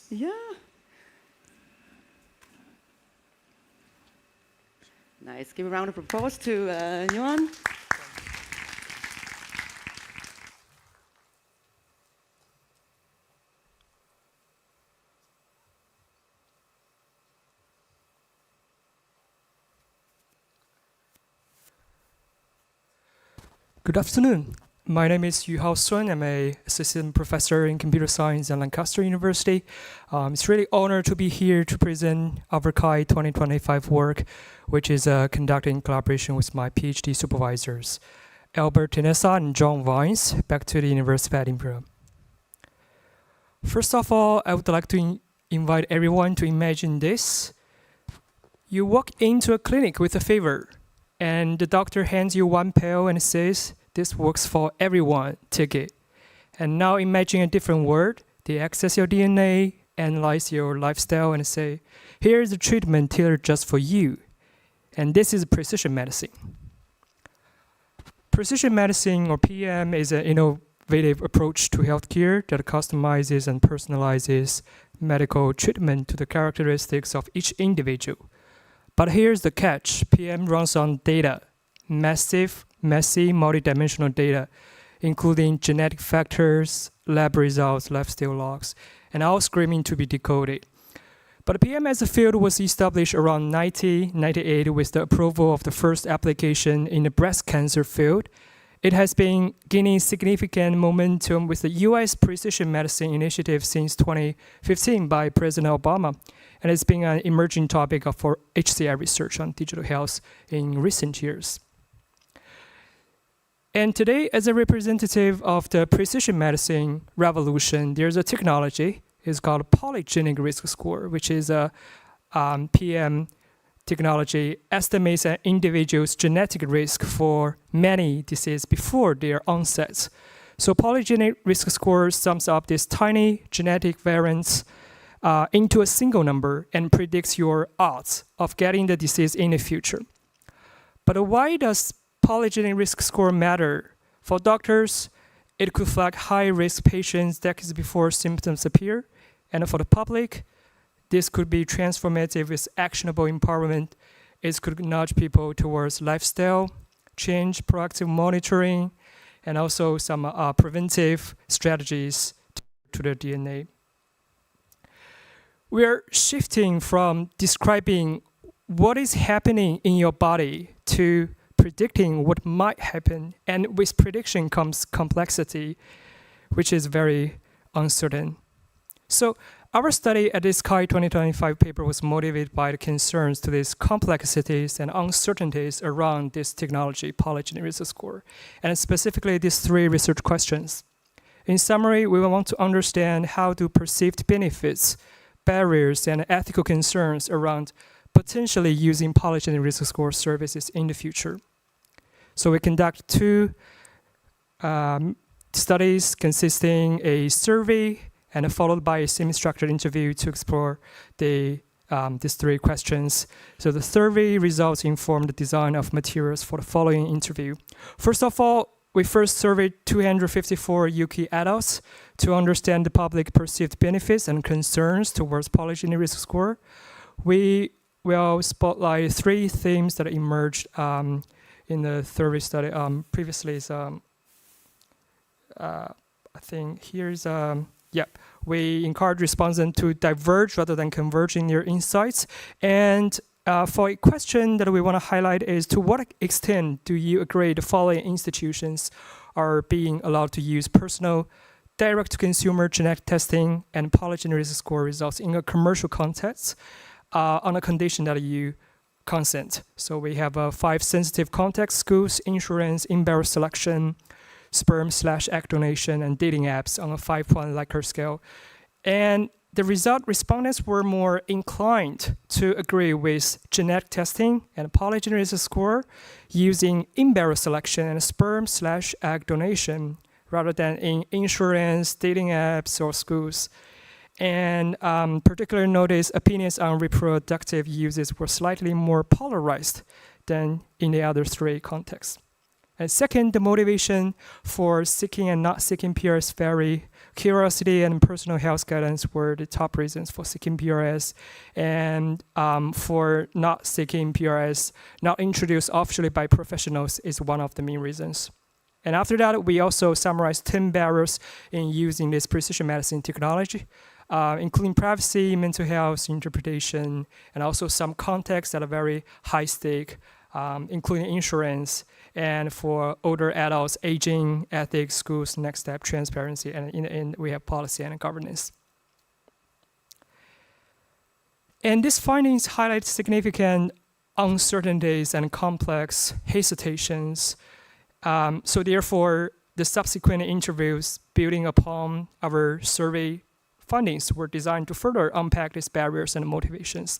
Yeah. Nice. Give a round of applause to Johan. Good afternoon. My name is Yuhao Sun. I'm an assistant professor in computer science at Lancaster University. It's really an honor to be here to present our CHI 2025 work, which is conducted in collaboration with my PhD supervisors. Albert Tinessa and John Vines back to the University of Edinburgh. First of all, I would like to invite everyone to imagine this. You walk into a clinic with a fever, and the doctor hands you one pill and says, "This works for everyone, take it." And now imagine a different world. They access your DNA, analyze your lifestyle, and say, "Here's a treatment tailored just for you." And this is precision medicine. Precision medicine, or PM, is an innovative approach to healthcare that customizes and personalizes medical treatment to the characteristics of each individual. But here's the catch. PM runs on data, massive, messy, multidimensional data, including genetic factors, lab results, lifestyle logs, and all screaming to be decoded. But PM as a field was established around 1998 with the approval of the first application in the breast cancer field. It has been gaining significant momentum with the US Precision Medicine Initiative since 2015 by President Obama, and it's been an emerging topic for HCI research on digital health in recent years. And today, as a representative of the precision medicine revolution, there's a technology. It's called polygenic risk score, which is a PM technology estimates an individual's genetic risk for many diseases before their onset. So polygenic risk score sums up these tiny genetic variants into a single number and predicts your odds of getting the disease in the future. But why does polygenic risk score matter? For doctors, it could flag high-risk patients decades before symptoms appear. And for the public, this could be transformative with actionable empowerment. It could nudge people towards lifestyle change, proactive monitoring, and also some preventive strategies to their DNA. We are shifting from describing what is happening in your body to predicting what might happen. And with prediction comes complexity, which is very uncertain. So our study at this CHI 2025 paper was motivated by the concerns to these complexities and uncertainties around this technology, polygenic risk score, and specifically these three research questions. In summary, we want to understand how do perceived benefits, barriers, and ethical concerns around potentially using polygenic risk score services in the future. So we conduct two studies consisting a survey and followed by a semi-structured interview to explore these three questions. So the survey results inform the design of materials for the following interview. First of all, we first surveyed 254 UK adults to understand the public perceived benefits and concerns towards polygenic risk score. We will spotlight three themes that emerged in the survey study. Previously, I think here's we encourage respondents to diverge rather than converge in their insights. And for a question that we want to highlight is, to what extent do you agree the following institutions are being allowed to use personal direct-to-consumer genetic testing and polygenic risk score results in a commercial context on a condition that you consent? So we have 5 sensitive contexts: schools, insurance, in-barrel selection, sperm/egg donation, and dating apps on a 5-point Likert scale. And the result, respondents were more inclined to agree with genetic testing and polygenic risk score using in-barrel selection and sperm/egg donation rather than in insurance, dating apps, or schools. And particularly notice opinions on reproductive uses were slightly more polarized than in the other 3 contexts. And second, the motivation for seeking and not seeking PRS vary. Curiosity and personal health guidance were the top reasons for seeking PRS, and for not seeking PRS, not introduced officially by professionals, is one of the main reasons. And after that, we also summarized 10 barriers in using this precision medicine technology, including privacy, mental health, interpretation, and also some contexts that are very high stake, including insurance, and for older adults, aging, ethics, schools, next step, transparency, and in the end, we have policy and governance. And these findings highlight significant uncertainties and complex hesitations So therefore, the subsequent interviews building upon our survey findings were designed to further unpack these barriers and motivations,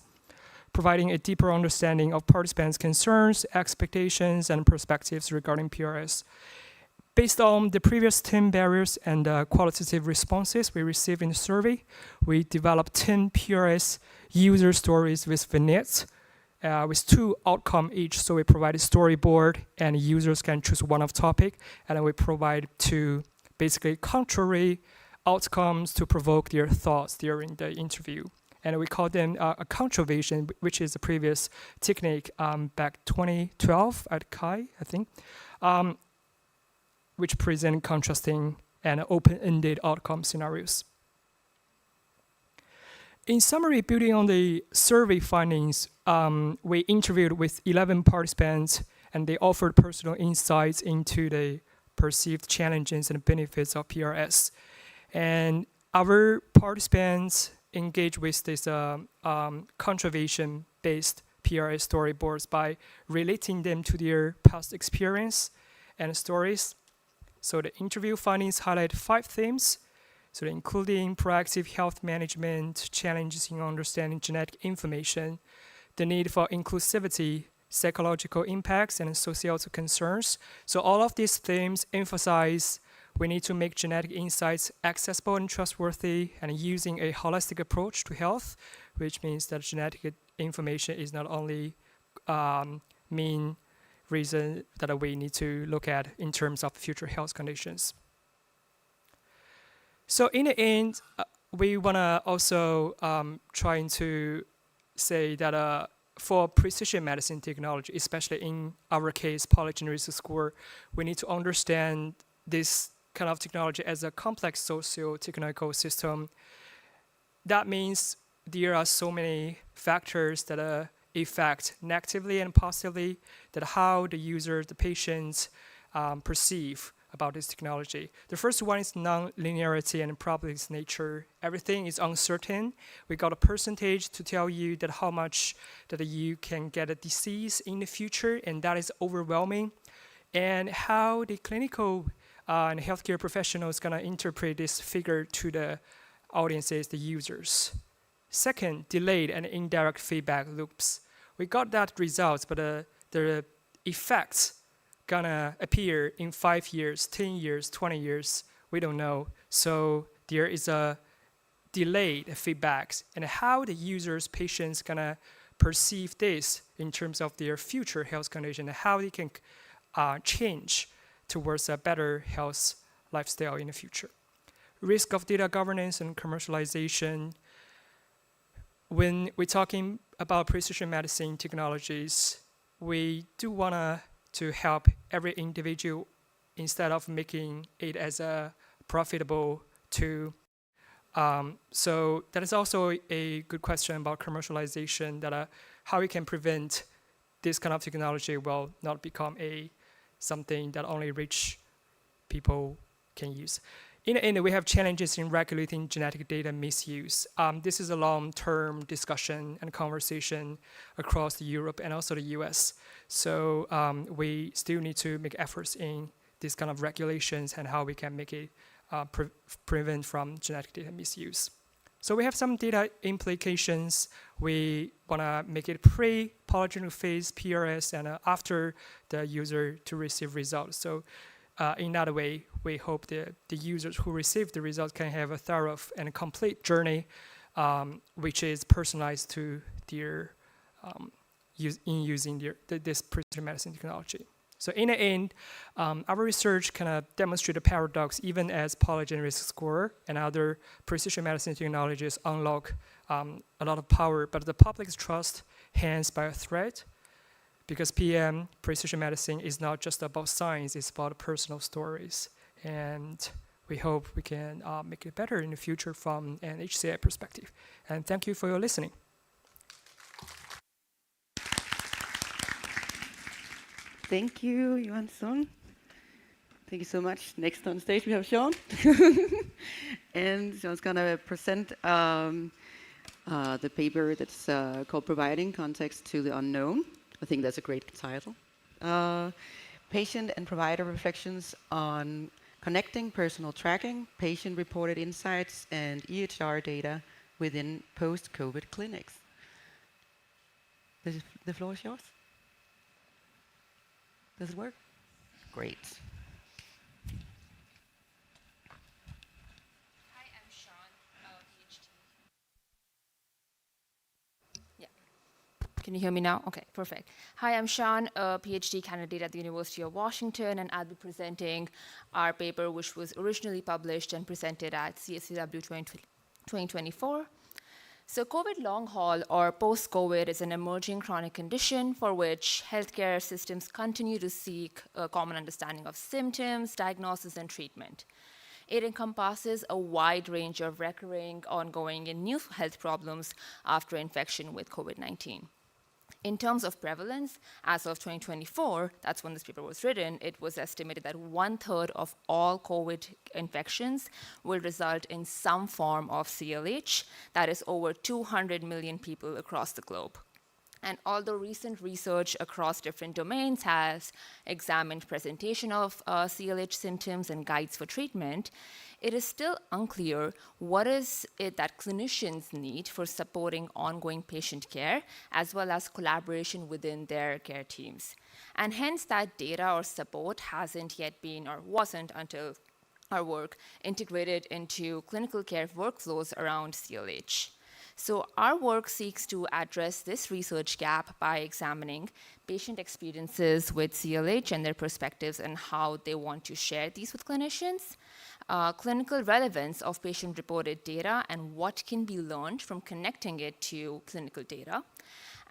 providing a deeper understanding of participants' concerns, expectations, and perspectives regarding PRS. Based on the previous 10 barriers and qualitative responses we received in the survey, we developed 10 PRS user stories with vignettes with 2 outcomes each. So we provide a storyboard and users can choose one of topic, and then we provide 2 basically contrary outcomes to provoke their thoughts during the interview. And we call them a contravention, which is the previous technique back 2012 at CHI, I think, which present contrasting and open-ended outcome scenarios. In summary, building on the survey findings, we interviewed with 11 participants, and they offered personal insights into the perceived challenges and benefits of PRS. And our participants engage with this contravention-based PRS storyboards by relating them to their past experience and stories. So the interview findings highlight 5 themes, so including proactive health management, challenges in understanding genetic information, the need for inclusivity, psychological impacts, and societal concerns. So all of these themes emphasize we need to make genetic insights accessible and trustworthy, and using a holistic approach to health, which means that genetic information is not only main reason that we need to look at in terms of future health conditions. So in the end, we want to also trying to say that for precision medicine technology, especially in our case, polygenesis score, we need to understand this kind of technology as a complex socio-technical system. That means there are so many factors that affect negatively and positively that how the user, the patients perceive about this technology. The first one is non-linearity and probability nature. Everything is uncertain. We got a percentage to tell you that how much that you can get a disease in the future, and that is overwhelming. And how the clinical and healthcare professionals gonna interpret this figure to the audiences, the users. Second, delayed and indirect feedback loops. We got that results, but the effects gonna appear in 5 years, 10 years, 20 years, we don't know. So there is a delayed feedbacks, and how the users, patients gonna perceive this in terms of their future health condition, and how they can change towards a better health lifestyle in the future. Risk of data governance and commercialization. When we're talking about precision medicine technologies, we do want to help every individual instead of making it as a profitable tool. So that is also a good question about commercialization, that how we can prevent this kind of technology will not become something that only rich people can use. In the end, we have challenges in regulating genetic data misuse. This is a long-term discussion and conversation across Europe and also the US. So we still need to make efforts in these kind of regulations and how we can make it prevent from genetic data misuse. So we have some data implications. We want to make it pre-polygenic phase PRS and after the user to receive results. So in that way, we hope the users who receive the results can have a thorough and complete journey, which is personalized to their using this precision medicine technology. So in the end, our research kind of demonstrated a paradox, even as polygenesis score and other precision medicine technologies unlock a lot of power, but the public's trust hangs by a thread, because PM, precision medicine, is not just about science, it's about personal stories. And we hope we can make it better in the future from an HCI perspective. And thank you for your listening. Thank you, Johansson. Thank you so much. Next on stage we have Sean. And Sean's going to present the paper that's called Providing Context to the Unknown. I think that's a great title. patient and provider reflections on connecting personal tracking, patient-reported insights, and EHR data within post-COVID clinics. The floor is yours. Does it work? Great. Hi, I'm Sean, PhD. Yeah. Can you hear me now? Okay, perfect. Hi, I'm Sean, a PhD candidate at the University of Washington, and I'll be presenting our paper, which was originally published and presented at CSCW 2024. So COVID long haul or post-COVID is an emerging chronic condition for which healthcare systems continue to seek a common understanding of symptoms, diagnosis, and treatment. It encompasses a wide range of recurring, ongoing, and new health problems after infection with COVID-19. In terms of prevalence, as of 2024, that's when this paper was written, it was estimated that 1/3 of all COVID infections will result in some form of CLH. That is over 200 million people across the globe. And although recent research across different domains has examined presentation of CLH symptoms and guides for treatment, it is still unclear what is it that clinicians need for supporting ongoing patient care, as well as collaboration within their care teams. And hence that data or support hasn't yet been, or wasn't until our work, integrated into clinical care workflows around CLH. So our work seeks to address this research gap by examining patient experiences with CLH and their perspectives and how they want to share these with clinicians, clinical relevance of patient-reported data and what can be learned from connecting it to clinical data,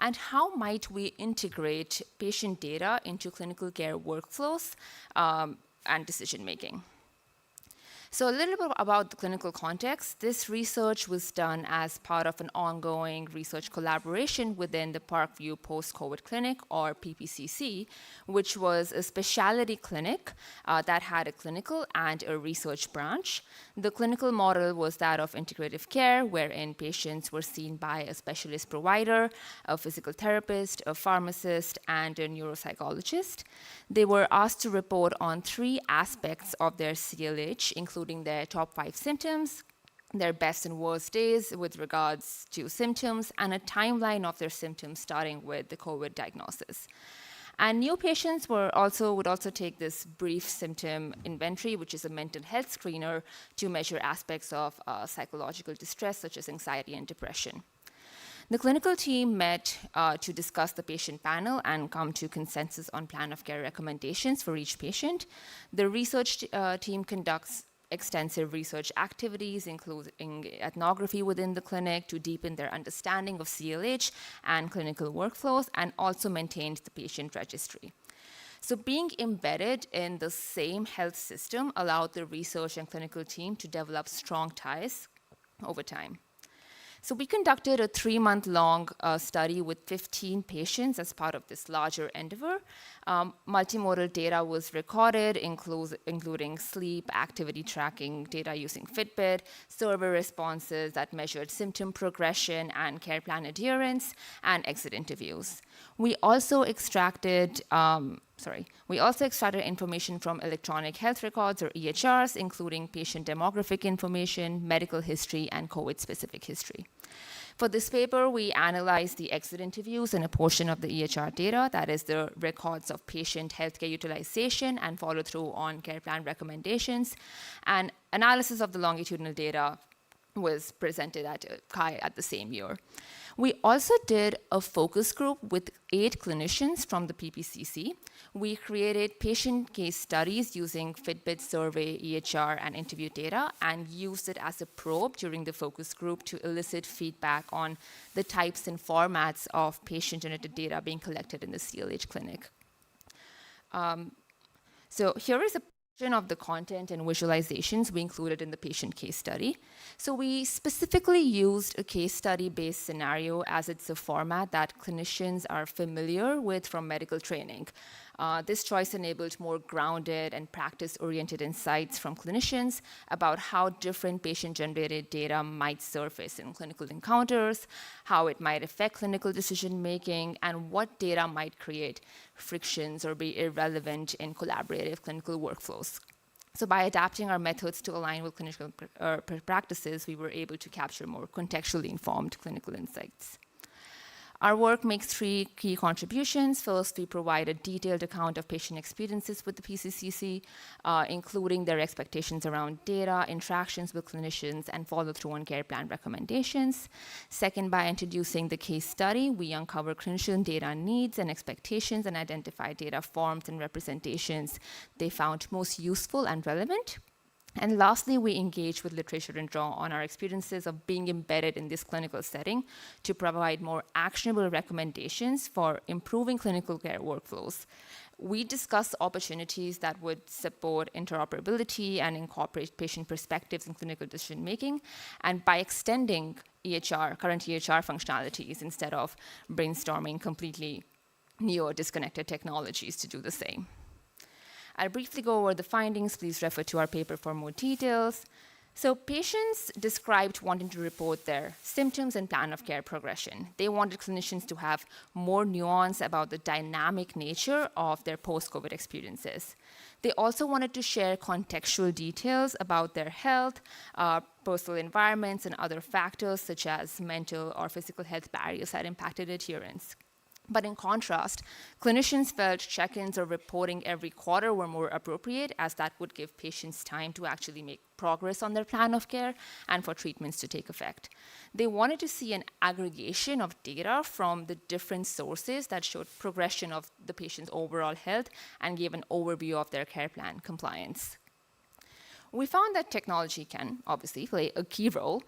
and how might we integrate patient data into clinical care workflows and decision-making. So a little bit about the clinical context. This research was done as part of an ongoing research collaboration within the Parkview Post-COVID Clinic, or PPCC, which was a specialty clinic that had a clinical and a research branch. The clinical model was that of integrative care, wherein patients were seen by a specialist provider, a physical therapist, a pharmacist, and a neuropsychologist. They were asked to report on 3 aspects of their CLH, including their top 5 symptoms, their best and worst days with regards to symptoms, and a timeline of their symptoms starting with the COVID diagnosis. And new patients would also take this brief symptom inventory, which is a mental health screener to measure aspects of psychological distress, such as anxiety and depression. The clinical team met to discuss the patient panel and come to consensus on plan of care recommendations for each patient. The research team conducts extensive research activities, including ethnography within the clinic to deepen their understanding of CLH and clinical workflows, and also maintained the patient registry. So being embedded in the same health system allowed the research and clinical team to develop strong ties over time. So we conducted a 3-month-long study with 15 patients as part of this larger endeavor. Multimodal data was recorded, including sleep, activity tracking data using Fitbit, survey responses that measured symptom progression and care plan adherence, and exit interviews. We also extracted information from electronic health records, or EHRs, including patient demographic information, medical history, and COVID-specific history. For this paper, we analyzed the exit interviews and a portion of the EHR data, that is the records of patient healthcare utilization and follow-through on care plan recommendations. And analysis of the longitudinal data was presented at CHI at the same year. We also did a focus group with 8 clinicians from the PPCC. We created patient case studies using Fitbit survey, EHR, and interview data, and used it as a probe during the focus group to elicit feedback on the types and formats of patient-generated data being collected in the CLH clinic. So here is a of the content and visualizations we included in the patient case study. So we specifically used a case study-based scenario, as it's a format that clinicians are familiar with from medical training. This choice enabled more grounded and practice-oriented insights from clinicians about how different patient-generated data might surface in clinical encounters, how it might affect clinical decision-making, and what data might create frictions or be irrelevant in collaborative clinical workflows. So by adapting our methods to align with clinical practices, we were able to capture more contextually informed clinical insights. Our work makes 3 key contributions. First, we provide a detailed account of patient experiences with the PCCC, including their expectations around data, interactions with clinicians, and follow-through on care plan recommendations. Second, by introducing the case study, we uncover clinician data needs and expectations and identify data forms and representations they found most useful and relevant. And lastly, we engage with literature and draw on our experiences of being embedded in this clinical setting to provide more actionable recommendations for improving clinical care workflows. We discuss opportunities that would support interoperability and incorporate patient perspectives in clinical decision-making, and by extending current EHR functionalities instead of brainstorming completely new or disconnected technologies to do the same. I'll briefly go over the findings. Please refer to our paper for more details. So patients described wanting to report their symptoms and plan of care progression. They wanted clinicians to have more nuance about the dynamic nature of their post-COVID experiences. They also wanted to share contextual details about their health, personal environments, and other factors such as mental or physical health barriers that impacted adherence. But in contrast, clinicians felt check-ins or reporting every quarter were more appropriate, as that would give patients time to actually make progress on their plan of care and for treatments to take effect. They wanted to see an aggregation of data from the different sources that showed progression of the patient's overall health and gave an overview of their care plan compliance. We found that technology can obviously play a key role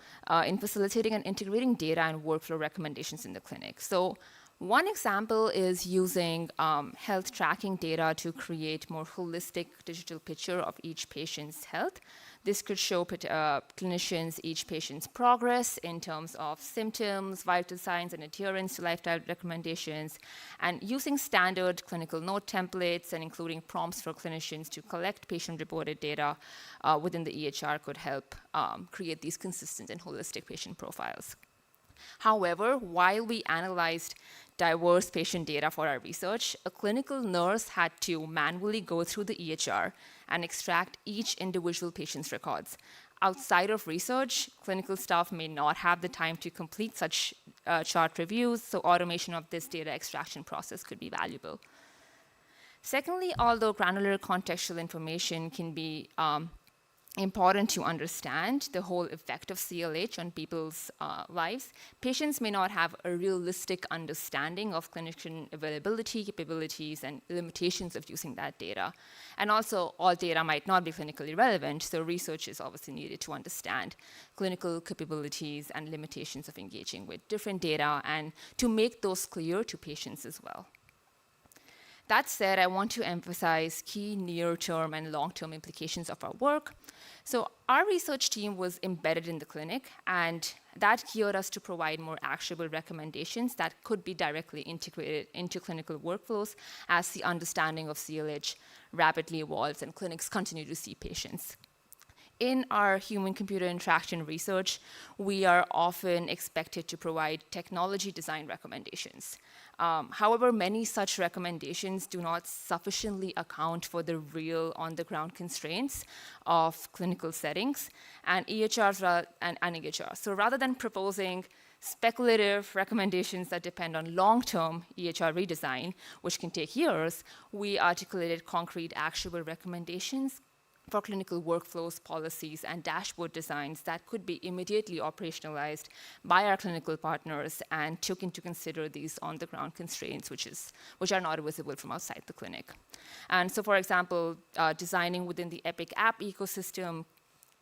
in facilitating and integrating data and workflow recommendations in the clinic. So one example is using health tracking data to create more holistic digital picture of each patient's health. This could show clinicians each patient's progress in terms of symptoms, vital signs, and adherence to lifestyle recommendations, and using standard clinical note templates and including prompts for clinicians to collect patient-reported data within the EHR could help create these consistent and holistic patient profiles. However, while we analyzed diverse patient data for our research, a clinical nurse had to manually go through the EHR and extract each individual patient's records. Outside of research, clinical staff may not have the time to complete such chart reviews, so automation of this data extraction process could be valuable. Secondly, although granular contextual information can be important to understand the whole effect of CLH on people's lives, patients may not have a realistic understanding of clinician availability, capabilities, and limitations of using that data. And also, all data might not be clinically relevant, so research is obviously needed to understand clinical capabilities and limitations of engaging with different data and to make those clear to patients as well. That said, I want to emphasize key near-term and long-term implications of our work. So our research team was embedded in the clinic, and that geared us to provide more actionable recommendations that could be directly integrated into clinical workflows as the understanding of CLH rapidly evolves and clinics continue to see patients. In our human-computer interaction research, we are often expected to provide technology design recommendations. However, many such recommendations do not sufficiently account for the real on-the-ground constraints of clinical settings and EHRs and EHRs. So rather than proposing speculative recommendations that depend on long-term EHR redesign, which can take years, we articulated concrete, actionable recommendations for clinical workflows, policies, and dashboard designs that could be immediately operationalized by our clinical partners and took into consider these on-the-ground constraints, which are not visible from outside the clinic. And so, for example, designing within the Epic app ecosystem,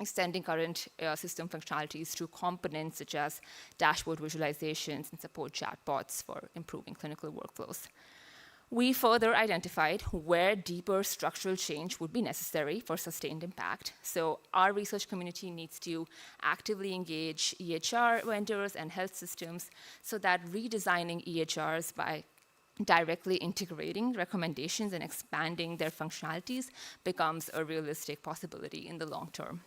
extending current system functionalities to components such as dashboard visualizations and support chatbots for improving clinical workflows. We further identified where deeper structural change would be necessary for sustained impact. So our research community needs to actively engage EHR vendors and health systems so that redesigning EHRs by directly integrating recommendations and expanding their functionalities becomes a realistic possibility in the long term.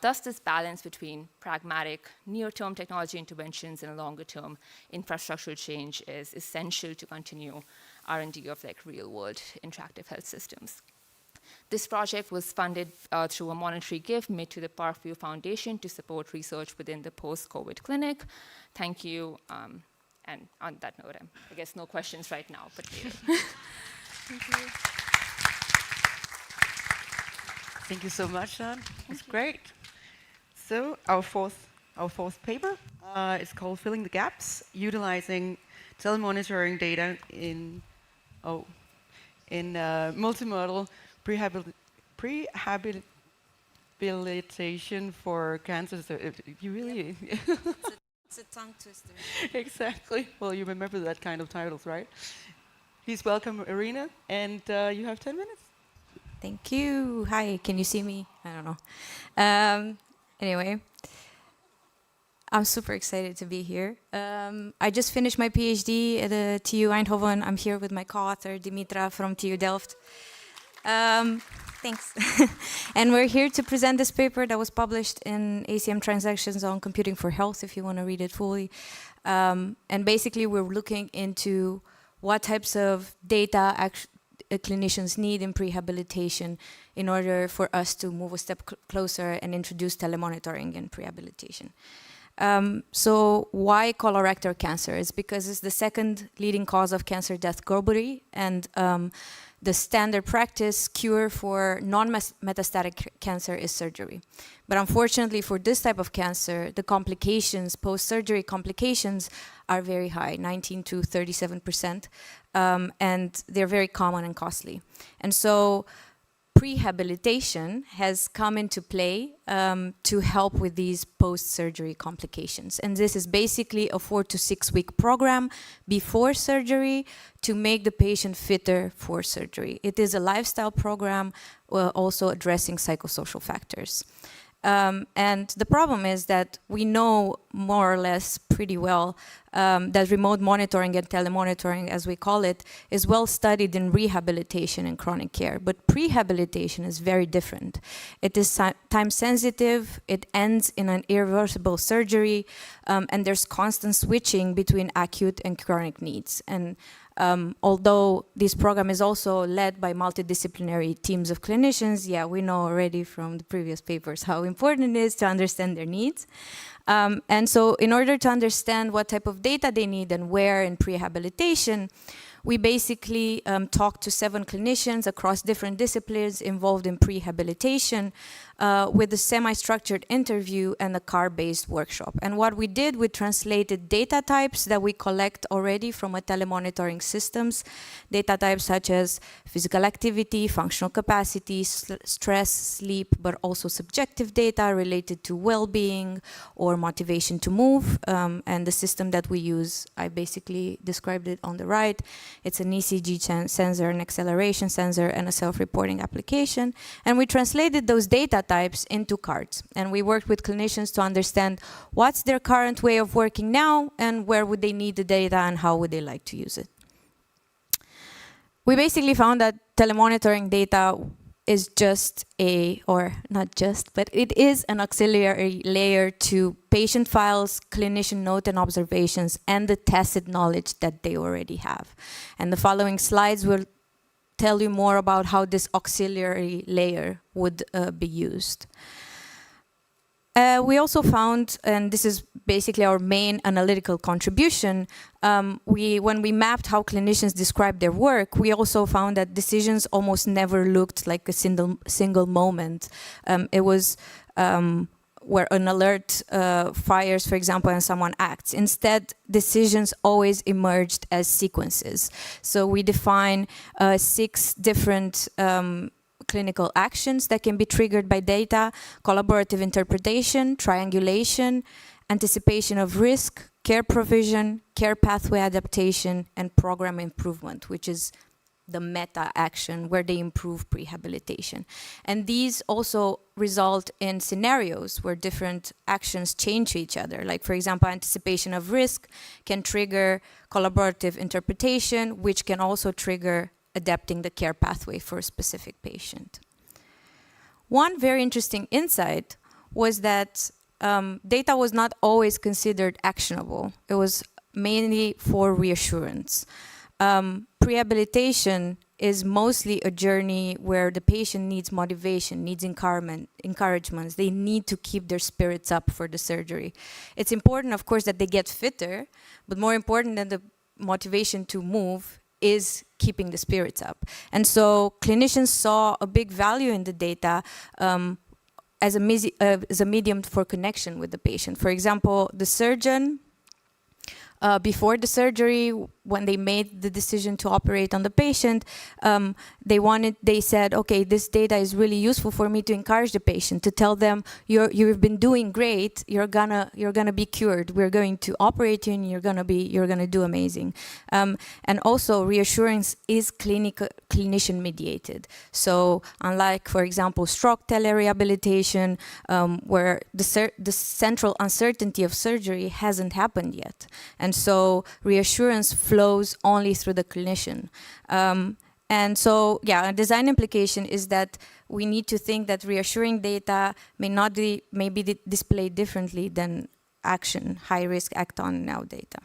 Thus, this balance between pragmatic, near-term technology interventions and longer-term infrastructural change is essential to continue R&D of like real-world interactive health systems. This project was funded through a monetary gift made to the Parkview Foundation to support research within the post-COVID clinic. Thank you. And on that note, I guess no questions right now, but later. Thank you. Thank you so much, Sean. That's great. So our fourth paper is called Filling the Gaps, Utilizing Telemonitoring Data in multimodal prehabilitation for cancer. So you really... It's a tongue twister. Exactly. Well, you remember that kind of titles, right? Please welcome Irina, and you have 10 minutes. Thank you. Hi, can you see me? I don't know. Anyway, I'm super excited to be here. I just finished my PhD at the TU Eindhoven. I'm here with my co-author, Dimitra from TU Delft. Thanks. And we're here to present this paper that was published in ACM Transactions on Computing for Health, if you want to read it fully. And basically, we're looking into what types of data clinicians need in prehabilitation in order for us to move a step closer and introduce telemonitoring in prehabilitation. So why colorectal cancer? It's because it's the second leading cause of cancer death globally, and the standard practice cure for non-metastatic cancer is surgery. But unfortunately for this type of cancer, the complications, post-surgery complications are very high, 19 to 37%, and they're very common and costly. And so prehabilitation has come into play to help with these post-surgery complications. And this is basically a 4 to 6 week program before surgery to make the patient fitter for surgery. It is a lifestyle program, also addressing psychosocial factors. And the problem is that we know more or less pretty well that remote monitoring and telemonitoring, as we call it, is well studied in rehabilitation and chronic care. But prehabilitation is very different. It is time sensitive, it ends in an irreversible surgery, and there's constant switching between acute and chronic needs. And although this program is also led by multidisciplinary teams of clinicians, yeah, we know already from the previous papers how important it is to understand their needs. And so in order to understand what type of data they need and where in prehabilitation, we basically talked to 7 clinicians across different disciplines involved in prehabilitation with a semi-structured interview and a car-based workshop. And what we did, we translated data types that we collect already from a telemonitoring systems, data types such as physical activity, functional capacity, stress, sleep, but also subjective data related to well-being or motivation to move. And the system that we use, I basically described it on the right. It's an ECG sensor, an acceleration sensor, and a self-reporting application. And we translated those data types into cards. And we worked with clinicians to understand what's their current way of working now and where would they need the data and how would they like to use it. We basically found that telemonitoring data is just or not just, but it is an auxiliary layer to patient files, clinician note and observations, and the tacit knowledge that they already have. And the following slides will tell you more about how this auxiliary layer would be used. We also found, and this is basically our main analytical contribution, when we mapped how clinicians describe their work, we also found that decisions almost never looked like a single moment. It was where an alert fires, for example, and someone acts. Instead, decisions always emerged as sequences. So we define 6 different clinical actions that can be triggered by data: collaborative interpretation, triangulation, anticipation of risk, care provision, care pathway adaptation, and program improvement, which is the meta action where they improve prehabilitation. And these also result in scenarios where different actions change each other. Like, for example, anticipation of risk can trigger collaborative interpretation, which can also trigger adapting the care pathway for a specific patient. One very interesting insight was that data was not always considered actionable. It was mainly for reassurance. Prehabilitation is mostly a journey where the patient needs motivation, needs encouragements. They need to keep their spirits up for the surgery. It's important, of course, that they get fitter, but more important than the motivation to move is keeping the spirits up. And so clinicians saw a big value in the data as a medium for connection with the patient. For example, the surgeon, before the surgery, when they made the decision to operate on the patient, they said, okay, this data is really useful for me to encourage the patient, to tell them, you've been doing great, you're gonna be cured, we're going to operate you and you're gonna do amazing. And also reassurance is clinician mediated. So unlike, for example, stroke telerehabilitation, where the central uncertainty of surgery hasn't happened yet. And so reassurance flows only through the clinician. And so, yeah, a design implication is that we need to think that reassuring data may be displayed differently than high-risk act-on-now data.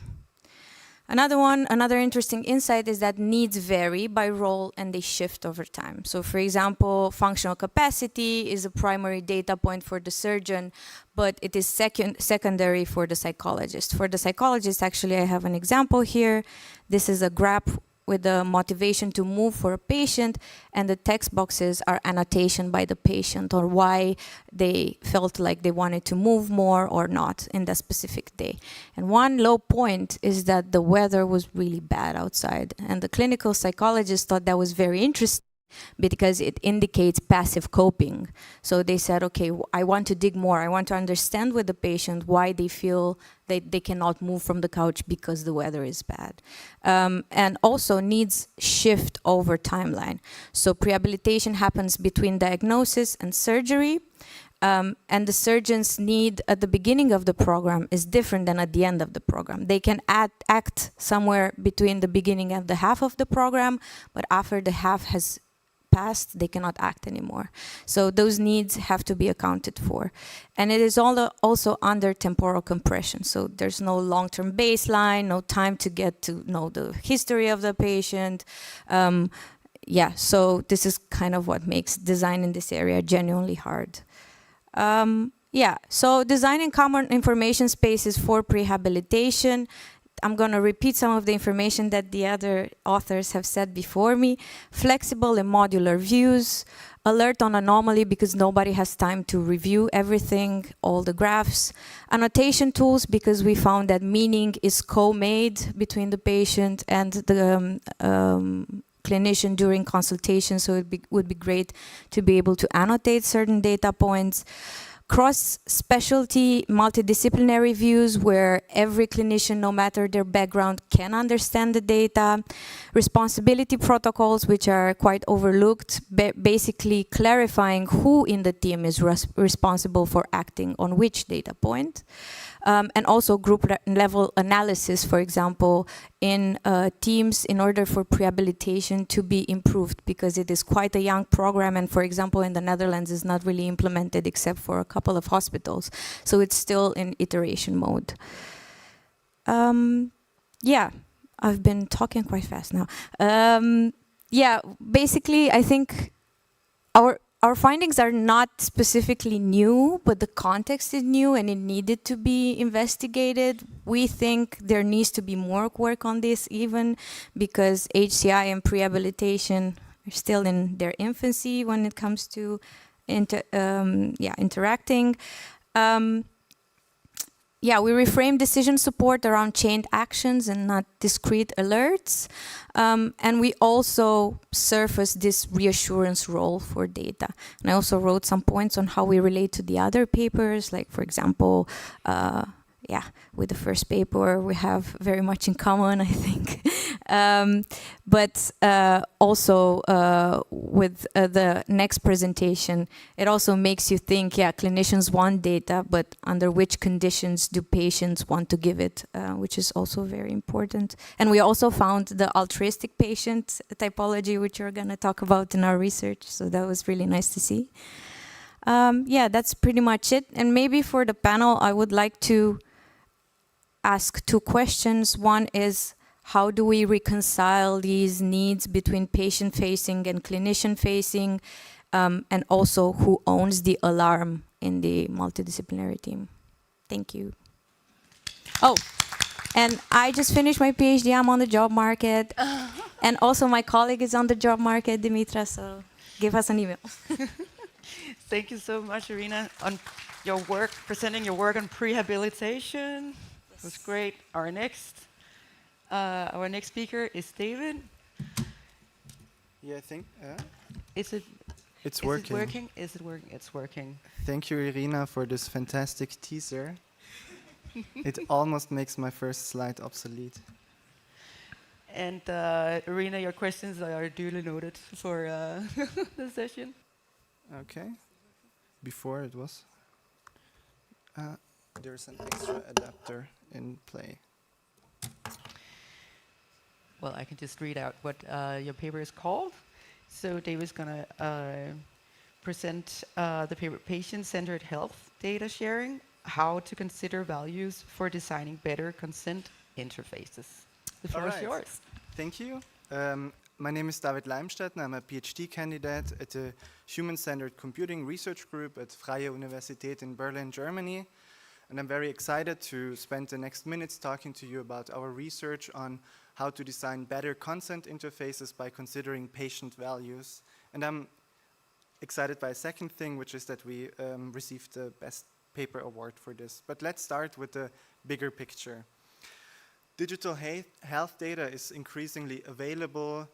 Another interesting insight is that needs vary by role and they shift over time. So for example, functional capacity is a primary data point for the surgeon, but it is secondary for the psychologist. For the psychologist, actually, I have an example here. This is a graph with the motivation to move for a patient, and the text boxes are annotation by the patient or why they felt like they wanted to move more or not in that specific day. And one low point is that the weather was really bad outside, and the clinical psychologist thought that was very interesting because it indicates passive coping. So they said, okay, I want to dig more. I want to understand with the patient why they feel they cannot move from the couch because the weather is bad. And also needs shift over timeline. So prehabilitation happens between diagnosis and surgery. And the surgeon's need at the beginning of the program is different than at the end of the program. They can act somewhere between the beginning and the half of the program, but after the half has passed, they cannot act anymore. So those needs have to be accounted for. And it is also under temporal compression. So there's no long-term baseline, no time to get to know the history of the patient. Yeah, so this is kind of what makes design in this area genuinely hard. Yeah, so designing common information spaces for prehabilitation. I'm going to repeat some of the information that the other authors have said before me. Flexible and modular views, alert on anomaly because nobody has time to review everything, all the graphs. Annotation tools because we found that meaning is co-made between the patient and the clinician during consultation, so it would be great to be able to annotate certain data points. Cross-specialty, multidisciplinary views where every clinician, no matter their background, can understand the data. Responsibility protocols, which are quite overlooked, basically clarifying who in the team is responsible for acting on which data point. And also group level analysis, for example, in teams in order for prehabilitation to be improved, because it is quite a young program, and for example in the Netherlands is not really implemented except for a couple of hospitals, so it's still in iteration mode. Yeah, I've been talking quite fast now. Yeah, basically I think our findings are not specifically new, but the context is new and it needed to be investigated. We think there needs to be more work on this, even because HCI and prehabilitation are still in their infancy when it comes to interacting. Yeah, we reframe decision support around chained actions and not discrete alerts. And we also surface this reassurance role for data. And I also wrote some points on how we relate to the other papers, like, for example, yeah, with the first paper, we have very much in common, I think. But also with the next presentation, it also makes you think, yeah, clinicians want data, but under which conditions do patients want to give it, which is also very important. And we also found the altruistic patient typology, which we're going to talk about in our research. So that was really nice to see. Yeah, that's pretty much it. And maybe for the panel, I would like to ask 2 questions. One is, how do we reconcile these needs between patient-facing and clinician-facing? And also, who owns the alarm in the multidisciplinary team? Thank you. Oh, and I just finished my PhD. I'm on the job market. And also, my colleague is on the job market, Dimitra, so give us an email. Thank you so much, Irina, on your work, presenting your work on prehabilitation. It was great. Our next speaker is David. Yeah, I think. Is it? It's working. working. Is it working? It's working. Thank you, Irina, for this fantastic teaser. It almost makes my first slide obsolete. And Irina, your questions are duly noted for the session. Okay. Before it was. There's an extra adapter in play. Well, I can just read out what your paper is called. So David's going to present the paper, Patient-Centered Health Data Sharing, How to Consider Values for Designing Better Consent Interfaces. The floor is yours. Thank you. My name is David Leimstedt, and I'm a PhD candidate at the Human-Centered Computing Research Group at Freie Universität in Berlin, Germany. And I'm very excited to spend the next minutes talking to you about our research on how to design better consent interfaces by considering patient values. And I'm excited by a second thing, which is that we received the Best Paper Award for this. But let's start with the bigger picture. Digital health data is increasingly available,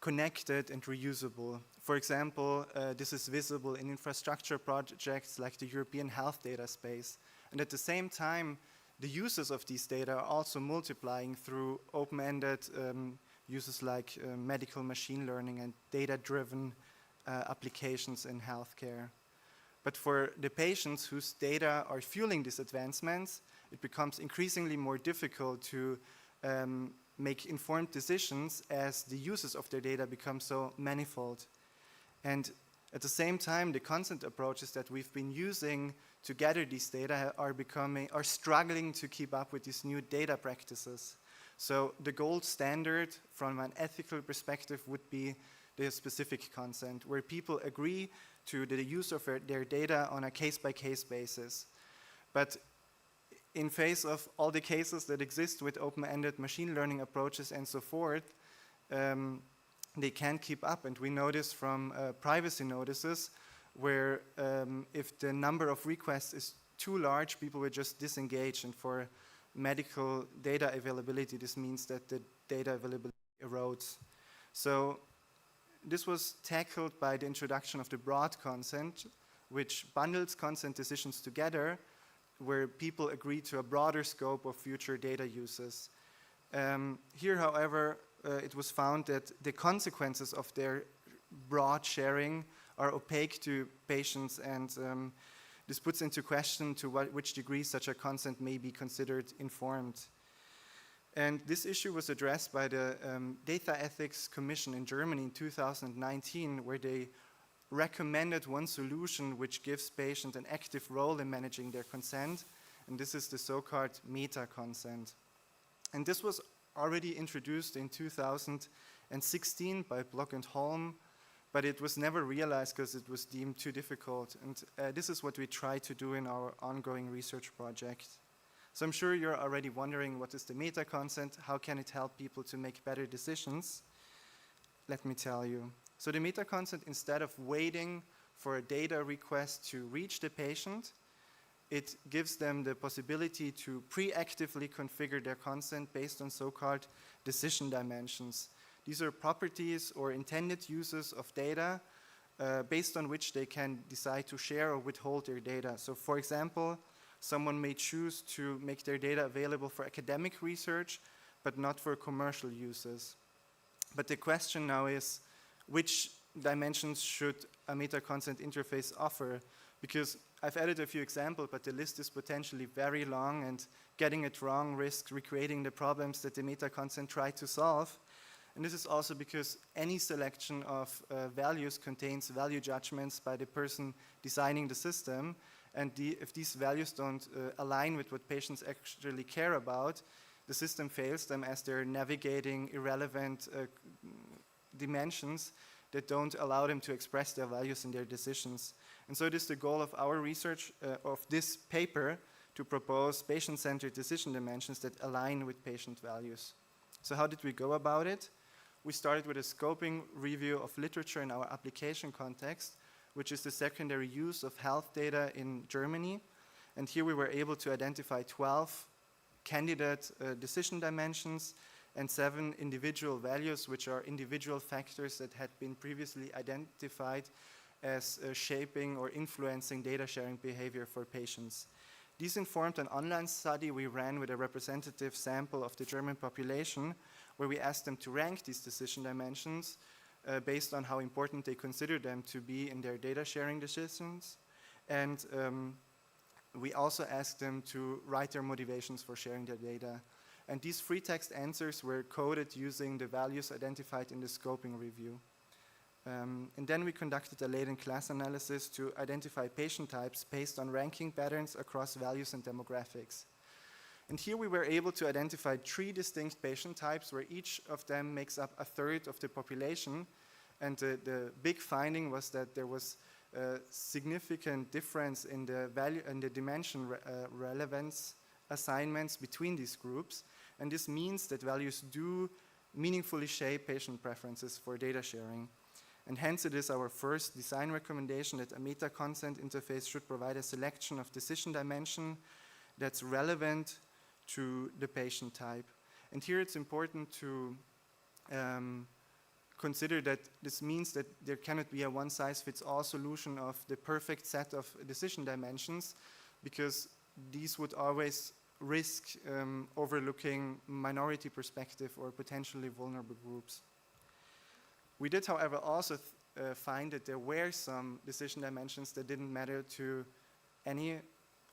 connected, and reusable. For example, this is visible in infrastructure projects like the European Health Data Space. And at the same time, the uses of these data are also multiplying through open-ended uses like medical machine learning and data-driven applications in healthcare. But for the patients whose data are fueling these advancements, it becomes increasingly more difficult to make informed decisions as the uses of their data become so manifold. And at the same time, the consent approaches that we've been using to gather these data are struggling to keep up with these new data practices. So the gold standard from an ethical perspective would be the specific consent, where people agree to the use of their data on a case-by-case basis. But in face of all the cases that exist with open-ended machine learning approaches and so forth, they can't keep up. And we know this from privacy notices, where if the number of requests is too large, people will just disengage. And for medical data availability, this means that the data availability erodes. So this was tackled by the introduction of the broad consent, which bundles consent decisions together, where people agree to a broader scope of future data uses. Here, however, it was found that the consequences of their broad sharing are opaque to patients, and this puts into question to which degree such a consent may be considered informed. And this issue was addressed by the Data Ethics Commission in Germany in 2019, where they recommended one solution which gives patients an active role in managing their consent, and this is the so-called meta-consent. And this was already introduced in 2016 by Block and Holm, but it was never realized because it was deemed too difficult. And this is what we try to do in our ongoing research project. So I'm sure you're already wondering, what is the meta-consent? How can it help people to make better decisions? Let me tell you. So the meta-consent, instead of waiting for a data request to reach the patient, it gives them the possibility to preactively configure their consent based on so-called decision dimensions. These are properties or intended uses of data based on which they can decide to share or withhold their data. So for example, someone may choose to make their data available for academic research, but not for commercial uses. But the question now is, which dimensions should a meta-consent interface offer? Because I've added a few examples, but the list is potentially very long, and getting it wrong risks recreating the problems that the meta-consent tried to solve. And this is also because any selection of values contains value judgments by the person designing the system. And if these values don't align with what patients actually care about, the system fails them as they're navigating irrelevant dimensions that don't allow them to express their values in their decisions. And so it is the goal of our research of this paper to propose patient-centered decision dimensions that align with patient values. So how did we go about it? We started with a scoping review of literature in our application context, which is the secondary use of health data in Germany. And here we were able to identify 12 candidate decision dimensions and 7 individual values, which are individual factors that had been previously identified as shaping or influencing data sharing behavior for patients. These informed an online study we ran with a representative sample of the German population, where we asked them to rank these decision dimensions based on how important they consider them to be in their data sharing decisions. And we also asked them to write their motivations for sharing their data. And these free text answers were coded using the values identified in the scoping review. And then we conducted a latent class analysis to identify patient types based on ranking patterns across values and demographics. And here we were able to identify 3 distinct patient types, where each of them makes up a third of the population. And the big finding was that there was a significant difference in the value and the dimension relevance assignments between these groups. And this means that values do meaningfully shape patient preferences for data sharing. And hence it is our first design recommendation that a meta-consent interface should provide a selection of decision dimension that's relevant to the patient type. And here it's important to consider that this means that there cannot be a one-size-fits-all solution of the perfect set of decision dimensions, because these would always risk overlooking minority perspective or potentially vulnerable groups. We did, however, also find that there were some decision dimensions that didn't matter to any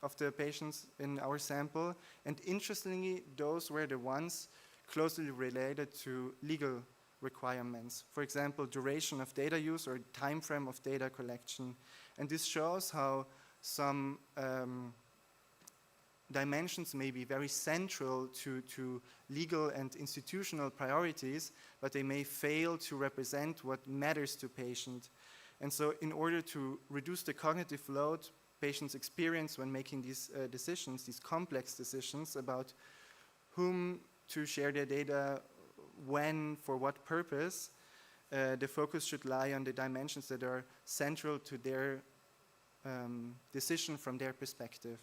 of the patients in our sample. And interestingly, those were the ones closely related to legal requirements. For example, duration of data use or time frame of data collection. And this shows how some dimensions may be very central to legal and institutional priorities, but they may fail to represent what matters to patients. And so in order to reduce the cognitive load patients experience when making these decisions, these complex decisions about whom to share their data, when, for what purpose, the focus should lie on the dimensions that are central to their decision from their perspective.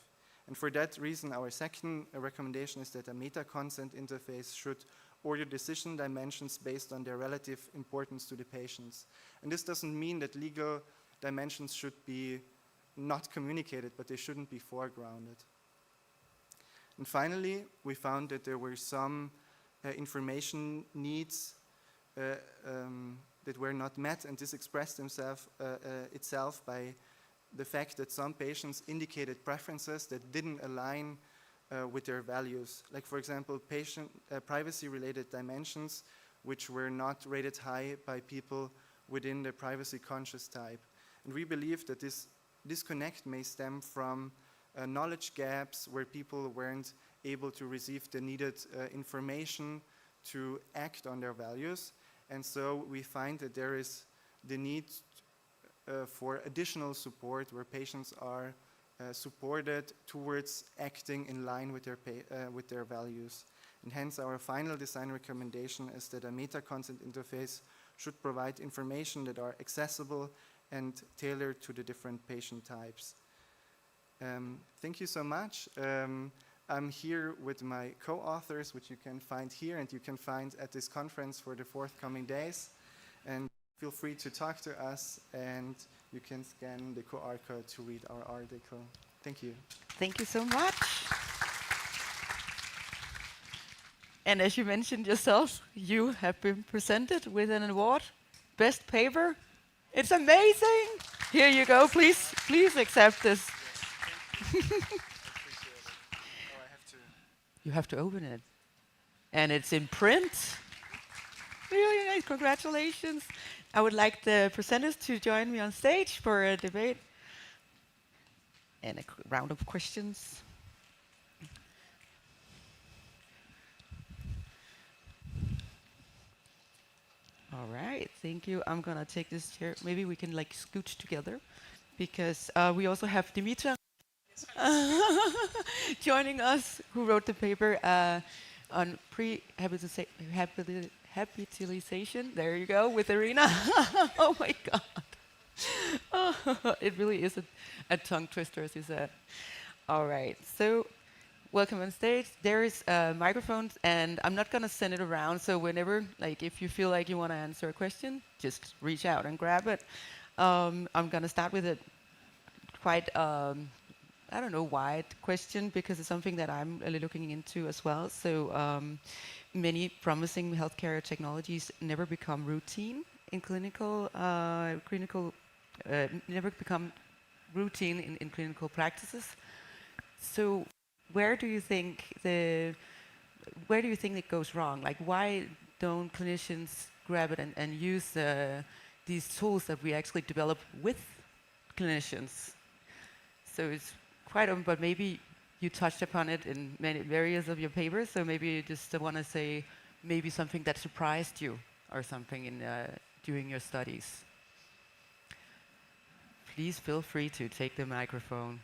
And for that reason, our second recommendation is that a meta-consent interface should order decision dimensions based on their relative importance to the patients. And this doesn't mean that legal dimensions should be not communicated, but they shouldn't be foregrounded. And finally, we found that there were some information needs that were not met, and this expressed itself by the fact that some patients indicated preferences that didn't align with their values. Like, for example, patient privacy-related dimensions, which were not rated high by people within the privacy-conscious type. And we believe that this disconnect may stem from knowledge gaps where people weren't able to receive the needed information to act on their values. And so we find that there is the need for additional support where patients are supported towards acting in line with their values. And hence our final design recommendation is that a meta-consent interface should provide information that are accessible and tailored to the different patient types. Thank you so much. I'm here with my co-authors, which you can find here and you can find at this conference for the forthcoming days. And feel free to talk to us, and you can scan the QR code to read our article. Thank Thank you. Thank you so much. And as you mentioned yourself, you have been presented with an award, Best Paper. It's amazing. Here you go. Please accept this. You have to open it. And it's in print. Really nice. Congratulations. I would like the presenters to join me on stage for a debate and a round of questions. All right, thank you. I'm gonna take this chair. Maybe we can like scooch together, because we also have Dimitra joining us, who wrote the paper on habitualization. There you go, with Irina. Oh my God. It really is a tongue twister, as you said. All right, so welcome on stage. There is microphones, and I'm not gonna send it around. So whenever, like, if you feel like you want to answer a question, just reach out and grab it. I'm gonna start with a quite, I don't know, wide question, because it's something that I'm really looking into as well. So many promising healthcare technologies never become routine in never become routine in clinical practices. So where do you think it goes wrong? Like, why don't clinicians grab it and use these tools that we actually develop with clinicians? So it's quite open, but maybe you touched upon it in many areas of your papers. So maybe you just want to say maybe something that surprised you or something in during your studies. Please feel free to take the microphone.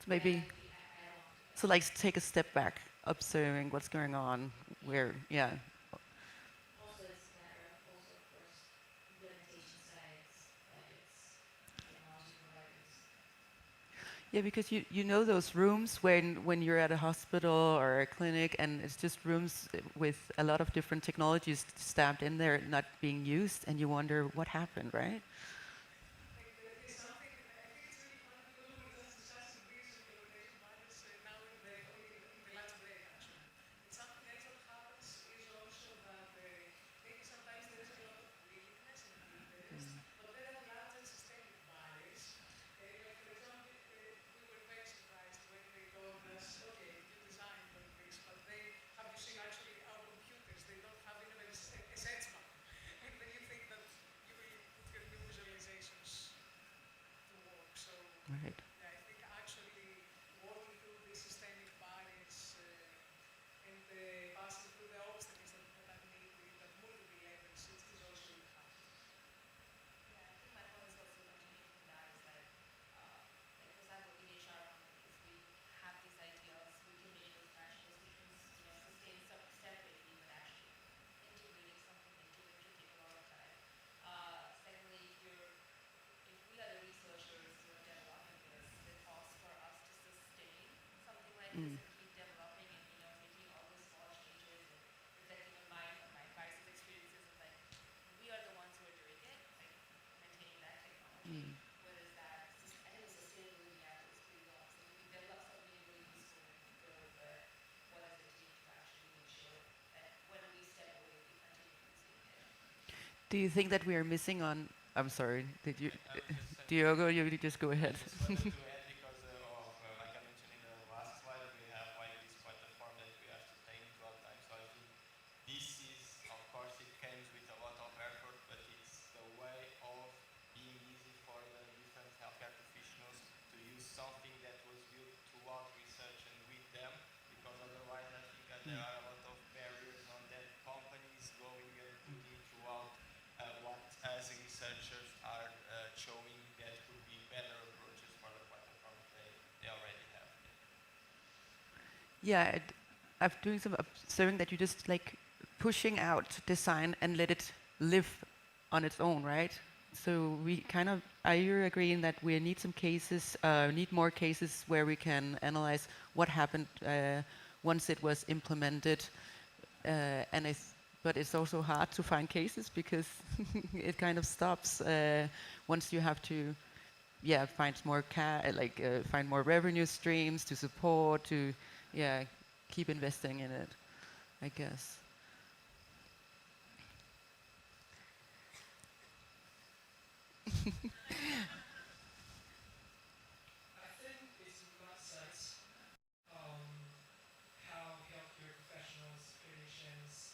Maybe, so like take a step back, observing what's going on, where, yeah. Yeah, because you know those rooms when you're at a hospital or a clinic, and it's just rooms with a lot of different technologies stamped in there, not being used, and you wonder what happened, right? Right. Mm. Mm. Do you think that we are missing on? I'm sorry. Did you? Diogo, you just go ahead. Yeah, I'm doing some observing that you just like pushing out design and let it live on its own, right? So we kind of, are you agreeing that we need some cases, need more cases where we can analyze what happened once it was implemented, but it's also hard to find cases because it kind of stops once you have to, yeah, find more find more revenue streams to support, to, yeah, keep investing in it, I guess. I think it's in that sense how healthcare professionals, clinicians,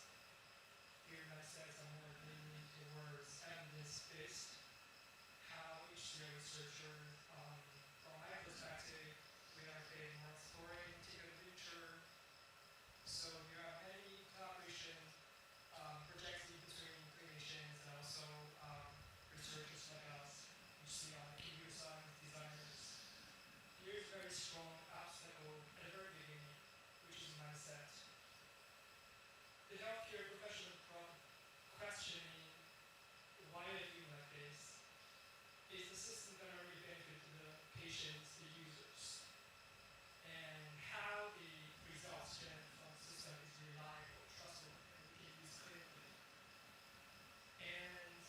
here in that sense are more leaning towards evidence-based, how each researcher, from my perspective, we are getting more exploring, take a literature. So there are many collaboration projects in between clinicians and also researchers like us, you see on the computer science designers. Here's a very strong obstacle at the very beginning, which is mindset. The healthcare professional questioning why I feel like this. Is the system going to really benefit the patients, the users? And how the results generated from the system is reliable, trustworthy, and we can use clinically. And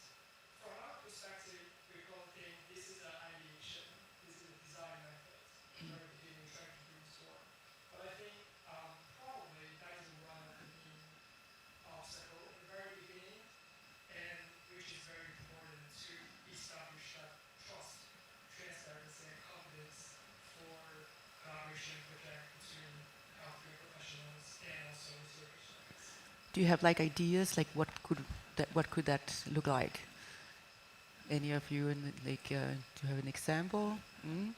from our perspective, we call it this is an ideation, this is a design method, very beginning trying to brainstorm. But I think probably that is one of the main obstacles at the very beginning, and which is very important to establish that trust, transparency, and confidence for collaboration project between healthcare professionals and also researchers. Do you have like ideas, like what could that look like? Any of you, do you have an example? Mm?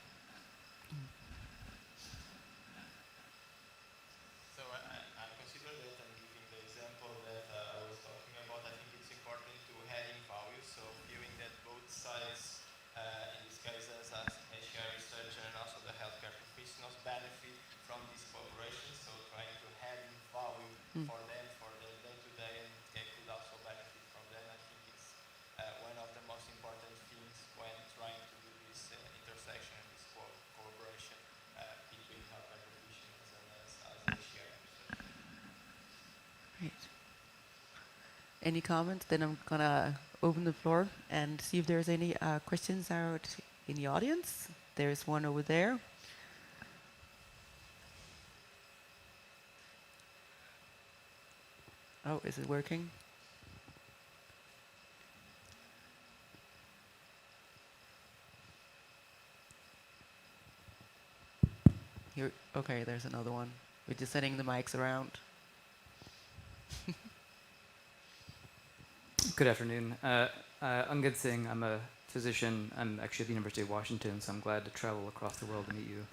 So I consider that I'm giving the example that I was talking about. I think it's important to add in value. So viewing that both sides, in this case as HR researcher and also the healthcare professionals, benefit from this collaboration. So trying to add in value for them, for their day-to-day, and they could also benefit from that. I think it's one of the most important things when trying to do this intersection and this collaboration between healthcare professionals and as HR research. Great. Any comments? Then I'm gonna open the floor and see if there's any questions out in the audience. There's one over there. Oh, is it working? Here, okay, there's another one. We're just setting the mics around. Good afternoon. Angad Singh, I'm a physician. I'm actually at the University of Washington, so I'm glad to travel across the world to meet you.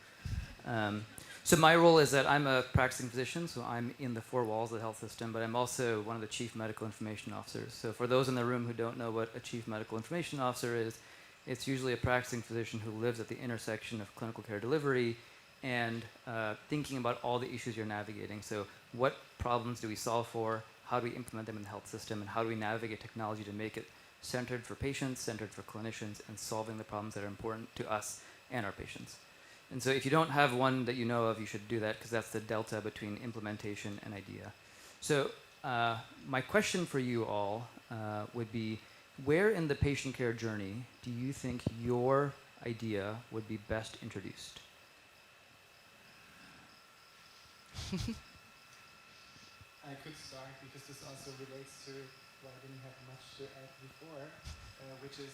So my role is that I'm a practicing physician, so I'm in the four walls of the health system, but I'm also one of the chief medical information officers. So for those in the room who don't know what a chief medical information officer is, it's usually a practicing physician who lives at the intersection of clinical care delivery and thinking about all the issues you're navigating. So what problems do we solve for? How do we implement them in the health system? And how do we navigate technology to make it centered for patients, centered for clinicians, and solving the problems that are important to us and our patients? And so if you don't have one that you know of, you should do that because that's the delta between implementation and idea. So my question for you all would be, where in the patient care journey do you think your idea would be best introduced? I could start because this also relates to what I didn't have much to add before, which is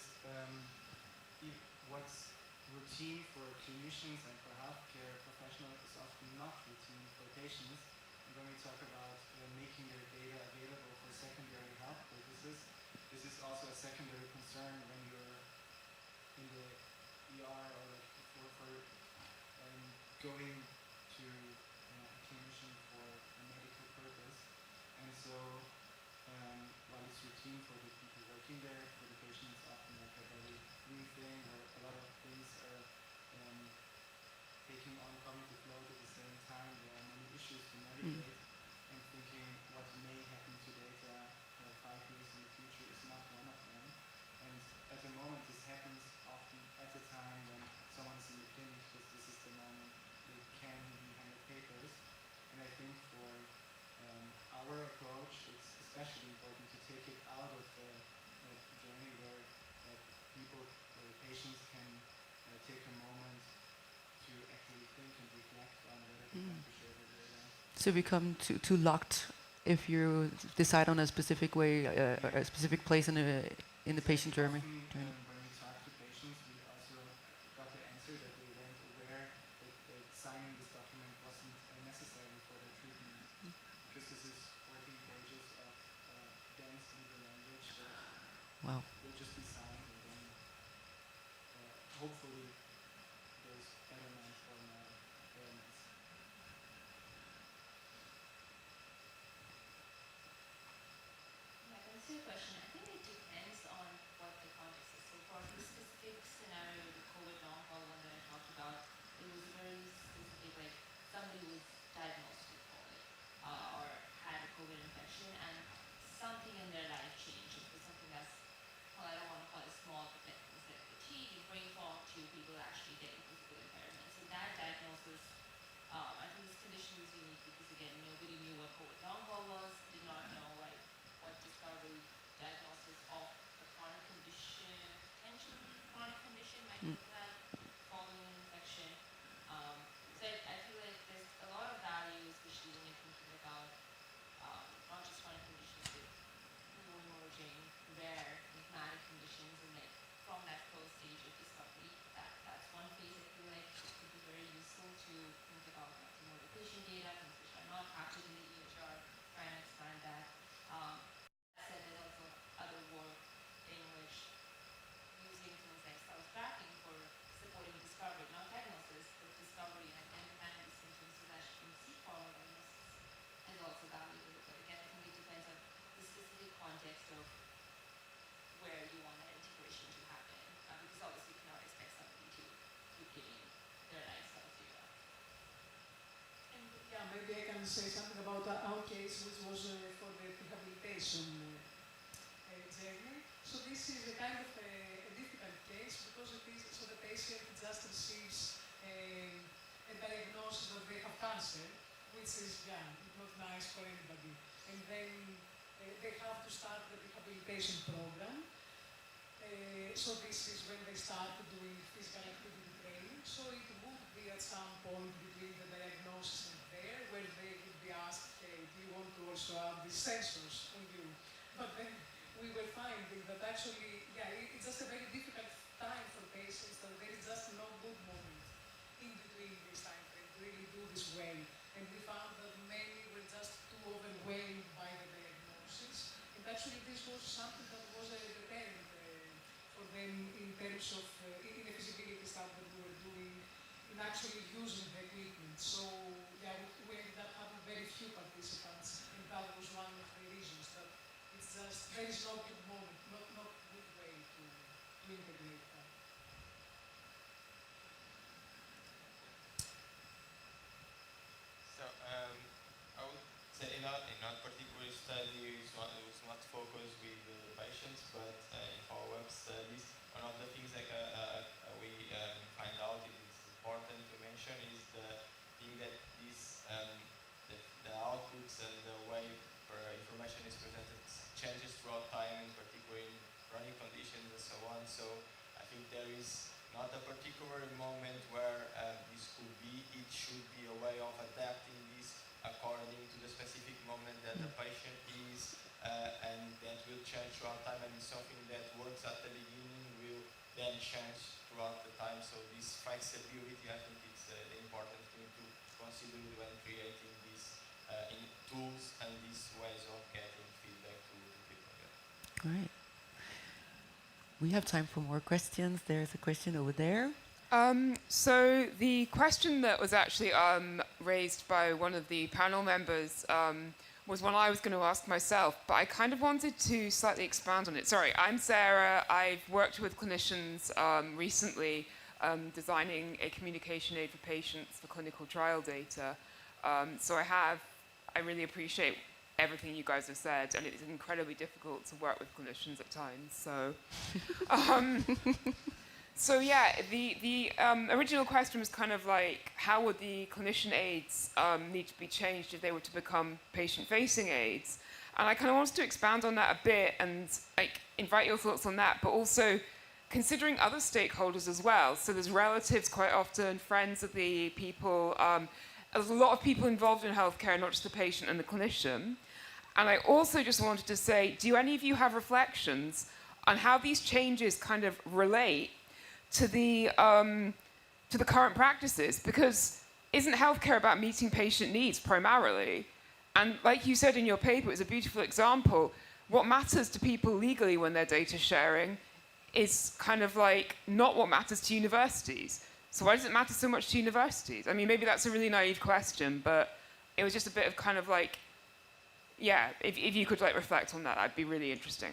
what's routine for clinicians and for healthcare professionals is often not routine for patients. And when we talk about making your data available for secondary health purposes, this is also a secondary concern when you're in the ER or for going to a clinician for a medical purpose. And so while it's routine for the people working there, for the patient it's often like a very new thing where a lot of things are taking on cognitive load at the same time. There are many issues to become too locked if you decide on a specific way, a specific place in the patient journey? When we talk to patients, we also got the answer that they weren't aware that signing this document wasn't necessary for their treatment, because this is 14 pages of dense legal language that Wow. will just be signed, and then hopefully there's betterment or more awareness. Yeah, that's a question. I think it depends on what the context is. So for the specific scenario, the COVID long haul one that I talked about, it was very specific, like somebody was diagnosed with COVID or had a COVID infection and something in their life changed. It was something that's, well, I don't want to call it small, but that was like fatigue and brain fog to people actually getting physical impairment. So that diagnosis, I think this condition was unique because again, nobody knew what COVID long haul was, did not know like what discovery diagnosis of a chronic condition, potential chronic condition might look at following an infection. So I feel like there's a lot of value, especially when you're thinking about not just chronic conditions, but new emerging, rare, enigmatic conditions, and like from that first stage of discovery, that's one phase I feel like it could be very useful to think about collecting more patient data, things which are not captured in the EHR, trying to expand that. That said, there's also other work in which using things like self-tracking for supporting discovery, not diagnosis, but discovery and identifying these symptoms so that you can seek formal diagnosis is also valuable. But again, I think it depends on the specific context of where you want that integration to happen. Because obviously you cannot expect somebody to keep giving their lifestyle data. And yeah, maybe I can say something about our case, which was for the rehabilitation journey. So this is a kind of a difficult case because it is, so the patient just receives a diagnosis that they have cancer, which is not nice for anybody. And then they have to start the rehabilitation program. So this is when they start doing physical activity training. So it would be at some point between the diagnosis and there, where they would be asked, hey, do you want to also have these sensors on you? But then we were finding that actually, it's just a very difficult time for patients, that there is just no good moment in between this time frame to really do this well. And we found that many were just too overwhelmed by the diagnosis. And actually this was something that was a deterrent for them in terms of in the feasibility study that we were doing, in actually using the equipment. So we ended up having very few participants, and that was one of the reasons that it's just, there is no good moment, not good way to integrate that. So I would say not particular study was not focused with patients, but in follow-up studies, one of the things that we find out is important to mention is the thing that the outputs and the way information is presented changes throughout time, in particular in chronic conditions and so on. So I think there is not a particular moment where this could be. It should be a way of adapting this according to the specific moment that the patient is, and that will change throughout time, and something that works at the beginning will then change throughout the time. So this flexibility, I think it's the important thing to consider when creating these tools and these ways of getting feedback to people. Great. We have time for more questions. There's a question over there. So the question that was actually raised by one of the panel members was one I was going to ask myself, but I kind of wanted to slightly expand on it. Sorry, I'm Sarah. I've worked with clinicians recently designing a communication aid for patients for clinical trial data. So I really appreciate everything you guys have said, and it's incredibly difficult to work with clinicians at times. So, the original question was kind of like, how would the clinician aids need to be changed if they were to become patient-facing aids? And I kind of wanted to expand on that a bit and invite your thoughts on that, but also considering other stakeholders as well. So there's relatives quite often, friends of the people, there's a lot of people involved in healthcare, not just the patient and the clinician. And I also just wanted to say, do any of you have reflections on how these changes kind of relate to the current practices? Because isn't healthcare about meeting patient needs primarily? And like you said in your paper, it's a beautiful example. What matters to people legally when they're data sharing is kind of like not what matters to universities. So why does it matter so much to universities? I mean, maybe that's a really naive question, but it was just a bit of kind of like, yeah, if you could like reflect on that, that'd be really interesting.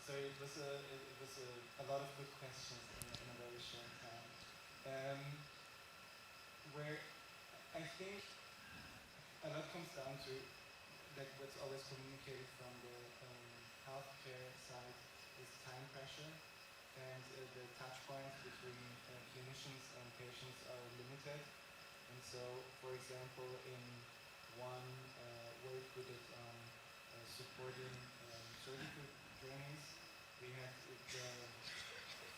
So it was a lot of good questions in a very short time. Where I think a lot comes down to like what's always communicated from the healthcare side is time pressure, and the touch points between clinicians and patients are limited. And so, for example, in one work we did on supporting surgical journeys, we had the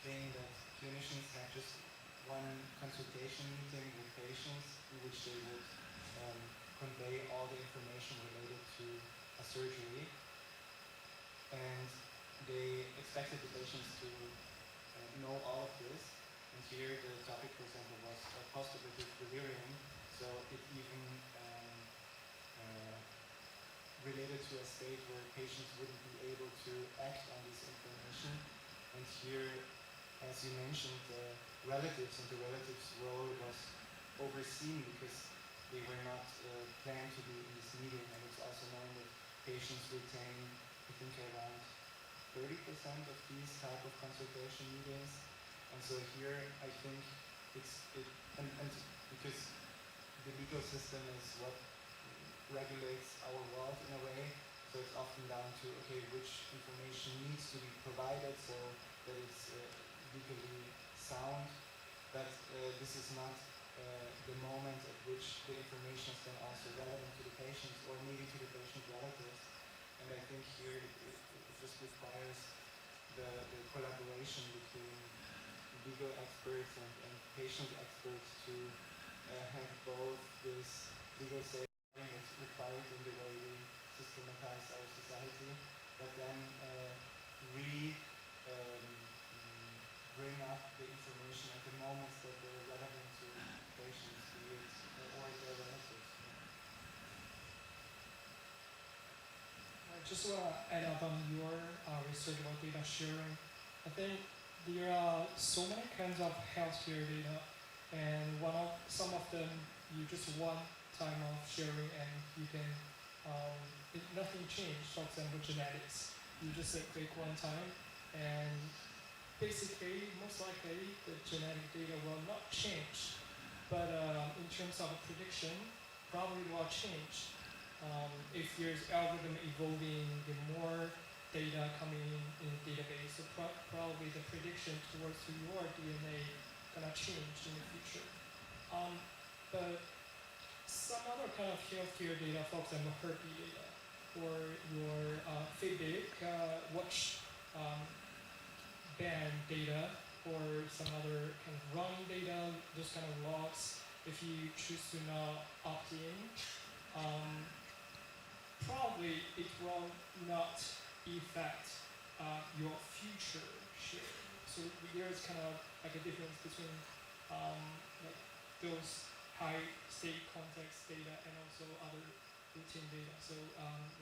thing that clinicians had just one consultation meeting with patients in which they would convey all the information related to a surgery, and they expected the patients to know all of this. And here the topic, for example, was post-operative delirium, so it even related to a state where patients wouldn't be able to act on this information. And here, as you mentioned, the relatives and the relatives' role was overseen because they were not planned to be in this meeting. And it's also known that patients retain, I think, around 30% of these type of consultation meetings. And so here, I think and because the legal system is what regulates our world in a way, so it's often down to, okay, which information needs to be provided so that it's legally sound, but this is not the moment at which the information is then also relevant to the patients or maybe to the patient's relatives. And I think here it just requires the collaboration between legal experts and patient experts to have both this legal safety that's required in the way we systematize our society, but then bring up the information at the moments that they're relevant to patients, be it or their relatives. I just want to add up on your research about data sharing. I think there are so many kinds of healthcare data, and some of them you just one time of sharing and you can nothing changed. For example, genetics, you just click one time and basically most likely the genetic data will not change, but in terms of prediction probably will change. If there's algorithm evolving, the more data coming in the database, so probably the prediction towards your DNA gonna change in the future. But some other kind of healthcare data, for example, heartbeat data, or your Fitbit watch band data, or some other kind of running data, those kind of logs, if you choose to not opt in, probably it will not affect your future sharing. So there's kind of like a difference between like those high state context data and also other routine data. So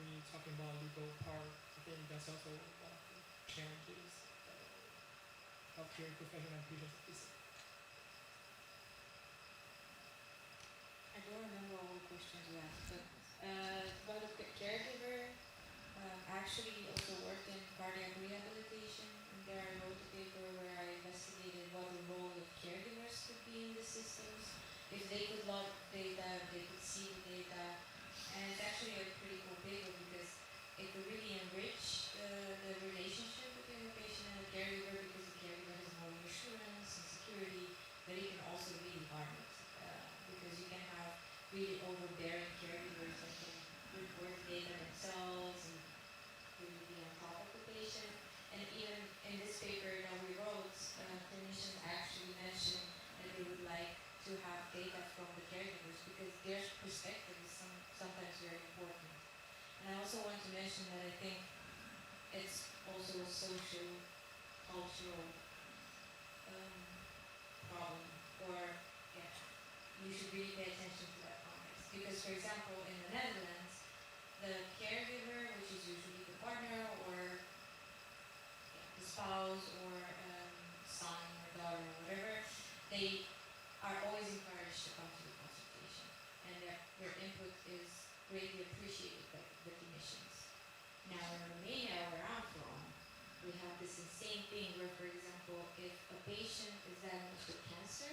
when you're talking about legal power, I think that's also one of the challenges that healthcare professional and patients face. I don't remember all the questions you asked, but about the caregiver, I actually also worked in cardiac rehabilitation, and there I wrote a paper where I investigated what the role of caregivers could be in the systems, if they could log data, if they could see the data, and it's actually a pretty cool paper because it could really enrich the relationship between the patient and the caregiver, because the caregiver has more reassurance and security, but it can actual cultural problem, or yeah, you should really pay attention to that context. Because, for example, in the Netherlands, the caregiver, which is usually the partner or the spouse or son or daughter or whatever, they are always encouraged to come to the consultation, and their input is greatly appreciated by the clinicians. Now in Romania, where I'm from, we have this insane thing where, for example, if a patient is diagnosed with cancer,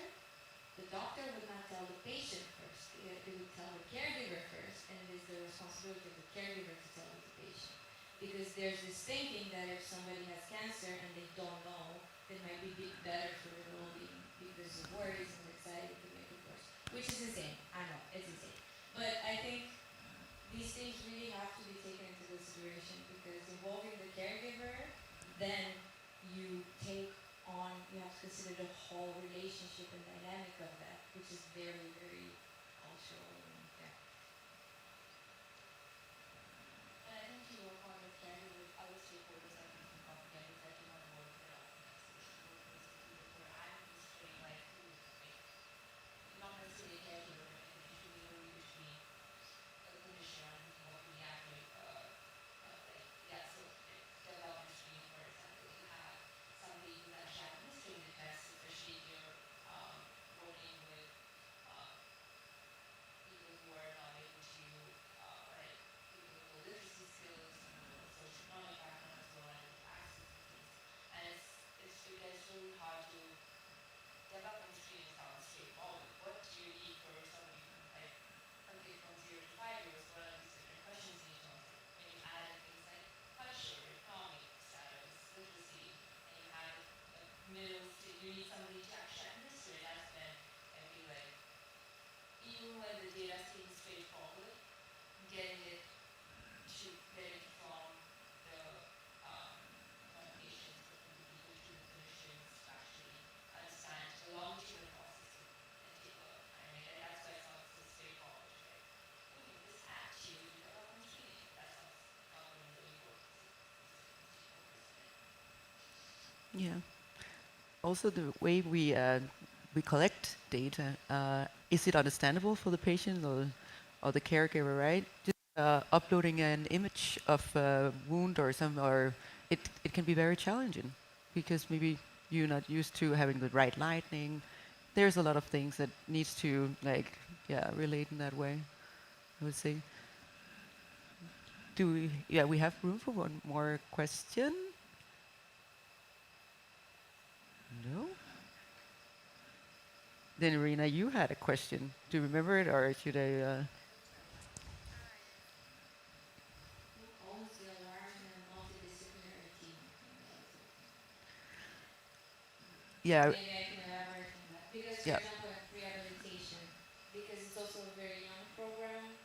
the doctor would not tell the patient first. They would tell the caregiver first, and it is the responsibility of the caregiver to tell the patient. Because there's this thinking that if somebody has cancer and they don't know, it might be better for their well-being because of worries and anxiety could make it worse. Which is insane. I know, it's insane. But I think these things really have to be taken into consideration because involving the caregiver, then you have to consider the whole relationship and dynamic of that, which is very, very cultural. And, yeah. And I think to your point of caregivers, other stakeholders that can come up again is that you want to work with where I'm considering like who is not necessarily a caregiver, but it should be a clinician who's more pediatric, development screen, for example. You have somebody who's actually administering the test, especially if you're working with people who are not able to, people with low literacy skills, socioeconomic background as well, and access to things. And it's really hard to development screen is not straightforward. What do you need for somebody from a kid from 0 to 5 years? What are these different questions you need to answer? When you add in things like culture, economic status, literacy, and you have a middle, you need somebody to actually administer it. That's when I feel like even when the data seems straightforward, getting it from the patients, from the people to the clinicians to actually understand the longitudinal process and take a look. I mean, and that's why it's not so straightforward, right? Okay, this attitude, development training, that's not going to really work. Yeah. Also, the way we collect data, is it understandable for the patient or the caregiver, right? Just uploading an image of a wound or it can be very challenging because maybe you're not used to having the right lighting. There's a lot of things that needs to relate in that way, I would say. We have room for one more question? No? Then, Irina, you had a question. Do you remember it, or should I? Yeah. Maybe I can elaborate on that. Because, for example, in rehabilitation, because it's also a very young program,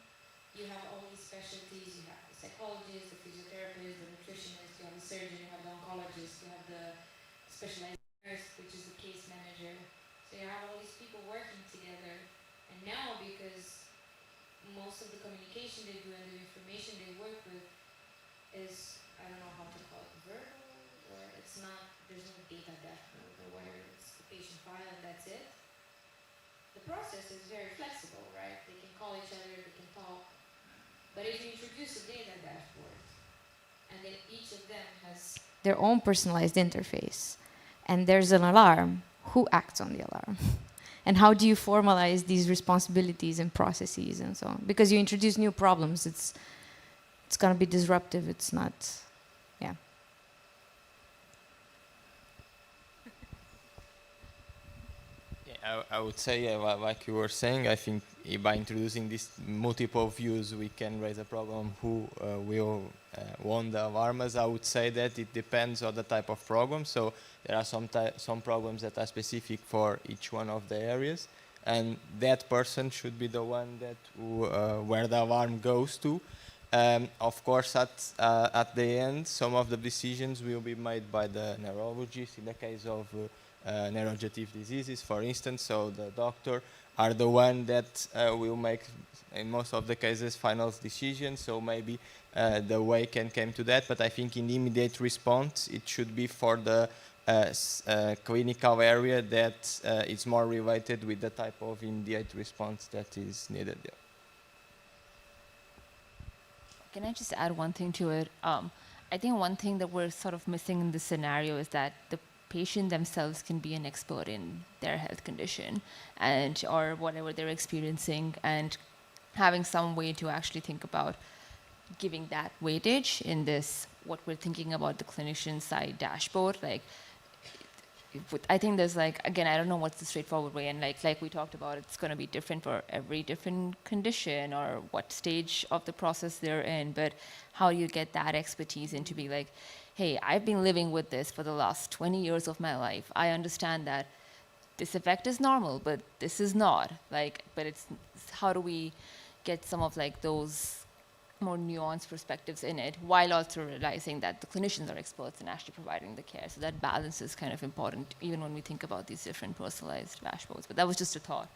you have all these specialties. You have the psychologist, the physiotherapist, the nutritionist, you have the surgeon, you have the oncologist, you have the specialized nurse, which is the case manager. So you have all these people working together. And now, because most of the communication they do and the information they work with is, I don't know how to call it, verbal, or it's not, there's no data dashboard or whatever, it's the patient file and that's it. The process is very flexible, right? They can call each other, they can talk. But if you introduce a data dashboard, and then each of them has their own personalized interface, and there's an alarm, who acts on the alarm? And how do you formalize these responsibilities and processes and so on? Because you introduce new problems, it's going to be disruptive. It's not, yeah. Yeah, I would say, like you were saying, I think by introducing these multiple views, we can raise a problem who will want the alarms. I would say that it depends on the type of program. So there are some programs that are specific for each one of the areas, and that person should be the one that where the alarm goes to. Of course, at the end, some of the decisions will be made by the neurologist in the case of neurodegenerative diseases, for instance. So the doctor are the one that will make, in most of the cases, final decisions. So maybe the way can come to that. But I think in the immediate response, it should be for the clinical area that is more related with the type of immediate response that is needed there. Can I just add one thing to it? I think one thing that we're sort of missing in this scenario is that the patient themselves can be an expert in their health condition and or whatever they're experiencing, and having some way to actually think about giving that weightage in this, what we're thinking about the clinician side dashboard. Like, I think there's like, again, I don't know what's the straightforward way, and like we talked about, it's going to be different for every different condition or what stage of the process they're in, but how do you get that expertise into be like, hey, I've been living with this for the last 20 years of my life. I understand that this effect is normal, but this is not. Like, but it's how do we get some of like those more nuanced perspectives in it, while also realizing that the clinicians are experts in actually providing the care. So that balance is kind of important, even when we think about these different personalized dashboards. But that was just a thought.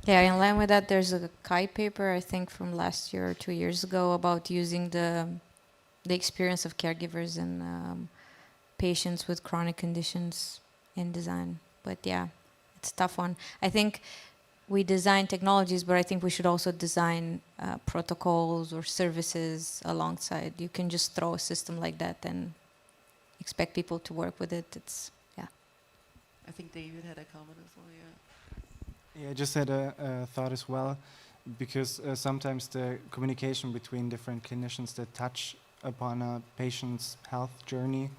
Yeah, in line with that, there's a Kai paper, I think from last year or 2 years ago, about using the experience of caregivers and patients with chronic conditions in design. But yeah, it's a tough one. I think we design technologies, but I think we should also design protocols or services alongside. You can just throw a system like that and expect people to work with it. It's, yeah. I think David had a comment as well, yeah. Yeah, I just had a thought as well, because sometimes the communication between different clinicians that touch upon a patient's health journey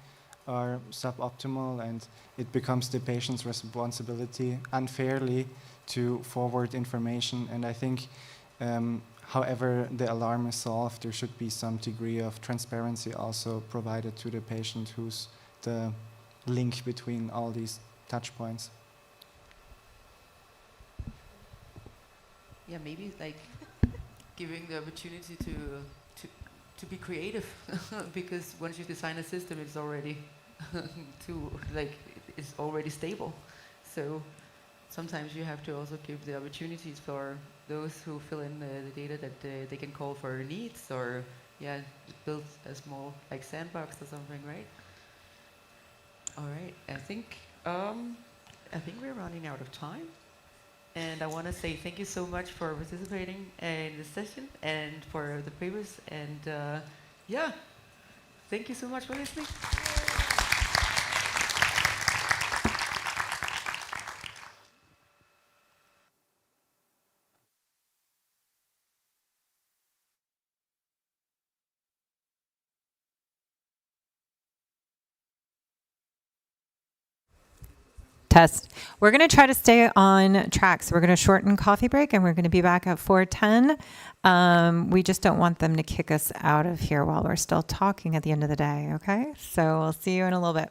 are suboptimal, and it becomes the patient's responsibility unfairly to forward information. And I think however the alarm is solved, there should be some degree of transparency also provided to the patient, who's the link between all these touch points. Yeah, maybe like giving the opportunity to be creative, because once you design a system, it's already it's already stable. So sometimes you have to also give the opportunities for those who fill in the data that they can call for needs, or build a small like sandbox or something, right? All right, I think we're running out of time. And I want to say thank you so much for participating in this session and for the papers. And thank you so much for listening. Test. We're going to try to stay on track. So we're going to shorten coffee break, and we're going to be back at 4:10. We just don't want them to kick us out of here while we're still talking at the end of the day. Okay. So we'll see you in a little bit.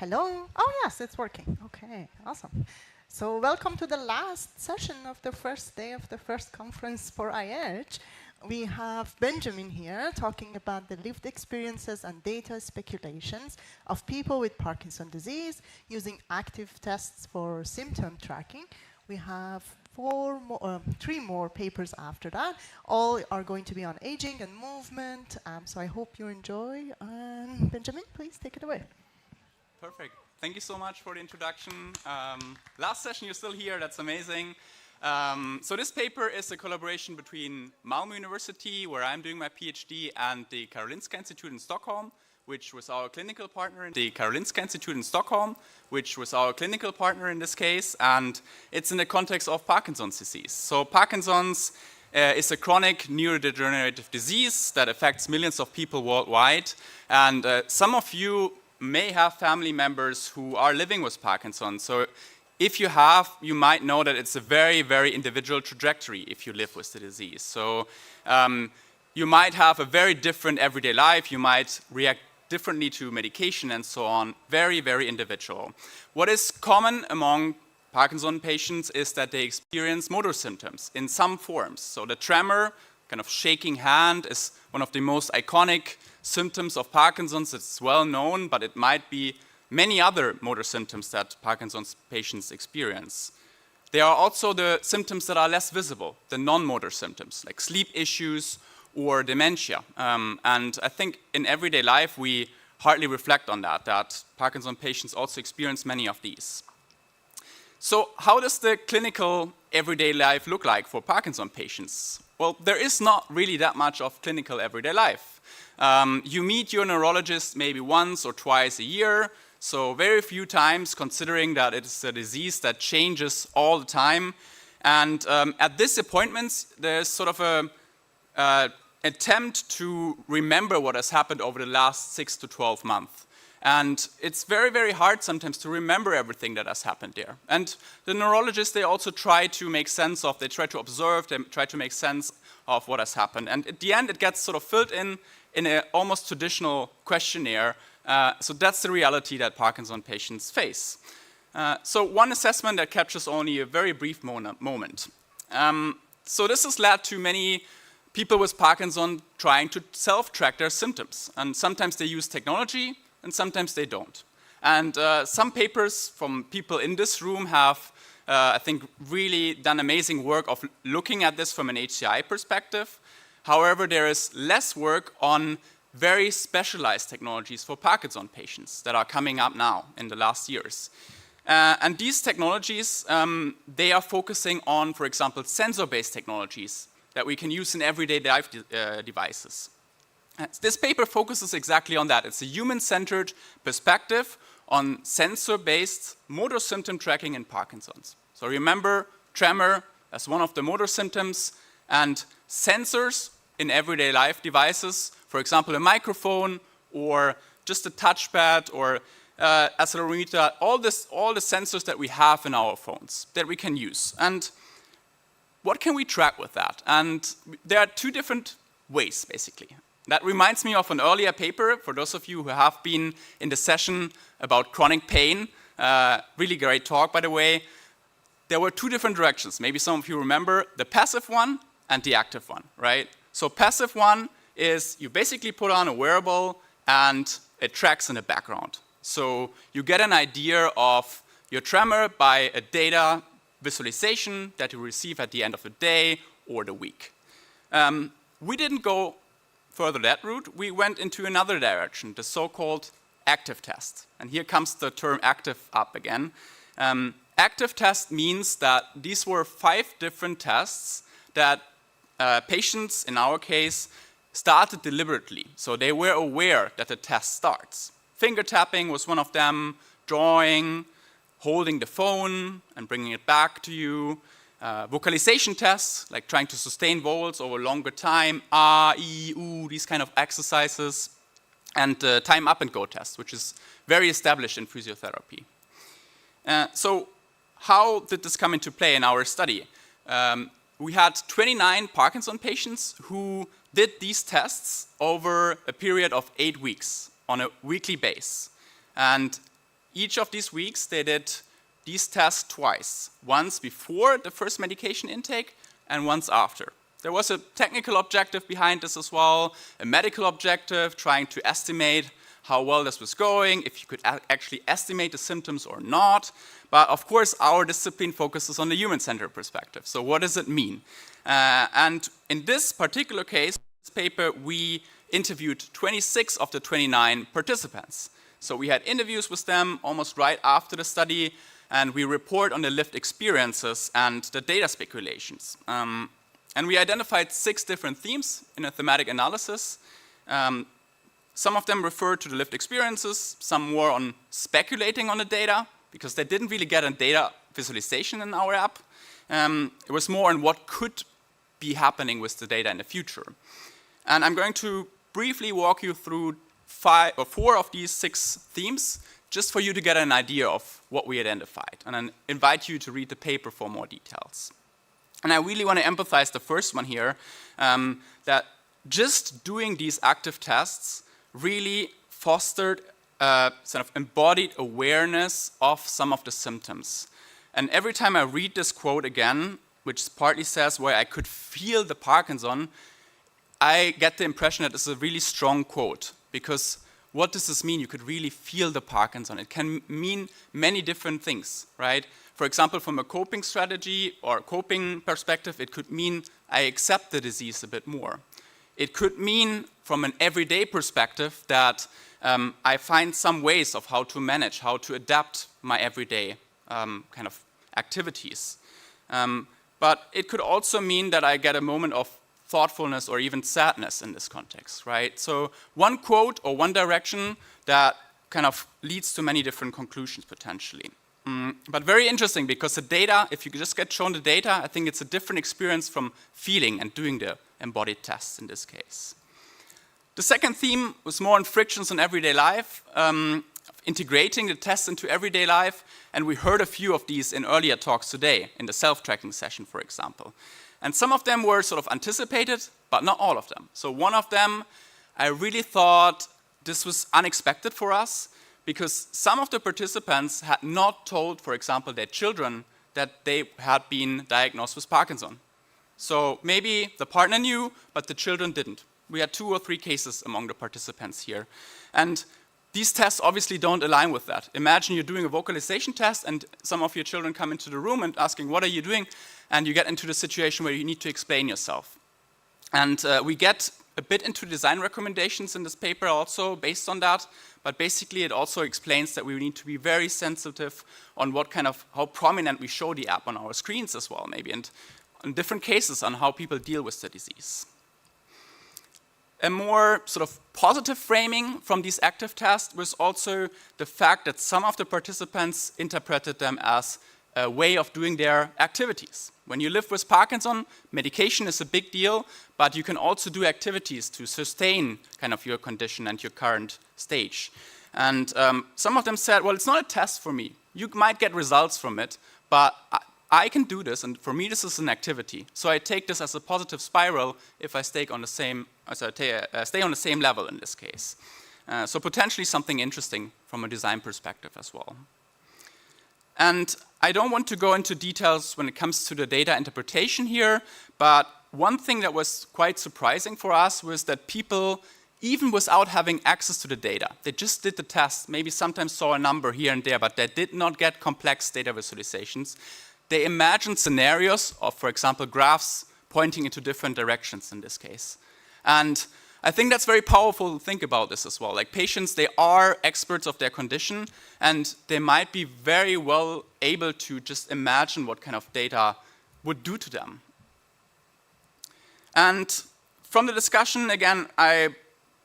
Hello? Oh, yes, it's working. Okay, awesome. So welcome to the last session of the first day of the first conference for IH. We have Benjamin here talking about the lived experiences and data speculations of people with Parkinson's disease using active tests for symptom tracking. We have three more papers after that. All are going to be on aging and movement. So I hope you enjoy. Benjamin, please take it away. Perfect. Thank you so much for the introduction. Last session, you're still here. That's amazing. So this paper is a collaboration between Malmö University, where I'm doing my PhD, and the Karolinska Institute in Stockholm, which was our clinical partner in this case, and it's in the context of Parkinson's disease. So Parkinson's is a chronic neurodegenerative disease that affects millions of people worldwide, and some of you may have family members who are living with Parkinson's. So if you have, you might know that it's a very, very individual trajectory if you live with the disease. So you might have a very different everyday life, you might react differently to medication and so on, very, very individual. What is common among Parkinson's patients is that they experience motor symptoms in some forms. So the tremor, kind of shaking hand, is one of the most iconic symptoms of Parkinson's. It's well known, but it might be many other motor symptoms that Parkinson's patients experience. There are also the symptoms that are less visible, the non-motor symptoms, like sleep issues or dementia. And I think in everyday life, we hardly reflect on that Parkinson's patients also experience many of these. So how does the clinical everyday life look like for Parkinson's patients? Well, there is not really that much of clinical everyday life. You meet your neurologist maybe once or twice a year, so very few times, considering that it's a disease that changes all the time. And at these appointments, there's sort of an attempt to remember what has happened over the last 6 to 12 months. And it's very, very hard sometimes to remember everything that has happened there. And the neurologists, they also try to make sense of, they try to observe, they try to make sense of what has happened. And at the end, it gets sort of filled in an almost traditional questionnaire. So that's the reality that Parkinson's patients face. So one assessment that captures only a very brief moment. So this has led to many people with Parkinson's trying to self-track their symptoms. And sometimes they use technology, and sometimes they don't. And some papers from people in this room have, I think, really done amazing work of looking at this from an HCI perspective. However, there is less work on very specialized technologies for Parkinson's patients that are coming up now in the last years. And these technologies, they are focusing on, for example, sensor-based technologies that we can use in everyday life devices. This paper focuses exactly on that. It's a human-centered perspective on sensor-based motor symptom tracking in Parkinson's. So remember, tremor as one of the motor symptoms, and sensors in everyday life devices, for example, a microphone or just a touchpad or accelerometer, all the sensors that we have in our phones that we can use. And what can we track with that? And there are two different ways, basically. That reminds me of an earlier paper, for those of you who have been in the session about chronic pain. Really great talk, by the way. There were two different directions. Maybe some of you remember the passive one and the active one, right? So passive one is you basically put on a wearable and it tracks in the background. So you get an idea of your tremor by a data visualization that you receive at the end of the day or the week. We didn't go further that route. We went into another direction, the so-called active test. And here comes the term active up again. Active test means that these were 5 different tests that patients, in our case, started deliberately. So they were aware that the test starts. Finger tapping was one of them, drawing, holding the phone and bringing it back to you. Vocalization tests, like trying to sustain vowels over a longer time, ah, ee, oo, these kind of exercises. And time up and go test, which is very established in physiotherapy. So how did this come into play in our study? We had 29 Parkinson's patients who did these tests over a period of 8 weeks on a weekly basis. And each of these weeks, they did these tests twice. Once before the first medication intake and once after. There was a technical objective behind this as well, a medical objective, trying to estimate how well this was going, if you could actually estimate the symptoms or not. But of course, our discipline focuses on the human-centered perspective. So what does it mean? And in this particular case, this paper, we interviewed 26 of the 29 participants. So we had interviews with them almost right after the study, and we report on the lived experiences and the data speculations. And we identified 6 different themes in a thematic analysis. Some of them refer to the lived experiences, some more on speculating on the data, because they didn't really get a data visualization in our app. It was more on what could be happening with the data in the future. And I'm going to briefly walk you through 4 of these 6 themes, just for you to get an idea of what we identified. And I invite you to read the paper for more details. And I really want to emphasize the first one here, that just doing these active tests really fostered sort of embodied awareness of some of the symptoms. And every time I read this quote again, which partly says where I could feel the Parkinson, I get the impression that it's a really strong quote, because what does this mean? You could really feel the Parkinson. It can mean many different things, right? For example, from a coping strategy or coping perspective, it could mean I accept the disease a bit more. It could mean, from an everyday perspective, that I find some ways of how to manage, how to adapt my everyday kind of activities. But it could also mean that I get a moment of thoughtfulness or even sadness in this context, right? So one quote or one direction that kind of leads to many different conclusions potentially. But very interesting, because the data, if you just get shown the data, I think it's a different experience from feeling and doing the embodied tests in this case. The second theme was more on frictions in everyday life, integrating the tests into everyday life, and we heard a few of these in earlier talks today, in the self-tracking session, for example. And some of them were sort of anticipated, but not all of them. So one of them, I really thought this was unexpected for us, because some of the participants had not told, for example, their children that they had been diagnosed with Parkinson. So maybe the partner knew, but the children didn't. We had 2 or 3 cases among the participants here. And these tests obviously don't align with that. Imagine you're doing a vocalization test and some of your children come into the room and asking, what are you doing? And you get into the situation where you need to explain yourself. And we get a bit into design recommendations in this paper also based on that, but basically it also explains that we need to be very sensitive on how prominent we show the app on our screens as well, maybe, and in different cases on how people deal with the disease. A more sort of positive framing from these active tests was also the fact that some of the participants interpreted them as a way of doing their activities. When you live with Parkinson, medication is a big deal, but you can also do activities to sustain kind of your condition and your current stage. And some of them said, well, it's not a test for me. You might get results from it, but I can do this, and for me this is an activity. So I take this as a positive spiral if I stay on the same, stay on the same level in this case. So potentially something interesting from a design perspective as well. And I don't want to go into details when it comes to the data interpretation here, but one thing that was quite surprising for us was that people, even without having access to the data, they just did the test, maybe sometimes saw a number here and there, but they did not get complex data visualizations. They imagined scenarios of, for example, graphs pointing into different directions in this case. And I think that's very powerful to think about this as well. Like patients, they are experts of their condition, and they might be very well able to just imagine what kind of data would do to them. And from the discussion, again, I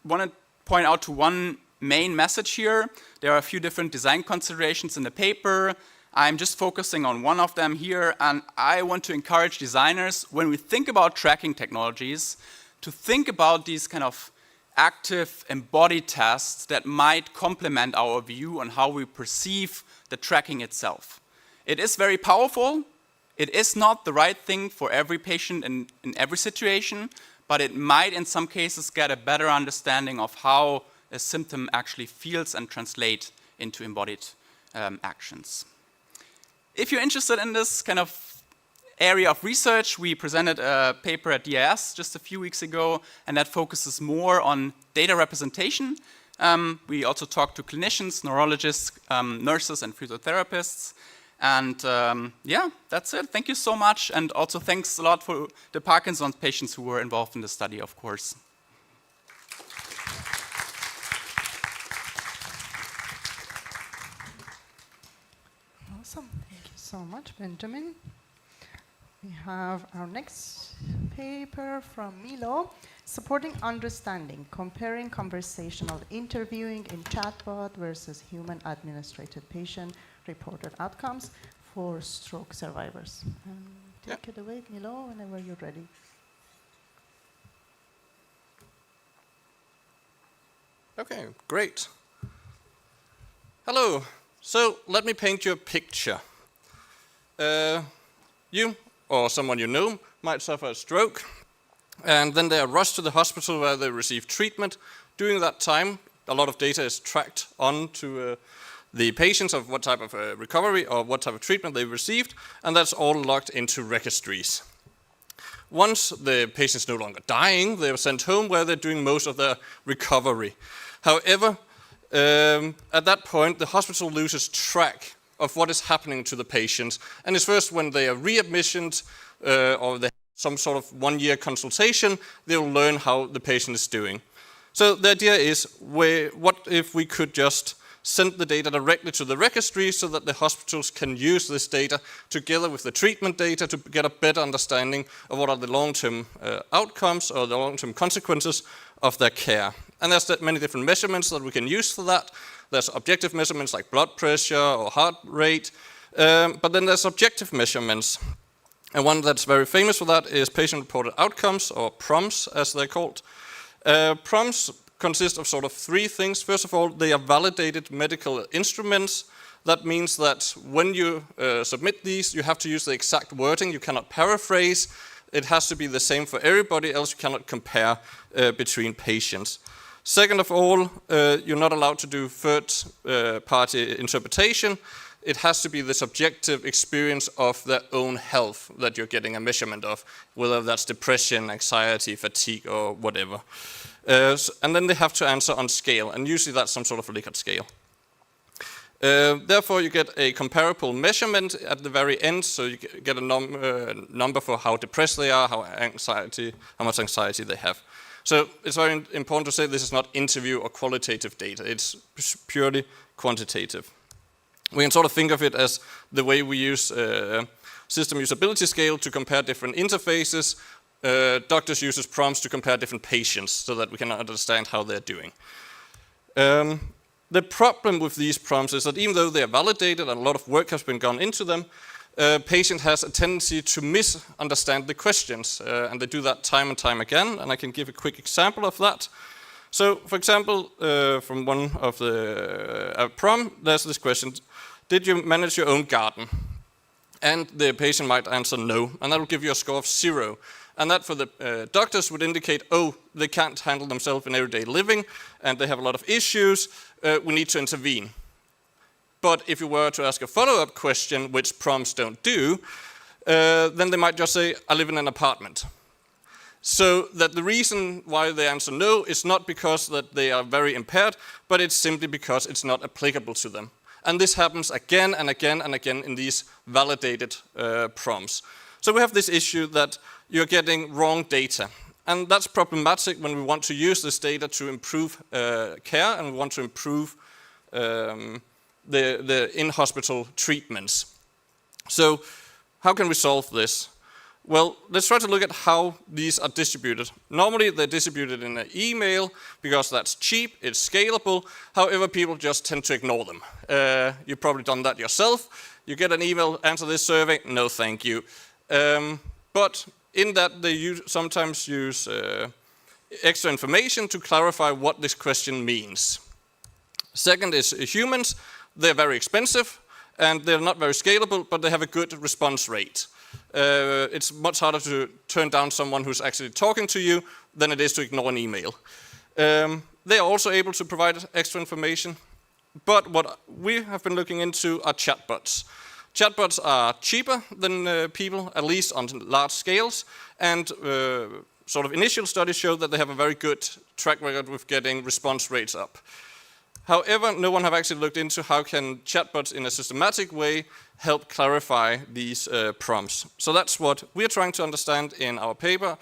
want to point out to one main message here. There are a few different design considerations in the paper. I'm just focusing on one of them here, and I want to encourage designers, when we think about tracking technologies, to think about these kind of active embodied tests that might complement our view on how we perceive the tracking itself. It is very powerful. It is not the right thing for every patient in every situation, but it might in some cases get a better understanding of how a symptom actually feels and translates into embodied actions. If you're interested in this kind of area of research, we presented a paper at DIS just a few weeks ago, and that focuses more on data representation. We also talked to clinicians, neurologists, nurses, and physiotherapists. And yeah, that's it. Thank you so much. And also thanks a lot for the Parkinson's patients who were involved in the study, of course. Awesome. Thank you so much, Benjamin. We have our next paper from Milo, Supporting Understanding, Comparing Conversational Interviewing in Chatbot versus Human Administrated Patient-Reported Outcomes for Stroke Survivors. Take it away, Milo, whenever you're ready. Okay, great. Hello. So let me paint you a picture. You or someone you know might suffer a stroke, and then they are rushed to the hospital where they receive treatment. During that time, a lot of data is tracked onto the patients of what type of recovery or what type of treatment they received, and that's all logged into registries. Once the patient's no longer dying, they are sent home where they're doing most of their recovery. However, at that point, the hospital loses track of what is happening to the patients, and it's first when they are readmissioned or they have some sort of one-year consultation, they'll learn how the patient is doing. So the idea is, what if we could just send the data directly to the registry so that the hospitals can use this data together with the treatment data to get a better understanding of what are the long-term outcomes or the long-term consequences of their care. And there's many different measurements that we can use for that. There's objective measurements like blood pressure or heart rate, but then there's objective measurements. And one that's very famous for that is patient-reported outcomes, or PROMs as they're called. PROMs consist of sort of three things. First of all, they are validated medical instruments. That means that when you submit these, you have to use the exact wording. You cannot paraphrase. It has to be the same for everybody, else you cannot compare between patients. Second of all, you're not allowed to do third-party interpretation. It has to be the subjective experience of their own health that you're getting a measurement of, whether that's depression, anxiety, fatigue, or whatever. And then they have to answer on scale, and usually that's some sort of a Likert scale. Therefore, you get a comparable measurement at the very end, so you get a number for how depressed they are, how much anxiety they have. So it's very important to say this is not interview or qualitative data. It's purely quantitative. We can sort of think of it as the way we use system usability scale to compare different interfaces. Doctors use PROMs to compare different patients so that we can understand how they're doing. The problem with these PROMs is that even though they are validated and a lot of work has been gone into them, patient has a tendency to misunderstand the questions, and they do that time and time again, and I can give a quick example of that. So, for example, from one of the PROM, there's this question: did you manage your own garden? And the patient might answer no, and that will give you a score of 0. And that for the doctors would indicate, oh, they can't handle themselves in everyday living, and they have a lot of issues, we need to intervene. But if you were to ask a follow-up question, which PROMs don't do, then they might just say, I live in an apartment. So that the reason why they answer no is not because that they are very impaired, but it's simply because it's not applicable to them. And this happens again and again and again in these validated PROMs. So we have this issue that you're getting wrong data. And that's problematic when we want to use this data to improve care and we want to improve the in-hospital treatments. So how can we solve this? Well, let's try to look at how these are distributed. Normally, they're distributed in an email because that's cheap, it's scalable. However, people just tend to ignore them. You've probably done that yourself. You get an email, answer this survey, no thank you. But in that, they sometimes use extra information to clarify what this question means. Second is humans. They're very expensive, and they're not very scalable, but they have a good response rate. It's much harder to turn down someone who's actually talking to you than it is to ignore an email. They are also able to provide extra information. But what we have been looking into are chatbots. Chatbots are cheaper than people, at least on large scales, and sort of initial studies show that they have a very good track record with getting response rates up. However, no one have actually looked into how can chatbots in a systematic way help clarify these prompts. So that's what we're trying to understand in our paper,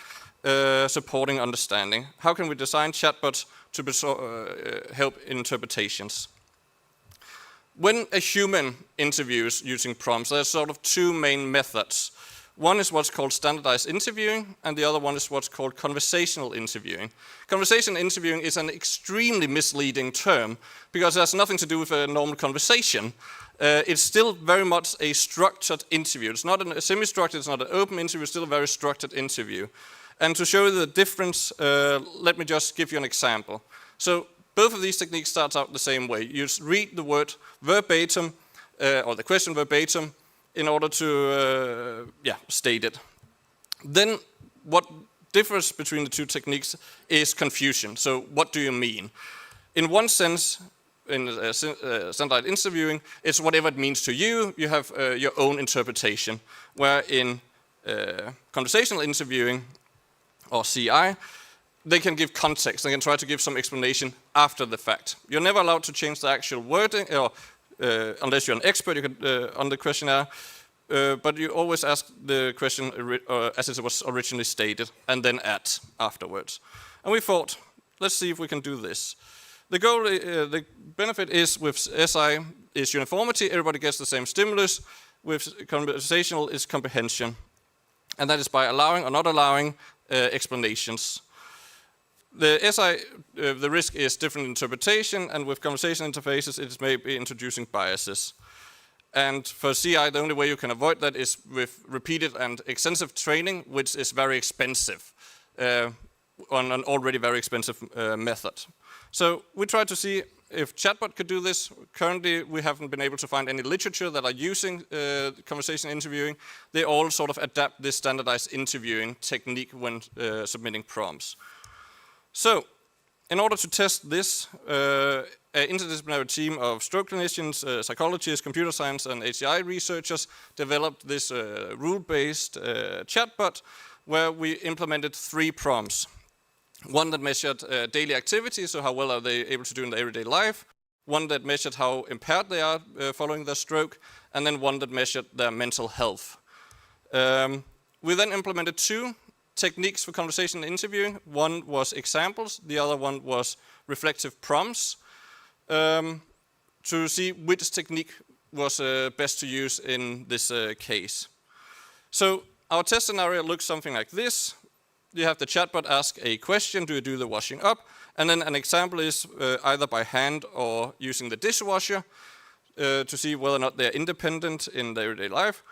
Supporting Understanding. How can we design chatbots to help interpretations? When a human interviews using prompts, there's sort of two main methods. One is what's called standardized interviewing, and the other one is what's called conversational interviewing. Conversational interviewing is an extremely misleading term because it has nothing to do with a normal conversation. It's still very much a structured interview. It's not a semi-structured, it's not an open interview, it's still a very structured interview. And to show you the difference, let me just give you an example. So both of these techniques start out the same way. You just read the word verbatim, or the question verbatim, in order to state it. Then what differs between the two techniques is confusion. So what do you mean? In one sense, in standardized interviewing, it's whatever it means to you. You have your own interpretation. Where in conversational interviewing, or CI, they can give context. They can try to give some explanation after the fact. You're never allowed to change the actual wording, or unless you're an expert on the questionnaire, but you always ask the question as it was originally stated, and then add afterwards. And we thought, let's see if we can do this. The goal, the benefit is with SI is uniformity. Everybody gets the same stimulus. With conversational is comprehension, and that is by allowing or not allowing explanations. The SI, the risk is different interpretation, and with conversation interfaces, it is maybe introducing biases. And for CI, the only way you can avoid that is with repeated and extensive training, which is very expensive, on an already very expensive method. So we tried to see if chatbot could do this. Currently, we haven't been able to find any literature that are using conversation interviewing. They all sort of adapt this standardized interviewing technique when submitting prompts. So, in order to test this, an interdisciplinary team of stroke clinicians, psychologists, computer science, and HCI researchers developed this rule-based chatbot where we implemented 3 prompts. One that measured daily activity, so how well are they able to do in their everyday life. One that measured how impaired they are following their stroke, and then one that measured their mental health. We then implemented 2 techniques for conversation interviewing. One was examples, the other one was reflective prompts, to see which technique was best to use in this case. So our test scenario looks something like this. You have the chatbot ask a question, do you do the washing up? And then an example is either by hand or using the dishwasher to see whether or not they're independent in their everyday life.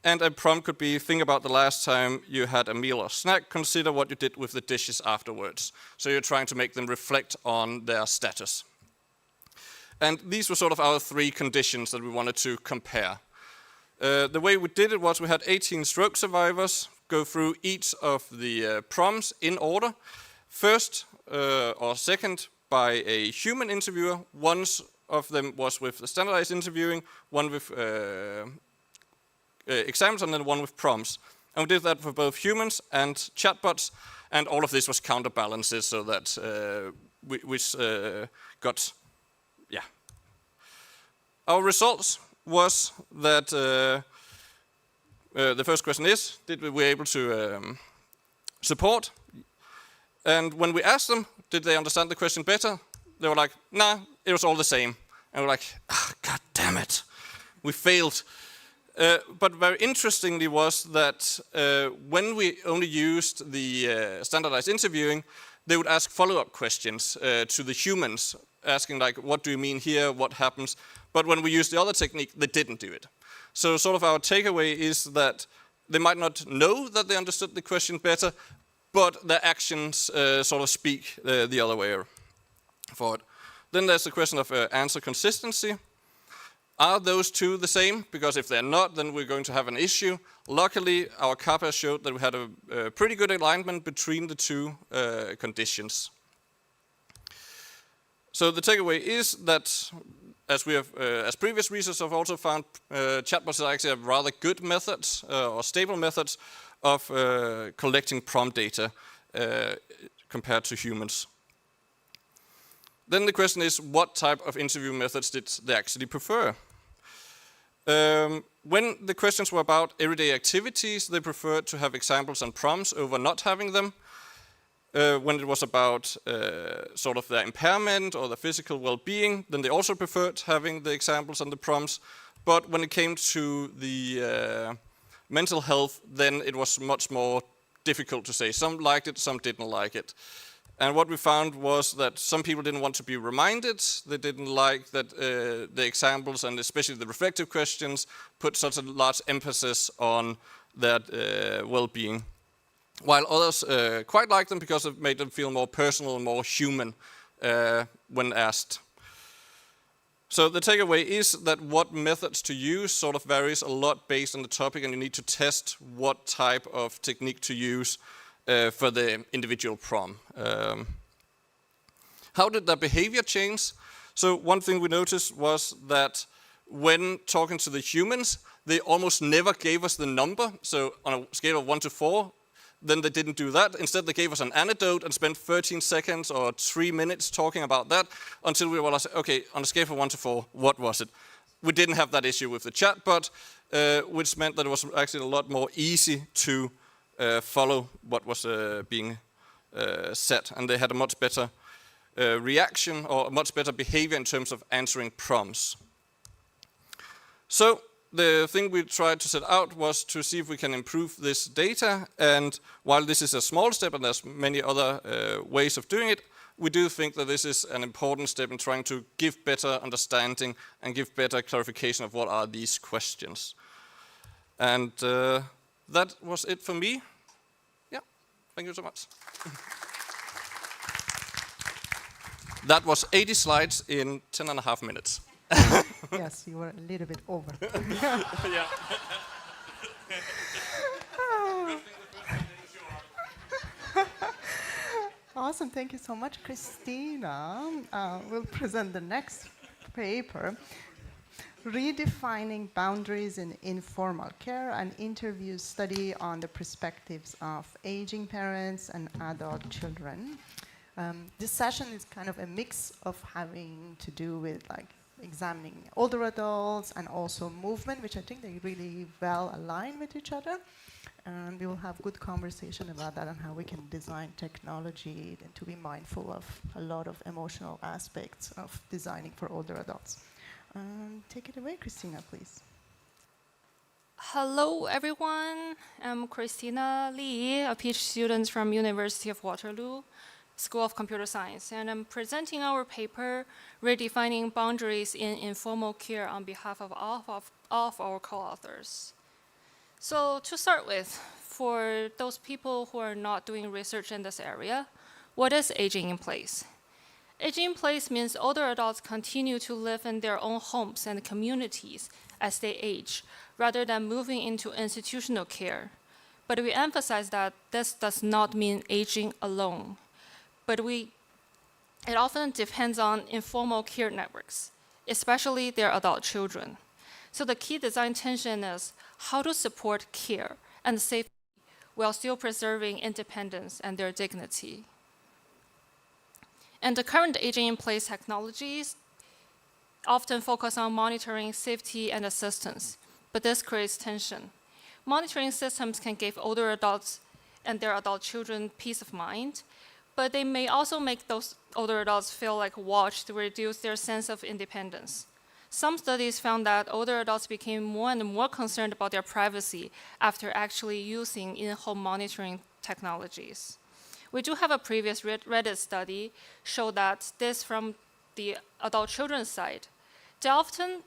And a prompt could be, think about the last time you had a meal or snack, consider what you did with the dishes afterwards. So you're trying to make them reflect on their status. And these were sort of our 3 conditions that we wanted to compare. The way we did it was we had 18 stroke survivors go through each of the prompts in order. First or second by a human interviewer. One of them was with standardized interviewing, one with examples, and then one with prompts. And we did that for both humans and chatbots, and all of this was counterbalances so that we got, Our results was that the first question is, did we were able to support? And when we asked them, did they understand the question better? They were like, nah, it was all the same. And we're like, God damn it, we failed. But very interestingly was that when we only used the standardized interviewing, they would ask follow-up questions to the humans, asking like, what do you mean here, what happens? But when we used the other technique, they didn't do it. So sort of our takeaway is that they might not know that they understood the question better, but their actions sort of speak the other way for it. Then there's the question of answer consistency. Are those 2 the same? Because if they're not, then we're going to have an issue. Luckily, our CAPA showed that we had a pretty good alignment between the 2 conditions. So the takeaway is that as we have, as previous research have also found, chatbots are actually a rather good method or stable methods of collecting prompt data compared to humans. Then the question is, what type of interview methods did they actually prefer? When the questions were about everyday activities, they preferred to have examples and prompts over not having them. When it was about sort of their impairment or the physical well-being, then they also preferred having the examples and the prompts. But when it came to the mental health, then it was much more difficult to say. Some liked it, some didn't like it. And what we found was that some people didn't want to be reminded. They didn't like that the examples, and especially the reflective questions, put such a large emphasis on their well-being. While others quite liked them because it made them feel more personal and more human when asked. So the takeaway is that what methods to use sort of varies a lot based on the topic, and you need to test what type of technique to use for the individual prompt. How did their behavior change? So one thing we noticed was that when talking to the humans, they almost never gave us the number. So on a scale of 1 to 4, then they didn't do that. Instead, they gave us an anecdote and spent 13 seconds or 3 minutes talking about that until we were like, okay, on a scale of 1 to 4, what was it? We didn't have that issue with the chatbot, which meant that it was actually a lot more easy to follow what was being said. And they had a much better reaction or a much better behavior in terms of answering prompts. So the thing we tried to set out was to see if we can improve this data. And while this is a small step and there's many other ways of doing it, we do think that this is an important step in trying to give better understanding and give better clarification of what are these questions. And that was it for me. Yeah, thank you so much. That was 80 slides in 10.5 minutes. Yes, you were a little bit over. Yeah. Awesome, thank you so much. Christina will present the next paper, Redefining Boundaries in Informal Care, an interview study on the perspectives of aging parents and adult children. This session is kind of a mix of having to do with like examining older adults and also movement, which I think they really well align with each other. And we will have good conversation about that and how we can design technology and to be mindful of a lot of emotional aspects of designing for older adults. Take it away, Christina, please. Hello, everyone. I'm Christina Lee, a PhD student from University of Waterloo, School of Computer Science, and I'm presenting our paper, Redefining Boundaries in Informal Care, on behalf of all of our co-authors. So to start with, for those people who are not doing research in this area, what is aging in place? Aging in place means older adults continue to live in their own homes and communities as they age, rather than moving into institutional care. But we emphasize that this does not mean aging alone. But it often depends on informal care networks, especially their adult children. So the key design tension is how to support care and safety while still preserving independence and their dignity. And the current aging-in-place technologies often focus on monitoring safety and assistance, but this creates tension. Monitoring systems can give older adults and their adult children peace of mind, but they may also make those older adults feel like watched to reduce their sense of independence. Some studies found that older adults became more and more concerned about their privacy after actually using in-home monitoring technologies. We do have a previous Reddit study show that this from the adult children's side. They often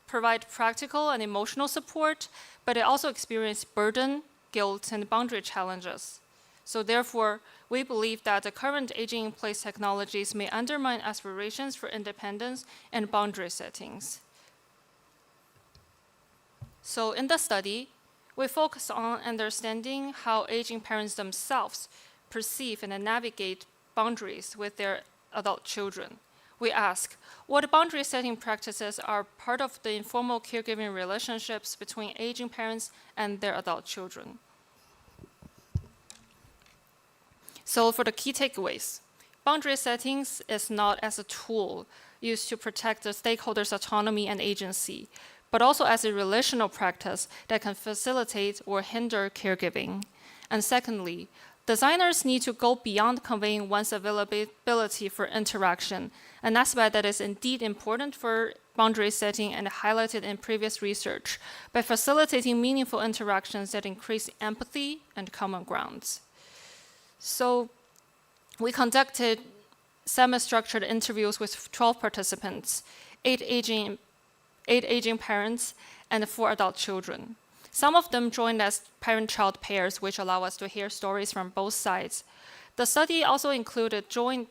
provide practical and emotional support, but they also experience burden, guilt, and boundary challenges. So therefore, we believe that the current aging-in-place technologies may undermine aspirations for independence and boundary settings. So in the study, we focus on understanding how aging parents themselves perceive and navigate boundaries with their adult children. we ask, what boundary setting practices are part of the informal caregiving relationships between aging parents and their adult children? So for the key takeaways, boundary settings is not as a tool used to protect the stakeholders' autonomy and agency, but also as a relational practice that can facilitate or hinder caregiving. And secondly, designers need to go beyond conveying one's availability for interaction, an aspect that is indeed important for boundary setting and highlighted in previous research, by facilitating meaningful interactions that increase empathy and common grounds. So we conducted semi-structured interviews with 12 participants, 8 aging parents, and 4 adult children. Some of them joined as parent-child pairs, which allow us to hear stories from both sides. The study also included joint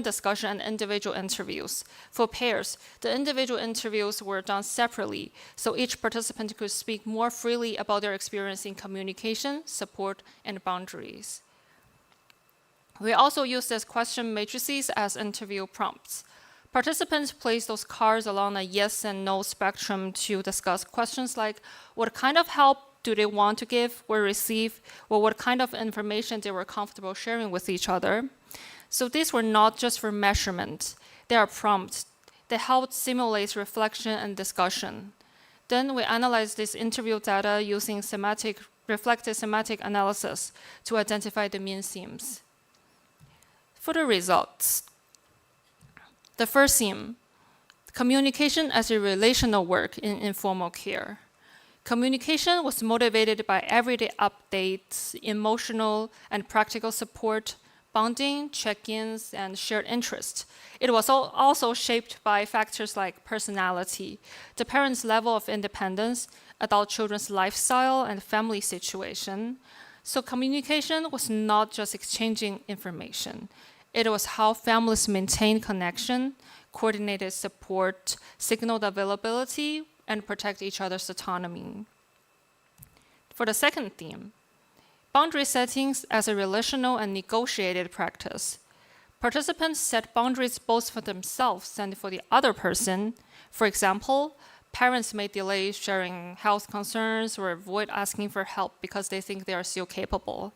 discussion and individual interviews. For pairs, the individual interviews were done separately, so each participant could speak more freely about their experience in communication, support, and boundaries. We also used these question matrices as interview prompts. Participants placed those cards along a yes and no spectrum to discuss questions like what kind of help do they want to give or receive, or what kind of information they were comfortable sharing with each other. So these were not just for measurement, they are prompts. They helped simulate reflection and discussion. Then we analyzed this interview data using reflective semantic analysis to identify the main themes. For the results, the first theme, communication as a relational work in informal care. Communication was motivated by everyday updates, emotional and practical support, bonding, check-ins, and shared interest. It was also shaped by factors like personality, the parents' level of independence, adult children's lifestyle, and family situation. So communication was not just exchanging information. It was how families maintain connection, coordinated support, signaled availability, and protect each other's autonomy. For the second theme, boundary settings as a relational and negotiated practice. Participants set boundaries both for themselves and for the other person. For example, parents may delay sharing health concerns or avoid asking for help because they think they are still capable.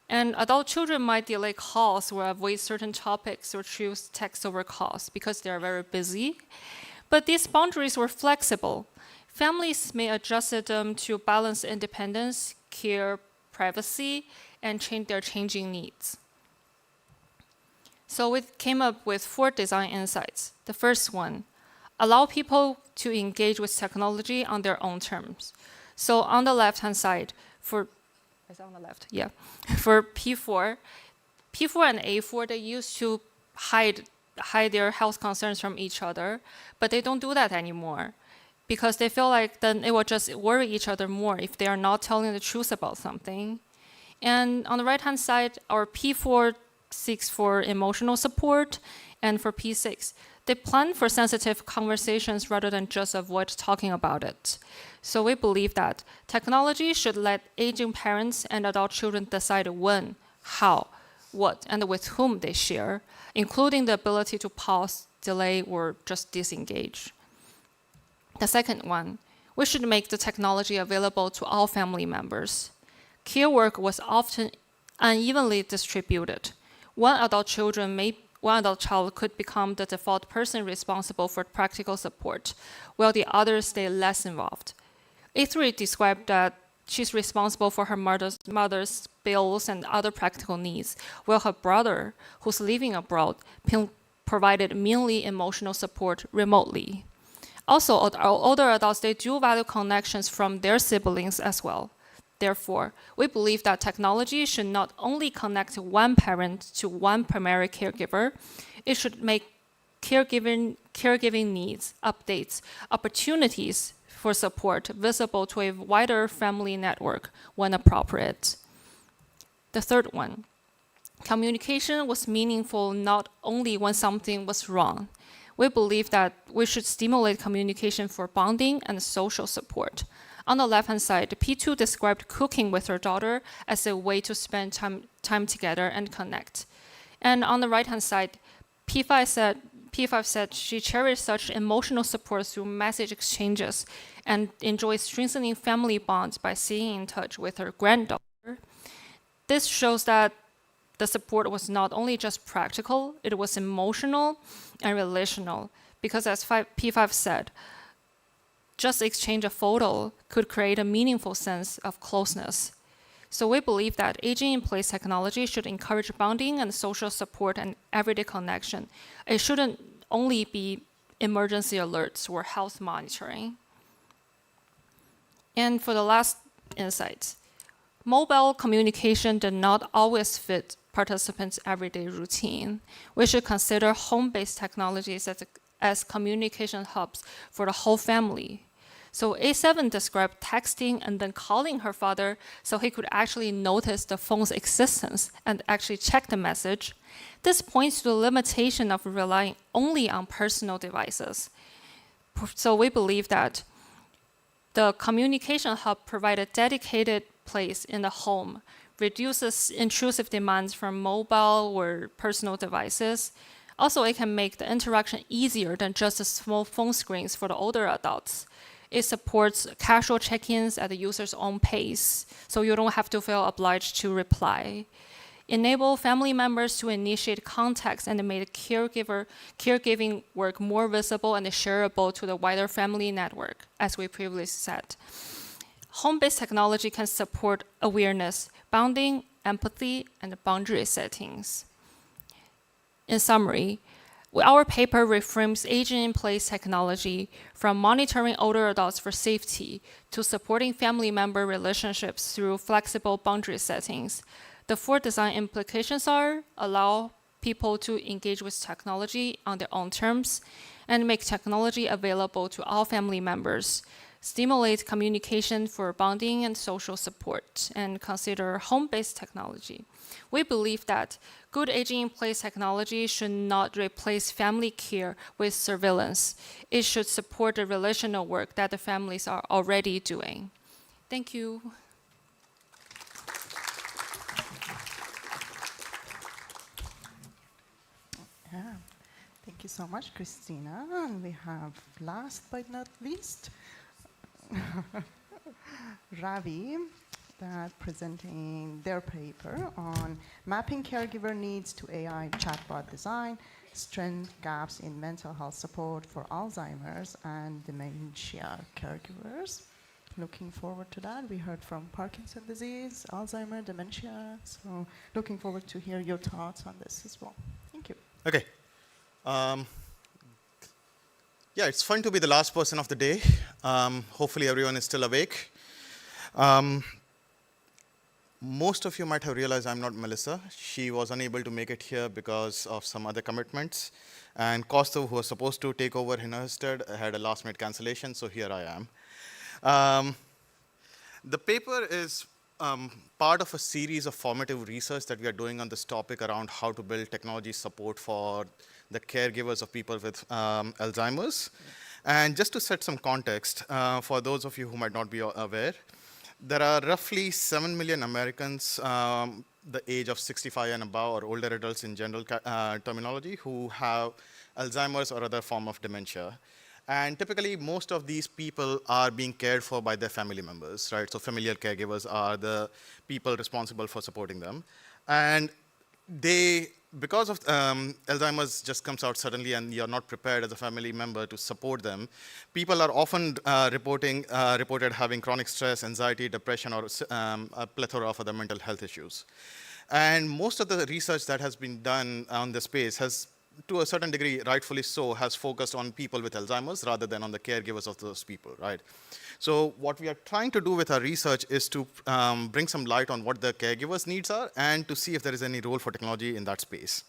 And adult children might delay calls or avoid certain topics or choose text over calls because they are very busy. But these boundaries were flexible. Families may adjust them to balance independence, care, privacy, and change their changing needs. So we came up with 4 design insights. The first one, allow people to engage with technology on their own terms. So on the left-hand side, is on the left? Yeah. For P4 and A4, they used to hide their health concerns from each other, but they don't do that anymore because they feel like then it will just worry each other more if they are not telling the truth about something. And on the right-hand side, our P4 seeks for emotional support, and for P6, they plan for sensitive conversations rather than just avoid talking about it. So we believe that technology should let aging parents and adult children decide when, how, what, and with whom they share, including the ability to pause, delay, or just disengage. The second one, we should make the technology available to all family members. Care work was often unevenly distributed. One adult child could become the default person responsible for practical support, while the others stay less involved. A3 described that she's responsible for her mother's bills and other practical needs, while her brother, who's living abroad, provided mainly emotional support remotely. Also, older adults, they do value connections from their siblings as well. Therefore, we believe that technology should not only connect one parent to one primary caregiver, it should make caregiving needs, updates, opportunities for support visible to a wider family network when appropriate. The third one, communication was meaningful not only when something was wrong. We believe that we should stimulate communication for bonding and social support. On the left-hand side, P2 described cooking with her daughter as a way to spend time together and connect. And on the right-hand side, P5 said P5 said she cherished such emotional support through message exchanges and enjoys strengthening family bonds by staying in touch with her granddaughter. This shows that the support was not only just practical, it was emotional and relational, because as P5 said, just exchange a photo could create a meaningful sense of closeness. So we believe that aging-in-place technology should encourage bonding and social support and everyday connection. It shouldn't only be emergency alerts or health monitoring. And for the last insight, mobile communication did not always fit participants' everyday routine. We should consider home-based technologies as communication hubs for the whole family. So A7 described texting and then calling her father so he could actually notice the phone's existence and actually check the message. This points to the limitation of relying only on personal devices. So we believe that the communication hub provides a dedicated place in the home, reduces intrusive demands from mobile or personal devices. Also, it can make the interaction easier than just the small phone screens for the older adults. It supports casual check-ins at the user's own pace, so you don't have to feel obliged to reply. Enable family members to initiate contacts and make caregiving work more visible and shareable to the wider family network, as we previously said. Home-based technology can support awareness, bonding, empathy, and boundary settings. In summary, our paper reframes aging-in-place technology from monitoring older adults for safety to supporting family member relationships through flexible boundary settings. The 4 design implications are: allow people to engage with technology on their own terms, and make technology available to all family members, stimulate communication for bonding and social support, and consider home-based technology. We believe that good aging-in-place technology should not replace family care with surveillance. It should support the relational work that the families are already doing. Thank you. Yeah. Thank you so much, Christina. And we have, last but not least, Ravi, that presenting their paper on mapping caregiver needs to AI chatbot design, strength gaps in mental health support for Alzheimer's and dementia caregivers. Looking forward to that. We heard from Parkinson's disease, Alzheimer, dementia. So looking forward to hear your thoughts on this as well. Thank you. Okay. Yeah, it's fun to be the last person of the day. Hopefully everyone is still awake. Most of you might have realized I'm not Melissa. She was unable to make it here because of some other commitments. And Kostov, who was supposed to take over in her stead, had a last-minute cancellation, so here I am. The paper is part of a series of formative research that we are doing on this topic around how to build technology support for the caregivers of people with Alzheimer's. And just to set some context, for those of you who might not be aware, there are roughly 7 million Americans, the age of 65 and above, or older adults in general terminology, who have Alzheimer's or other form of dementia. And typically, most of these people are being cared for by their family members, right? So familial caregivers are the people responsible for supporting them. And because of Alzheimer's just comes out suddenly and you're not prepared as a family member to support them, people are often reported having chronic stress, anxiety, depression, or a plethora of other mental health issues. And most of the research that has been done on this space has, to a certain degree, rightfully so, has focused on people with Alzheimer's rather than on the caregivers of those people, right? So what we are trying to do with our research is to bring some light on what the caregivers' needs are and to see if there is any role for technology in that space.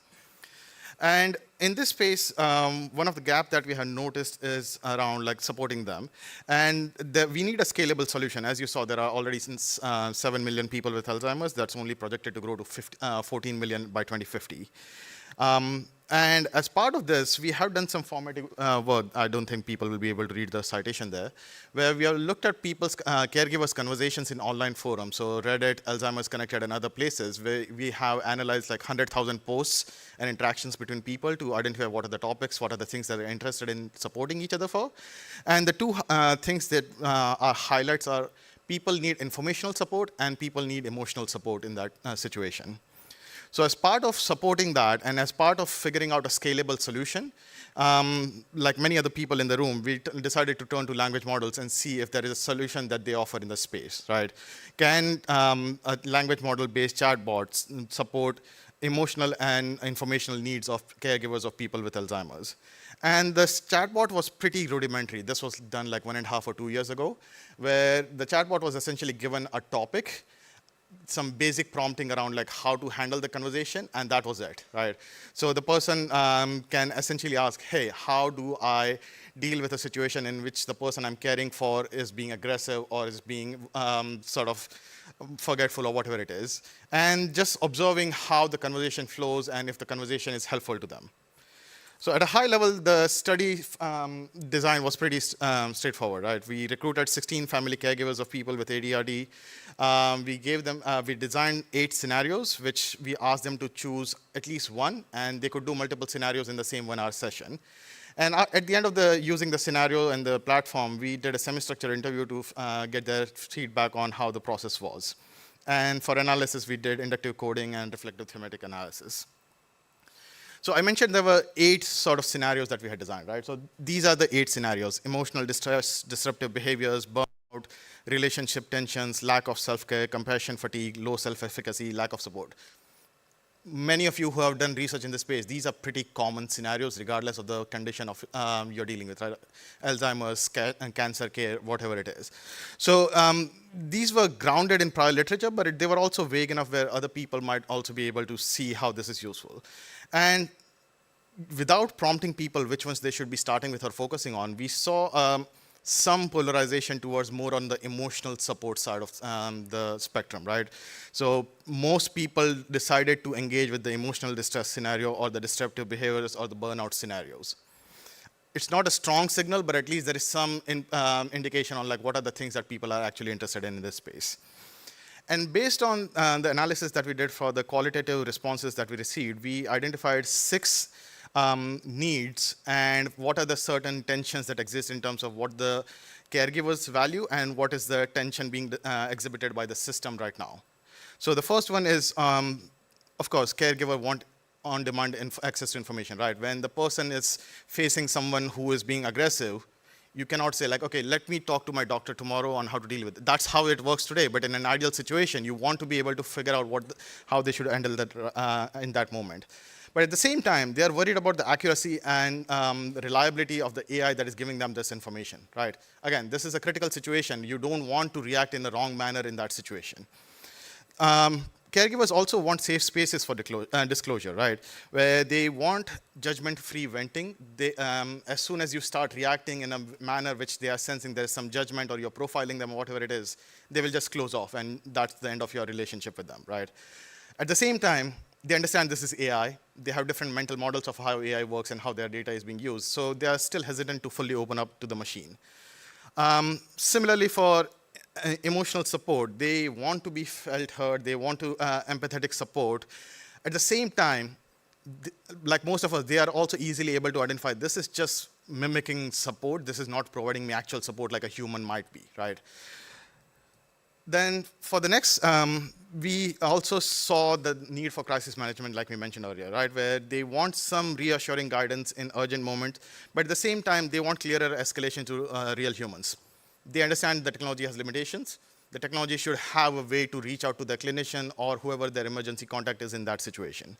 And in this space, one of the gaps that we have noticed is around supporting them. And we need a scalable solution. As you saw, there are already 7 million people with Alzheimer's. That's only projected to grow to 14 million by 2050. And as part of this, we have done some formative work. I don't think people will be able to read the citation there, where we have looked at people's caregivers' conversations in online forums, so Reddit, Alzheimer's Connected, and other places, where we have analyzed like 100,000 posts and interactions between people to identify what are the topics, what are the things that they're interested in supporting each other for. And the two things that are highlights are people need informational support and people need emotional support in that situation. So as part of supporting that, and as part of figuring out a scalable solution, like many other people in the room, we decided to turn to language models and see if there is a solution that they offer in the space, right? Can a language model-based chatbots support emotional and informational needs of caregivers of people with Alzheimer's? And this chatbot was pretty rudimentary. This was done like 1.5 or 2 years ago, where the chatbot was essentially given a topic, some basic prompting around like how to handle the conversation, and that was it, right? So the person can essentially ask, hey, how do I deal with a situation in which the person I'm caring for is being aggressive or is being sort of forgetful or whatever it is, and just observing how the conversation flows and if the conversation is helpful to them. So at a high level, the study design was pretty straightforward, right? We recruited 16 family caregivers of people with ADHD. We designed 8 scenarios, which we asked them to choose at least one, and they could do multiple scenarios in the same 1-hour session. And at the end of using the scenario and the platform, we did a semi-structured interview to get their feedback on how the process was. And for analysis, we did inductive coding and reflective thematic analysis. So I mentioned there were 8 sort of scenarios that we had designed, right? So these are the 8 scenarios: emotional distress, disruptive behaviors, burnout, relationship tensions, lack of self-care, compassion fatigue, low self-efficacy, lack of support. Many of you who have done research in this space, these are pretty common scenarios regardless of the condition of you're dealing with, right? Alzheimer's, cancer care, whatever it is. So these were grounded in prior literature, but they were also vague enough where other people might also be able to see how this is useful. And without prompting people which ones they should be starting with or focusing on, we saw some polarization towards more on the emotional support side of the spectrum, right? So most people decided to engage with the emotional distress scenario or the disruptive behaviors or the burnout scenarios. It's not a strong signal, but at least there is some indication on like what are the things that people are actually interested in this space. And based on the analysis that we did for the qualitative responses that we received, we identified 6 needs and what are the certain tensions that exist in terms of what the caregivers value and what is the tension being exhibited by the system right now. So the first one is, of course, caregiver want on-demand access to information, right? When the person is facing someone who is being aggressive, you cannot say like, okay, let me talk to my doctor tomorrow on how to deal with it. That's how it works today, but in an ideal situation, you want to be able to figure out how they should handle that in that moment. But at the same time, they are worried about the accuracy and the reliability of the AI that is giving them this information, right? Again, this is a critical situation. You don't want to react in the wrong manner in that situation. Caregivers also want safe spaces for disclosure, right? Where they want judgment-free venting. As soon as you start reacting in a manner which they are sensing there's some judgment or you're profiling them or whatever it is, they will just close off, and that's the end of your relationship with them, right? At the same time, they understand this is AI. They have different mental models of how AI works and how their data is being used. So they are still hesitant to fully open up to the machine. Similarly, for emotional support, they want to be felt heard. They want to empathetic support. At the same time, like most of us, they are also easily able to identify this is just mimicking support. This is not providing me actual support like a human might be, right? Then for the next, we also saw the need for crisis management, like we mentioned earlier, right? Where they want some reassuring guidance in urgent moments, but at the same time, they want clearer escalation to real humans. They understand the technology has limitations. The technology should have a way to reach out to the clinician or whoever their emergency contact is in that situation.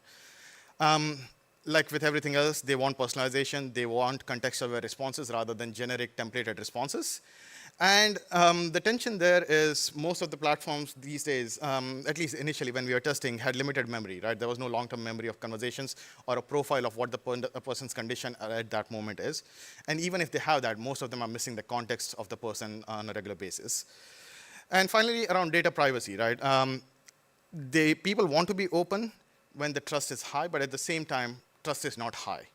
Like with everything else, they want personalization. They want contextual responses rather than generic templated responses. And the tension there is most of the platforms these days, at least initially when we were testing, had limited memory, right? There was no long-term memory of conversations or a profile of what a person's condition at that moment is. And even if they have that, most of them are missing the context of the person on a regular basis. And finally, around data privacy, right? People want to be open, when the trust is high, but at the same time, trust is not high.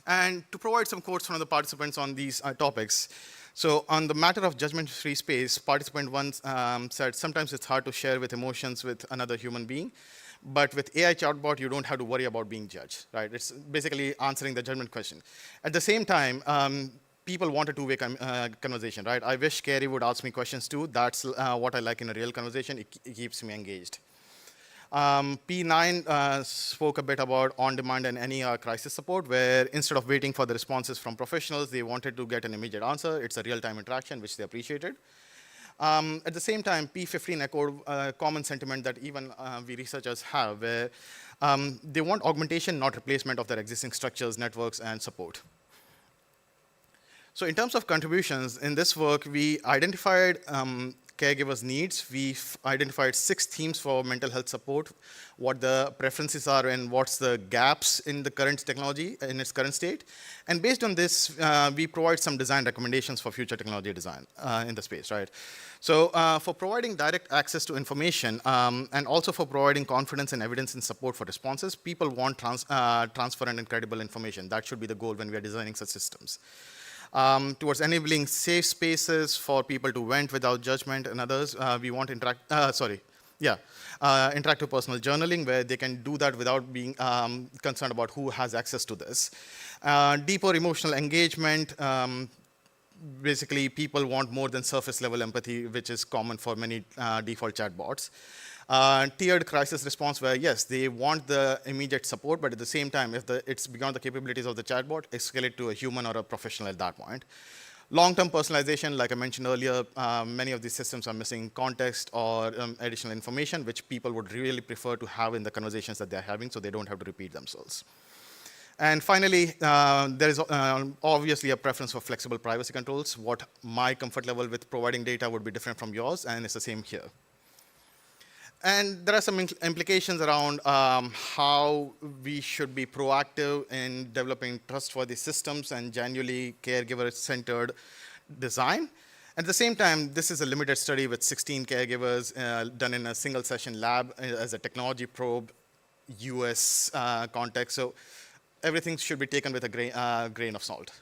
And to provide some quotes from the participants on these topics, so on the matter of judgment-free space, participant one said, sometimes it's hard to share with emotions with another human being, but with AI chatbot, you don't have to worry about being judged, right? It's basically answering the judgment question. At the same time, people want a two-way conversation, right? I wish Carrie would ask me questions too. That's what I like in a real conversation. It keeps me engaged. P9 spoke a bit about on-demand and NER crisis support, where instead of waiting for the responses from professionals, they wanted to get an immediate answer. It's a real-time interaction, which they appreciated. At the same time, P15 echoed a common sentiment that even we researchers have, where they want augmentation, not replacement of their existing structures, networks, and support. So in terms of contributions, in this work, we identified caregivers' needs. We've identified 6 themes for mental health support, what the preferences are and what's the gaps in the current technology, in its current state. And based on this, we provide some design recommendations for future technology design in the space, right? So for providing direct access to information and also for providing confidence and evidence and support for responses, people want transparent and credible information. That should be the goal when we are designing such systems. Towards enabling safe spaces for people to vent without judgment and others, we want interactive personal journaling, where they can do that without being concerned about who has access to this. Deeper emotional engagement. Basically, people want more than surface level empathy, which is common for many default chatbots. Tiered crisis response, where yes, they want the immediate support, but at the same time, if it's beyond the capabilities of the chatbot, escalate to a human or a professional at that point. Long-term personalization, like I mentioned earlier, many of these systems are missing context or additional information, which people would really prefer to have in the conversations that they're having, so they don't have to repeat themselves. And finally, there is obviously a preference for flexible privacy controls. What my comfort level with providing data would be different from yours, and it's the same here. And there are some implications around how we should be proactive in developing trustworthy systems and genuinely caregiver-centered design. At the same time, this is a limited study with 16 caregivers done in a single session lab as a technology probe, US context. So everything should be taken with a grain of salt.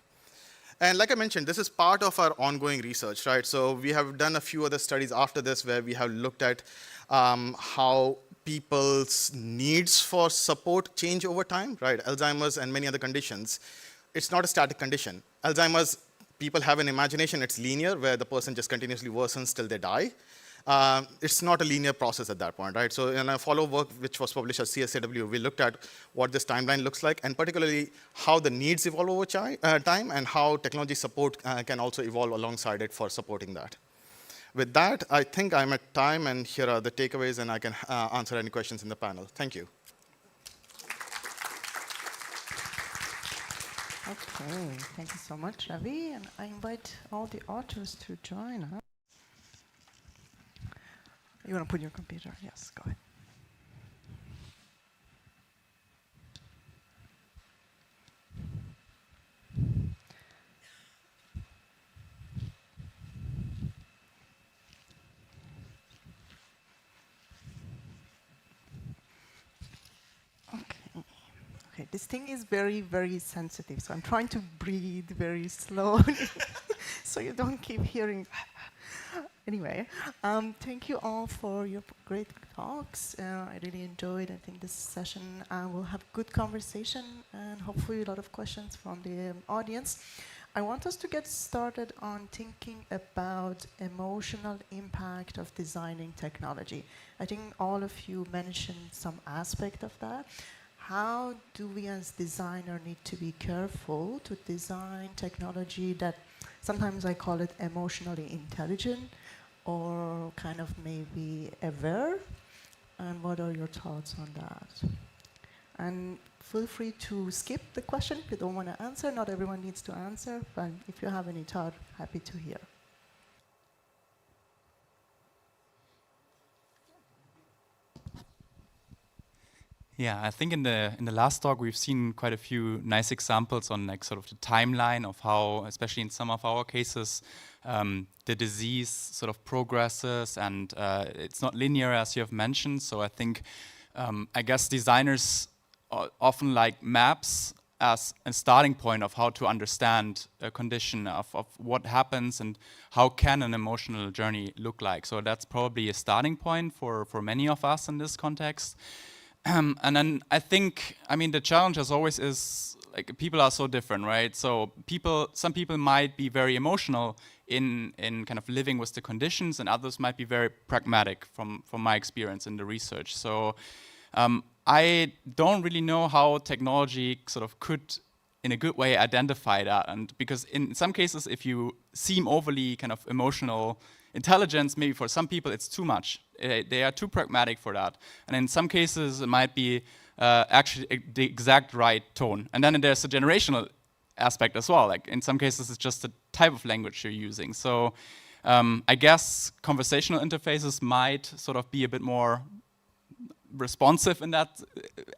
And like I mentioned, this is part of our ongoing research, right? So we have done a few other studies after this where we have looked at how people's needs for support change over time, right? Alzheimer's and many other conditions. It's not a static condition. Alzheimer's, people have an imagination, it's linear, where the person just continuously worsens till they die. It's not a linear process at that point, right? So in a follow-up work, which was published at CSAW, we looked at what this timeline looks like, and particularly how the needs evolve over time, and how technology support can also evolve alongside it for supporting that. With that, I think I'm at time, and here are the takeaways, and I can answer any questions in the panel. Thank you. Okay, thank you so much, Ravi, and I invite all the authors to join us. You want to put your computer? Yes, go ahead. Okay, this thing is very, very sensitive, so I'm trying to breathe very slowly so you don't keep hearing. Anyway, thank you all for your great talks. I really enjoyed. I think this session will have good conversation and hopefully a lot of questions from the audience. I want us to get started on thinking about emotional impact of designing technology. I think all of you mentioned some aspect of that. How do we as designer need to be careful to design technology that sometimes I call it emotionally intelligent or kind of maybe aware? And what are your thoughts on that? And feel free to skip the question if you don't want to answer. Not everyone needs to answer, but if you have any thought, happy to hear. Yeah, I think in the last talk we've seen quite a few nice examples on like sort of the timeline of how, especially in some of our cases, the disease sort of progresses, and it's not linear as you have mentioned. So I think I guess designers often like maps as a starting point of how to understand a condition of what happens and how can an emotional journey look like. So that's probably a starting point for many of us in this context. And then I think, I mean, the challenge as always is, like, people are so different, right? So some people might be very emotional in kind of living with the conditions, and others might be very pragmatic from my experience in the research. So I don't really know how technology sort of could, in a good way, identify that. And because in some cases, if you seem overly kind of emotional intelligence, maybe for some people it's too much. They are too pragmatic for that. And in some cases, it might be actually the exact right tone. And then there's a generational aspect as well. Like in some cases, it's just the type of language you're using. So I guess conversational interfaces might sort of be a bit more responsive in that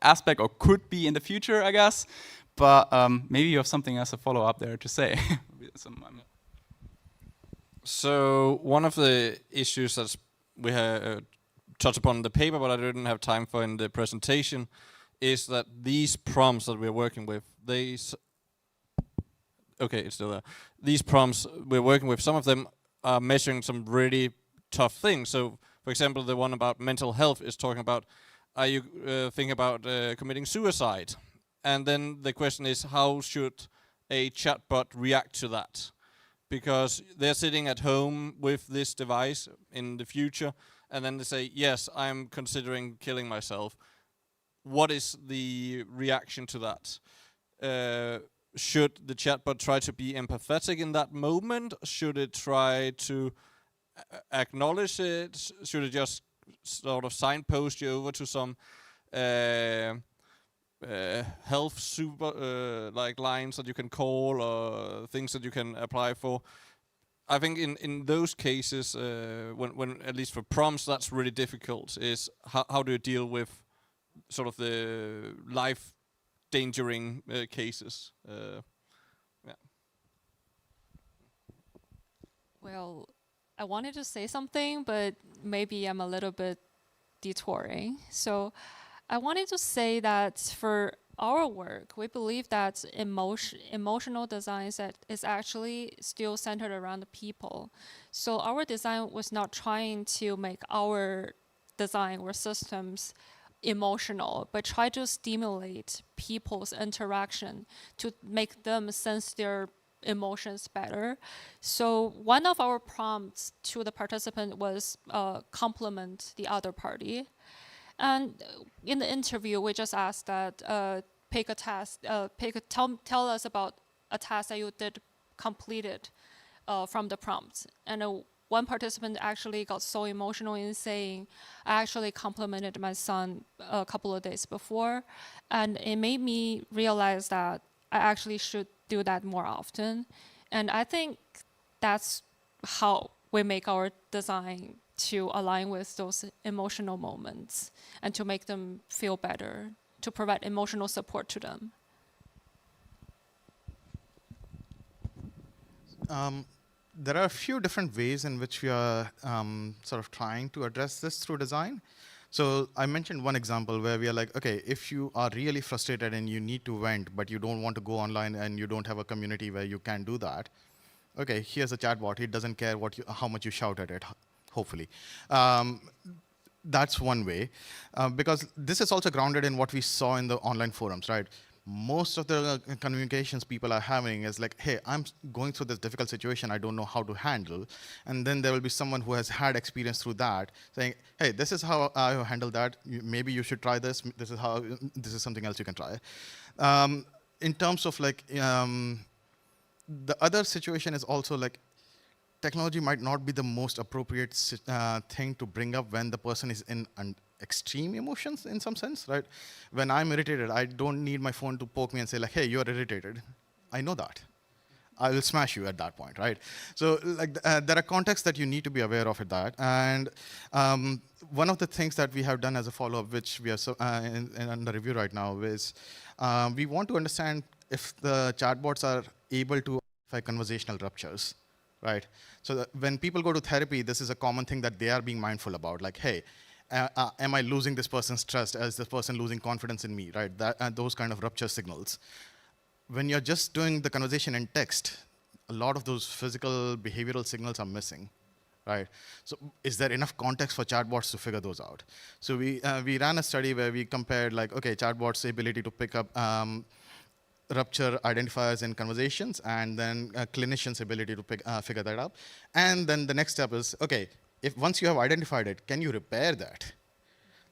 aspect, or could be in the future, I guess. But maybe you have something as a follow-up there to say. So one of the issues that we have touched upon in the paper, but I didn't have time for in the presentation, is that these prompts that we're working with, okay, it's still there. These prompts we're working with, some of them are measuring some really tough things. So, for example, the one about mental health is talking about, are you thinking about committing suicide? And then the question is, how should a chatbot react to that? Because they're sitting at home with this device in the future, and then they say, yes, I'm considering killing myself. What is the reaction to that? Should the chatbot try to be empathetic in that moment? Should it try to acknowledge it? Should it just sort of signpost you over to some health super like lines that you can call, or things that you can apply for? I think in those cases, when at least for prompts, that's really difficult. Is how do you deal with sort of the life-endangering cases? Yeah. Well, I wanted to say something, but maybe I'm a little bit detouring. So I wanted to say that for our work, we believe that emotional design is actually still centered around the people. So our design was not trying to make our design or systems emotional, but try to stimulate people's interaction to make them sense their emotions better. So one of our prompts to the participant was compliment the other party. And in the interview, we just asked that pick a task, tell us about a task that you did completed from the prompts. And one participant actually got so emotional in saying, I actually complimented my son a couple of days before, and it made me realize that I actually should do that more often. And I think that's how we make our design to align with those emotional moments and to make them feel better, to provide emotional support to them. There are a few different ways in which we are sort of trying to address this through design. So I mentioned one example where we are like, okay, if you are really frustrated and you need to vent, but you don't want to go online and you don't have a community where you can do that, okay, here's a chatbot. It doesn't care how much you shout at it, hopefully. That's one way. Because this is also grounded in what we saw in the online forums, right? Most of the communications people are having is like, hey, I'm going through this difficult situation I don't know how to handle. And then there will be someone who has had experience through that saying, hey, this is how I handle that. Maybe you should try this. This is something else you can try. In terms of like, the other situation is also like, technology might not be the most appropriate thing to bring up when the person is in extreme emotions in some sense, right? When I'm irritated, I don't need my phone to poke me and say like, hey, you're irritated. I know that. I will smash you at that point, right? So like there are contexts that you need to be aware of at that. And one of the things that we have done as a follow-up, which we are under review right now, is we want to understand if the chatbots are able to identify conversational ruptures, right? So when people go to therapy, this is a common thing that they are being mindful about. Like, hey, am I losing this person's trust? Is this person losing confidence in me, right? Those kind of rupture signals. When you're just doing the conversation in text, a lot of those physical behavioral signals are missing, right? So is there enough context for chatbots to figure those out? So we ran a study where we compared chatbots' ability to pick up rupture identifiers in conversations, and then clinicians' ability to figure that out. And then the next step is, okay, if once you have identified it, can you repair that?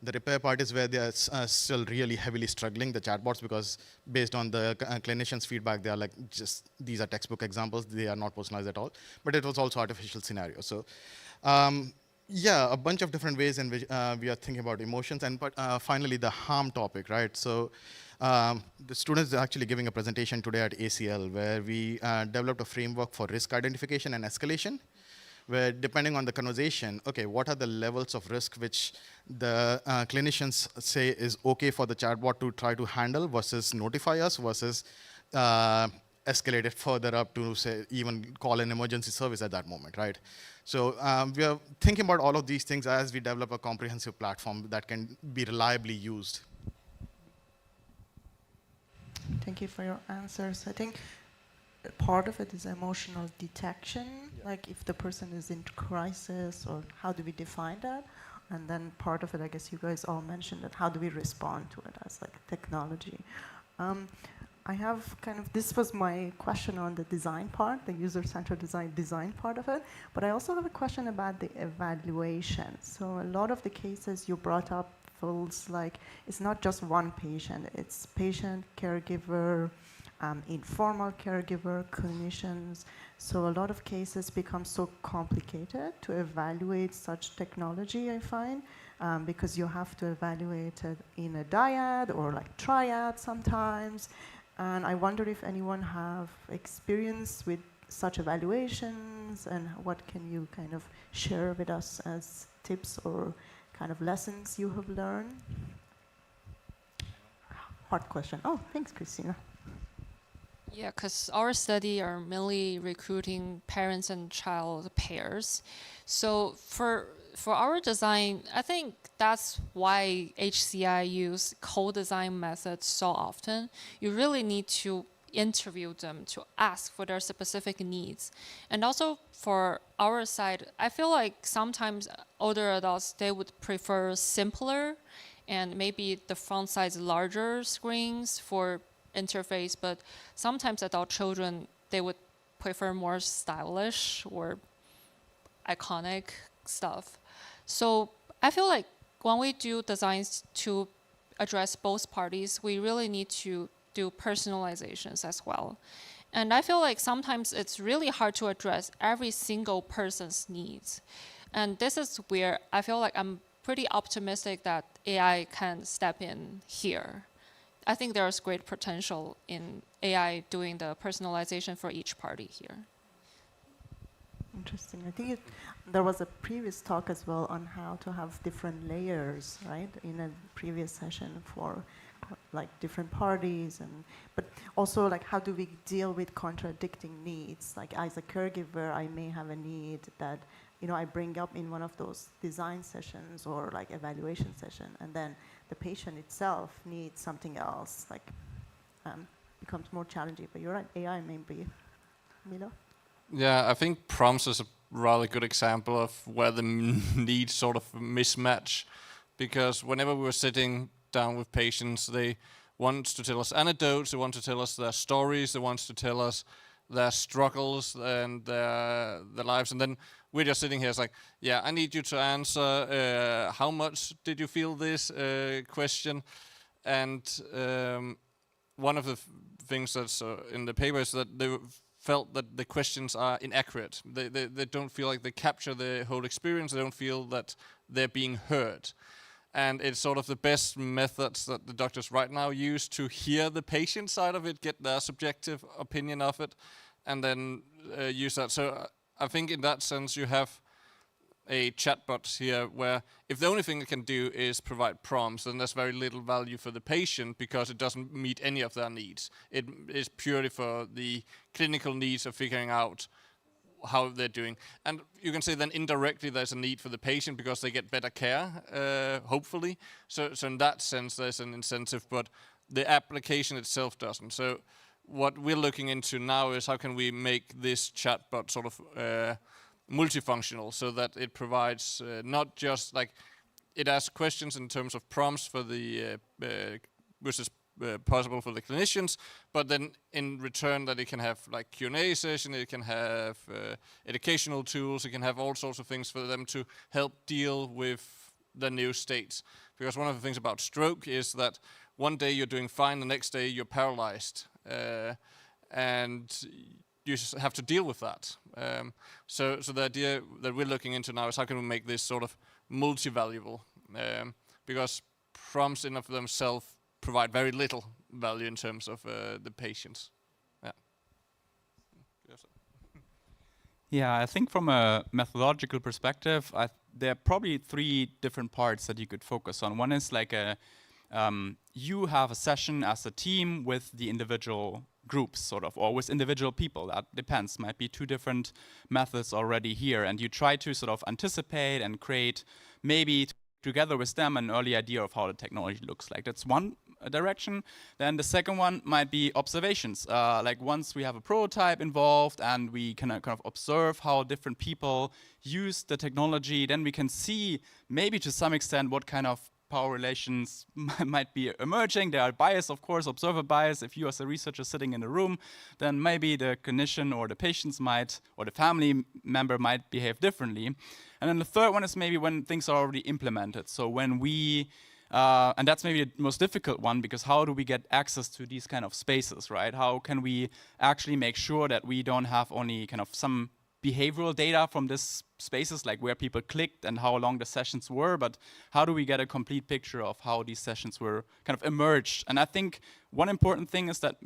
The repair part is where they are still really heavily struggling, the chatbots, because based on the clinicians' feedback, they are like, just these are textbook examples, they are not personalized at all. But it was also artificial scenario. So yeah, a bunch of different ways in which we are thinking about emotions. And finally, the harm topic, right? So the students are actually giving a presentation today at ACL where we developed a framework for risk identification and escalation, where depending on the conversation, okay, what are the levels of risk which the clinicians say is okay for the chatbot to try to handle versus notify us versus escalate it further up to, say, even call an emergency service at that moment, right? So we are thinking about all of these things as we develop a comprehensive platform that can be reliably used. Thank you for your answers. I think part of it is emotional detection, like if the person is in crisis, or how do we define that? And then part of it, I guess you guys all mentioned that, how do we respond to it as like technology? I have this was my question on the design part, the user-centered design part of it, but I also have a question about the evaluation. So a lot of the cases you brought up feels like it's not just one patient, it's patient, caregiver, informal caregiver, clinicians. So a lot of cases become so complicated to evaluate such technology, I find, because you have to evaluate it in a dyad or like triad sometimes. And I wonder if anyone have experience with such evaluations, and what can you kind of share with us as tips or kind of lessons you have learned? Hard question. Oh, thanks, Christina. Yeah, because our study are mainly recruiting parents and child pairs. So for our design, I think that's why HCI use co-design methods so often. You really need to interview them to ask for their specific needs. And also for our side, I feel like sometimes older adults, they would prefer simpler and maybe the font size larger screens for interface, but sometimes adult children, they would prefer more stylish or iconic stuff. So I feel like when we do designs to address both parties, we really need to do personalizations as well. And I feel like sometimes it's really hard to address every single person's needs. And this is where I feel like I'm pretty optimistic that AI can step in here. I think there's great potential in AI doing the personalization for each party here. Interesting. I think there was a previous talk as well on how to have different layers, right, in a previous session for like different parties, but also like how do we deal with contradicting needs? Like as a caregiver, I may have a need that I bring up in one of those design sessions or like evaluation session, and then the patient itself needs something else. Like becomes more challenging. But you're right, AI may be. Milo? Yeah, I think prompts is a rather good example of where the needs sort of mismatch, because whenever we're sitting down with patients, they want to tell us anecdotes, they want to tell us their stories, they want to tell us their struggles and their lives, and then we're just sitting here, it's like, yeah, I need you to answer, how much did you feel this question? And one of the things that's in the paper is that they felt that the questions are inaccurate. They don't feel like they capture the whole experience, they don't feel that they're being heard. And it's sort of the best methods that the doctors right now use to hear the patient side of it, get their subjective opinion of it, and then use that. So I think in that sense you have a chatbot here where if the only thing it can do is provide prompts, then there's very little value for the patient because it doesn't meet any of their needs. It is purely for the clinical needs of figuring out how they're doing. And you can say then indirectly there's a need for the patient because they get better care, hopefully. So in that sense there's an incentive, but the application itself doesn't. So what we're looking into now is how can we make this chatbot sort of multifunctional so that it provides not just like it asks questions in terms of prompts for the which is possible for the clinicians, but then in return that it can have like Q&A session, it can have educational tools, it can have all sorts of things for them to help deal with the new states. Because one of the things about stroke is that one day you're doing fine, the next day you're paralyzed. And you just have to deal with that. So the idea that we're looking into now is how can we make this sort of multi-valuable? Because prompts in of themselves provide very little value in terms of the patients. Yeah. Yeah, I think from a methodological perspective, there are probably 3 different parts that you could focus on. One is like you have a session as a team with the individual groups, sort of, or with individual people. That depends. Might be 2 different methods already here, and you try to sort of anticipate and create maybe together with them an early idea of how the technology looks like. That's one direction. Then the second one might be observations. Like once we have a prototype involved and we can kind of observe how different people use the technology, then we can see maybe to some extent what kind of power relations might be emerging. There are bias, of course, observer bias. If you as a researcher sitting in the room, then maybe the clinician or the patients might, or the family member might behave differently. And then the third one is maybe when things are already implemented. So when we, and that's maybe the most difficult one, because how do we get access to these kind of spaces, right? How can we actually make sure that we don't have only kind of some behavioral data from these spaces, like where people clicked and how long the sessions were, but how do we get a complete picture of how these sessions were kind of emerged? And I think one important thing is that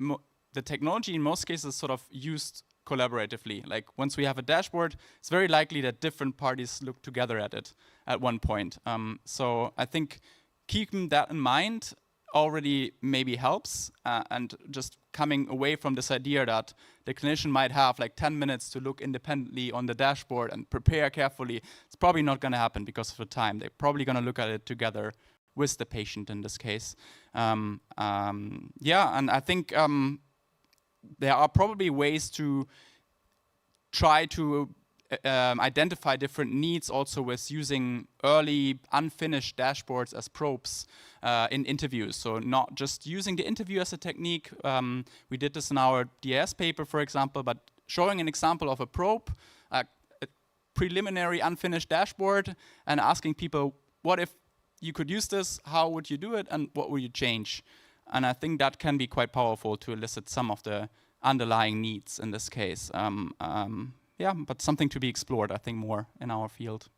the technology in most cases is sort of used collaboratively. Like once we have a dashboard, it's very likely that different parties look together at it at one point. So I think keeping that in mind already maybe helps, and just coming away from this idea that the clinician might have like 10 minutes to look independently on the dashboard and prepare carefully. It's probably not going to happen because of the time. They're probably going to look at it together with the patient in this case. Yeah, and I think there are probably ways to try to identify different needs also with using early unfinished dashboards as probes in interviews. So not just using the interview as a technique. We did this in our DAS paper, for example, but showing an example of a probe, a preliminary unfinished dashboard, and asking people, what if you could use this, how would you do it, and what would you change? And I think that can be quite powerful to elicit some of the underlying needs in this case. Yeah, but something to be explored, I think, more in our field.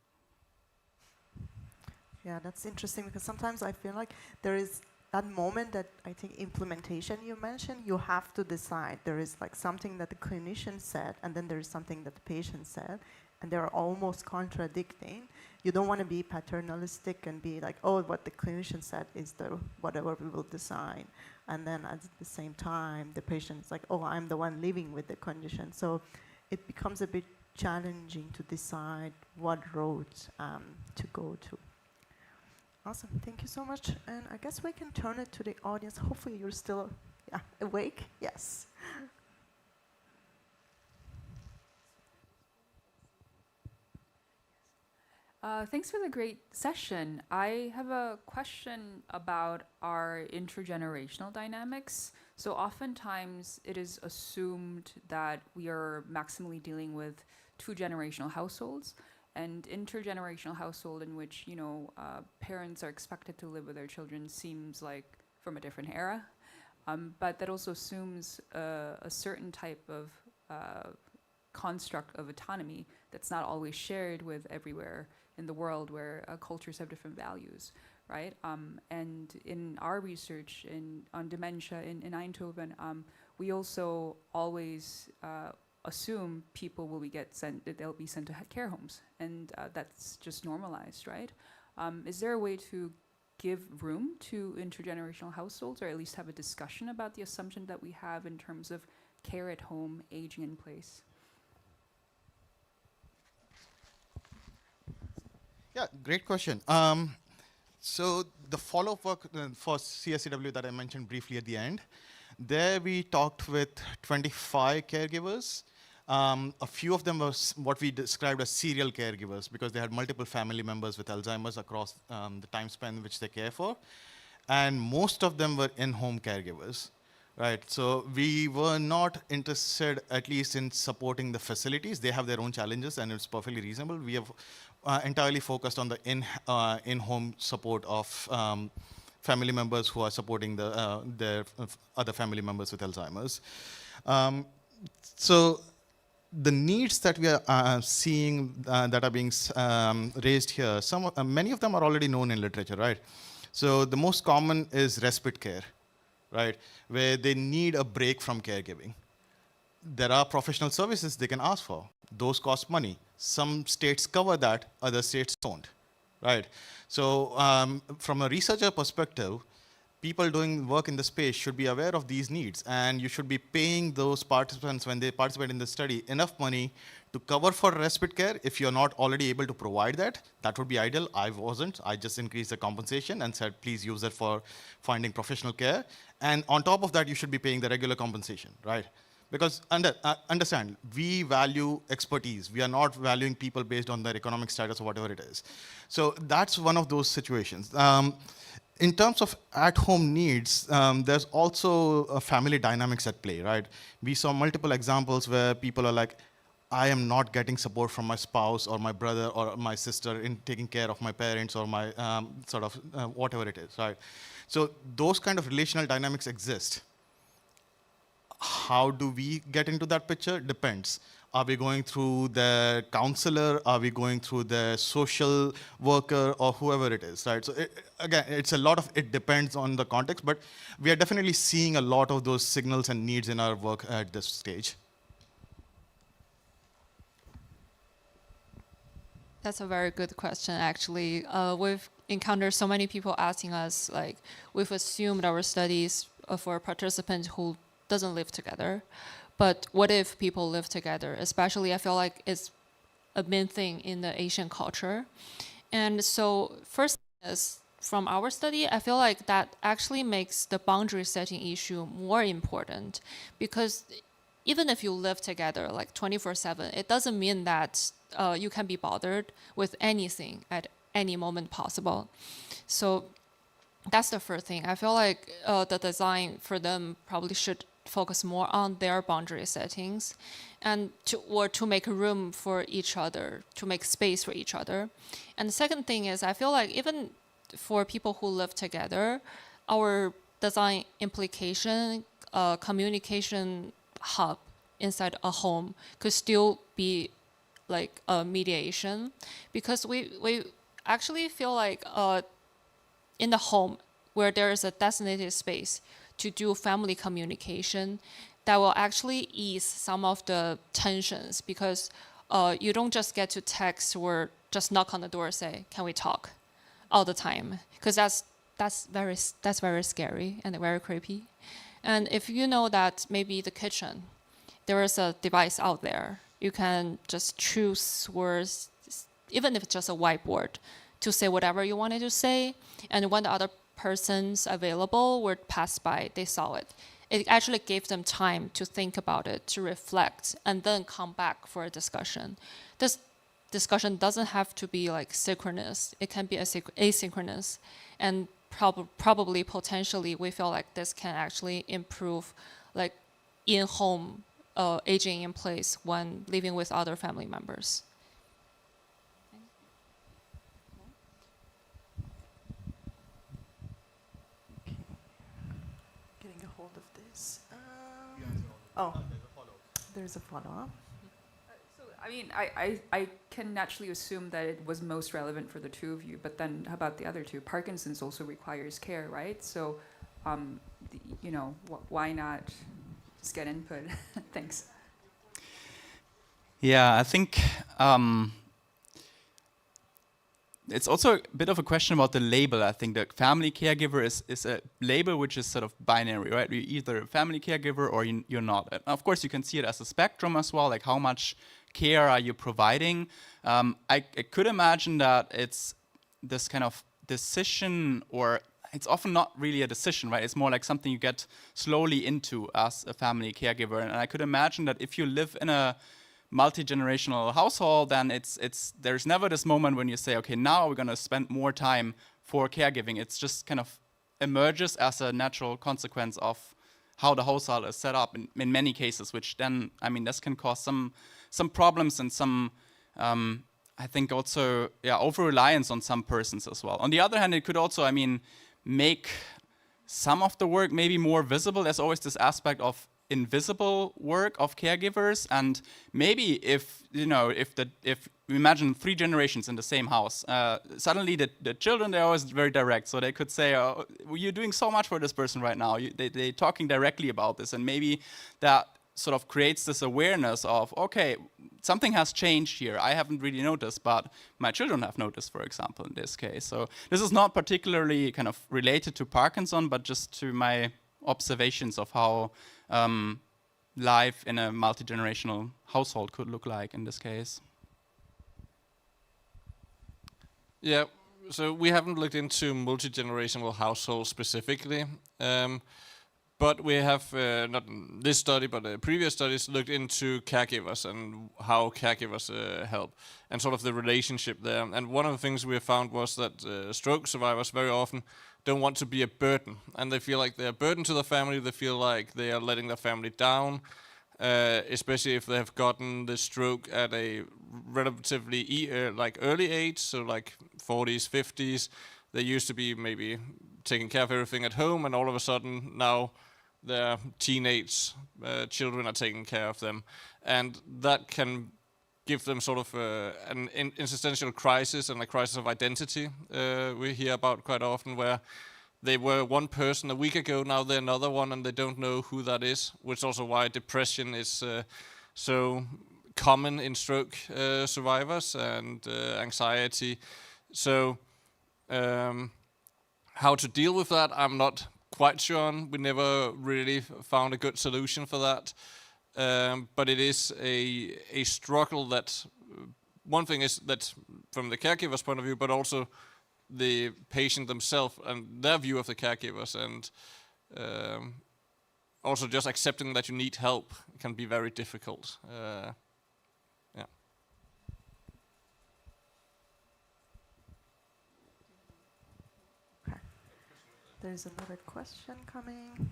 Yeah, that's interesting because sometimes I feel like there is that moment that I think implementation you mentioned, you have to decide. There is like something that the clinician said, and then there is something that the patient said, and they're almost contradicting. You don't want to be paternalistic and be like, oh, what the clinician said is the whatever we will design. And then at the same time, the patient's like, oh, I'm the one living with the condition. So it becomes a bit challenging to decide what road to go to. Awesome, thank you so much. And I guess we can turn it to the audience. Hopefully you're still awake. Yes. Thanks for the great session. I have a question about our intergenerational dynamics. So oftentimes it is assumed that we are maximally dealing with 2-generational households, and intergenerational household in which, you know, parents are expected to live with their children seems like from a different era. But that also assumes a certain type of construct of autonomy that's not always shared with everywhere in the world where cultures have different values, right? And in our research on dementia in Eindhoven, we also always assume people will that they'll be sent to care homes, and that's just normalized, right? Is there a way to give room to intergenerational households, or at least have a discussion about the assumption that we have in terms of care at home, aging in place? Yeah, great question. So the follow-up work for CSCW that I mentioned briefly at the end, there we talked with 25 caregivers. A few of them were what we described as serial caregivers because they had multiple family members with Alzheimer's across the time span which they care for. And most of them were in-home caregivers, right? So we were not interested, at least in supporting the facilities. They have their own challenges and it's perfectly reasonable. We have entirely focused on the in-home support of family members who are supporting their other family members with Alzheimer's. So the needs that we are seeing that are being raised here, many of them are already known in literature, right? So the most common is respite care, right? Where they need a break from caregiving. There are professional services they can ask for. Those cost money. Some states cover that, other states don't, right? So from a researcher perspective, people doing work in the space should be aware of these needs, and you should be paying those participants when they participate in the study enough money to cover for respite care. If you're not already able to provide that, that would be ideal. I wasn't. I just increased the compensation and said, please use it for finding professional care. And on top of that, you should be paying the regular compensation, right? Because understand, we value expertise. We are not valuing people based on their economic status or whatever it is. So that's one of those situations. In terms of at-home needs, there's also a family dynamics at play, right? We saw multiple examples where people are like, I am not getting support from my spouse or my brother or my sister in taking care of my parents or my whatever it is, right? So those kind of relational dynamics exist. How do we get into that picture? Depends. Are we going through the counselor? Are we going through the social worker or whoever it is, right? So again, it's a lot of, it depends on the context, but we are definitely seeing a lot of those signals and needs in our work at this stage. That's a very good question, actually. We've encountered so many people asking us, like, we've assumed our studies for participants who doesn't live together. But what if people live together? Especially, I feel like it's a main thing in the Asian culture. And so first is from our study, I feel like that actually makes the boundary setting issue more important, because even if you live together like 24/7, it doesn't mean that you can be bothered with anything at any moment possible. So that's the first thing. I feel like the design for them probably should focus more on their boundary settings and to make room for each other, to make space for each other. And the second thing is, I feel like even for people who live together, our design implication, communication hub inside a home could still be like a mediation, because we actually feel like in the home where there is a designated space to do family communication, that will actually ease some of the tensions, because you don't just get to text or just knock on the door and say, can we talk, all the time, because that's very scary and very creepy. And if you know that maybe the kitchen, there is a device out there, you can just choose words, even if it's just a whiteboard, to say whatever you wanted to say, and when the other persons available were passed by, they saw it. It actually gave them time to think about it, to reflect, and then come back for a discussion. This discussion doesn't have to be like synchronous. It can be asynchronous, and probably potentially we feel like this can actually improve like in-home aging in place when living with other family members. There's a follow-up. So, I mean, I can naturally assume that it was most relevant for the two of you, but then how about the other two? Parkinson's also requires care, right? So, you know, why not just get input? Thanks. Yeah, I think it's also a bit of a question about the label. I think the family caregiver is a label which is sort of binary, right? You're either a family caregiver or you're not. And of course, you can see it as a spectrum as well, like how much care are you providing? I could imagine that it's this kind of decision, or it's often not really a decision, right? It's more like something you get slowly into as a family caregiver. And I could imagine that if you live in a multi-generational household, then there's never this moment when you say, okay, now we're going to spend more time for caregiving. It's just kind of emerges as a natural consequence of how the household is set up in many cases, which then, I mean, this can cause some problems and some, I think also, over-reliance on some persons as well. On the other hand, it could also, I mean, make some of the work maybe more visible. There's always this aspect of invisible work of caregivers, and maybe if we imagine 3 generations in the same house, suddenly the children, they're always very direct, so they could say, oh, you're doing so much for this person right now, they're talking directly about this, and maybe that sort of creates this awareness of, okay, something has changed here, I haven't really noticed, but my children have noticed, for example, in this case. So this is not particularly kind of related to Parkinson, but just to my observations of how life in a multi-generational household could look like in this case. Yeah, so we haven't looked into multi-generational households specifically, but we have, not in this study, but previous studies looked into caregivers and how caregivers help, and sort of the relationship there. And one of the things we have found was that stroke survivors very often don't want to be a burden, and they feel like they're a burden to the family, they feel like they are letting their family down, especially if they have gotten the stroke at a relatively early age, so like 40s, 50s. They used to be maybe taking care of everything at home, and all of a sudden now their teenage children are taking care of them. And that can give them sort of an existential crisis and a crisis of identity we hear about quite often, where they were one person a week ago, now they're another one, and they don't know who that is, which is also why depression is so common in stroke survivors, and anxiety. So how to deal with that, I'm not quite sure on. We never really found a good solution for that. But it is a struggle that, one thing is that from the caregiver's point of view, but also the patient themselves and their view of the caregivers, and also just accepting that you need help can be very difficult. Yeah. Okay. There's another question coming.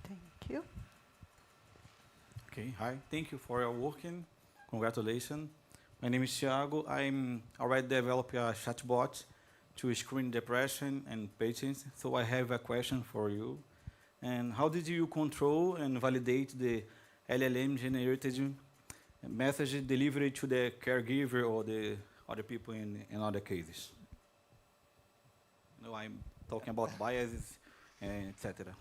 Thank you. Okay, hi. Thank you for your working. Congratulations. My name is Thiago. I'm already developed a chatbot to screen depression and patients. So I have a question for you. And how did you control and validate the LLM-generated message delivered to the caregiver or the other people in other cases? No, I'm talking about biases, etc.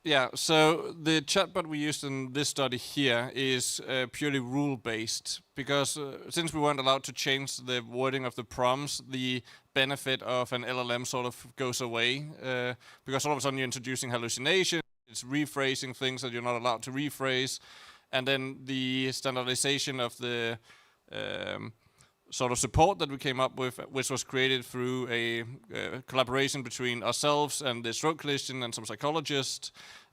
Yeah, so the chatbot we used in this study here is purely rule-based, because since we weren't allowed to change the wording of the prompts, the benefit of an LLM sort of goes away, because all of a sudden you're introducing hallucination, it's rephrasing things that you're not allowed to rephrase, and then the standardization of the sort of support that we came up with, which was created through a collaboration between ourselves and the stroke clinician and some psychologists.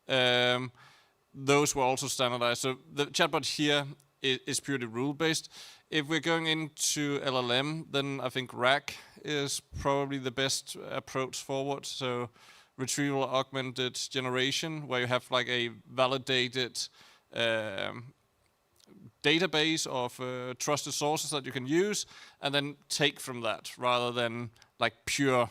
Those were also standardized. So the chatbot here is purely rule-based. If we're going into LLM, then I think RAC is probably the best approach forward. So retrieval augmented generation, where you have like a validated database of trusted sources that you can use, and then take from that, rather than like pure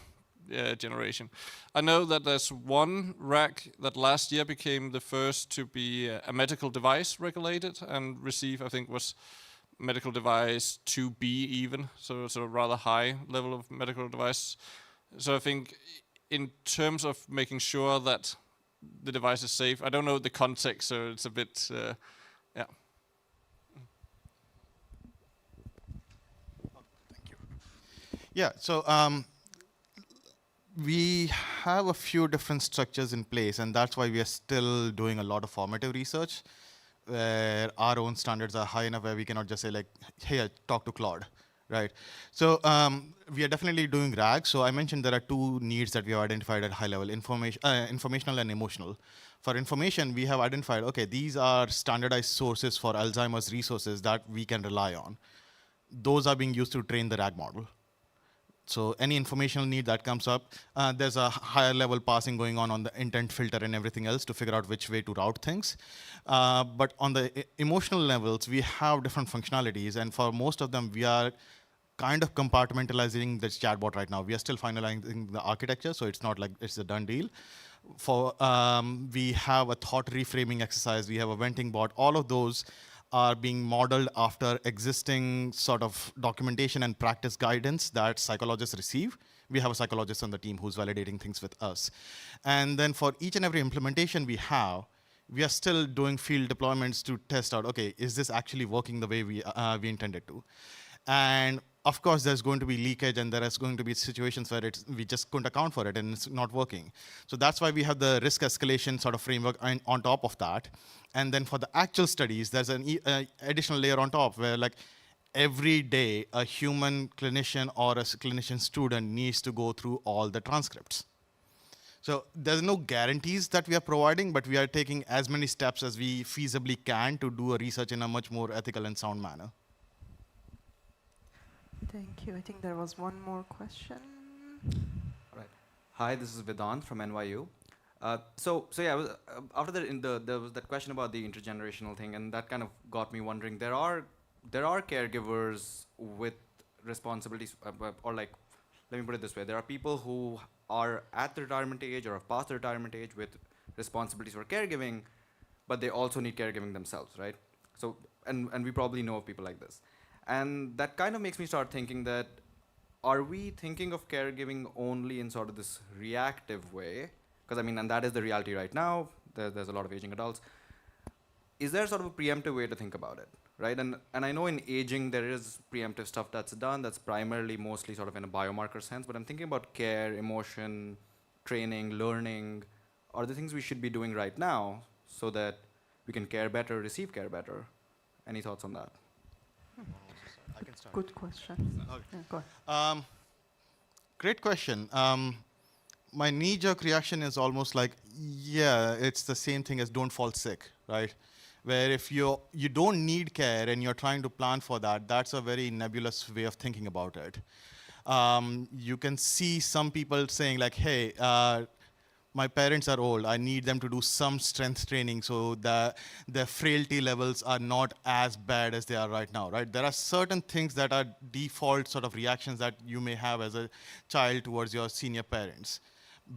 generation. I know that there's one RAC that last year became the first to be a medical device regulated and receive, I think, was medical device 2B even, so it's a rather high level of medical device. So I think in terms of making sure that the device is safe, I don't know the context, so it's a bit, yeah. Yeah, so we have a few different structures in place, and that's why we are still doing a lot of formative research, where our own standards are high enough where we cannot just say like, hey, talk to Claude, right? So we are definitely doing RAG. So I mentioned there are two needs that we have identified at high level, informational and emotional. For information, we have identified, okay, these are standardized sources for Alzheimer's resources that we can rely on. Those are being used to train the RAG model. So any informational need that comes up, there's a higher level parsing going on the intent filter and everything else to figure out which way to route things. But on the emotional levels, we have different functionalities. And for most of them, we are kind of compartmentalizing this chatbot right now. We are still finalizing the architecture, so it's not like it's a done deal. We have a thought reframing exercise. We have a venting bot. All of those are being modeled after existing sort of documentation and practice guidance that psychologists receive. We have a psychologist on the team who's validating things with us. And then for each and every implementation we are still doing field deployments to test out, okay, is this actually working the way we intended to? And of course, there's going to be leakage, and there is going to be situations where we just couldn't account for it, and it's not working. So that's why we have the risk escalation sort of framework on top of that. And then for the actual studies, there's an additional layer on top where, like, every day a human clinician or a clinician student needs to go through all the transcripts. So there's no guarantees that we are providing, but we are taking as many steps as we feasibly can to do a research in a much more ethical and sound manner. Thank you. I think there was one more question. All right. Hi, this is Vedant from NYU. So yeah, after that, there was that question about the intergenerational thing, and that kind of got me wondering. There are caregivers with responsibilities, or like, let me put it this way: there are people who are at the retirement age or have passed the retirement age with responsibilities for caregiving, but they also need caregiving themselves, right? So, and we probably know of people like this. And that kind of makes me start thinking that, are we thinking of caregiving only in sort of this reactive way? Because I mean, and that is the reality right now. There's a lot of aging adults. Is there sort of a preemptive way to think about it, right? And I know in aging there is preemptive stuff that's done that's primarily mostly sort of in a biomarker sense, but I'm thinking about care, emotion, training, learning. Are the things we should be doing right now so that we can care better, receive care better? Any thoughts on that? I can start. Good question. Okay. Yeah, go ahead. Great question. My knee-jerk reaction is almost like, yeah, it's the same thing as don't fall sick, right? Where if you don't need care and you're trying to plan for that, that's a very nebulous way of thinking about it. You can see some people saying like, hey, my parents are old, I need them to do some strength training so that their frailty levels are not as bad as they are right now, right? There are certain things that are default sort of reactions that you may have as a child towards your senior parents.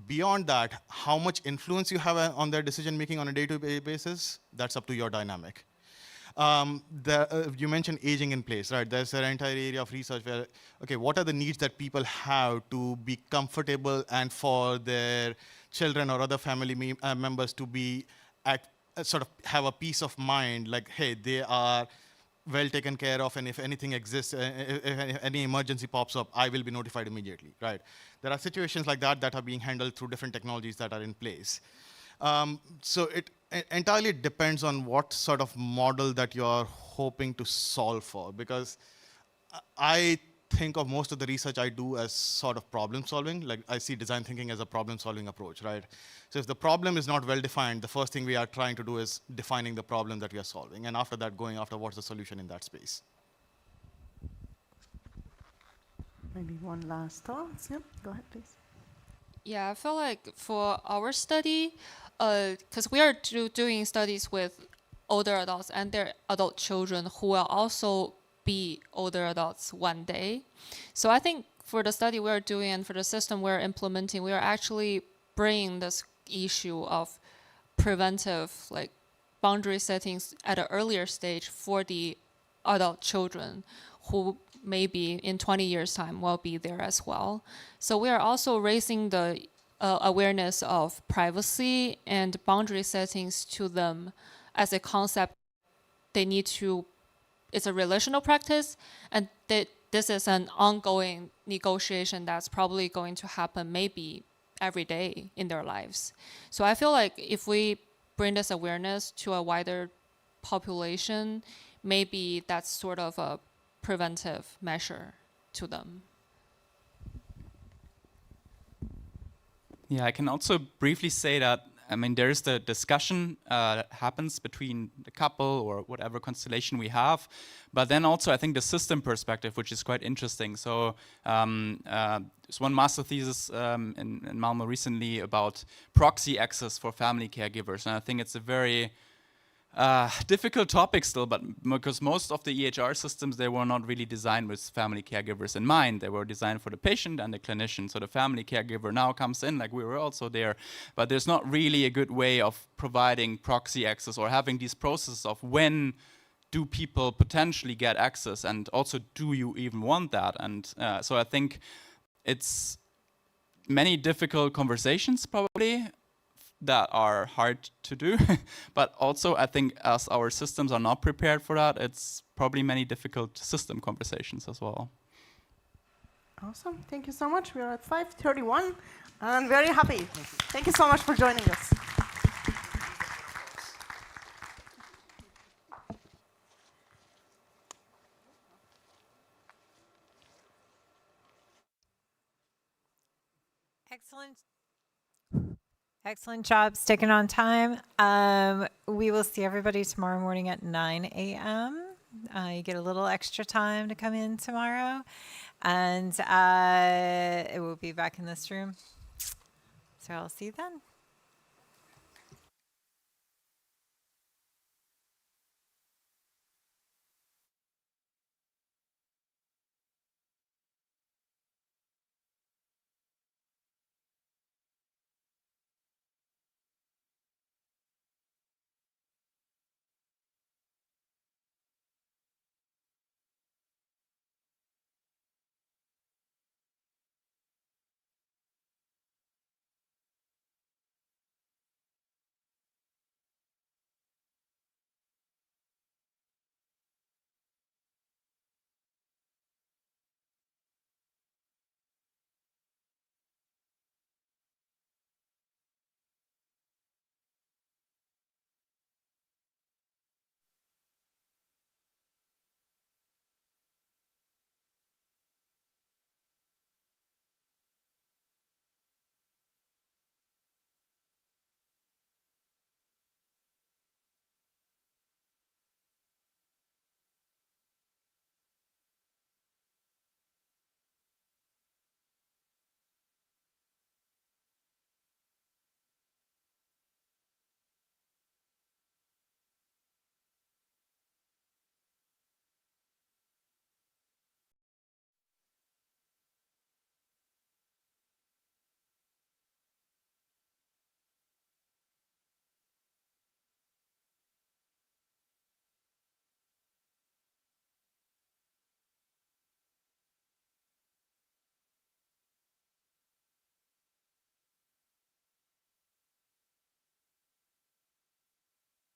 Beyond that, how much influence you have on their decision making on a day-to-day basis, that's up to your dynamic. You mentioned aging in place, right? There's an entire area of research where, okay, what are the needs that people have to be comfortable and for their children or other family members to be sort of have a peace of mind, like, hey, they are well taken care of, and if anything exists, if any emergency pops up, I will be notified immediately, right? There are situations like that that are being handled through different technologies that are in place. So it entirely depends on what sort of model that you're hoping to solve for, because I think of most of the research I do as sort of problem solving. Like, I see design thinking as a problem solving approach, right? So if the problem is not well defined, the first thing we are trying to do is defining the problem that we are solving, and after that, going after what's the solution in that space. Maybe one last thought. Yeah, go ahead, please. Yeah, I feel like for our study, because we are doing studies with older adults and their adult children who will also be older adults one day. So I think for the study we're doing and for the system we're implementing, we are actually bringing this issue of preventive, like, boundary settings at an earlier stage for the adult children who maybe in 20 years' time will be there as well. So we are also raising the awareness of privacy and boundary settings to them as a concept. They need to, it's a relational practice, and this is an ongoing negotiation that's probably going to happen maybe every day in their lives. So I feel like if we bring this awareness to a wider population, maybe that's sort of a preventive measure to them. Yeah, I can also briefly say that, I mean, there is the discussion that happens between the couple or whatever constellation we have, but then also I think the system perspective, which is quite interesting. So there's one master thesis in Malmo recently about proxy access for family caregivers, and I think it's a very difficult topic still, but because most of the EHR systems, they were not really designed with family caregivers in mind. They were designed for the patient and the clinician. So the family caregiver now comes in, like we were also there, but there's not really a good way of providing proxy access or having these processes of when do people potentially get access, and also do you even want that? And so I think it's many difficult conversations probably that are hard to do, but also I think as our systems are not prepared for that, it's probably many difficult system conversations as well. Awesome, thank you so much. We are at 5:31 and very happy. Thank you so much for joining us. Excellent. Excellent job sticking on time. We will see everybody tomorrow morning at 9 a.m. You get a little extra time to come in tomorrow, and it will be back in this room. So I'll see you then.